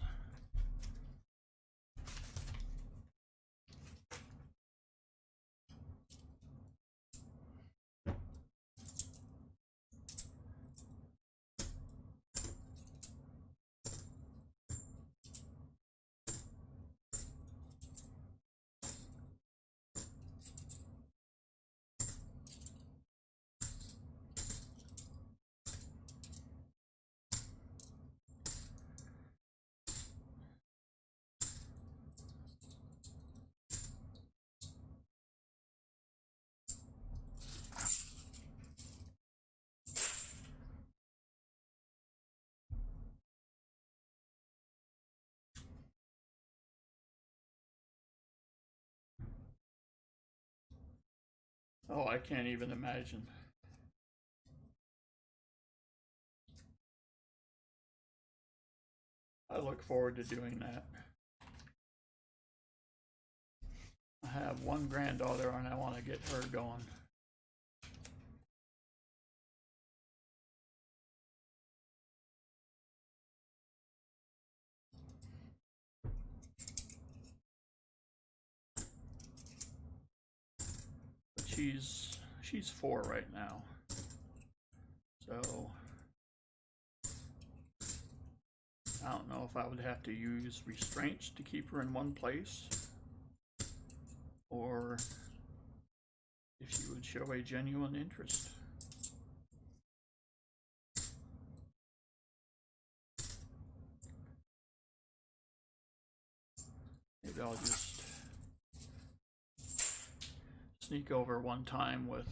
Oh, I can't even imagine. I look forward to doing that. I have one granddaughter and I want to get her going. But she's 4 right now. So I don't know if I would have to use restraints to keep her in one place, or if she would show a genuine interest. Maybe I'll just sneak over one time with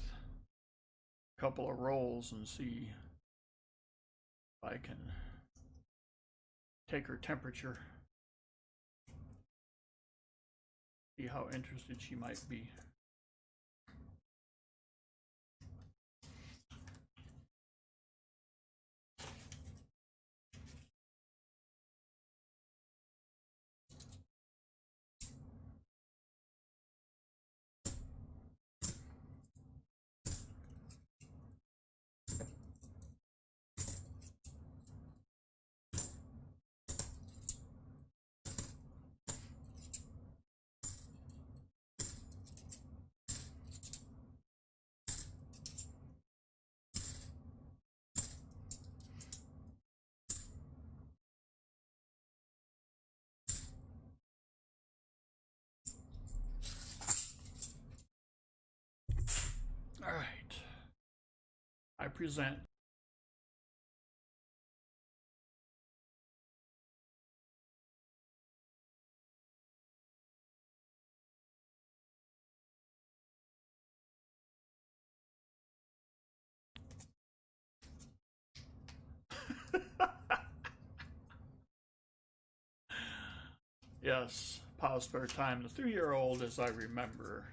a couple of rolls and see if I can take her temperature, see how interested she might be. All right, I present yes, pause spare time. The 3-year-old, as I remember,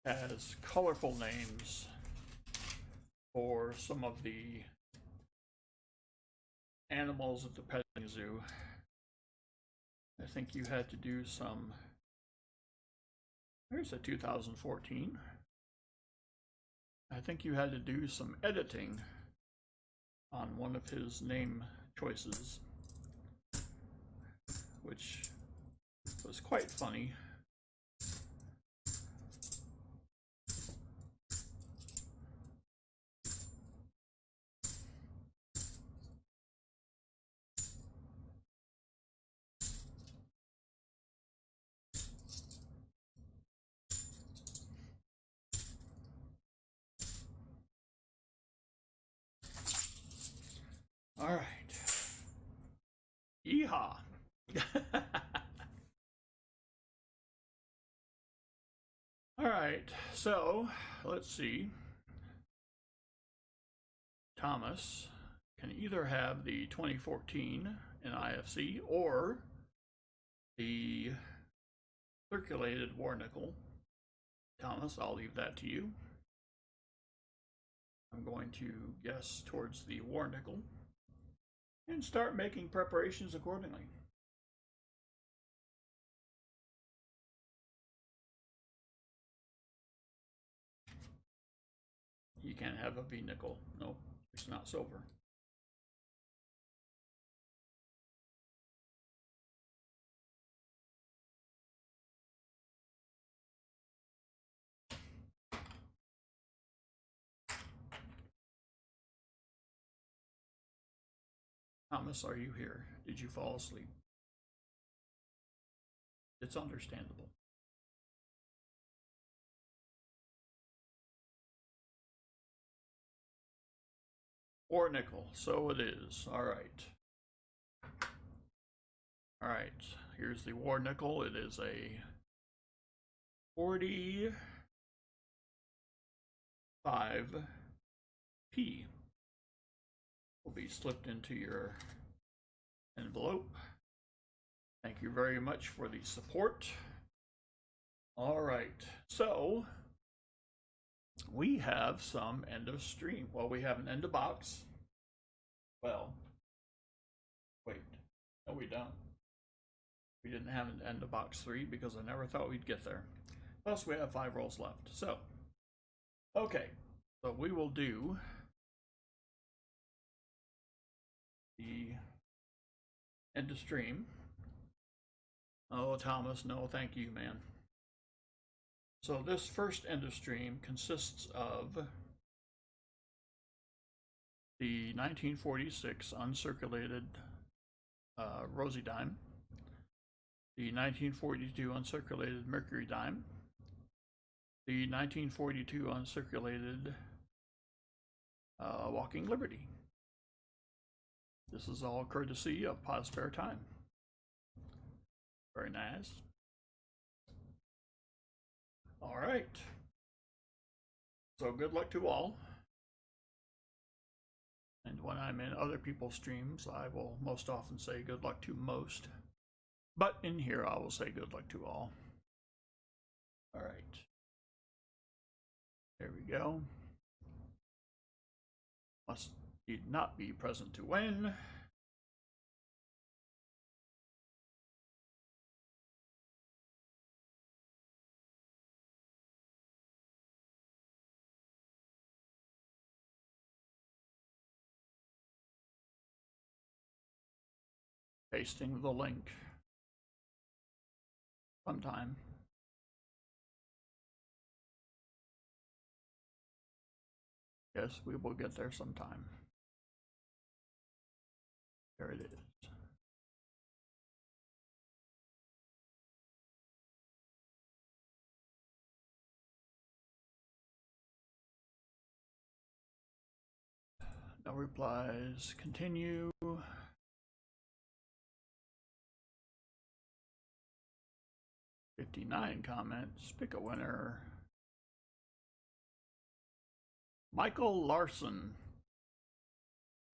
has colorful names for some of the animals at the petting zoo. I think you had to do some. There's a 2014. I think you had to do some editing on one of his name choices, which was quite funny. All right. Yeehaw. All right, so let's see. Thomas can either have the 2014 in IFC or the circulated war nickel. Thomas, I'll leave that to you. I'm going to guess towards the war nickel and start making preparations accordingly. You can't have a V nickel. No, it's not silver. Thomas, are you here? Did you fall asleep? It's understandable. Or nickel, so it is. All right. All right, here's the war nickel. It is a 45P. Will be slipped into your envelope. Thank you very much for the support. All right, so we have some end of stream. Well, we have an end of box. Well, wait, no, we don't. We didn't have an end of box 3 because I never thought we'd get there. Plus, we have 5 rolls left. So, okay, so we will do the end of stream. Oh, Thomas, no, thank you, man. So this first end of stream consists of the 1946 uncirculated Rosie dime, the 1942 uncirculated Mercury dime, the 1942 uncirculated Walking Liberty. This is all courtesy of Pod Spare Time. Very nice. All right. So good luck to all. And when I'm in other people's streams, I will most often say good luck to most. But in here, I will say good luck to all. All right. There we go. Must need not be present to win. Pasting the link sometime. Yes, we will get there sometime. There it is. No replies. Continue. "59 comments. Pick a winner." Michael Larson.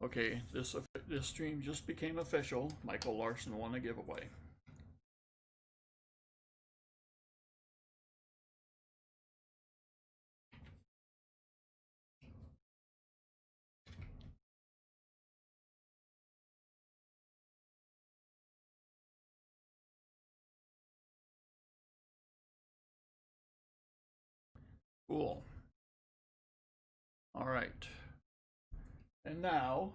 Okay, this stream just became official. Michael Larson won a giveaway. Cool. All right. And now,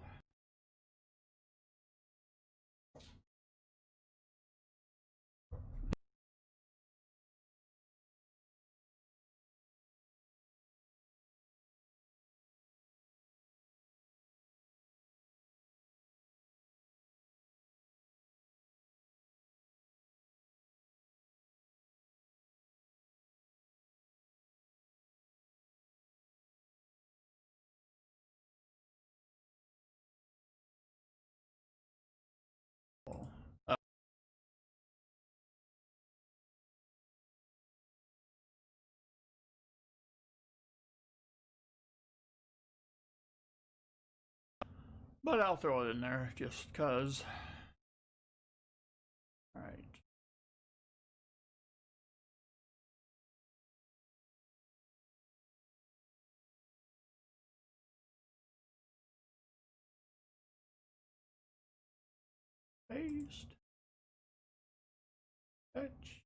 but I'll throw it in there just because. All right. Paste. Fetch.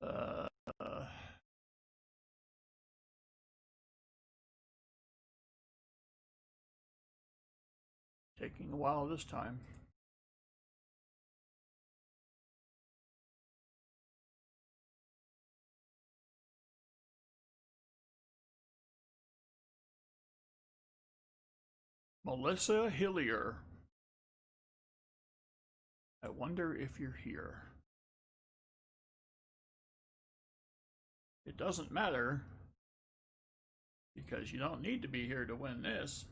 Uh, Taking a while this time. Melissa Hillier. I wonder if you're here. It doesn't matter because you don't need to be here to win this.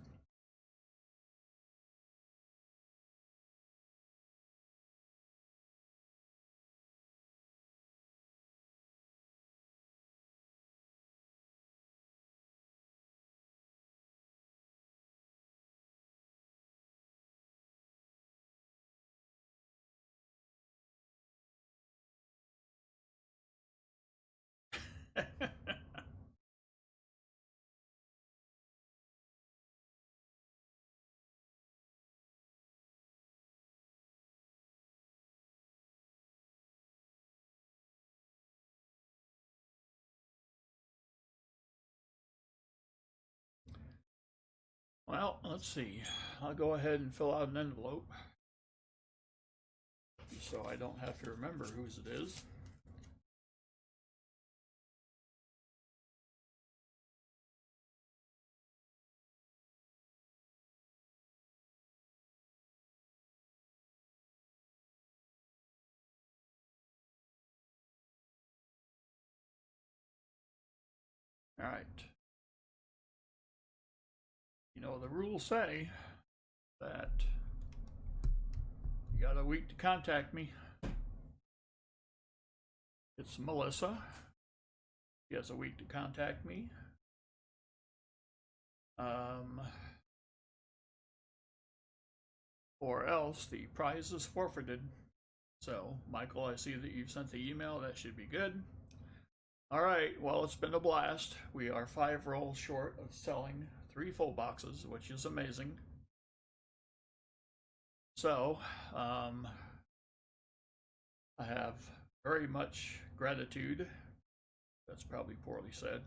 Well, let's see. I'll go ahead and fill out an envelope so I don't have to remember whose it is. All right. You know, the rules say that you got a week to contact me. It's Melissa. She has a week to contact me. Or else the prize is forfeited. So, Michael, I see that you've sent the email. That should be good. All right, well, it's been a blast. We are 5 rolls short of selling 3 full boxes, which is amazing. So, I have very much gratitude. That's probably poorly said.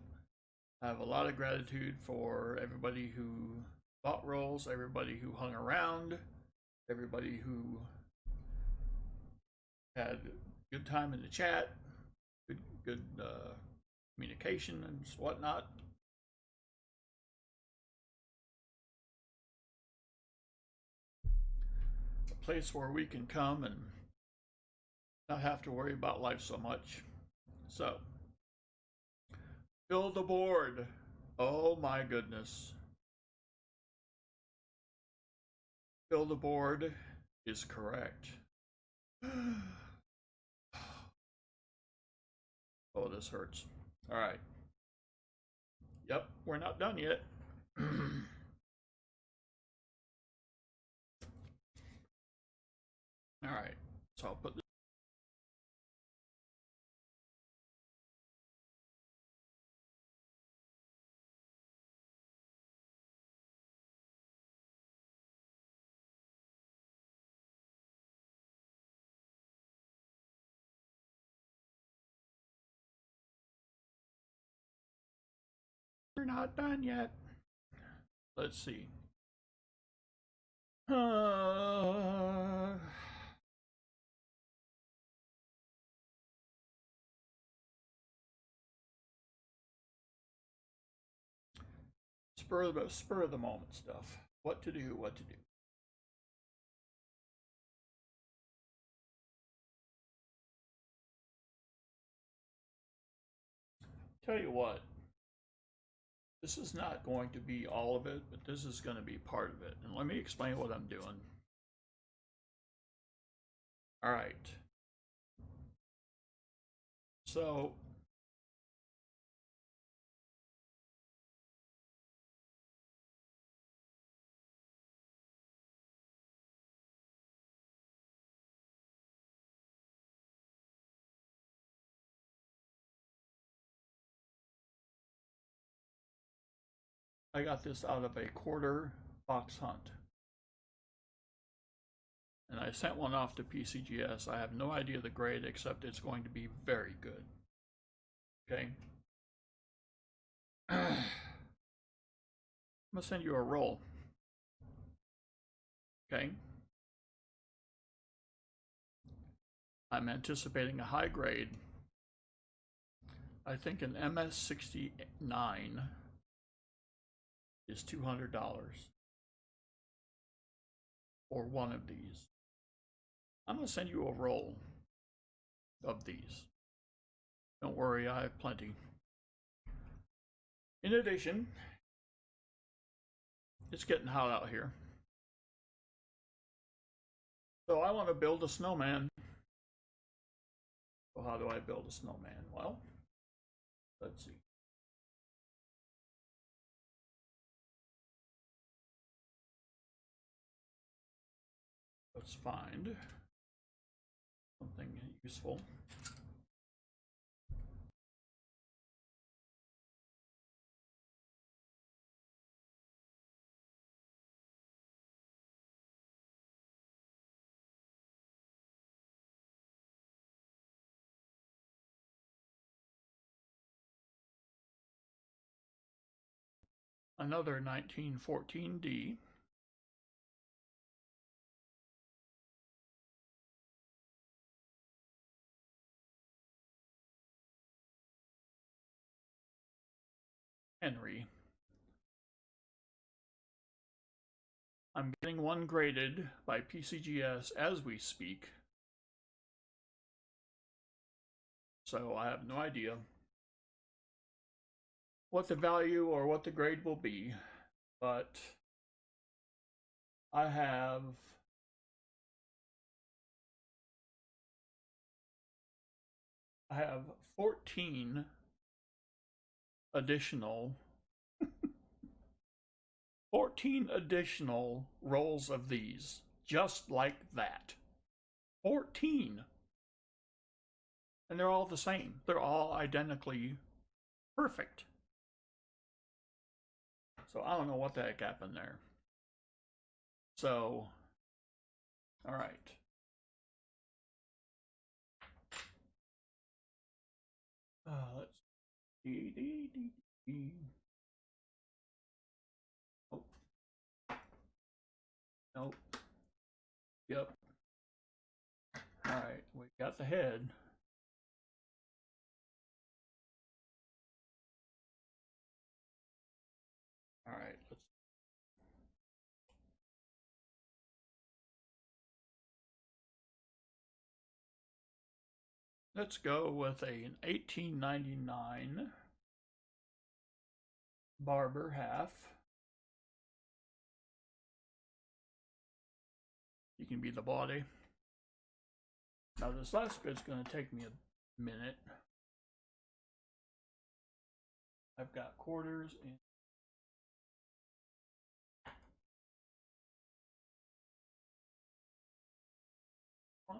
I have a lot of gratitude for everybody who bought rolls, everybody who hung around, everybody who had a good time in the chat, good communication and whatnot. A place where we can come and not have to worry about life so much. So, fill the board. Oh my goodness. Fill the board is correct. Oh, this hurts. All right. Yep, we're not done yet. All right, so I'll put this. We're not done yet. Let's see. Spur of the moment stuff. What to do, what to do. Tell you what, this is not going to be all of it, but this is going to be part of it. And let me explain what I'm doing. All right. So, I got this out of a quarter box hunt. And I sent one off to PCGS. I have no idea the grade, except it's going to be very good. Okay. I'm going to send you a roll. Okay. I'm anticipating a high grade. I think an MS69 is $200 or one of these. I'm going to send you a roll of these. Don't worry, I have plenty. In addition, it's getting hot out here. So I want to build a snowman. So how do I build a snowman? Well, let's see. Let's find something useful. another 1914D. Henry. I'm getting one graded by PCGS as we speak, so I have no idea what the value or what the grade will be, but I have I have 14 additional 14 additional rolls of these, just like that. 14. And they're all the same. They're all identically perfect. So I don't know what the heck happened there. So, all right. Let's see. Oh. Nope. Yep. All right, we got the head. All right, let's go with an 1899 Barber half. You can be the body. Now this last bit's going to take me a minute. I've got quarters in one.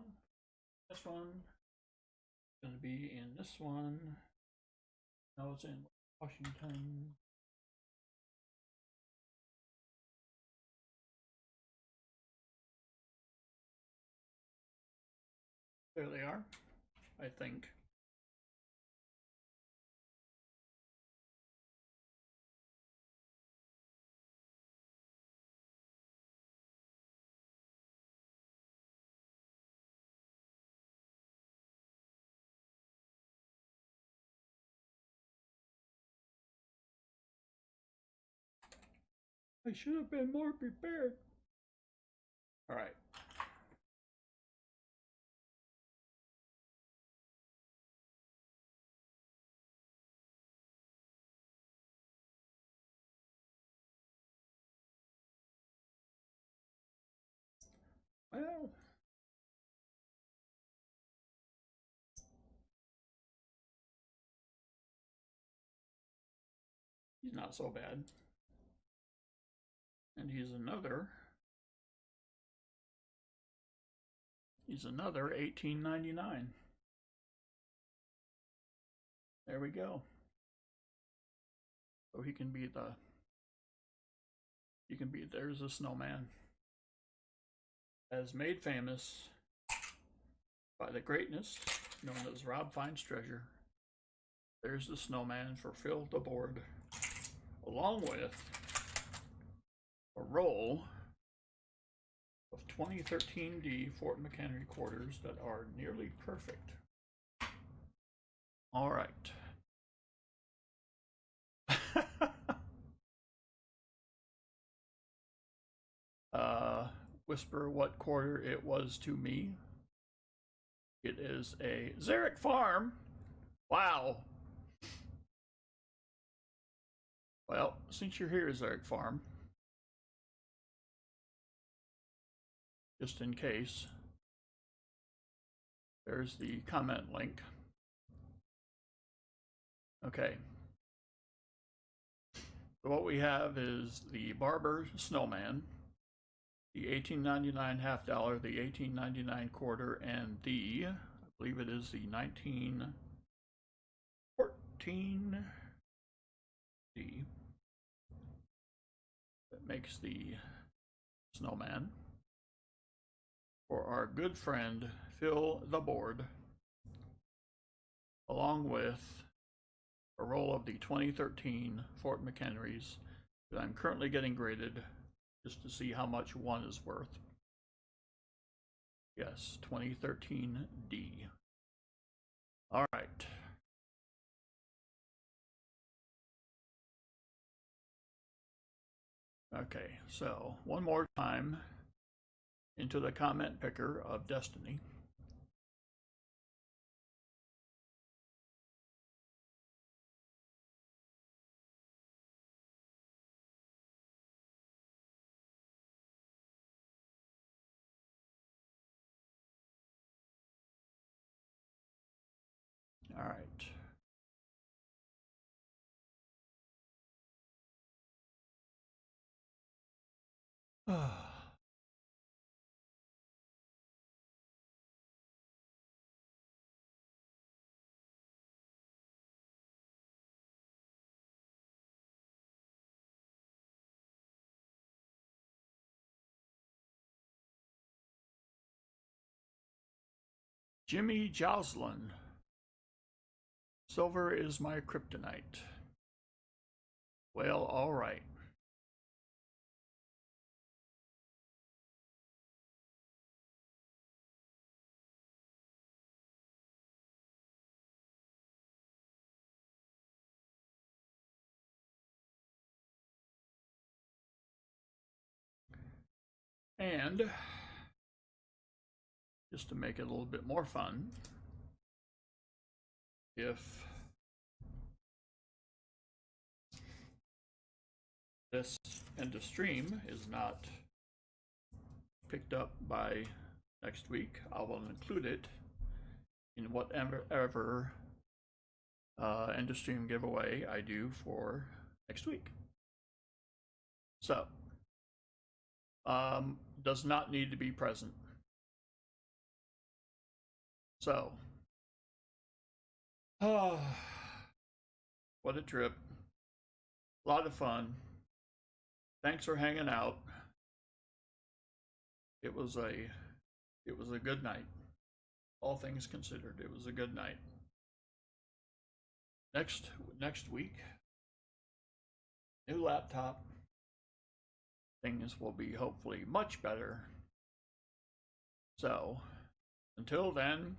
This one is going to be in this one. No, it's in Washington. There they are, I think. I should have been more prepared. All right. Well, he's not so bad. And he's another 1899. There we go. So he can be there's a snowman. As made famous by the greatness known as Rob Fine's treasure. There's the snowman for Phil the board, along with a roll of 2013D Fort McHenry quarters that are nearly perfect. All right. Whisper what quarter it was to me. It is a Xeric Farm. Wow. Well, since you're here, Xeric Farm, just in case, there's the comment link. Okay. So what we have is the Barber Snowman, the 1899 half dollar, the 1899 quarter, and the, I believe it is the 1914 D that makes the snowman for our good friend Phil the board, along with a roll of the 2013 Fort McHenry's I'm currently getting graded just to see how much 1 is worth. Yes, 2013D. All right. Okay, so one more time into the comment picker of Destiny. All right. Jimmy Joslin. Silver is my kryptonite. Well, all right. And just to make it a little bit more fun, if this end of stream is not picked up by next week, I will include it in whatever end of stream giveaway I do for next week. So, does not need to be present. So, what a trip. A lot of fun. Thanks for hanging out. It was a good night. All things considered, it was a good night. Next week, new laptop. Things will be hopefully much better. So, until then,